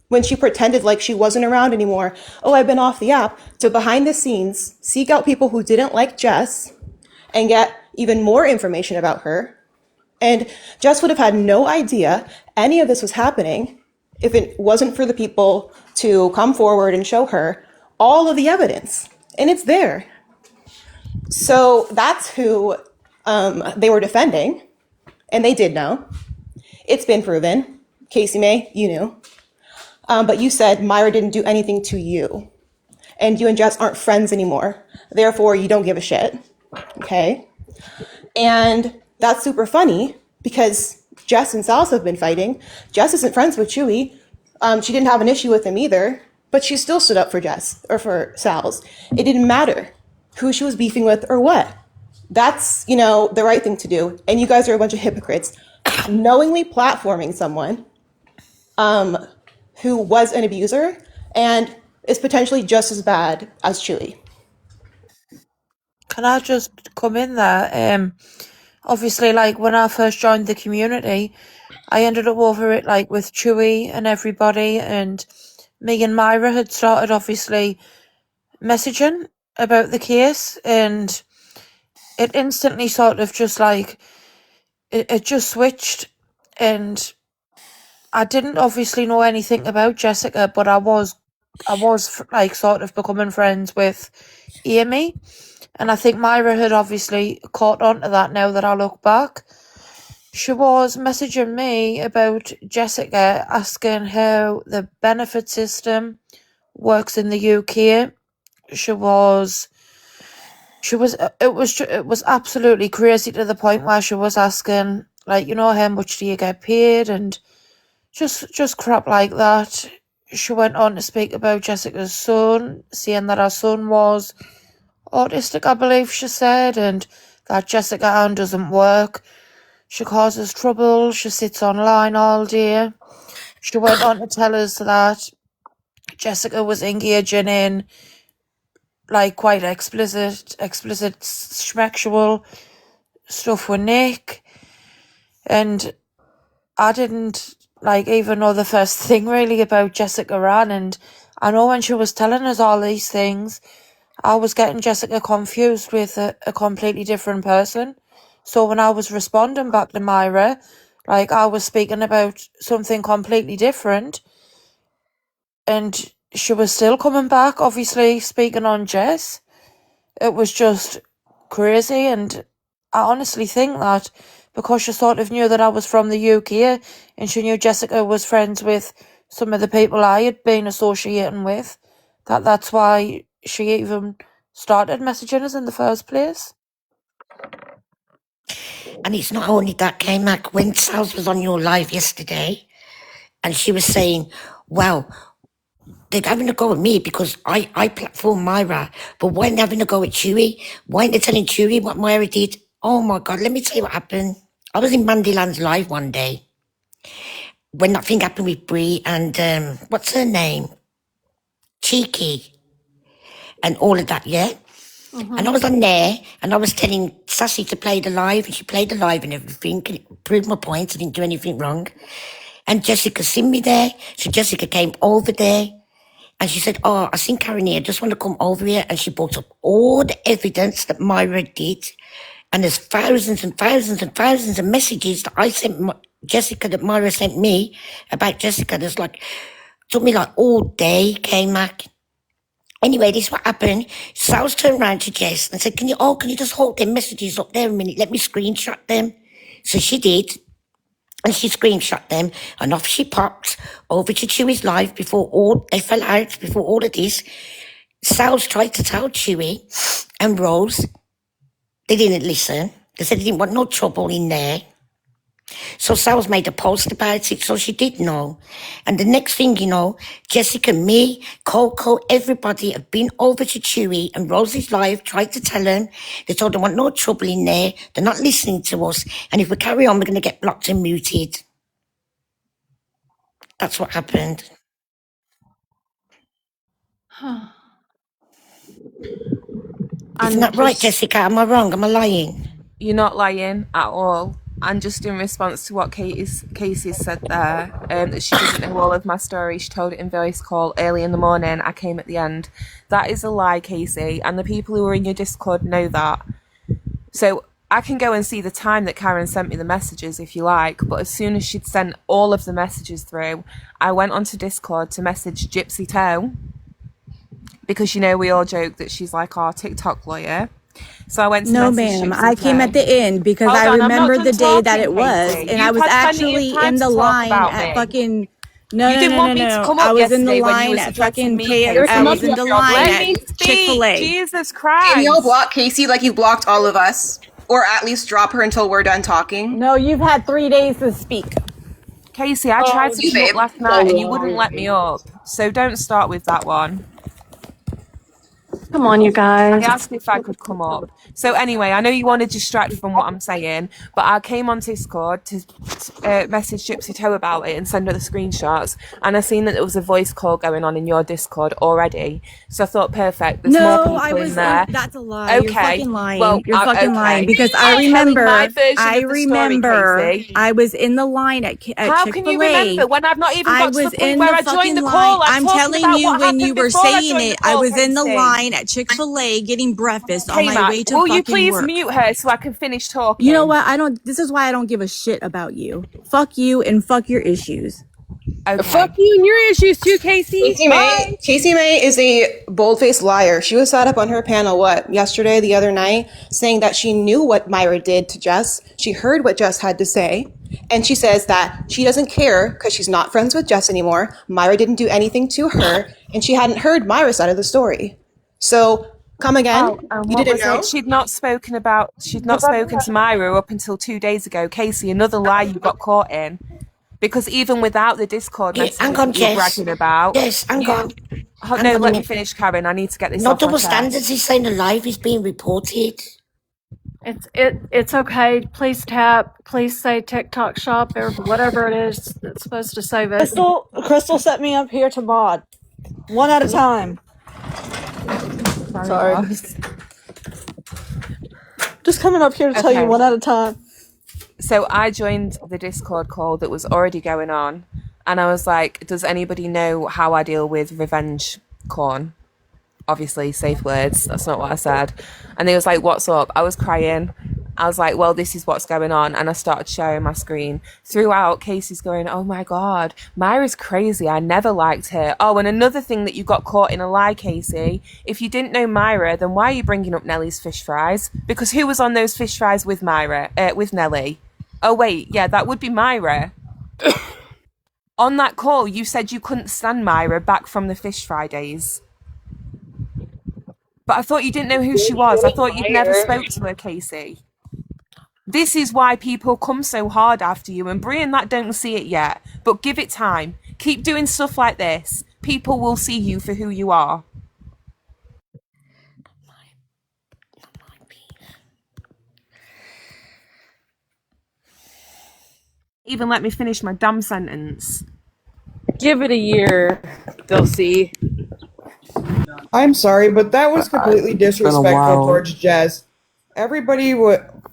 when she pretended like she wasn't around anymore. Oh, I've been off the app, to behind the scenes seek out people who didn't like Jess and get even more information about her. And Jess would have had no idea any of this was happening if it wasn't for the people to come forward and show her all of the evidence. And it's there. So that's who they were defending. And they did know. It's been proven. Casey May, you knew. But you said Myra didn't do anything to you. And you and Jess aren't friends anymore. Therefore, you don't give a shit. Okay? And that's super funny because Jess and Sal's have been fighting. Jess isn't friends with Chewy. She didn't have an issue with him either, but she still stood up for Jess or for Sal's. It didn't matter who she was beefing with or what. That's, the right thing to do. And you guys are a bunch of hypocrites. Knowingly platforming someone who was an abuser and is potentially just as bad as Chewy. Can I just come in there? Obviously, like, when I first joined the community, I ended up over it, like, with Chewy and everybody, and me and Myra had started, obviously, messaging about the case, and it instantly sort of just, like, it just switched, and I didn't obviously know anything about Jessica, but I was like, sort of becoming friends with Amy, and I think Myra had obviously caught on to that now that I look back. She was messaging me about Jessica, asking how the benefit system works in the UK. It was absolutely crazy, to the point where she was asking, like, how much do you get paid, and just crap like that. She went on to speak about Jessica's son, saying that her son was autistic, I believe she said, and that Jessica Ann doesn't work. She causes trouble. She sits online all day. She went on to tell us that Jessica was engaging in, like, quite explicit sexual stuff with Nick, and I didn't, like, even know the first thing really about Jessica Ann, and I know when she was telling us all these things, I was getting Jessica confused with a completely different person. So when I was responding back to Myra, like, I was speaking about something completely different, and she was still coming back, obviously speaking on Jess. It was just crazy, and I honestly think that because she sort of knew that I was from the UK, and she knew Jessica was friends with some of the people I had been associating with, that's why she even started messaging us in the first place. And it's not only that, Kmac. When Sals was on your live yesterday, and she was saying, well, they're having a go at me because I platform Myra, but why are they having a go at Chewy? Why aren't they telling Chewy what Myra did? Oh my God, let me tell you what happened. I was in Mandyland's live one day when that thing happened with Brie and, what's her name? Cheeky and all of that, yeah? And I was on there and I was telling Sassy to play the live, and she played the live and everything, and it proved my point. I didn't do anything wrong. And Jessica seen me there. So Jessica came over there and she said, oh, I seen Karen here. I just want to come over here. And she brought up all the evidence that Myra did. And there's thousands and thousands and thousands of messages that I sent Jessica, that Myra sent me about Jessica. There's like, took me like all day, Kmac. Anyway, this is what happened. Sal's turned around to Jess and said, can you just hold them messages up there a minute? Let me screenshot them. So she did. And she screenshot them, and off she popped over to Chewy's live before they fell out, before all of this. Sal's tried to tell Chewy and Rose. They didn't listen. They said they didn't want no trouble in there. So Sal's made a post about it, so she did know. And the next thing you know, Jessica, me, Coco, everybody have been over to Chewy and Rose's live, tried to tell them. They told them want no trouble in there. They're not listening to us. And if we carry on, we're going to get blocked and muted. That's what happened. Isn't that right, Jessica? Am I wrong? Am I lying? You're not lying at all. And just in response to what Casey said there, that she doesn't know all of my story, she told it in voice call early in the morning. I came at the end. That is a lie, Casey. And the people who are in your Discord know that. So I can go and see the time that Karen sent me the messages if you like. But as soon as she'd sent all of the messages through, I went onto Discord to message Gypsy Toe. Because, we all joke that she's like our TikTok lawyer. So I went to No, message ma'am. Gypsy I came Toe. at the end because Hold I on, I'm not remember done the day that talking, it was, Casey. and You've I was had plenty of actually time in to the talk line about at me. fucking. You didn't want me to come I up was in the yesterday when you line were at suggesting fucking me, K. Casey. I was in the line Let at me Chick-fil-A. speak. Jesus Can Christ. y'all block Casey like you blocked all of us? Or at least drop her until we're done talking? No, you've had 3 days to speak. Casey, I tried to You, come up babe. last night and you wouldn't let me up. So don't start with that one. Come on, you I guys. asked if I could come up. So anyway, I know you want to distract from what I'm saying, but I came on Discord to message Gypsy Toe about it and send her the screenshots, and I seen that there was a voice call going on in your Discord already. So I thought, perfect. There's more No, people I was in there. that's a lie. You're Okay. fucking lying. Well, You're fucking lying okay. because I I'm telling remember my version of the story, Casey. I was in the line at How can you remember when I've not even I got to the was point in where the I joined fucking the line. call? I'm I'm talking telling about you what when you happened were before I saying joined the it, I call, was in the Casey. line at Chick-fil-A getting breakfast on my Kmac, way to will you fucking please work. mute her so I can finish talking? You know what? This is why I don't give a shit about you. Fuck you and fuck your issues. Okay. Fuck you and your issues too, Casey. Casey May is a bold-faced liar. She was sat up on her panel, the other night, saying that she knew what Myra did to Jess. She heard what Jess had to say. And she says that she doesn't care because she's not friends with Jess anymore. Myra didn't do anything to her, and she hadn't heard Myra's side of the story. So, come again? Oh, and You what didn't was know? it? She'd not spoken to Myra up until 2 days ago. Casey, another lie you got caught in. Because even without the Discord Yeah, messages hang on, that you're Jess. bragging about, Yes, hang on. Oh, Hang no, on a let me minute. finish, Karen. I need to get this Not off my double chest. standards. He's saying a live is being reported. It's okay. Please tap. Please say TikTok shop or whatever it is that's supposed to save it. Crystal set me up here to mod. One at a time. Sorry. Just coming up here to tell you one at a time. So I joined the Discord call that was already going on, and I was like, does anybody know how I deal with revenge corn? Obviously, safe words. That's not what I said. And they was like, what's up? I was crying. I was like, well, this is what's going on. And I started sharing my screen. Throughout, Casey's going, oh my God, Myra's crazy. I never liked her. Oh, and another thing that you got caught in a lie, Casey. If you didn't know Myra, then why are you bringing up Nellie's fish fries? Because who was on those fish fries with with Nellie? Oh, wait, yeah, that would be Myra. On that call, you said you couldn't stand Myra back from the fish fry days. But I thought you didn't know who she was. I thought you'd never spoke to her, Casey. This is why people come so hard after you, and Brie and that don't see it yet. But give it time. Keep doing stuff like this. People will see you for who you are. Even let me finish my damn sentence. Give it a year. They'll see. I'm sorry, but that was completely disrespectful towards Jess. Everybody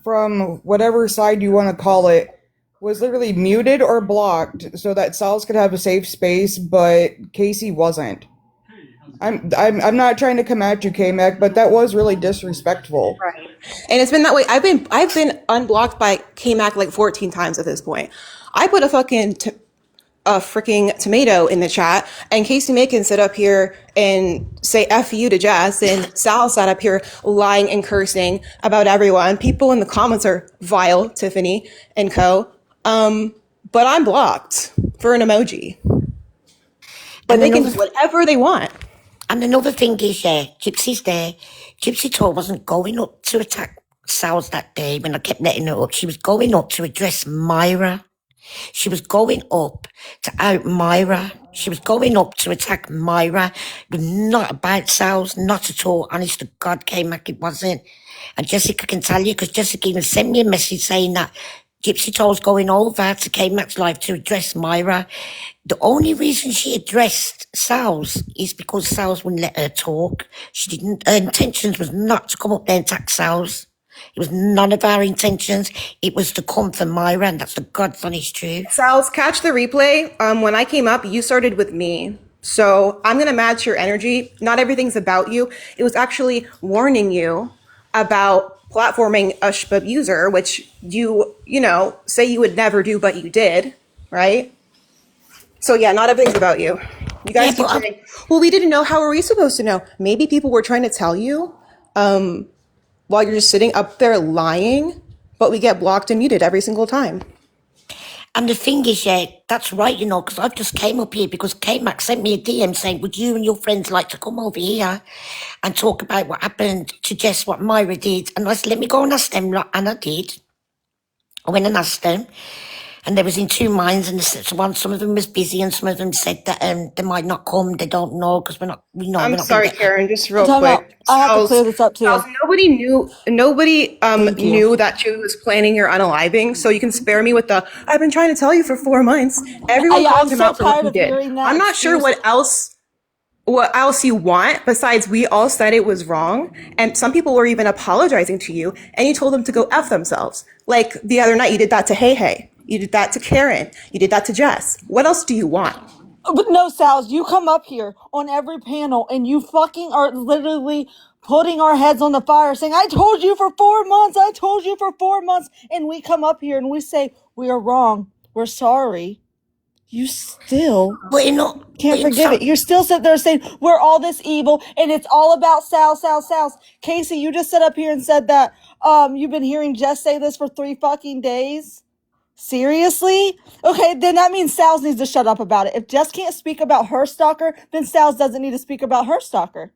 from whatever side you want to call it was literally muted or blocked so that Sal's could have a safe space, but Casey wasn't. I'm not trying to come at you, Kmac, but that was really disrespectful. Right. And it's been that way. I've been unblocked by Kmac like 14 times at this point. I put a freaking tomato in the chat, and Casey May can sit up here and say F you to Jess, and Sal sat up here lying and cursing about everyone. People in the comments are vile, Tiffany and co. But I'm blocked for an emoji. But they can do whatever they want. And another thing is, Gypsy's there. Gypsy Toe wasn't going up to attack Sal's that day when I kept letting her up. She was going up to address Myra. She was going up to out Myra. She was going up to attack Myra. It was not about Sal's, not at all. Honest to God, Kmac, it wasn't. And Jessica can tell you, because Jessica even sent me a message saying that Gypsy Toll's going over to Kmac's live to address Myra. The only reason she addressed Sal's is because Sal's wouldn't let her talk. She didn't. Her intentions was not to come up there and attack Sal's. It was none of our intentions. It was to come for Myra, and that's the God's honest truth. Sal's, catch the replay. When I came up, you started with me. So I'm going to match your energy. Not everything's about you. It was actually warning you about platforming a SHPB user, which you say you would never do, but you did, right? So yeah, not everything's about you. You guys keep saying, well, we didn't know. How are we supposed to know? Maybe people were trying to tell you while you're just sitting up there lying, but we get blocked and muted every single time. And the thing is, that's right, because I've just came up here because Kmac sent me a DM saying, would you and your friends like to come over here and talk about what happened to Jess, what Myra did? And I said, let me go and ask them, and I did. I went and asked them. and they was in two minds, and some of them was busy, and some of them said that they might not come. They don't know because we're not I'm been sorry, there. Karen, just real Time out. quick. I have to clear this up too. Sals, nobody knew Thank you. knew that Chewie was planning your unaliving, so you can spare me with the I've been trying to tell you for 4 months. Everyone Yeah, called I'm him so out for what tired he of did. hearing that I'm not sure excuse. what else you want besides we all said it was wrong, and some people were even apologizing to you, and you told them to go F themselves. Like the other night you did that to Hey Hey. You did that to Karen. You did that to Jess. What else do you want? But no, Sals, you come up here on every panel and you fucking are literally putting our heads on the fire saying, I told you for 4 months, I told you for 4 months. And we come up here and we say, we are wrong. We're sorry. You still can't forgive it. You're still sitting there saying, we're all this evil and it's all about Sal. Casey, you just sat up here and said that you've been hearing Jess say this for 3 fucking days. Seriously? Okay, then that means Sals needs to shut up about it. If Jess can't speak about her stalker, then Sals doesn't need to speak about her stalker.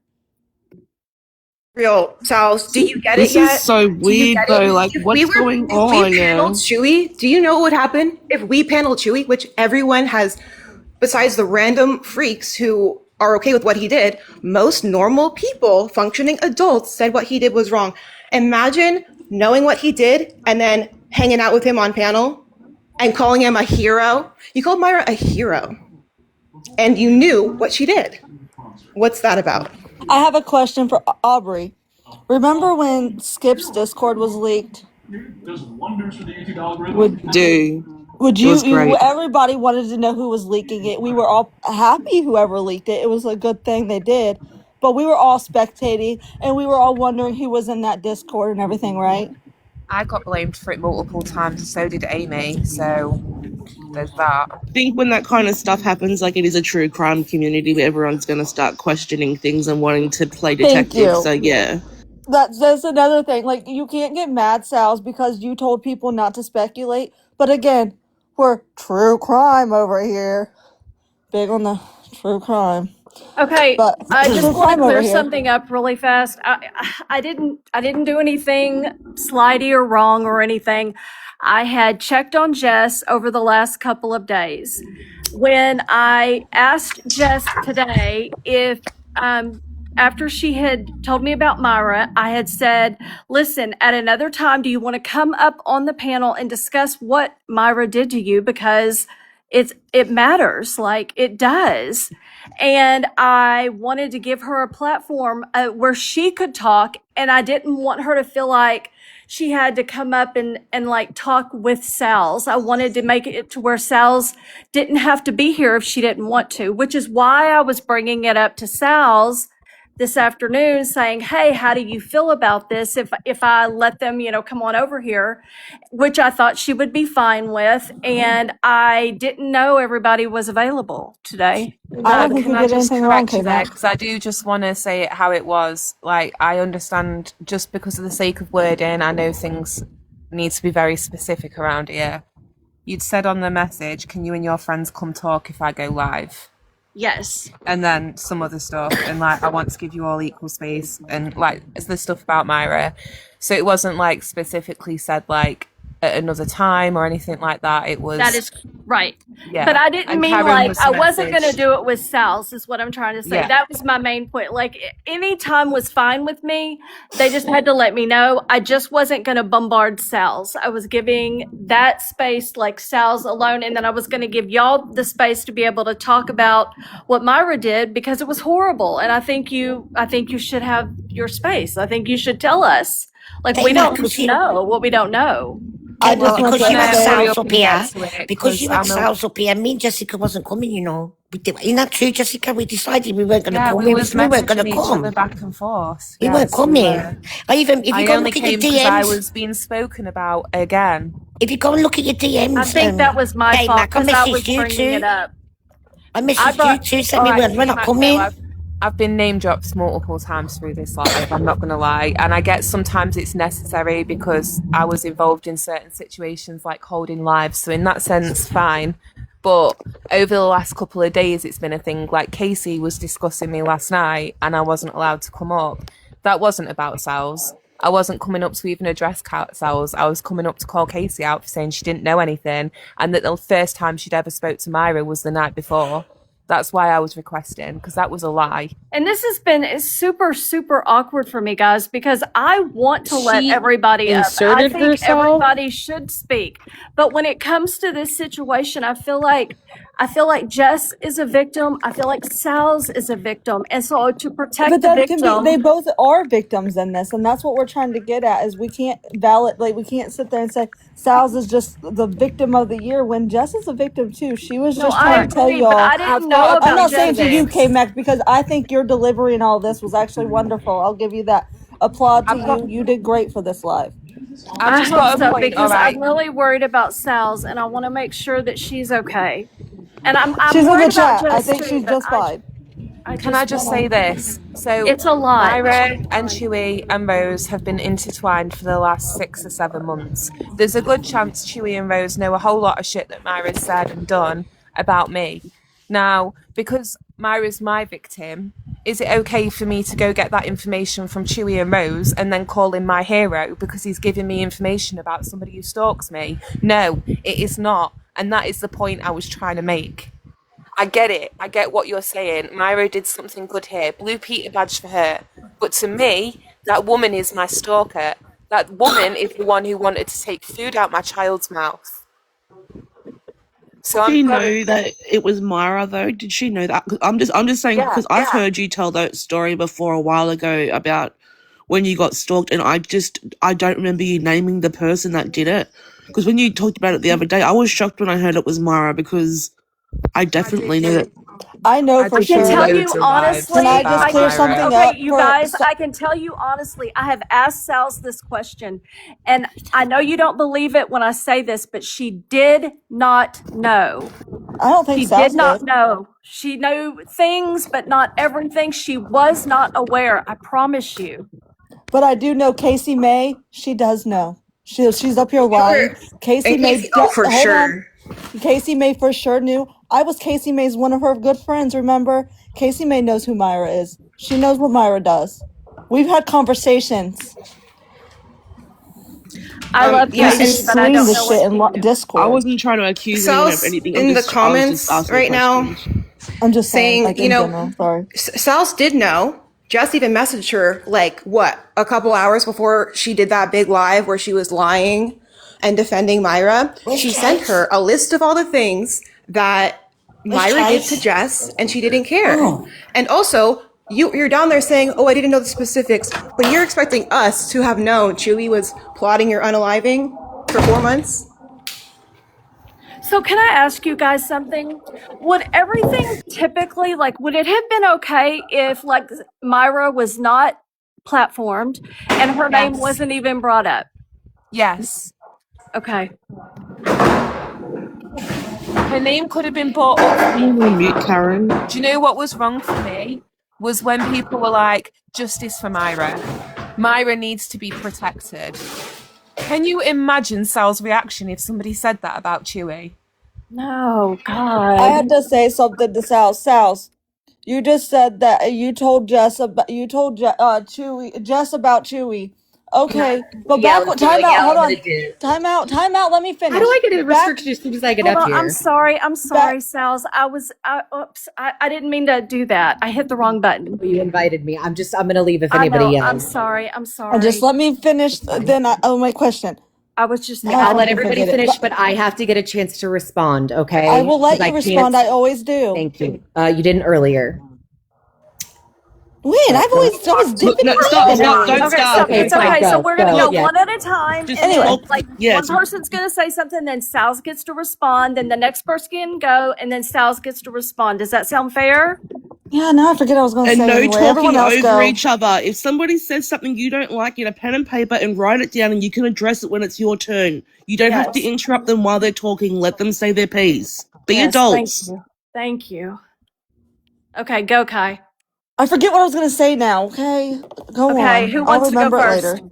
Real, Sals, do you get it This is yet? so Do you weird get though. it? Like, If what's going on? we paneled Chewie, do you know what would happen if we paneled Chewie, which everyone has, besides the random freaks who are okay with what he did, most normal people, functioning adults, said what he did was wrong. Imagine knowing what he did and then hanging out with him on panel and calling him a hero. You called Myra a hero, and you knew what she did. What's that about? I have a question for Aubrey. Remember when Skip's Discord was leaked? Would It was great. everybody wanted to know who was leaking it. We were all happy whoever leaked it. It was a good thing they did. But we were all spectating and we were all wondering who was in that Discord and everything, right? I got blamed for it multiple times, and so did Amy. So there's that. I think when that kind of stuff happens, like it is a true crime community where everyone's going to start questioning things and wanting to play Thank detective. you. So yeah. That's another thing. Like, you can't get mad, Sals, because you told people not to speculate. But again, we're true crime over here. Big on the true crime. Okay, But I just true want to crime over clear here. something up really fast. I didn't do anything slidey or wrong or anything. I had checked on Jess over the last couple of days. When I asked Jess today if after she had told me about Myra, I had said, listen, at another time, do you want to come up on the panel and discuss what Myra did to you? Because it matters, like it does. And I wanted to give her a platform where she could talk, and I didn't want her to feel like she had to come up and like talk with Sal's. I wanted to make it to where Sal's didn't have to be here if she didn't want to, which is why I was bringing it up to Sal's this afternoon saying, hey, how do you feel about this if I let them, come on over here, which I thought she would be fine with. And I didn't know everybody was available today. I don't think Can you I did just anything wrong, correct you there? Kmac. Because I do just want to say it how it was. Like, I understand just because of the sake of wording, I know things need to be very specific around here. You'd said on the message, can you and your friends come talk if I go live? Yes. And then some other stuff, and like, I want to give you all equal space, and like, it's the stuff about Myra. So it wasn't like specifically said like at another time or anything like that. It was That is right. Yeah. But I didn't And mean Karen like was the I wasn't going to message. do it with Sal's is what I'm trying to say. Yeah. That was my main point. Like any time was fine with me. They just had to let me know. I just wasn't going to bombard Sal's. I was giving that space like Sal's alone, and then I was going to give y'all the space to be able to talk about what Myra did because it was horrible. And I think you should have your space. I think you should tell us. Like we don't know what we don't know. I just want because to you had say- Sal's up here, get to it, because you 'cause had I'm a- Sal's up here, me and Jessica wasn't coming, you know. Isn't that true, Jessica? We decided we weren't going to Yeah, come. we We was weren't going messaging to each come. other back and forth. We weren't Yes, coming. were. If you I go only look at your came because I DMs, was being spoken about again. if you go and look at your DMs, I think that was my hey, fault Mac, I because I was messaged you bringing too. it up. I messaged you too, said we're not coming. I've been name dropped multiple times through this live, I'm not going to lie. And I get sometimes it's necessary because I was involved in certain situations like holding lives. So in that sense, fine. But over the last couple of days, it's been a thing. Like Casey was discussing me last night and I wasn't allowed to come up. That wasn't about Sal's. I wasn't coming up to even address Sal's. I was coming up to call Casey out for saying she didn't know anything, and that the first time she'd ever spoke to Myra was the night before. That's why I was requesting, because that was a lie. And this has been super, super awkward for me, guys, because I want to let everybody up. I think everybody should speak. But when it comes to this situation, I feel like Jess is a victim. I feel like Sal's is a victim. And so to protect But the that victim, can be, they both are victims in this, and that's what we're trying to get at, is we can't we can't sit there and say Sal's is just the victim of the year when Jess is a victim too. She was just trying to tell agree, y'all. but I didn't know about I'm not saying Jess. to you, Kmac, because I think your delivery and all this was actually wonderful. I'll give you that. Applaud to you. You did great for this live. I hope so, because I'm really worried about Sal's, and I want to make sure that she's okay. And I'm She's in worried the about chat. Jess I think too, she's but just fine. Can I just say this? So It's a lot. Myra and Chewy and Rose have been intertwined for the last 6 or 7 months. There's a good chance Chewy and Rose know a whole lot of shit that Myra's said and done about me. Now, because Myra's my victim, is it okay for me to go get that information from Chewy and Rose and then call him my hero because he's giving me information about somebody who stalks me? No, it is not. And that is the point I was trying to make. I get it. I get what you're saying. Myra did something good here. Blue Peter badge for her. But to me, that woman is my stalker. That woman is the one who wanted to take food out my child's mouth. So Did she know that it was Myra though? Did she know that? I'm just saying, because I've heard you tell that story before a while ago about when you got stalked, and I don't remember you naming the person that did it. Because when you talked about it the other day, I was shocked when I heard it was Myra, because I definitely knew that. I know for sure. I can tell you honestly. Can I just clear something okay, up? you guys, I can tell you honestly, I have asked Sal's this question, and I know you don't believe it when I say this, but she did not know. I don't think she Sal's did not did. know. She knew things, but not everything. She was not aware. I promise you. But I do know Casey May. She does know. She's up here lying. Casey May. For hold sure. on. Casey May for sure knew. I was Casey May's one of her good friends. Remember, Casey May knows who Myra is. She knows what Myra does. We've had conversations. I love Casey, but I don't know shit in Discord. I wasn't trying to accuse anyone of Sal's anything. in the comments right now I'm just saying, like, you in know, general. Sorry. Sal's did know. Jess even messaged her like a couple hours before she did that big live where she was lying and defending Myra. She sent her a list of all the things that Myra did to Jess, and she didn't care. And also, you're down there saying, "Oh, I didn't know the specifics," but you're expecting us to have known Chewy was plotting your unaliving for 4 months. So can I ask you guys something? Would everything typically, like, would it have been okay if, like, Myra was not platformed and her name wasn't even brought up? Yes. Okay. Her name could have been brought up. Mute, Karen. Do you know what was wrong for me? Was when people were like, justice for Myra. Myra needs to be protected. Can you imagine Sal's reaction if somebody said that about Chewy? No, God. I had to say something to Sal's. You just said that you told Jess about Jess about Chewy. Okay, but back time out. Hold on. Time out. Let me finish. How do I get a restriction as soon as I get Hold up on, here? I'm sorry, Sal's. Oops, I didn't mean to do that. I hit the wrong button. You invited me. I'm gonna leave if I anybody know. yells. I'm sorry. And just let me finish. Then my question. I was just. I'll let everybody finish, but I have to get a chance to respond. Okay. I will let 'Cause you respond. I always do. Thank you. You didn't earlier. When? I've always dipping. No, stop, don't Okay, start. so it's okay. So we're gonna go one at a time. Just And then, talk. like, Yes. one person's gonna say something, then Sal's gets to respond, then the next person can go, and then Sal's gets to respond. Does that sound fair? Yeah, now I forget I was going to And say no anyway. talking Everyone else over go. each other. If somebody says something you don't like, get a pen and paper and write it down, and you can address it when it's your turn. You don't have to interrupt them while they're talking. Let them say their piece. Be adults. Thank you. Okay, go, Kai. I forget what I was going to say now. Okay, go on. Okay, who wants I'll to go remember first? it later.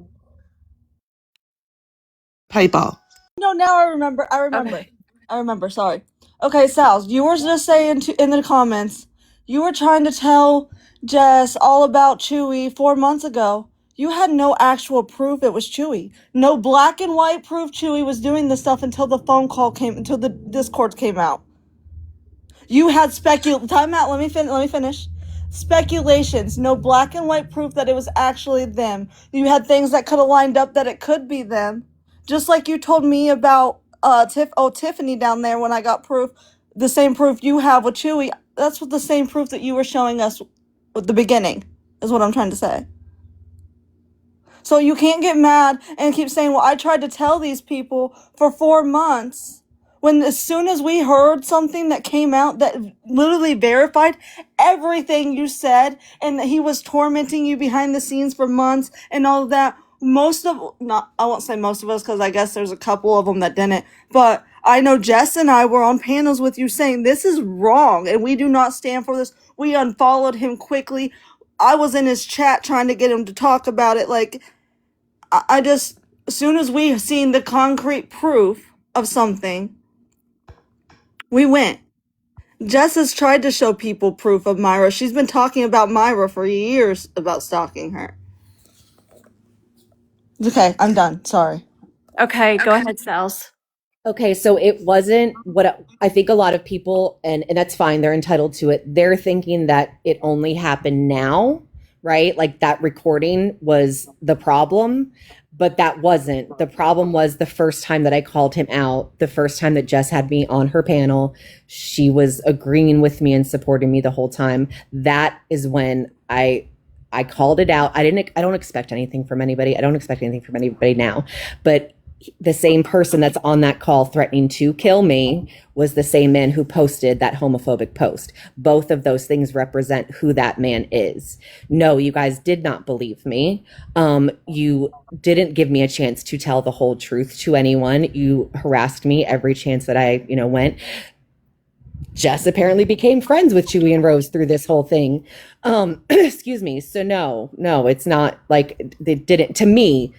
Paper. No, now I remember. I remember. Sorry. Okay, Sal, you were just saying in the comments, you were trying to tell Jess all about Chewy 4 months ago. You had no actual proof it was Chewy. No black and white proof Chewy was doing this stuff until the phone call came, until the Discord came out. You had time out, let me finish. Speculations, no black and white proof that it was actually them. You had things that could have lined up that it could be them. Just like you told me about Tiffany down there when I got proof, the same proof you have with Chewy. That's what the same proof that you were showing us at the beginning, is what I'm trying to say. So you can't get mad and keep saying, well, I tried to tell these people for 4 months. When as soon as we heard something that came out that literally verified everything you said, and that he was tormenting you behind the scenes for months and all of that, I won't say most of us, because I guess there's a couple of them that didn't, but I know Jess and I were on panels with you saying this is wrong and we do not stand for this. We unfollowed him quickly. I was in his chat trying to get him to talk about it. Like, I just, as soon as we seen the concrete proof of something, we went. Jess has tried to show people proof of Myra. She's been talking about Myra for years about stalking her. Okay, I'm done. Sorry. Okay, go ahead, Sals. Okay, so it wasn't what I think a lot of people, and that's fine, they're entitled to it. They're thinking that it only happened now, right? Like that recording was the problem, but that wasn't. The problem was the first time that I called him out, the first time that Jess had me on her panel, she was agreeing with me and supporting me the whole time. That is when I called it out. I don't expect anything from anybody. I don't expect anything from anybody now, but the same person that's on that call threatening to kill me was the same man who posted that homophobic post. Both of those things represent who that man is. No, you guys did not believe me. You didn't give me a chance to tell the whole truth to anyone. You harassed me every chance that I, went. Jess apparently became friends with Chewy and Rose through this whole thing. Excuse me. So no, it's not like they didn't, to me,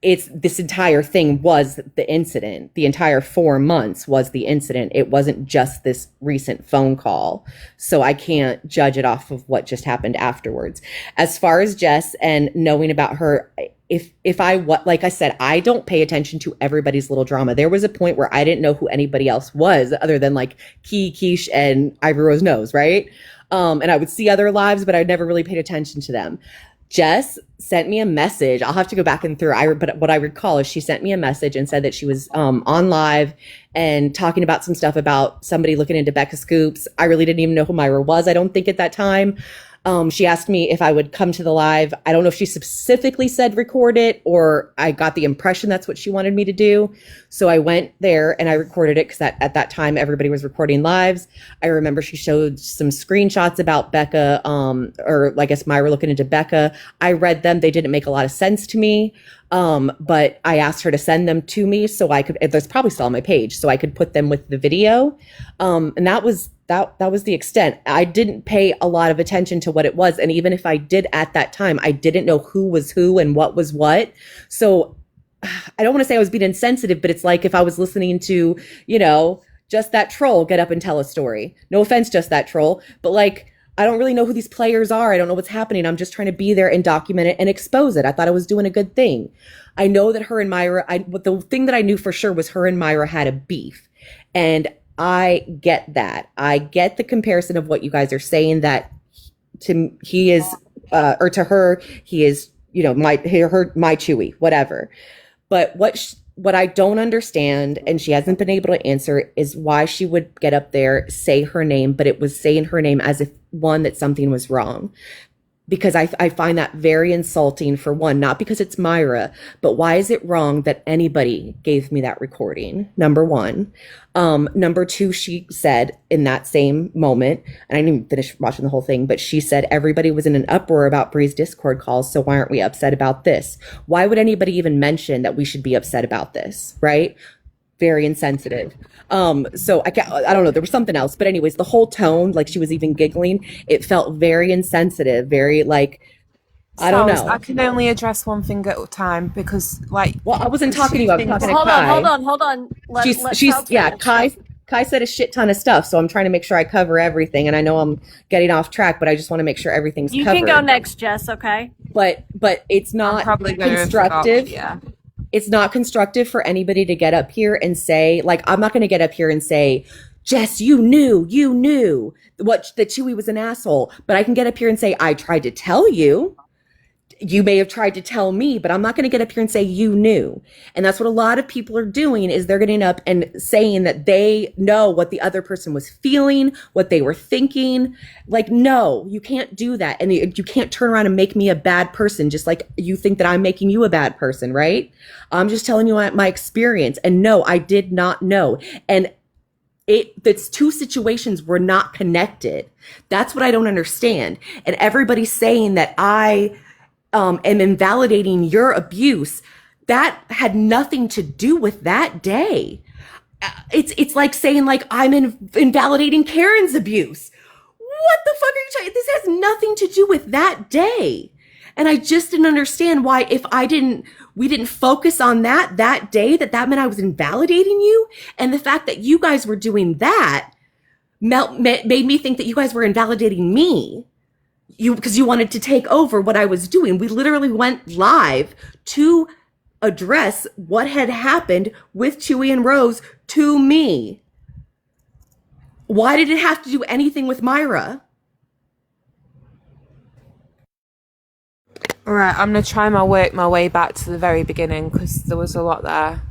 it's this entire thing was the incident. The entire 4 months was the incident. It wasn't just this recent phone call. So I can't judge it off of what just happened afterwards. As far as Jess and knowing about her, like I said, I don't pay attention to everybody's little drama. There was a point where I didn't know who anybody else was other than like Keish and Ivory Rose Knows, right? And I would see other lives, but I never really paid attention to them. Jess sent me a message. I'll have to go back and through. But what I recall is she sent me a message and said that she was on live and talking about some stuff about somebody looking into Becca Scoops. I really didn't even know who Myra was, I don't think, at that time. She asked me if I would come to the live. I don't know if she specifically said record it, or I got the impression that's what she wanted me to do. So I went there and I recorded it because at that time everybody was recording lives. I remember she showed some screenshots about Becca, or I guess Myra looking into Becca. I read them. They didn't make a lot of sense to me. But I asked her to send them to me so I could, there's probably still on my page, so I could put them with the video. And that was the extent. I didn't pay a lot of attention to what it was. And even if I did at that time, I didn't know who was who and what was what. So I don't want to say I was being insensitive, but it's like if I was listening to, just that troll get up and tell a story. No offense, just that troll, but like, I don't really know who these players are. I don't know what's happening. I'm just trying to be there and document it and expose it. I thought I was doing a good thing. I know that her and Myra, the thing that I knew for sure was her and Myra had a beef. And I get that. I get the comparison of what you guys are saying, that to he is, or to her, he is, my Chewy, whatever. But what I don't understand, and she hasn't been able to answer, is why she would get up there, say her name, but it was saying her name as if, one, that something was wrong. Because I find that very insulting, for one, not because it's Myra, but why is it wrong that anybody gave me that recording? Number one. Number two, she said in that same moment, and I didn't even finish watching the whole thing, but she said everybody was in an uproar about Bree's Discord calls, so why aren't we upset about this? Why would anybody even mention that we should be upset about this, right? Very insensitive. So I don't know, there was something else, but anyways, the whole tone, like she was even giggling, it felt very insensitive, very like, I don't know. I can only address one thing at a time because, like, well, I wasn't talking to you. I was talking to Kai. Hold on. She's Kai said a shit ton of stuff, so I'm trying to make sure I cover everything. And I know I'm getting off track, but I just want to make sure everything's covered. You can go next, Jess. Okay. but it's I'm not probably going to constructive. yeah. It's not constructive for anybody to get up here and say, like, I'm not going to get up here and say, Jess, you knew that Chewy was an asshole. But I can get up here and say, I tried to tell you. You may have tried to tell me, but I'm not going to get up here and say you knew. And that's what a lot of people are doing, is they're getting up and saying that they know what the other person was feeling, what they were thinking. Like, no, you can't do that. And you can't turn around and make me a bad person, just like you think that I'm making you a bad person, right? I'm just telling you my experience. And no, I did not know. And that's two situations were not connected. That's what I don't understand. And everybody's saying that I am invalidating your abuse. That had nothing to do with that day. It's like saying, like, I'm invalidating Karen's abuse. What the fuck are you talking? This has nothing to do with that day. And I just didn't understand why, if we didn't focus on that day, that meant I was invalidating you. And the fact that you guys were doing that made me think that you guys were invalidating me. Because you wanted to take over what I was doing. We literally went live to address what had happened with Chewy and Rose to me. Why did it have to do anything with Myra? All right, I'm going to try my way back to the very beginning, because there was a lot there.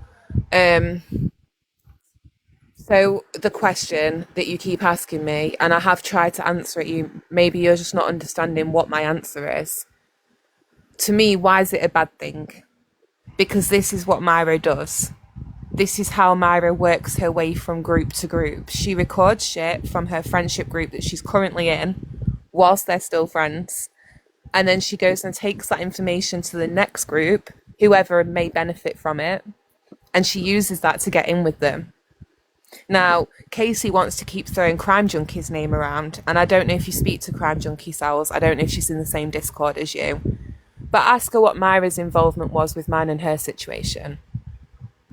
So the question that you keep asking me, and I have tried to answer it, maybe you're just not understanding what my answer is. To me, why is it a bad thing? Because this is what Myra does. This is how Myra works her way from group to group. She records shit from her friendship group that she's currently in, whilst they're still friends. And then she goes and takes that information to the next group, whoever may benefit from it, and she uses that to get in with them. Now, Casey wants to keep throwing Crime Junkie's name around, and I don't know if you speak to Crime Junkie, Sal's. I don't know if she's in the same Discord as you. But ask her what Myra's involvement was with mine and her situation.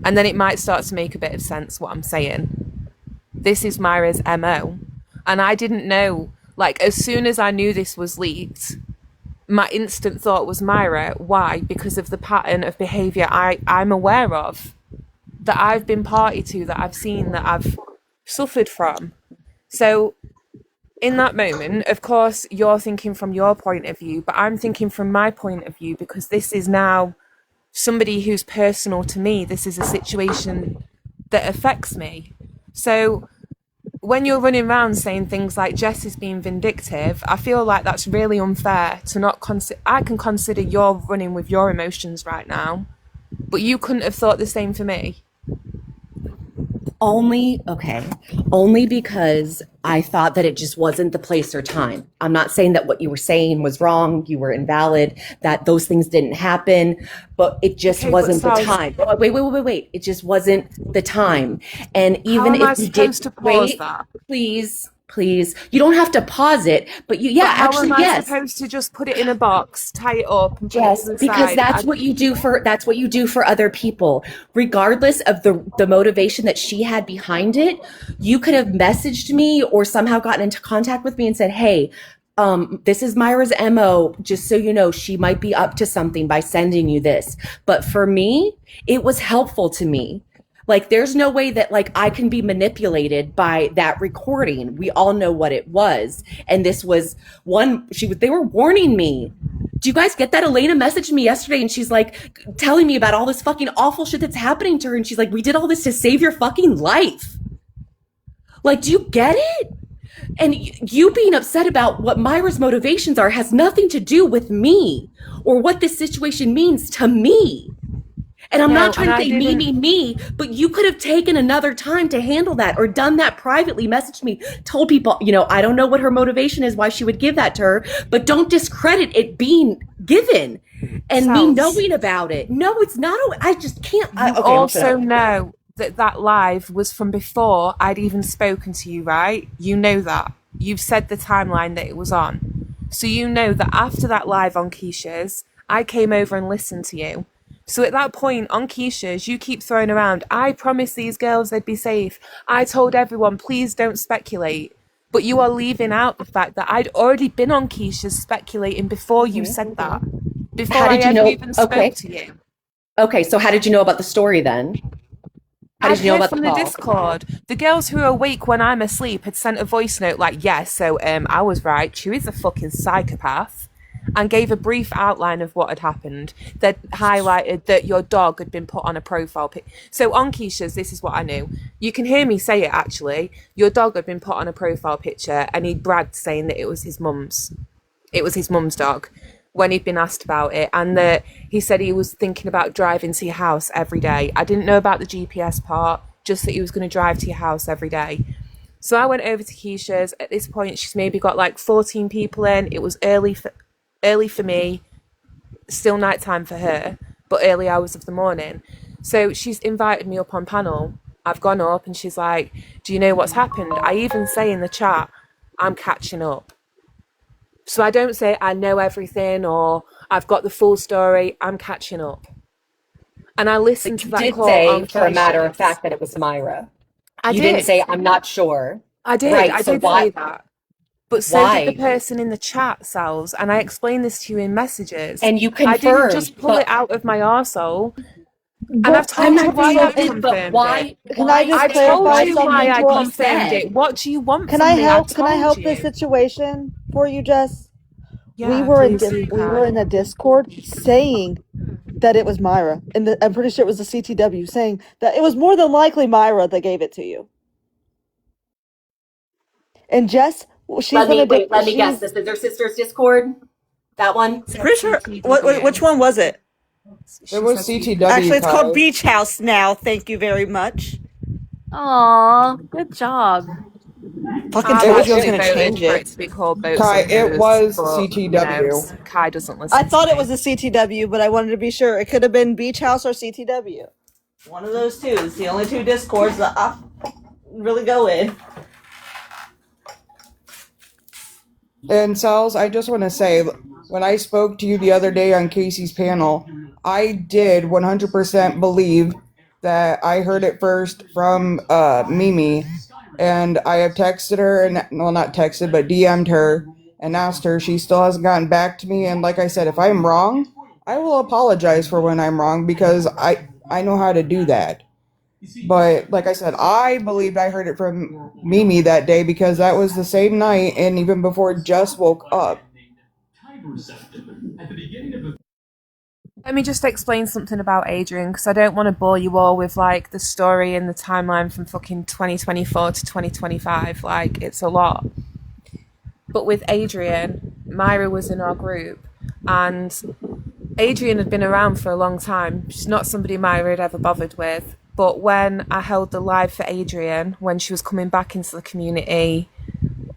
And then it might start to make a bit of sense what I'm saying. This is Myra's MO. And I didn't know, like, as soon as I knew this was leaked, my instant thought was Myra. Why? Because of the pattern of behaviour I'm aware of, that I've been party to, that I've seen, that I've suffered from. So in that moment, of course, you're thinking from your point of view, but I'm thinking from my point of view, because this is now somebody who's personal to me. This is a situation that affects me. So when you're running around saying things like Jess is being vindictive, I feel like that's really unfair to not consider. I can consider you're running with your emotions right now, but you couldn't have thought the same for me. Only because I thought that it just wasn't the place or time. I'm not saying that what you were saying was wrong, you were invalid, that those things didn't happen, but it just wasn't the time. Wait. It just wasn't the time. And even if you did pause that? Please. You don't have to pause it, but How am I supposed to just put it in a box, tie it up, and put it to the because side? that's what you do for other people. Regardless of the motivation that she had behind it, you could have messaged me or somehow gotten into contact with me and said, hey, this is Myra's MO. Just so you know, she might be up to something by sending you this. But for me, it was helpful to me. Like, there's no way that, like, I can be manipulated by that recording. We all know what it was. And this was they were warning me. Do you guys get that? Elena messaged me yesterday and she's like telling me about all this fucking awful shit that's happening to her. And she's like, we did all this to save your fucking life. Like, do you get it? And you being upset about what Myra's motivations are has nothing to do with me or what this situation means to me. And I'm not trying to say me, but you could have taken another time to handle that or done that privately, messaged me, told people, I don't know what her motivation is, why she would give that to her, but don't discredit it being given and me knowing about it. No, it's not. I just can't. You also know that live was from before I'd even spoken to you, right? You know that. You've said the timeline that it was on. So you know that after that live on Keisha's, I came over and listened to you. So at that point on Keisha's, you keep throwing around, I promised these girls they'd be safe. I told everyone, please don't speculate. But you are leaving out the fact that I'd already been on Keisha's speculating before you said that. before How I did you ever know? even spoke to you. Okay, so how did you know about the story then? How I'd did you know heard about from the the call? Discord. The girls who are awake when I'm asleep had sent a voice note like, I was right, Chewy's a fucking psychopath, and gave a brief outline of what had happened. That highlighted that your dog had been put on a profile pic. So on Keisha's, this is what I knew. You can hear me say it actually. Your dog had been put on a profile picture and he bragged saying that it was his mum's. It was his mum's dog when he'd been asked about it, and that he said he was thinking about driving to your house every day. I didn't know about the GPS part, just that he was going to drive to your house every day. So I went over to Keisha's. At this point, she's maybe got like 14 people in. It was early for me, still nighttime for her, but early hours of the morning. So she's invited me up on panel. I've gone up and she's like, do you know what's happened? I even say in the chat, I'm catching up. So I don't say I know everything or I've got the full story. I'm catching up. And I listened to that did call say, on for a matter of Keisha's. fact, that it was Myra. I You did. didn't say, I'm not sure. I did. Right, I so did why? say that. But so did the Why? person in the chat, Sal's. And I explained this to you in messages. And you I didn't confirmed, just pull it out of my arsehole. And Well, I've told you why I but confirmed why? it. Can I just I've told clarify you why something I for? confirmed it. What do you want Can I from me? I've help? Can I told help this you. situation for you, Jess? Yeah, please do, We Kai. were in a Discord saying that it was Myra, and I'm pretty sure it was the CTW saying that it was more than likely Myra that gave it to you. And Jess, she's Let me guess. This is their sister's Discord. That one. Pretty sure. Which one was it? It was CTW. Actually, it's called Kai. Beach House now. Thank you very much. Aw, good job. Fucking I've told you I was actually gonna voted change for it. it to be called Boats Kai, and it Booze, was but, CTW. Kai doesn't listen I thought to it me. was the CTW, but I wanted to be sure. It could have been Beach House or CTW. One of those two. It's the only two Discords that I really go in. And Sal's, I just want to say, when I spoke to you the other day on Casey's panel, I did 100% believe that I heard it first from Mimi, and I have texted her, and well, not texted, but DM'd her and asked her. She still hasn't gotten back to me, and like I said, if I'm wrong, I will apologize for when I'm wrong because I know how to do that. But like I said, I believed I heard it from Mimi that day because that was the same night and even before Jess woke up. Let me just explain something about Adrian, because I don't want to bore you all with like the story and the timeline from fucking 2024 to 2025. Like, it's a lot. But with Adrian, Myra was in our group, and Adrian had been around for a long time. She's not somebody Myra had ever bothered with. But when I held the live for Adrian, when she was coming back into the community,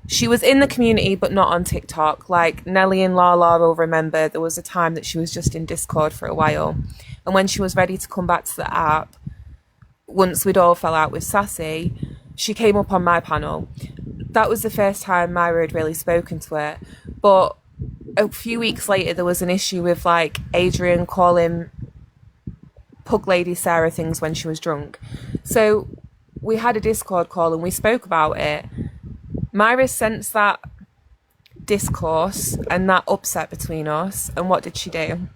she was in the community, but not on TikTok. Like Nelly and Lala will remember, there was a time that she was just in Discord for a while. And when she was ready to come back to the app, once we'd all fell out with Sassy, she came up on my panel. That was the first time Myra had really spoken to her. But a few weeks later, there was an issue with like Adrian calling Pug Lady Sarah things when she was drunk. So we had a Discord call and we spoke about it. Myra sensed that discourse and that upset between us, and what did she do?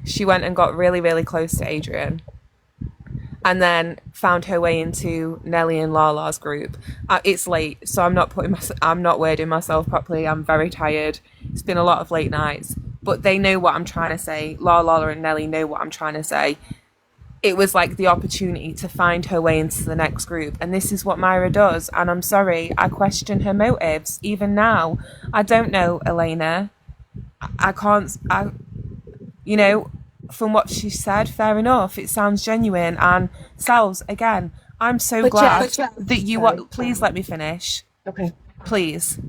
She went and got really, really close to Adrian, and then found her way into Nelly and Lala's group. It's late, so I'm not wording myself properly. I'm very tired. It's been a lot of late nights, but they know what I'm trying to say. Lala and Nelly know what I'm trying to say. It was like the opportunity to find her way into the next group. And this is what Myra does. And I'm sorry, I question her motives. Even now, I don't know, Elena. I can't, you know, from what she said, fair enough. It sounds genuine. And Sal's, again, I'm so glad that you are, please let me finish. Okay. Please.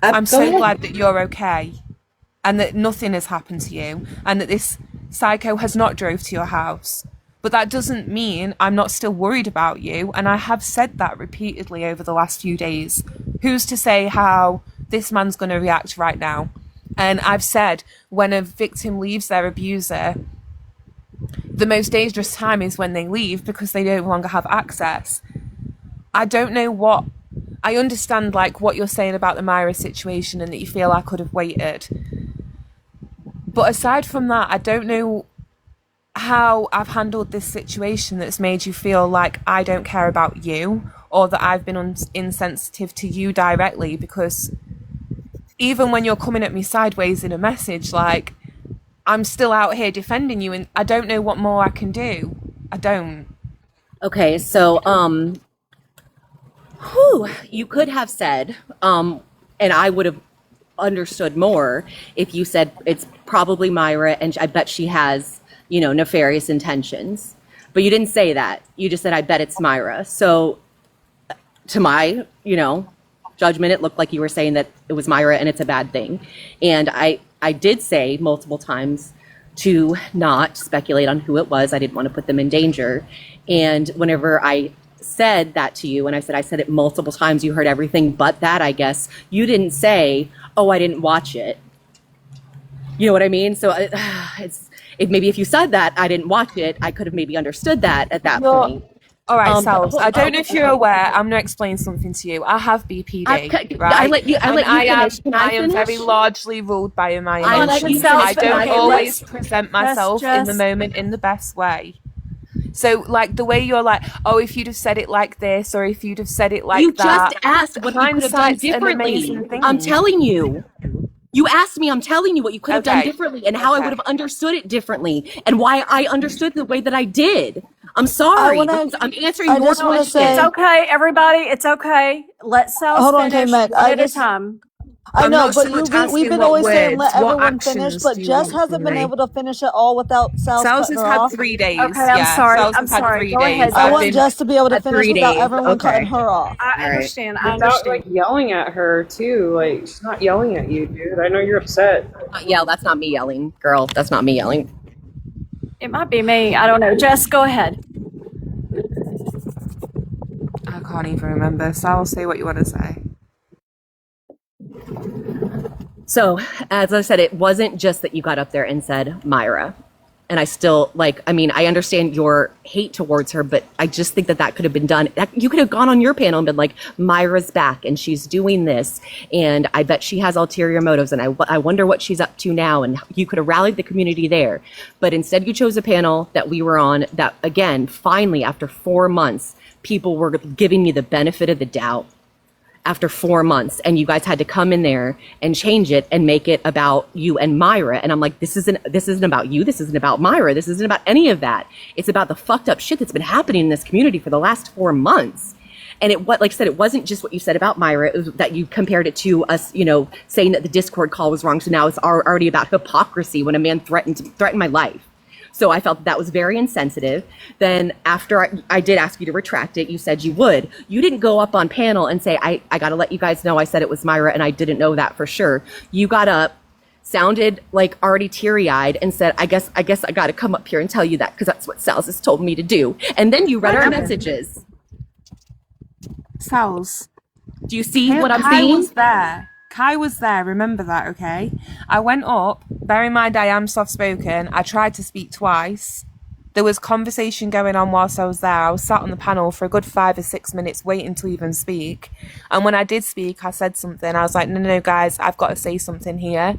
I'm so glad that you're okay. And that nothing has happened to you. And that this psycho has not drove to your house. But that doesn't mean I'm not still worried about you, and I have said that repeatedly over the last few days. Who's to say how this man's going to react right now? And I've said when a victim leaves their abuser, the most dangerous time is when they leave because they no longer have access. I don't know what... I understand like what you're saying about the Myra situation and that you feel I could have waited. But aside from that, I don't know how I've handled this situation that's made you feel like I don't care about you, or that I've been insensitive to you directly, because even when you're coming at me sideways in a message, like, I'm still out here defending you, and I don't know what more I can do. I don't. Okay, so you could have said, and I would have understood more if you said it's probably Myra, and I bet she has, nefarious intentions. But you didn't say that. You just said, I bet it's Myra. So to my, judgment, it looked like you were saying that it was Myra and it's a bad thing. And I did say multiple times to not speculate on who it was. I didn't want to put them in danger. And whenever I said that to you, and I said it multiple times, you heard everything but that, I guess. You didn't say, oh, I didn't watch it. You know what I mean? So maybe if you said that, I didn't watch it, I could have maybe understood that at that point. All right, Sals, I don't know if you're aware, I'm going to explain something to you. I have BPD, right? I let you finish. Can I am finish? very largely ruled by my I let emotions. you I finish. don't Okay, always let's- present myself in the moment in the best way. So, like, the way you're like, oh, if you'd have said it like this, or if you'd have said it like You that. just asked what you could have done Hindsight's an differently. amazing thing. I'm telling you. You asked me, I'm telling you what you could have done Okay. differently and how I would have understood it differently and why I understood the way that I did. I'm sorry. I'm answering your question. It's okay, everybody. It's okay. Let Sal Hold on, finish Kmac. one at a time. I I'm know, not but so much we've asking been what always saying words, let what everyone finish, actions but do you Jess want hasn't from been me? able to finish it all without Sal's Sals cutting has her had off. 3 days. Okay, I'm sorry. Sals I'm has had sorry. 3 Go days. ahead. I want Jess to be able to finish 3 without days. everyone cutting Okay. her off. I understand. I Without understand. yelling at her too. Like, she's not yelling at you, dude. I know you're upset. That's not me yelling, girl. That's not me yelling. It might be me. I don't know. Jess, go ahead. I can't even remember. Sal, say what you want to say. So, as I said, it wasn't just that you got up there and said Myra. And I still, I understand your hate towards her, but I just think that could have been done. You could have gone on your panel and been like, Myra's back and she's doing this. And I bet she has ulterior motives. And I wonder what she's up to now. And you could have rallied the community there. But instead, you chose a panel that we were on that, again, finally, after 4 months, people were giving me the benefit of the doubt. After 4 months, and you guys had to come in there and change it and make it about you and Myra. And I'm like, this isn't about you. This isn't about Myra. This isn't about any of that. It's about the fucked up shit that's been happening in this community for the last 4 months. And like I said, it wasn't just what you said about Myra. It was that you compared it to us, saying that the Discord call was wrong. So now it's already about hypocrisy when a man threatened my life. So I felt that was very insensitive. Then after I did ask you to retract it, you said you would. You didn't go up on panel and say, I got to let you guys know I said it was Myra and I didn't know that for sure. You got up, sounded like already teary-eyed and said, I guess I got to come up here and tell you that because that's what Sals has told me to do. And then you read our messages. Sals, do you see what I'm Kai saying? was there. Kai was there. Remember that, okay? I went up. Bear in mind, I am soft-spoken. I tried to speak twice. There was conversation going on whilst I was there. I was sat on the panel for a good 5 or 6 minutes waiting to even speak. And when I did speak, I said something. I was like, no, guys, I've got to say something here.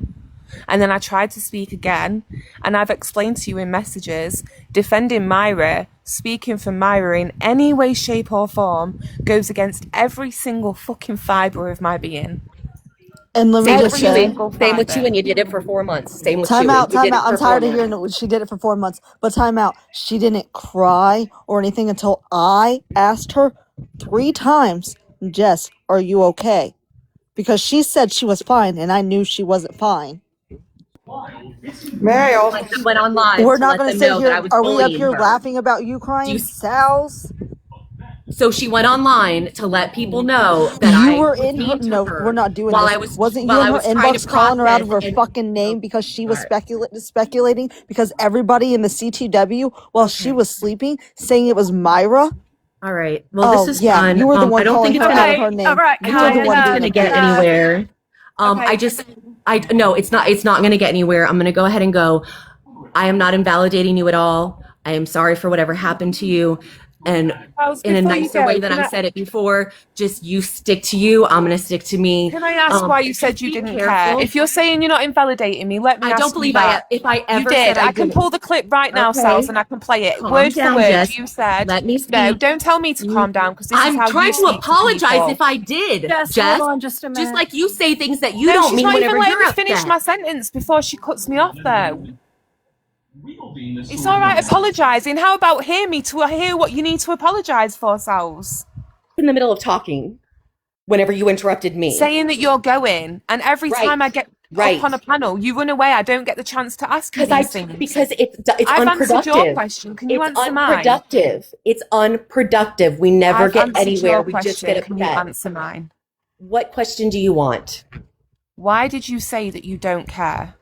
And then I tried to speak again. And I've explained to you in messages, defending Myra, speaking for Myra in any way, shape or form goes against every single fucking fibre of my being. And let me just say, same with you, and you did it for 4 months. Same with time you. out, You time did it out. I'm for 4 tired of months. hearing that she did it for 4 months. But time out. She didn't cry or anything until I asked her 3 times, Jess, are you okay? Because she said she was fine, and I knew she wasn't fine. May I also I went on live We're to not let going to them sit know that I here. was Are we up bullying here her. laughing about you crying, Sal's? So she went online to let people know that You I were was in her. mean to No, her we're not doing while this. Wasn't you while in I her was trying to inbox calling her out of her process and fucking name because she was speculating because everybody in the CTW while she was sleeping saying it was Myra? All right. Well, this is fun. You were the one I don't calling think her it's out of gonna. her name. all right, You I were the don't think one it's doing gonna the get bullying. anywhere. Okay. No, it's not. It's not gonna get anywhere. I'm gonna go ahead and go. I am not invalidating you at all. I am sorry for whatever happened to you. And in a nicer way than I've said it before, just you stick to you. I'm going to stick to me. Can I ask why you said you didn't care? If you're saying you're not invalidating me, let me ask you that. I don't believe if I ever you did. said I can didn't. pull the clip right now, Okay. Sals, and I can play it. Calm Word down, for word, Jess. you said. Let me speak. No, don't tell me to calm down because this is how I'm trying you to speak apologize people. if I did, Jess, Jess. hold on just a minute. Just like you say things that you No, don't she's mean not whenever even letting you're me finish upset. my sentence before she cuts me off, though. It's all right apologising. How about hear me to hear what you need to apologise for, Sals? In the middle of talking, whenever you interrupted me. Saying that you're going, and every time I get up on a panel, you run away. I don't get the chance to ask you these things. Because it's I've unproductive. answered your question. Can you answer mine? Unproductive. It's unproductive. We never I've get answered anywhere. your We question. just get upset. Can you answer mine? What question do you want? Why did you say that you don't care?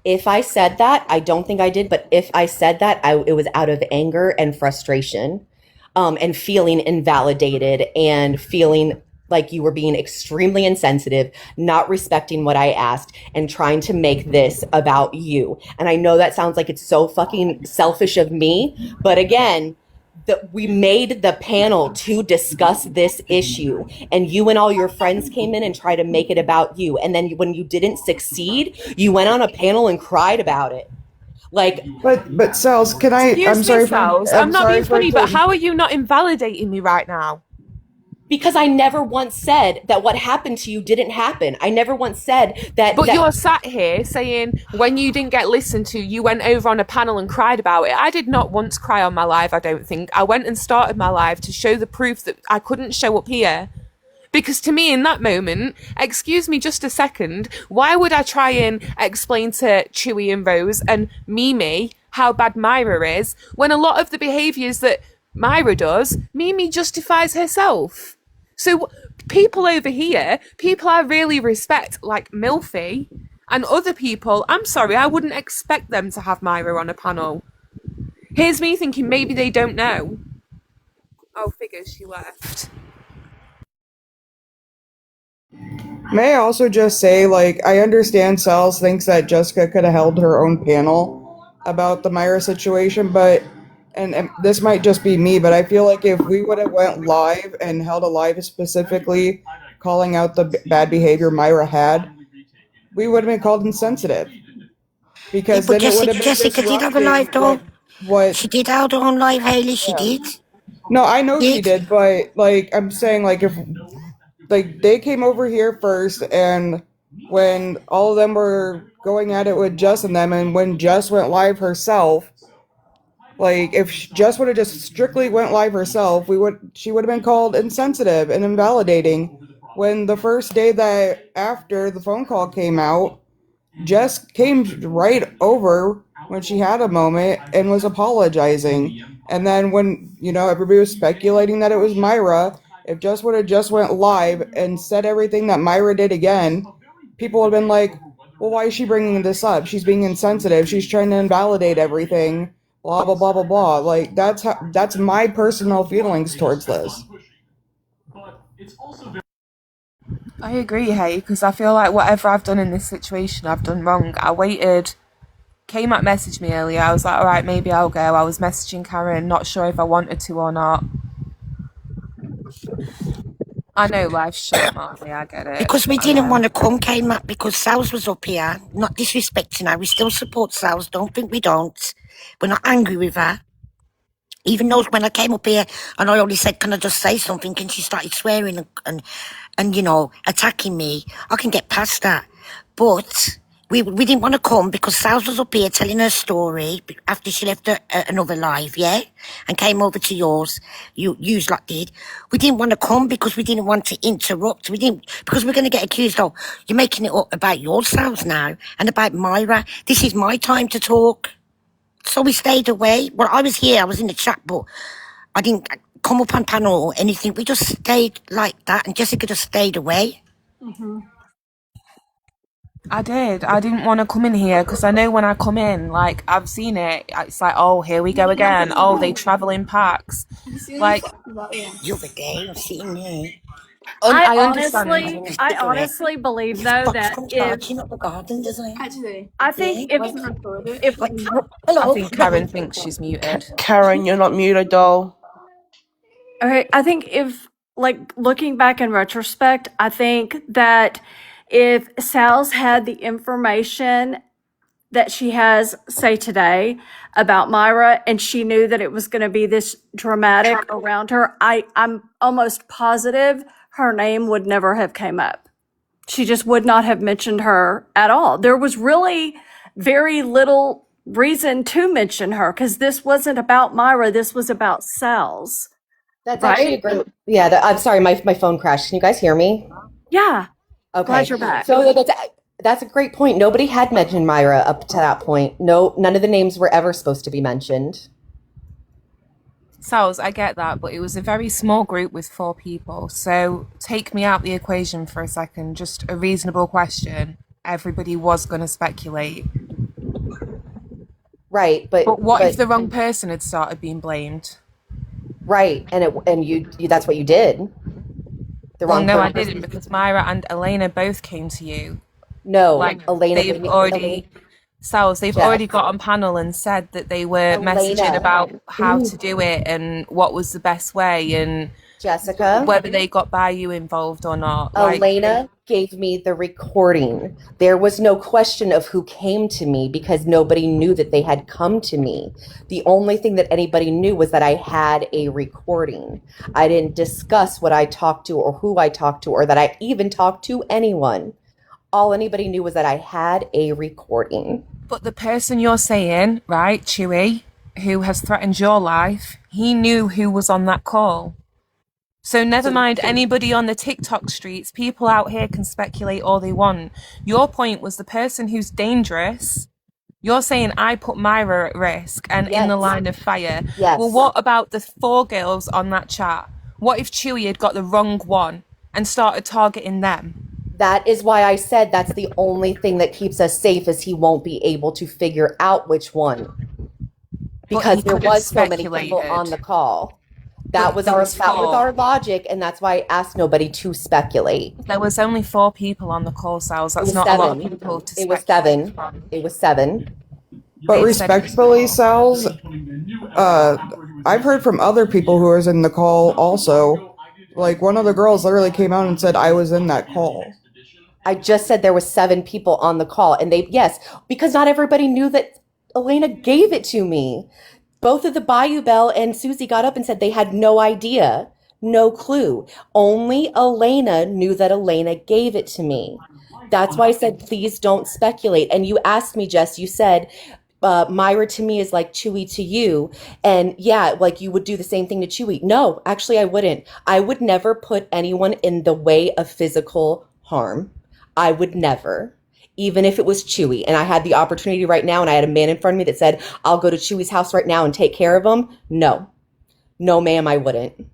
If I said that, I don't think I did, but if I said that, it was out of anger and frustration, and feeling invalidated and feeling like you were being extremely insensitive, not respecting what I asked, and trying to make this about you. And I know that sounds like it's so fucking selfish of me, but again, we made the panel to discuss this issue, and you and all your friends came in and tried to make it about you. And then when you didn't succeed, you went on a panel and cried about it. Like, but Sals, can I? Excuse I'm sorry me, Sals. for. I'm not being funny, but to- how are you not invalidating me right now? Because I never once said that what happened to you didn't happen. I never once said that. But you're sat here saying when you didn't get listened to, you went over on a panel and cried about it. I did not once cry on my live, I don't think. I went and started my live to show the proof that I couldn't show up here. Because to me, in that moment, excuse me just a second, why would I try and explain to Chewy and Rose and Mimi how bad Myra is when a lot of the behaviours that Myra does, Mimi justifies herself? So people over here, people I really respect, like Milfy, and other people, I'm sorry, I wouldn't expect them to have Myra on a panel. Here's me thinking maybe they don't know. Oh, figures, she left. May I also just say, like, I understand Sals thinks that Jessica could have held her own panel about the Myra situation, but, and this might just be me, but I feel like if we would have went live and held a live specifically calling out the bad behavior Myra had, we would have been called insensitive. Because but then it would have been Jessica did have a live though. What she did have her own live, Hayley. She did. No, I know she did, but like I'm saying, like if like they came over here first, and when all of them were going at it with Jess and them, and when Jess went live herself, like if Jess would have just strictly went live herself, she would have been called insensitive and invalidating. When the first day that after the phone call came out, Jess came right over when she had a moment and was apologizing. And then when, everybody was speculating that it was Myra, if Jess would have just went live and said everything that Myra did again, people would have been like, well, why is she bringing this up? She's being insensitive. She's trying to invalidate everything. Blah, blah, blah, blah, blah. Like, that's my personal feelings towards this. I agree, hey, because I feel like whatever I've done in this situation, I've done wrong. I waited. Kmac messaged me earlier. I was like, all right, maybe I'll go. I was messaging Karen, not sure if I wanted to or not. I know life's short, Marley, I get it. Because we didn't want to come, Kmac, because Sals was up here, not disrespecting her. We still support Sals, don't think we don't. We're not angry with her. Even though when I came up here and I only said, can I just say something, and she started swearing and attacking me, I can get past that. But we didn't want to come because Sals was up here telling her story after she left another live, yeah? And came over to yours. Yous lot did. We didn't want to come because we didn't want to interrupt. Because we're going to get accused of, you're making it up about yourselves now and about Myra. This is my time to talk. So we stayed away. Well, I was here, I was in the chat, but I didn't come up on panel or anything. We just stayed like that, and Jessica just stayed away. Mm-hmm. I did. I didn't want to come in here because I know when I come in, like, I've seen it. It's like, oh, here we go again. Oh, they travel in packs. Like, the other day, I've seen you. I honestly believe though that I think if I think Karen thinks she's muted. Karen, you're not muted, doll. Okay, I think if, like, looking back in retrospect, I think that if Sal's had the information that she has, say today, about Myra, and she knew that it was going to be this dramatic around her, I'm almost positive her name would never have came up. She just would not have mentioned her at all. There was really very little reason to mention her because this wasn't about Myra. This was about Sal's. That's Right? actually a great. Yeah, I'm sorry, my phone crashed. Can you guys hear me? Yeah. Okay. Glad you're back. So that's a great point. Nobody had mentioned Myra up to that point. No, none of the names were ever supposed to be mentioned. Sals, I get that, but it was a very small group with 4 people. So take me out the equation for a second. Just a reasonable question. Everybody was going to speculate. Right, but what if the wrong person had started being blamed? Right, and you that's what you did. The wrong no, I person. didn't, because Myra and Elena both came to you. No, like Elena. they've already. Sals, they've already got on panel and said that they were messaging about how to do it and what was the best way and Jessica, whether they got Bayou involved or not. Elena gave me the recording. There was no question of who came to me because nobody knew that they had come to me. The only thing that anybody knew was that I had a recording. I didn't discuss what I talked to or who I talked to or that I even talked to anyone. All anybody knew was that I had a recording. But the person you're saying, right, Chewy, who has threatened your life, he knew who was on that call. So never mind anybody on the TikTok streets. People out here can speculate all they want. Your point was the person who's dangerous. You're saying I put Myra at risk and in the line of fire. Yes. Well, what about the 4 girls on that chat? What if Chewy had got the wrong one and started targeting them? That is why I said that's the only thing that keeps us safe is he won't be able to figure out which one. Because there was so many people on the call. That was our logic, and that's why I asked nobody to speculate. There was only 4 people on the call, Sals. That's not 7. a lot of people to It was 7. It was 7. But respectfully, Sals, I've heard from other people who was in the call also. Like, one of the girls literally came out and said I was in that call. I just said there was 7 people on the call, and because not everybody knew that Elena gave it to me. Both of the Bayou Belle and Susie got up and said they had no idea, no clue. Only Elena knew that Elena gave it to me. That's why I said, please don't speculate. And you asked me, Jess, you said, Myra to me is like Chewy to you. And yeah, like you would do the same thing to Chewy. No, actually I wouldn't. I would never put anyone in the way of physical harm. I would never, even if it was Chewy. And I had the opportunity right now and I had a man in front of me that said, I'll go to Chewy's house right now and take care of him. No, ma'am, I wouldn't.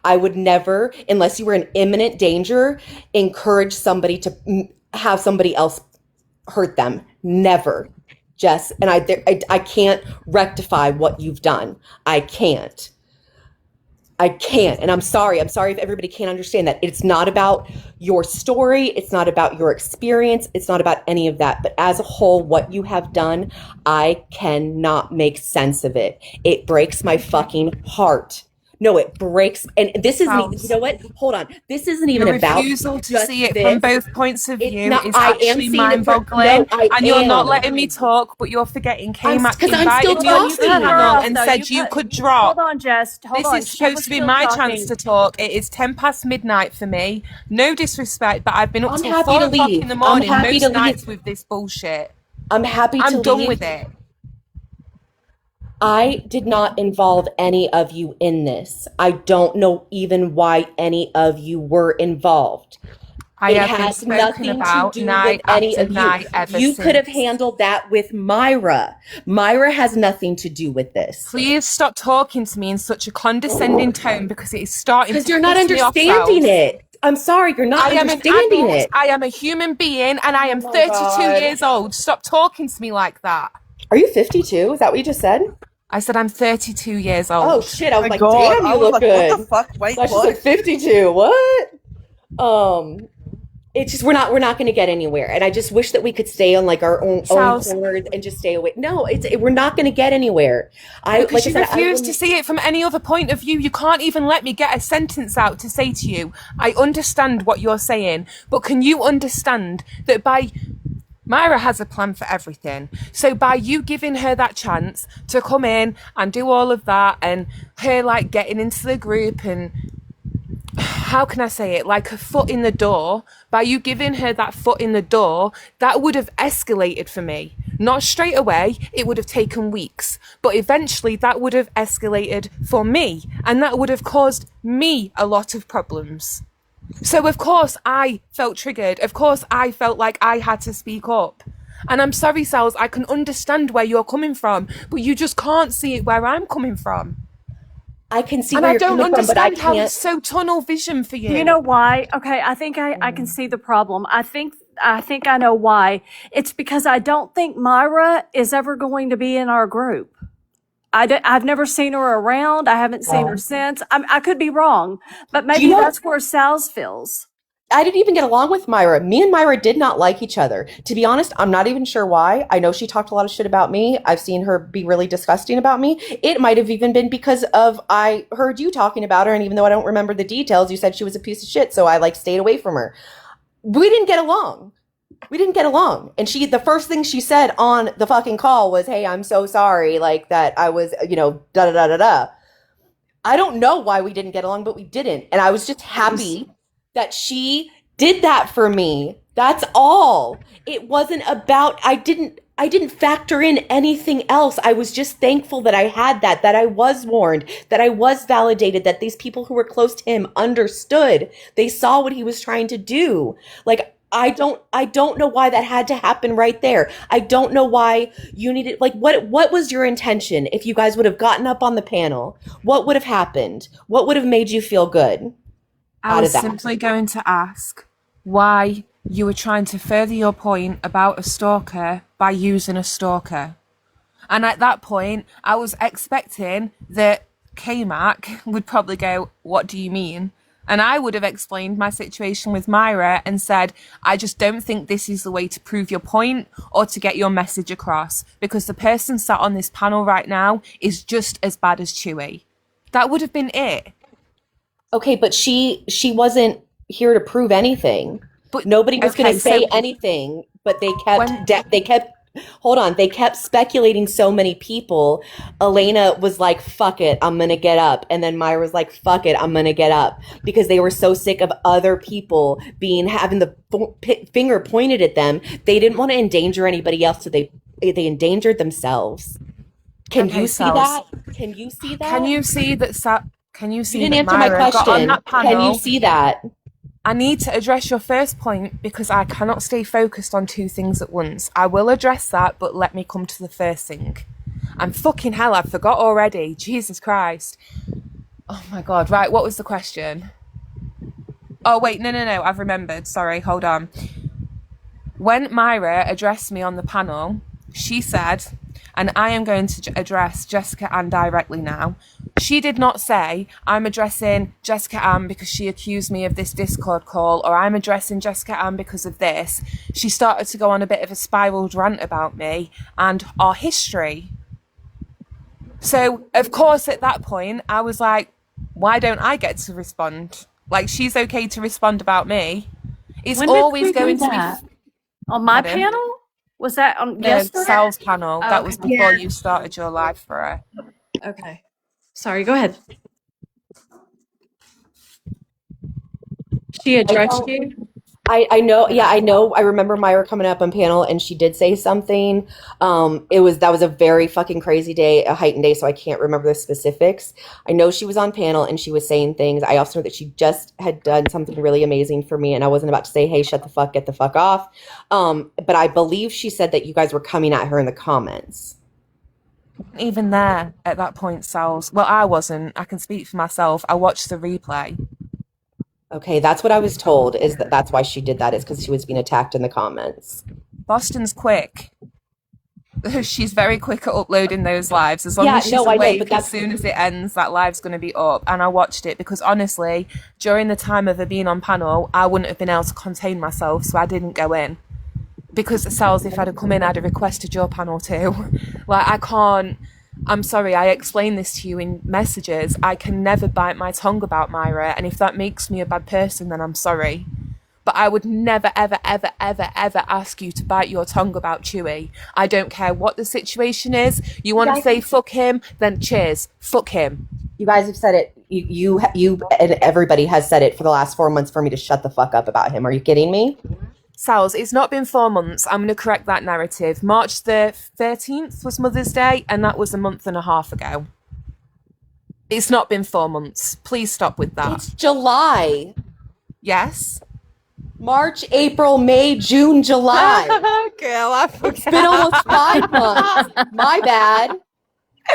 I would never, unless you were in imminent danger, encourage somebody to have somebody else hurt them. Never. Jess, and I can't rectify what you've done. I can't. And I'm sorry if everybody can't understand that. It's not about your story. It's not about your experience. It's not about any of that. But as a whole, what you have done, I cannot make sense of it. It breaks my fucking heart. No, it breaks. And this isn't, you know what? Hold on. This isn't even about. Your refusal to see it from both points of view is I actually am seeing it from- mind-boggling. No, and you're not letting me talk, but you're forgetting Kmac invited me onto the panel and said you could drop. Hold on, Jess. This is supposed to be my chance to talk. It is 10 past midnight for me. No disrespect, but I've been up till 4 o'clock in the morning most nights with this bullshit. I'm happy to leave. I'm done with it. I did not involve any of you in this. I don't know even why any of you were involved. It has nothing about to do with any of you. You could have handled that with Myra. Myra has nothing to do with this. Please stop talking to me in such a condescending tone because it is starting to Because you're not understanding it. I'm sorry, you're not understanding it. I am a human being and I am 32 years old. Stop talking to me like that. Are you 52? Is that what you just said? I said I'm 32 years old. Oh shit, I was like, damn, you look good. What the fuck? Wait, She's like 52. What? it's just we're not going to get anywhere, and I just wish that we could stay on like our own corners and just stay away. No, we're not going to get anywhere. Because you refuse to see it from any other point of view. You can't even let me get a sentence out to say to you, I understand what you're saying, but can you understand that Myra has a plan for everything. So by you giving her that chance to come in and do all of that, and her like getting into the group and how can I say it, like a foot in the door, by you giving her that foot in the door, that would have escalated for me. Not straight away, it would have taken weeks, but eventually that would have escalated for me, and that would have caused me a lot of problems. So of course I felt triggered. Of course I felt like I had to speak up. And I'm sorry, Sals, I can understand where you're coming from, but you just can't see it where I'm coming from. I can see and where I you're don't coming from, but I understand how can't. it's so tunnel vision for you. You know why? Okay, I think I can see the problem. I think I know why. It's because I don't think Myra is ever going to be in our group. I've never seen her around. I haven't seen her since. I could be wrong, but maybe that's where Sal's feels. I didn't even get along with Myra. Me and Myra did not like each other. To be honest, I'm not even sure why. I know she talked a lot of shit about me. I've seen her be really disgusting about me. It might have even been because of I heard you talking about her, and even though I don't remember the details, you said she was a piece of shit, so I like stayed away from her. We didn't get along. And the first thing she said on the fucking call was, "Hey, I'm so sorry, like that I was, da da da da da." I don't know why we didn't get along, but we didn't. And I was just happy that she did that for me. That's all. It wasn't about, I didn't factor in anything else. I was just thankful that I had that I was warned, that I was validated, that these people who were close to him understood. They saw what he was trying to do. Like, I don't know why that had to happen right there. I don't know why you needed, like, what was your intention if you guys would have gotten up on the panel? What would have happened? What would have made you feel good? I was simply going to ask why you were trying to further your point about a stalker by using a stalker. And at that point, I was expecting that Kmac would probably go, what do you mean? And I would have explained my situation with Myra and said, I just don't think this is the way to prove your point or to get your message across, because the person sat on this panel right now is just as bad as Chewy. That would have been it. Okay, but she wasn't here to prove anything. But nobody was going to say anything, but they kept speculating so many people. Elena was like, fuck it, I'm going to get up. And then Myra was like, fuck it, I'm going to get up. Because they were so sick of other people having the finger pointed at them. They didn't want to endanger anybody else, so they endangered themselves. Can you see that? Can you see that? Can you see that? Can you see you didn't that answer Myra my question. Got on that panel? Can you see that? I need to address your first point because I cannot stay focused on two things at once. I will address that, but let me come to the first thing. And fucking hell, I forgot already. Jesus Christ. Oh my God. Right, what was the question? Oh, wait, no, I've remembered. Sorry, hold on. When Myra addressed me on the panel, she said, and I am going to address Jessica Ann directly now. She did not say, I'm addressing Jessica Ann because she accused me of this Discord call, or I'm addressing Jessica Ann because of this. She started to go on a bit of a spiraled rant about me and our history. So, of course, at that point, I was like, why don't I get to respond? Like, she's okay to respond about me. It's always going to be... On my panel? Was that on yesterday? Sal's panel. Oh, that was before you started your live for her. Okay. Sorry, go ahead. She addressed you? I know. Yeah, I know. I remember Myra coming up on panel and she did say something. That was a very fucking crazy day, a heightened day. So I can't remember the specifics. I know she was on panel and she was saying things. I also know that she just had done something really amazing for me. And I wasn't about to say, hey, shut the fuck, get the fuck off. But I believe she said that you guys were coming at her in the comments. Even there at that point, Sal's. Well, I wasn't. I can speak for myself. I watched the replay. Okay, that's what I was told, is that's why she did that, is because she was being attacked in the comments. Boston's quick. she's very quick at uploading those lives. As long Yeah, as she's no, I know, awake, but as that's soon as it ends, that live's going to be up. And I watched it because honestly, during the time of her being on panel, I wouldn't have been able to contain myself, so I didn't go in. Because it sells, if I'd have come in, I'd have requested your panel too. Like, I can't. I'm sorry, I explained this to you in messages. I can never bite my tongue about Myra, and if that makes me a bad person, then I'm sorry. But I would never, ever, ever, ever, ever ask you to bite your tongue about Chewy. I don't care what the situation is. You want to say fuck him, then cheers. Fuck him. You guys have said it. You and everybody has said it for the last 4 months for me to shut the fuck up about him. Are you kidding me? Sals, it's not been 4 months. I'm going to correct that narrative. March the 13th was Mother's Day, and that was a month and a half ago. It's not been 4 months. Please stop with that. It's July. Yes. March, April, May, June, July. Girl, it's been almost 5 months. My bad.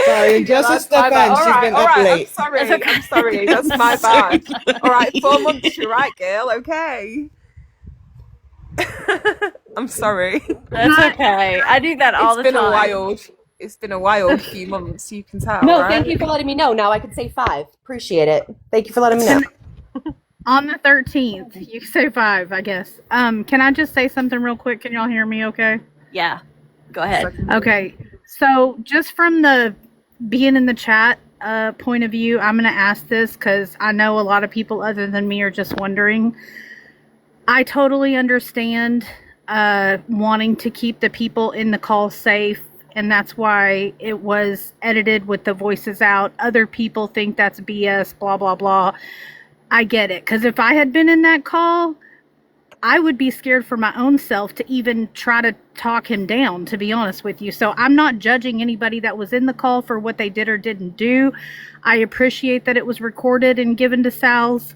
Sorry, in Jess's defense, she's been up late. I'm sorry. That's my bad. All right, 4 months. You're right, girl. Okay. I'm sorry. That's okay. I do that all the time. It's been a wild few months. You can tell. No, right? thank you for letting me know. Now I can say 5. Appreciate it. Thank you for letting me know. On the 13th, you can say 5, I guess. Can I just say something real quick? Can y'all hear me okay? Yeah. Go ahead. Okay. So just from the being in the chat point of view, I'm going to ask this because I know a lot of people other than me are just wondering. I totally understand wanting to keep the people in the call safe, and that's why it was edited with the voices out. Other people think that's BS, blah, blah, blah. I get it, because if I had been in that call, I would be scared for my own self to even try to talk him down, to be honest with you. So I'm not judging anybody that was in the call for what they did or didn't do. I appreciate that it was recorded and given to Sal's.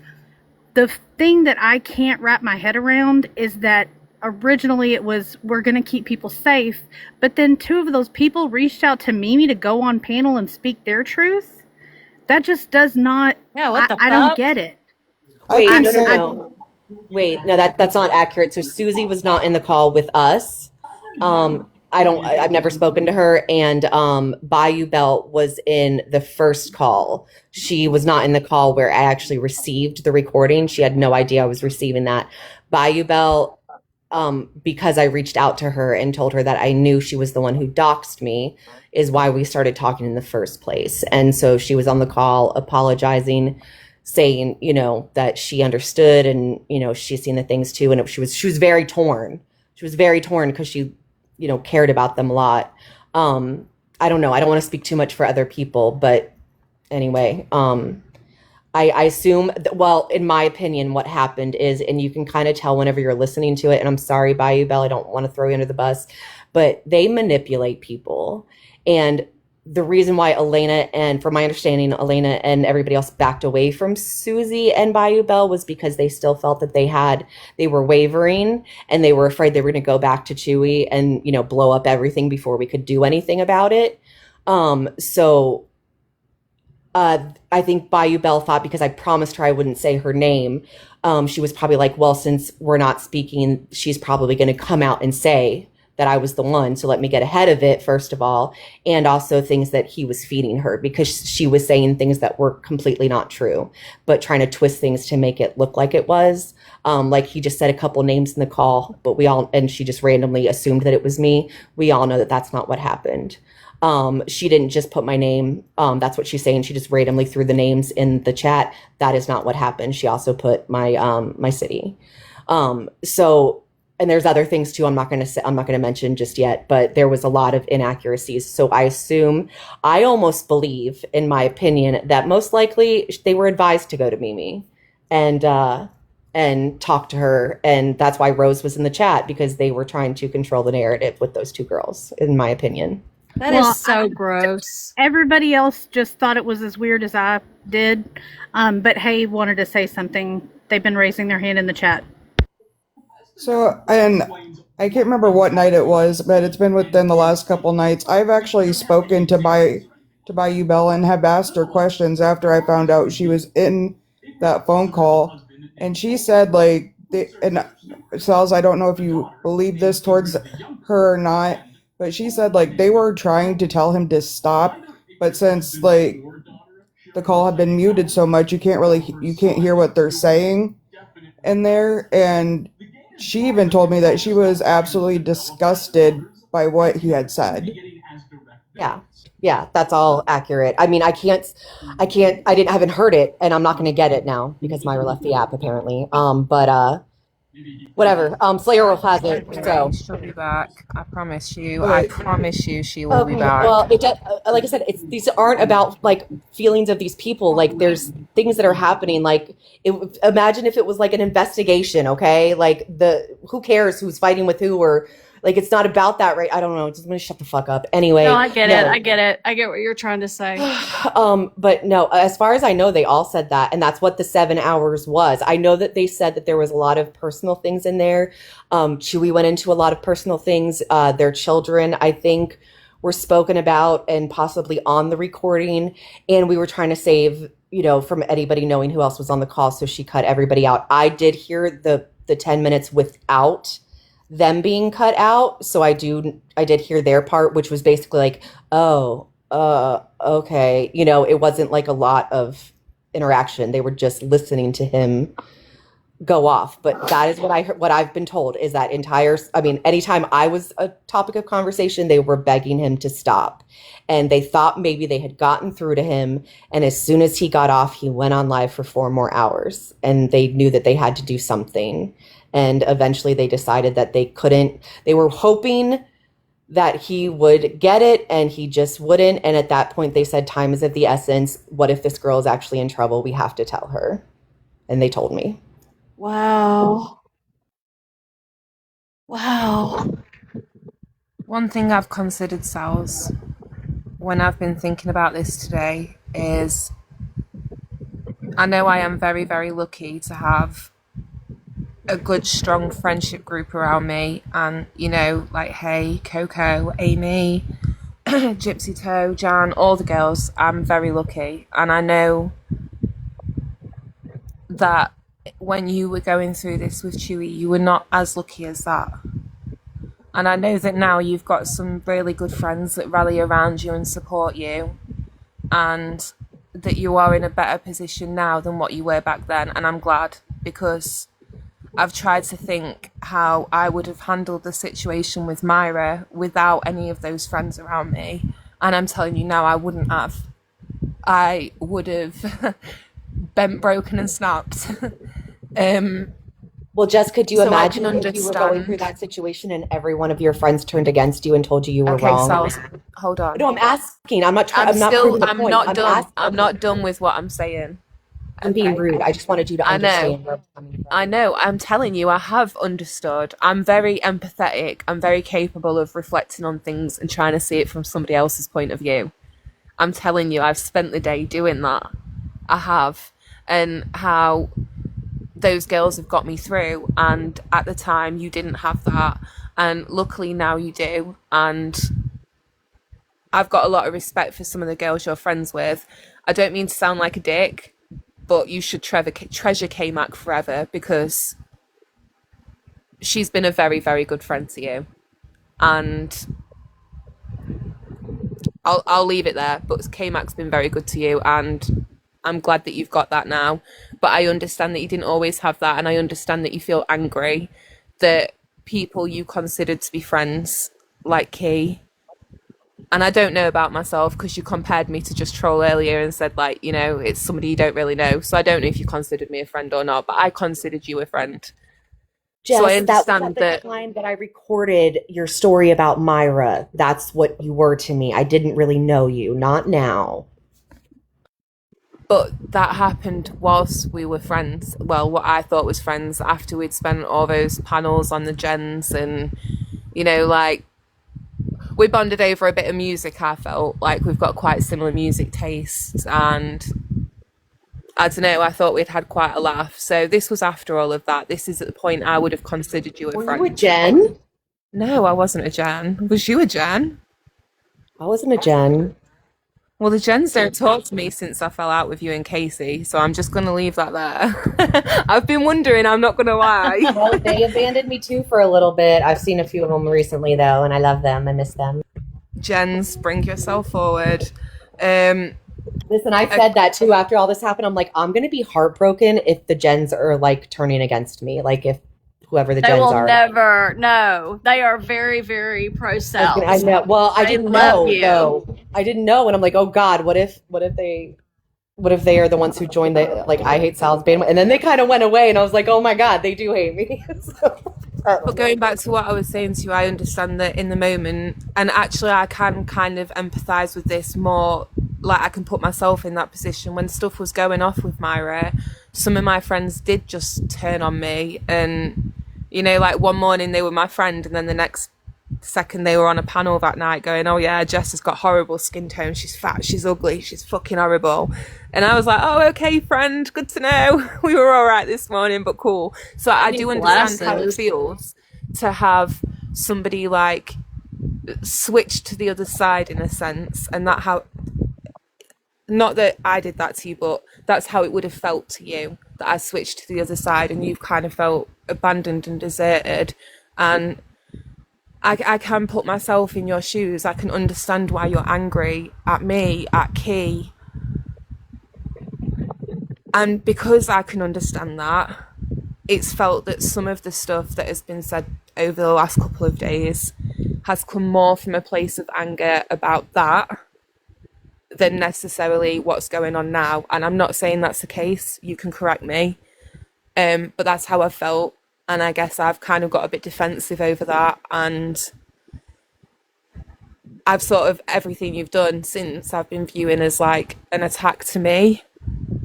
The thing that I can't wrap my head around is that originally it was, we're going to keep people safe, but then 2 of those people reached out to Mimi to go on panel and speak their truth. That just does not, I don't get it. Wait, no. Wait, no, that's not accurate. So Susie was not in the call with us. I've never spoken to her, and Bayou Belt was in the first call. She was not in the call where I actually received the recording. She had no idea I was receiving that. Bayou Belt, because I reached out to her and told her that I knew she was the one who doxed me, is why we started talking in the first place. And so she was on the call apologizing, saying, that she understood and, she's seen the things too. And she was very torn. She was very torn because she, cared about them a lot. I don't know. I don't want to speak too much for other people, but anyway, I assume well, in my opinion, what happened is, and you can kind of tell whenever you're listening to it, and I'm sorry, Bayou Bell, I don't want to throw you under the bus, but they manipulate people. And the reason why Elena, and from my understanding, Elena and everybody else backed away from Susie and Bayou Bell was because they still felt that they were wavering and they were afraid they were going to go back to Chewy and, blow up everything before we could do anything about it. I think Bayou Bell thought, because I promised her I wouldn't say her name, she was probably like, well, since we're not speaking, she's probably going to come out and say that I was the one. So let me get ahead of it, first of all. And also things that he was feeding her, because she was saying things that were completely not true, but trying to twist things to make it look like it was. Like he just said a couple names in the call, but and she just randomly assumed that it was me. We all know that that's not what happened. She didn't just put my name. That's what she's saying. She just randomly threw the names in the chat. That is not what happened. She also put my city. And there's other things too. I'm not going to mention just yet, but there was a lot of inaccuracies. So I almost believe, in my opinion, that most likely they were advised to go to Mimi and talk to her. And that's why Rose was in the chat, because they were trying to control the narrative with those 2 girls, in my opinion. That is so gross. Everybody else just thought it was as weird as I did. But Hay wanted to say something. They've been raising their hand in the chat. So, and I can't remember what night it was, but it's been within the last couple nights. I've actually spoken to Bayou Bell and have asked her questions after I found out she was in that phone call. And she said, and Sal's, I don't know if you believe this towards her or not, But she said like they were trying to tell him to stop, but since like the call had been muted so much, you can't hear what they're saying in there. And she even told me that she was absolutely disgusted by what he had said. Yeah, that's all accurate. I mean, I haven't heard it, and I'm not going to get it now because Myra left the app apparently. Whatever. Slayer Wolf has it, so. She'll be back. I promise you. Okay. I promise you she will be Okay, back. well, like I said, these aren't about like feelings of these people. Like, there's things that are happening. Like, imagine if it was like an investigation. Okay, like who cares who's fighting with who, or like it's not about that, right? I don't know. Just gonna shut the fuck up. Anyway, No, I get it. I get it. I get what you're trying to say. But no, as far as I know, they all said that, and that's what the 7 hours was. I know that they said that there was a lot of personal things in there. Chewy went into a lot of personal things. Their children, I think, were spoken about and possibly on the recording, and we were trying to save, from anybody knowing who else was on the call, so she cut everybody out. I did hear the 10 minutes without them being cut out, so I did hear their part, which was basically like, okay, it wasn't like a lot of interaction. They were just listening to him go off. But that is what I heard. What I've been told is that anytime I was a topic of conversation, they were begging him to stop, and they thought maybe they had gotten through to him. And as soon as he got off, he went on live for 4 more hours, and they knew that they had to do something. And eventually they decided that they couldn't. They were hoping that he would get it, and he just wouldn't. And at that point, they said, time is of the essence. What if this girl is actually in trouble? We have to tell her. And they told me. Wow. One thing I've considered, Sals, when I've been thinking about this today is I know I am very, very lucky to have a good, strong friendship group around me. And, like Hey, Coco, Amy, Gypsy Toe, Jan, all the girls, I'm very lucky. And I know that when you were going through this with Chewy, you were not as lucky as that. And I know that now you've got some really good friends that rally around you and support you, and that you are in a better position now than what you were back then. And I'm glad, because I've tried to think how I would have handled the situation with Myra without any of those friends around me. And I'm telling you now, I wouldn't have. I would have bent, broken and snapped. Well, Jessica, do you So I imagine can if you were going through that situation and every one of your friends turned against you and told you were wrong? So hold on. No, I'm asking. I'm not proving the point. Not done. I'm not done with what I'm saying. I'm being rude. I just wanted you to understand where I'm coming from. I know. I'm telling you, I have understood. I'm very empathetic. I'm very capable of reflecting on things and trying to see it from somebody else's point of view. I'm telling you, I've spent the day doing that. I have. And how those girls have got me through. And at the time, you didn't have that. And luckily now you do. And I've got a lot of respect for some of the girls you're friends with. I don't mean to sound like a dick, but you should treasure Kmac forever, because she's been a very, very good friend to you. And I'll leave it there. But Kmac's been very good to you, and I'm glad that you've got that now. But I understand that you didn't always have that, and I understand that you feel angry that people you considered to be friends, like Key, and I don't know about myself, because you compared me to Just Troll earlier and said, like, it's somebody you don't really know. So I don't know if you considered me a friend or not, but I considered you a friend. Jess, so I understand that was at the time that I recorded your story about Myra. That's what you were to me. I didn't really know you, not now. But that happened whilst we were friends. Well, what I thought was friends, after we'd spent all those panels on the gens, and, we bonded over a bit of music. I felt like we've got quite similar music tastes, and I don't know, I thought we'd had quite a laugh. So this was after all of that. This is at the point I would have considered you a friend. Were you a Jen? No, I wasn't a Jen. Was you a Jen? I wasn't a Jen. Well, the gens don't talk to me since I fell out with you and Casey, so I'm just going to leave that there. I've been wondering, I'm not going to lie. Well, they abandoned me too for a little bit. I've seen a few of them recently, though, and I love them. I miss them. Gens, bring yourself forward. Listen, I said that too after all this happened. I'm like, I'm going to be heartbroken if the gens are like turning against me. Like if whoever the gens will are. never. No, they are very, very pro self. I know. Well, I didn't know you. though. I didn't know, and I'm like, oh God, what if they are the ones who joined the like I hate Sal's band, and then they kind of went away, and I was like, oh my God, they do hate me. But going back to what I was saying to you, I understand that in the moment, and actually I can kind of empathise with this more, like I can put myself in that position. When stuff was going off with Myra, some of my friends did just turn on me, and you know, like one morning they were my friend, and then the next second they were on a panel that night going, oh yeah, Jess has got horrible skin tone, she's fat, she's ugly, she's fucking horrible. And I was like, oh okay friend, good to know. We were all right this morning, but cool. So I do understand how it feels to have somebody like switch to the other side in a sense, and that how, not that I did that to you, but that's how it would have felt to you, that I switched to the other side and you've kind of felt abandoned and deserted. And I can put myself in your shoes. I can understand why you're angry at me, at Key. And because I can understand that, it's felt that some of the stuff that has been said over the last couple of days has come more from a place of anger about that than necessarily what's going on now. And I'm not saying that's the case. You can correct me. But that's how I felt. And I guess I've kind of got a bit defensive over that. And I've sort of, everything you've done since I've been viewing as like an attack to me.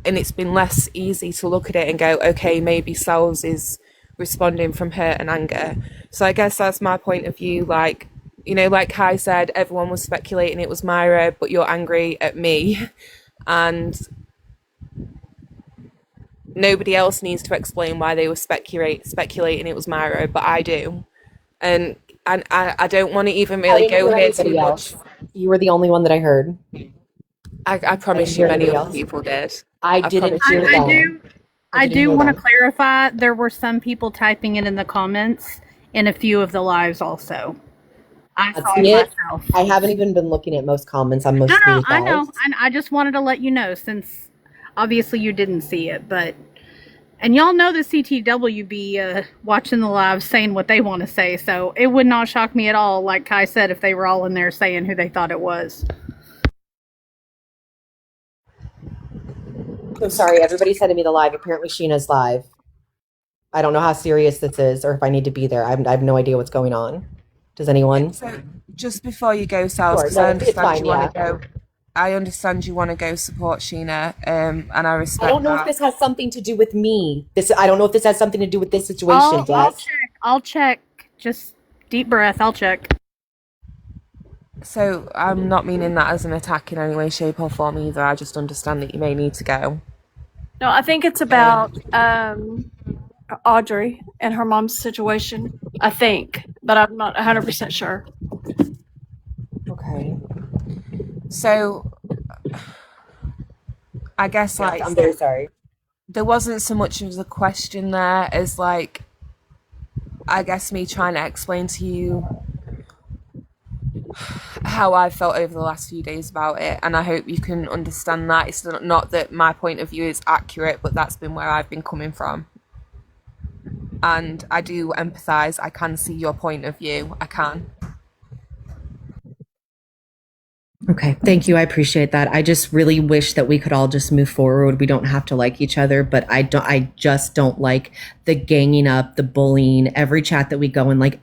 And it's been less easy to look at it and go, okay, maybe Sal's is responding from hurt and anger. So I guess that's my point of view. Like, you know, like Kai said, everyone was speculating it was Myra, but you're angry at me. And nobody else needs to explain why they were speculating it was Myra, but I do. And I don't want to even really go here too much. You were the only one that I heard. I promise you many other people did. I didn't hear that. I do want to clarify, there were some people typing it in the comments in a few of the lives also. I saw it myself. I haven't even been looking at most comments on most No, I know. And I just wanted to let you know, since obviously you didn't see it, but and y'all know the CTW be watching the live saying what they want to say, so it would not shock me at all, like Kai said, if they were all in there saying who they thought it was. I'm sorry, everybody's sending me the live. Apparently Sheena's live. I don't know how serious this is or if I need to be there. I have no idea what's going on. Does anyone? So just before you go, Sal, because I understand you want to go. I understand you want to go support Sheena, and I respect that. I don't know if this has something to do with me. I don't know if this has something to do with this situation, Jess. I'll check. Just deep breath. I'll check. So I'm not meaning that as an attack in any way, shape or form either. I just understand that you may need to go. No, I think it's about Audrey and her mom's situation. I think, but I'm not 100% sure. Okay. So I guess like I'm very sorry. There wasn't so much of a question there as like, I guess me trying to explain to you how I felt over the last few days about it, and I hope you can understand that. It's not that my point of view is accurate, but that's been where I've been coming from. And I do empathise. I can see your point of view. I can. Okay, thank you. I appreciate that. I just really wish that we could all just move forward. We don't have to like each other, but I just don't like the ganging up, the bullying, every chat that we go in. Like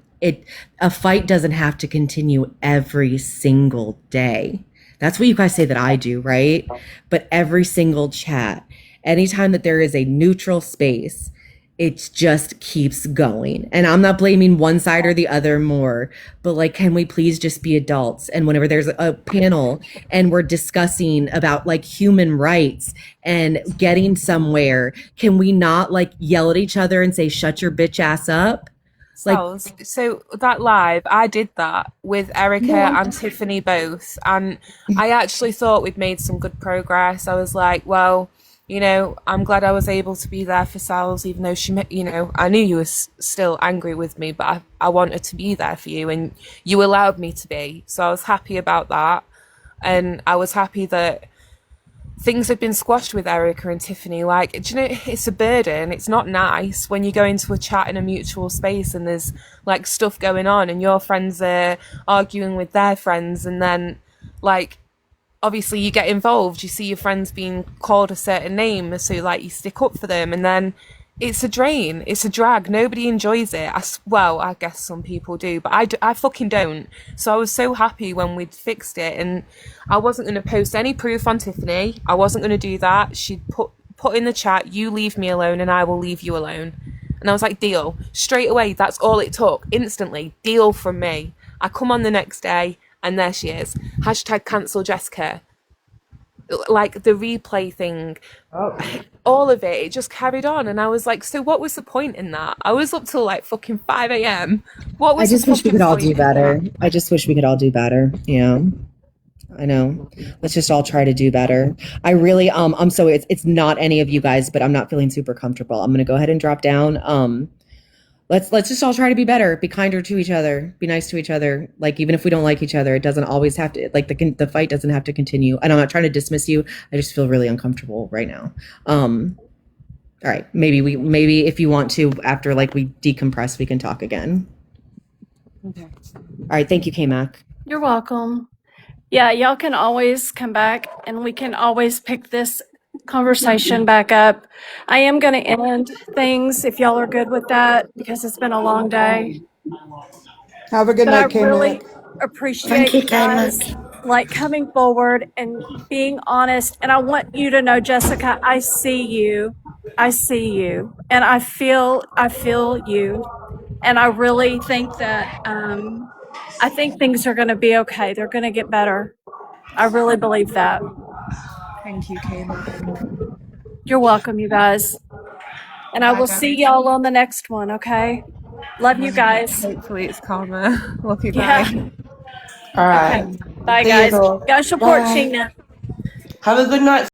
a fight doesn't have to continue every single day. That's what you guys say that I do, right? But every single chat, anytime that there is a neutral space, it just keeps going. And I'm not blaming one side or the other more, but like, can we please just be adults? And whenever there's a panel and we're discussing about like human rights and getting somewhere, can we not like yell at each other and say, shut your bitch ass up? Sals, so that live, I did that with Erica and Tiffany both, and I actually thought we'd made some good progress. I was like, well, I'm glad I was able to be there for Sals, even though I knew you were still angry with me, but I wanted to be there for you, and you allowed me to be. So I was happy about that, and I was happy that things have been squashed with Erica and Tiffany. Like, do you know, it's a burden. It's not nice when you go into a chat in a mutual space and there's like stuff going on and your friends are arguing with their friends, and then like obviously you get involved, you see your friends being called a certain name, so like you stick up for them, and then it's a drain, it's a drag, nobody enjoys it. Well, I guess some people do, but I fucking don't. So I was so happy when we'd fixed it, and I wasn't going to post any proof on Tiffany. I wasn't going to do that. She'd put in the chat, you leave me alone and I will leave you alone. And I was like, deal. Straight away, that's all it took. Instantly, deal from me. I come on the next day and there she is. Hashtag cancel Jessica. Like the replay thing, all of it just carried on, and I was like, so what was the point in that? I was up till like fucking 5 a.m. What was I just the wish we fucking could all point do in better. that? I just wish we could all do better. Yeah. I know. Let's just all try to do better. I really I'm so it's not any of you guys, but I'm not feeling super comfortable. I'm gonna go ahead and drop down. Let's just all try to be better, be kinder to each other, be nice to each other. Like, even if we don't like each other, it doesn't always have to, like, the fight doesn't have to continue. And I'm not trying to dismiss you. I just feel really uncomfortable right now. All right, maybe if you want to, after like we decompress, we can talk again. Okay. All right, thank you, Kmac. You're welcome. Yeah, y'all can always come back and we can always pick this conversation back up. I am going to end things if y'all are good with that, because it's been a long day. Have a good But I night, really Kmac. appreciate you guys Kmac. like coming forward and being honest. And I want you to know, Jessica, I see you. I see you. And I feel you. And I really think that I think things are going to be okay. They're going to get better. I really believe that. Thank you, Kayla. You're welcome, you guys. And I Bye, will see guys. y'all on the next one, okay? Love you guys. Hopefully it's calmer. Love you, Yeah. bye. All right. Okay. Bye, See you guys. all. Go support Bye. Sheena. Have a good night.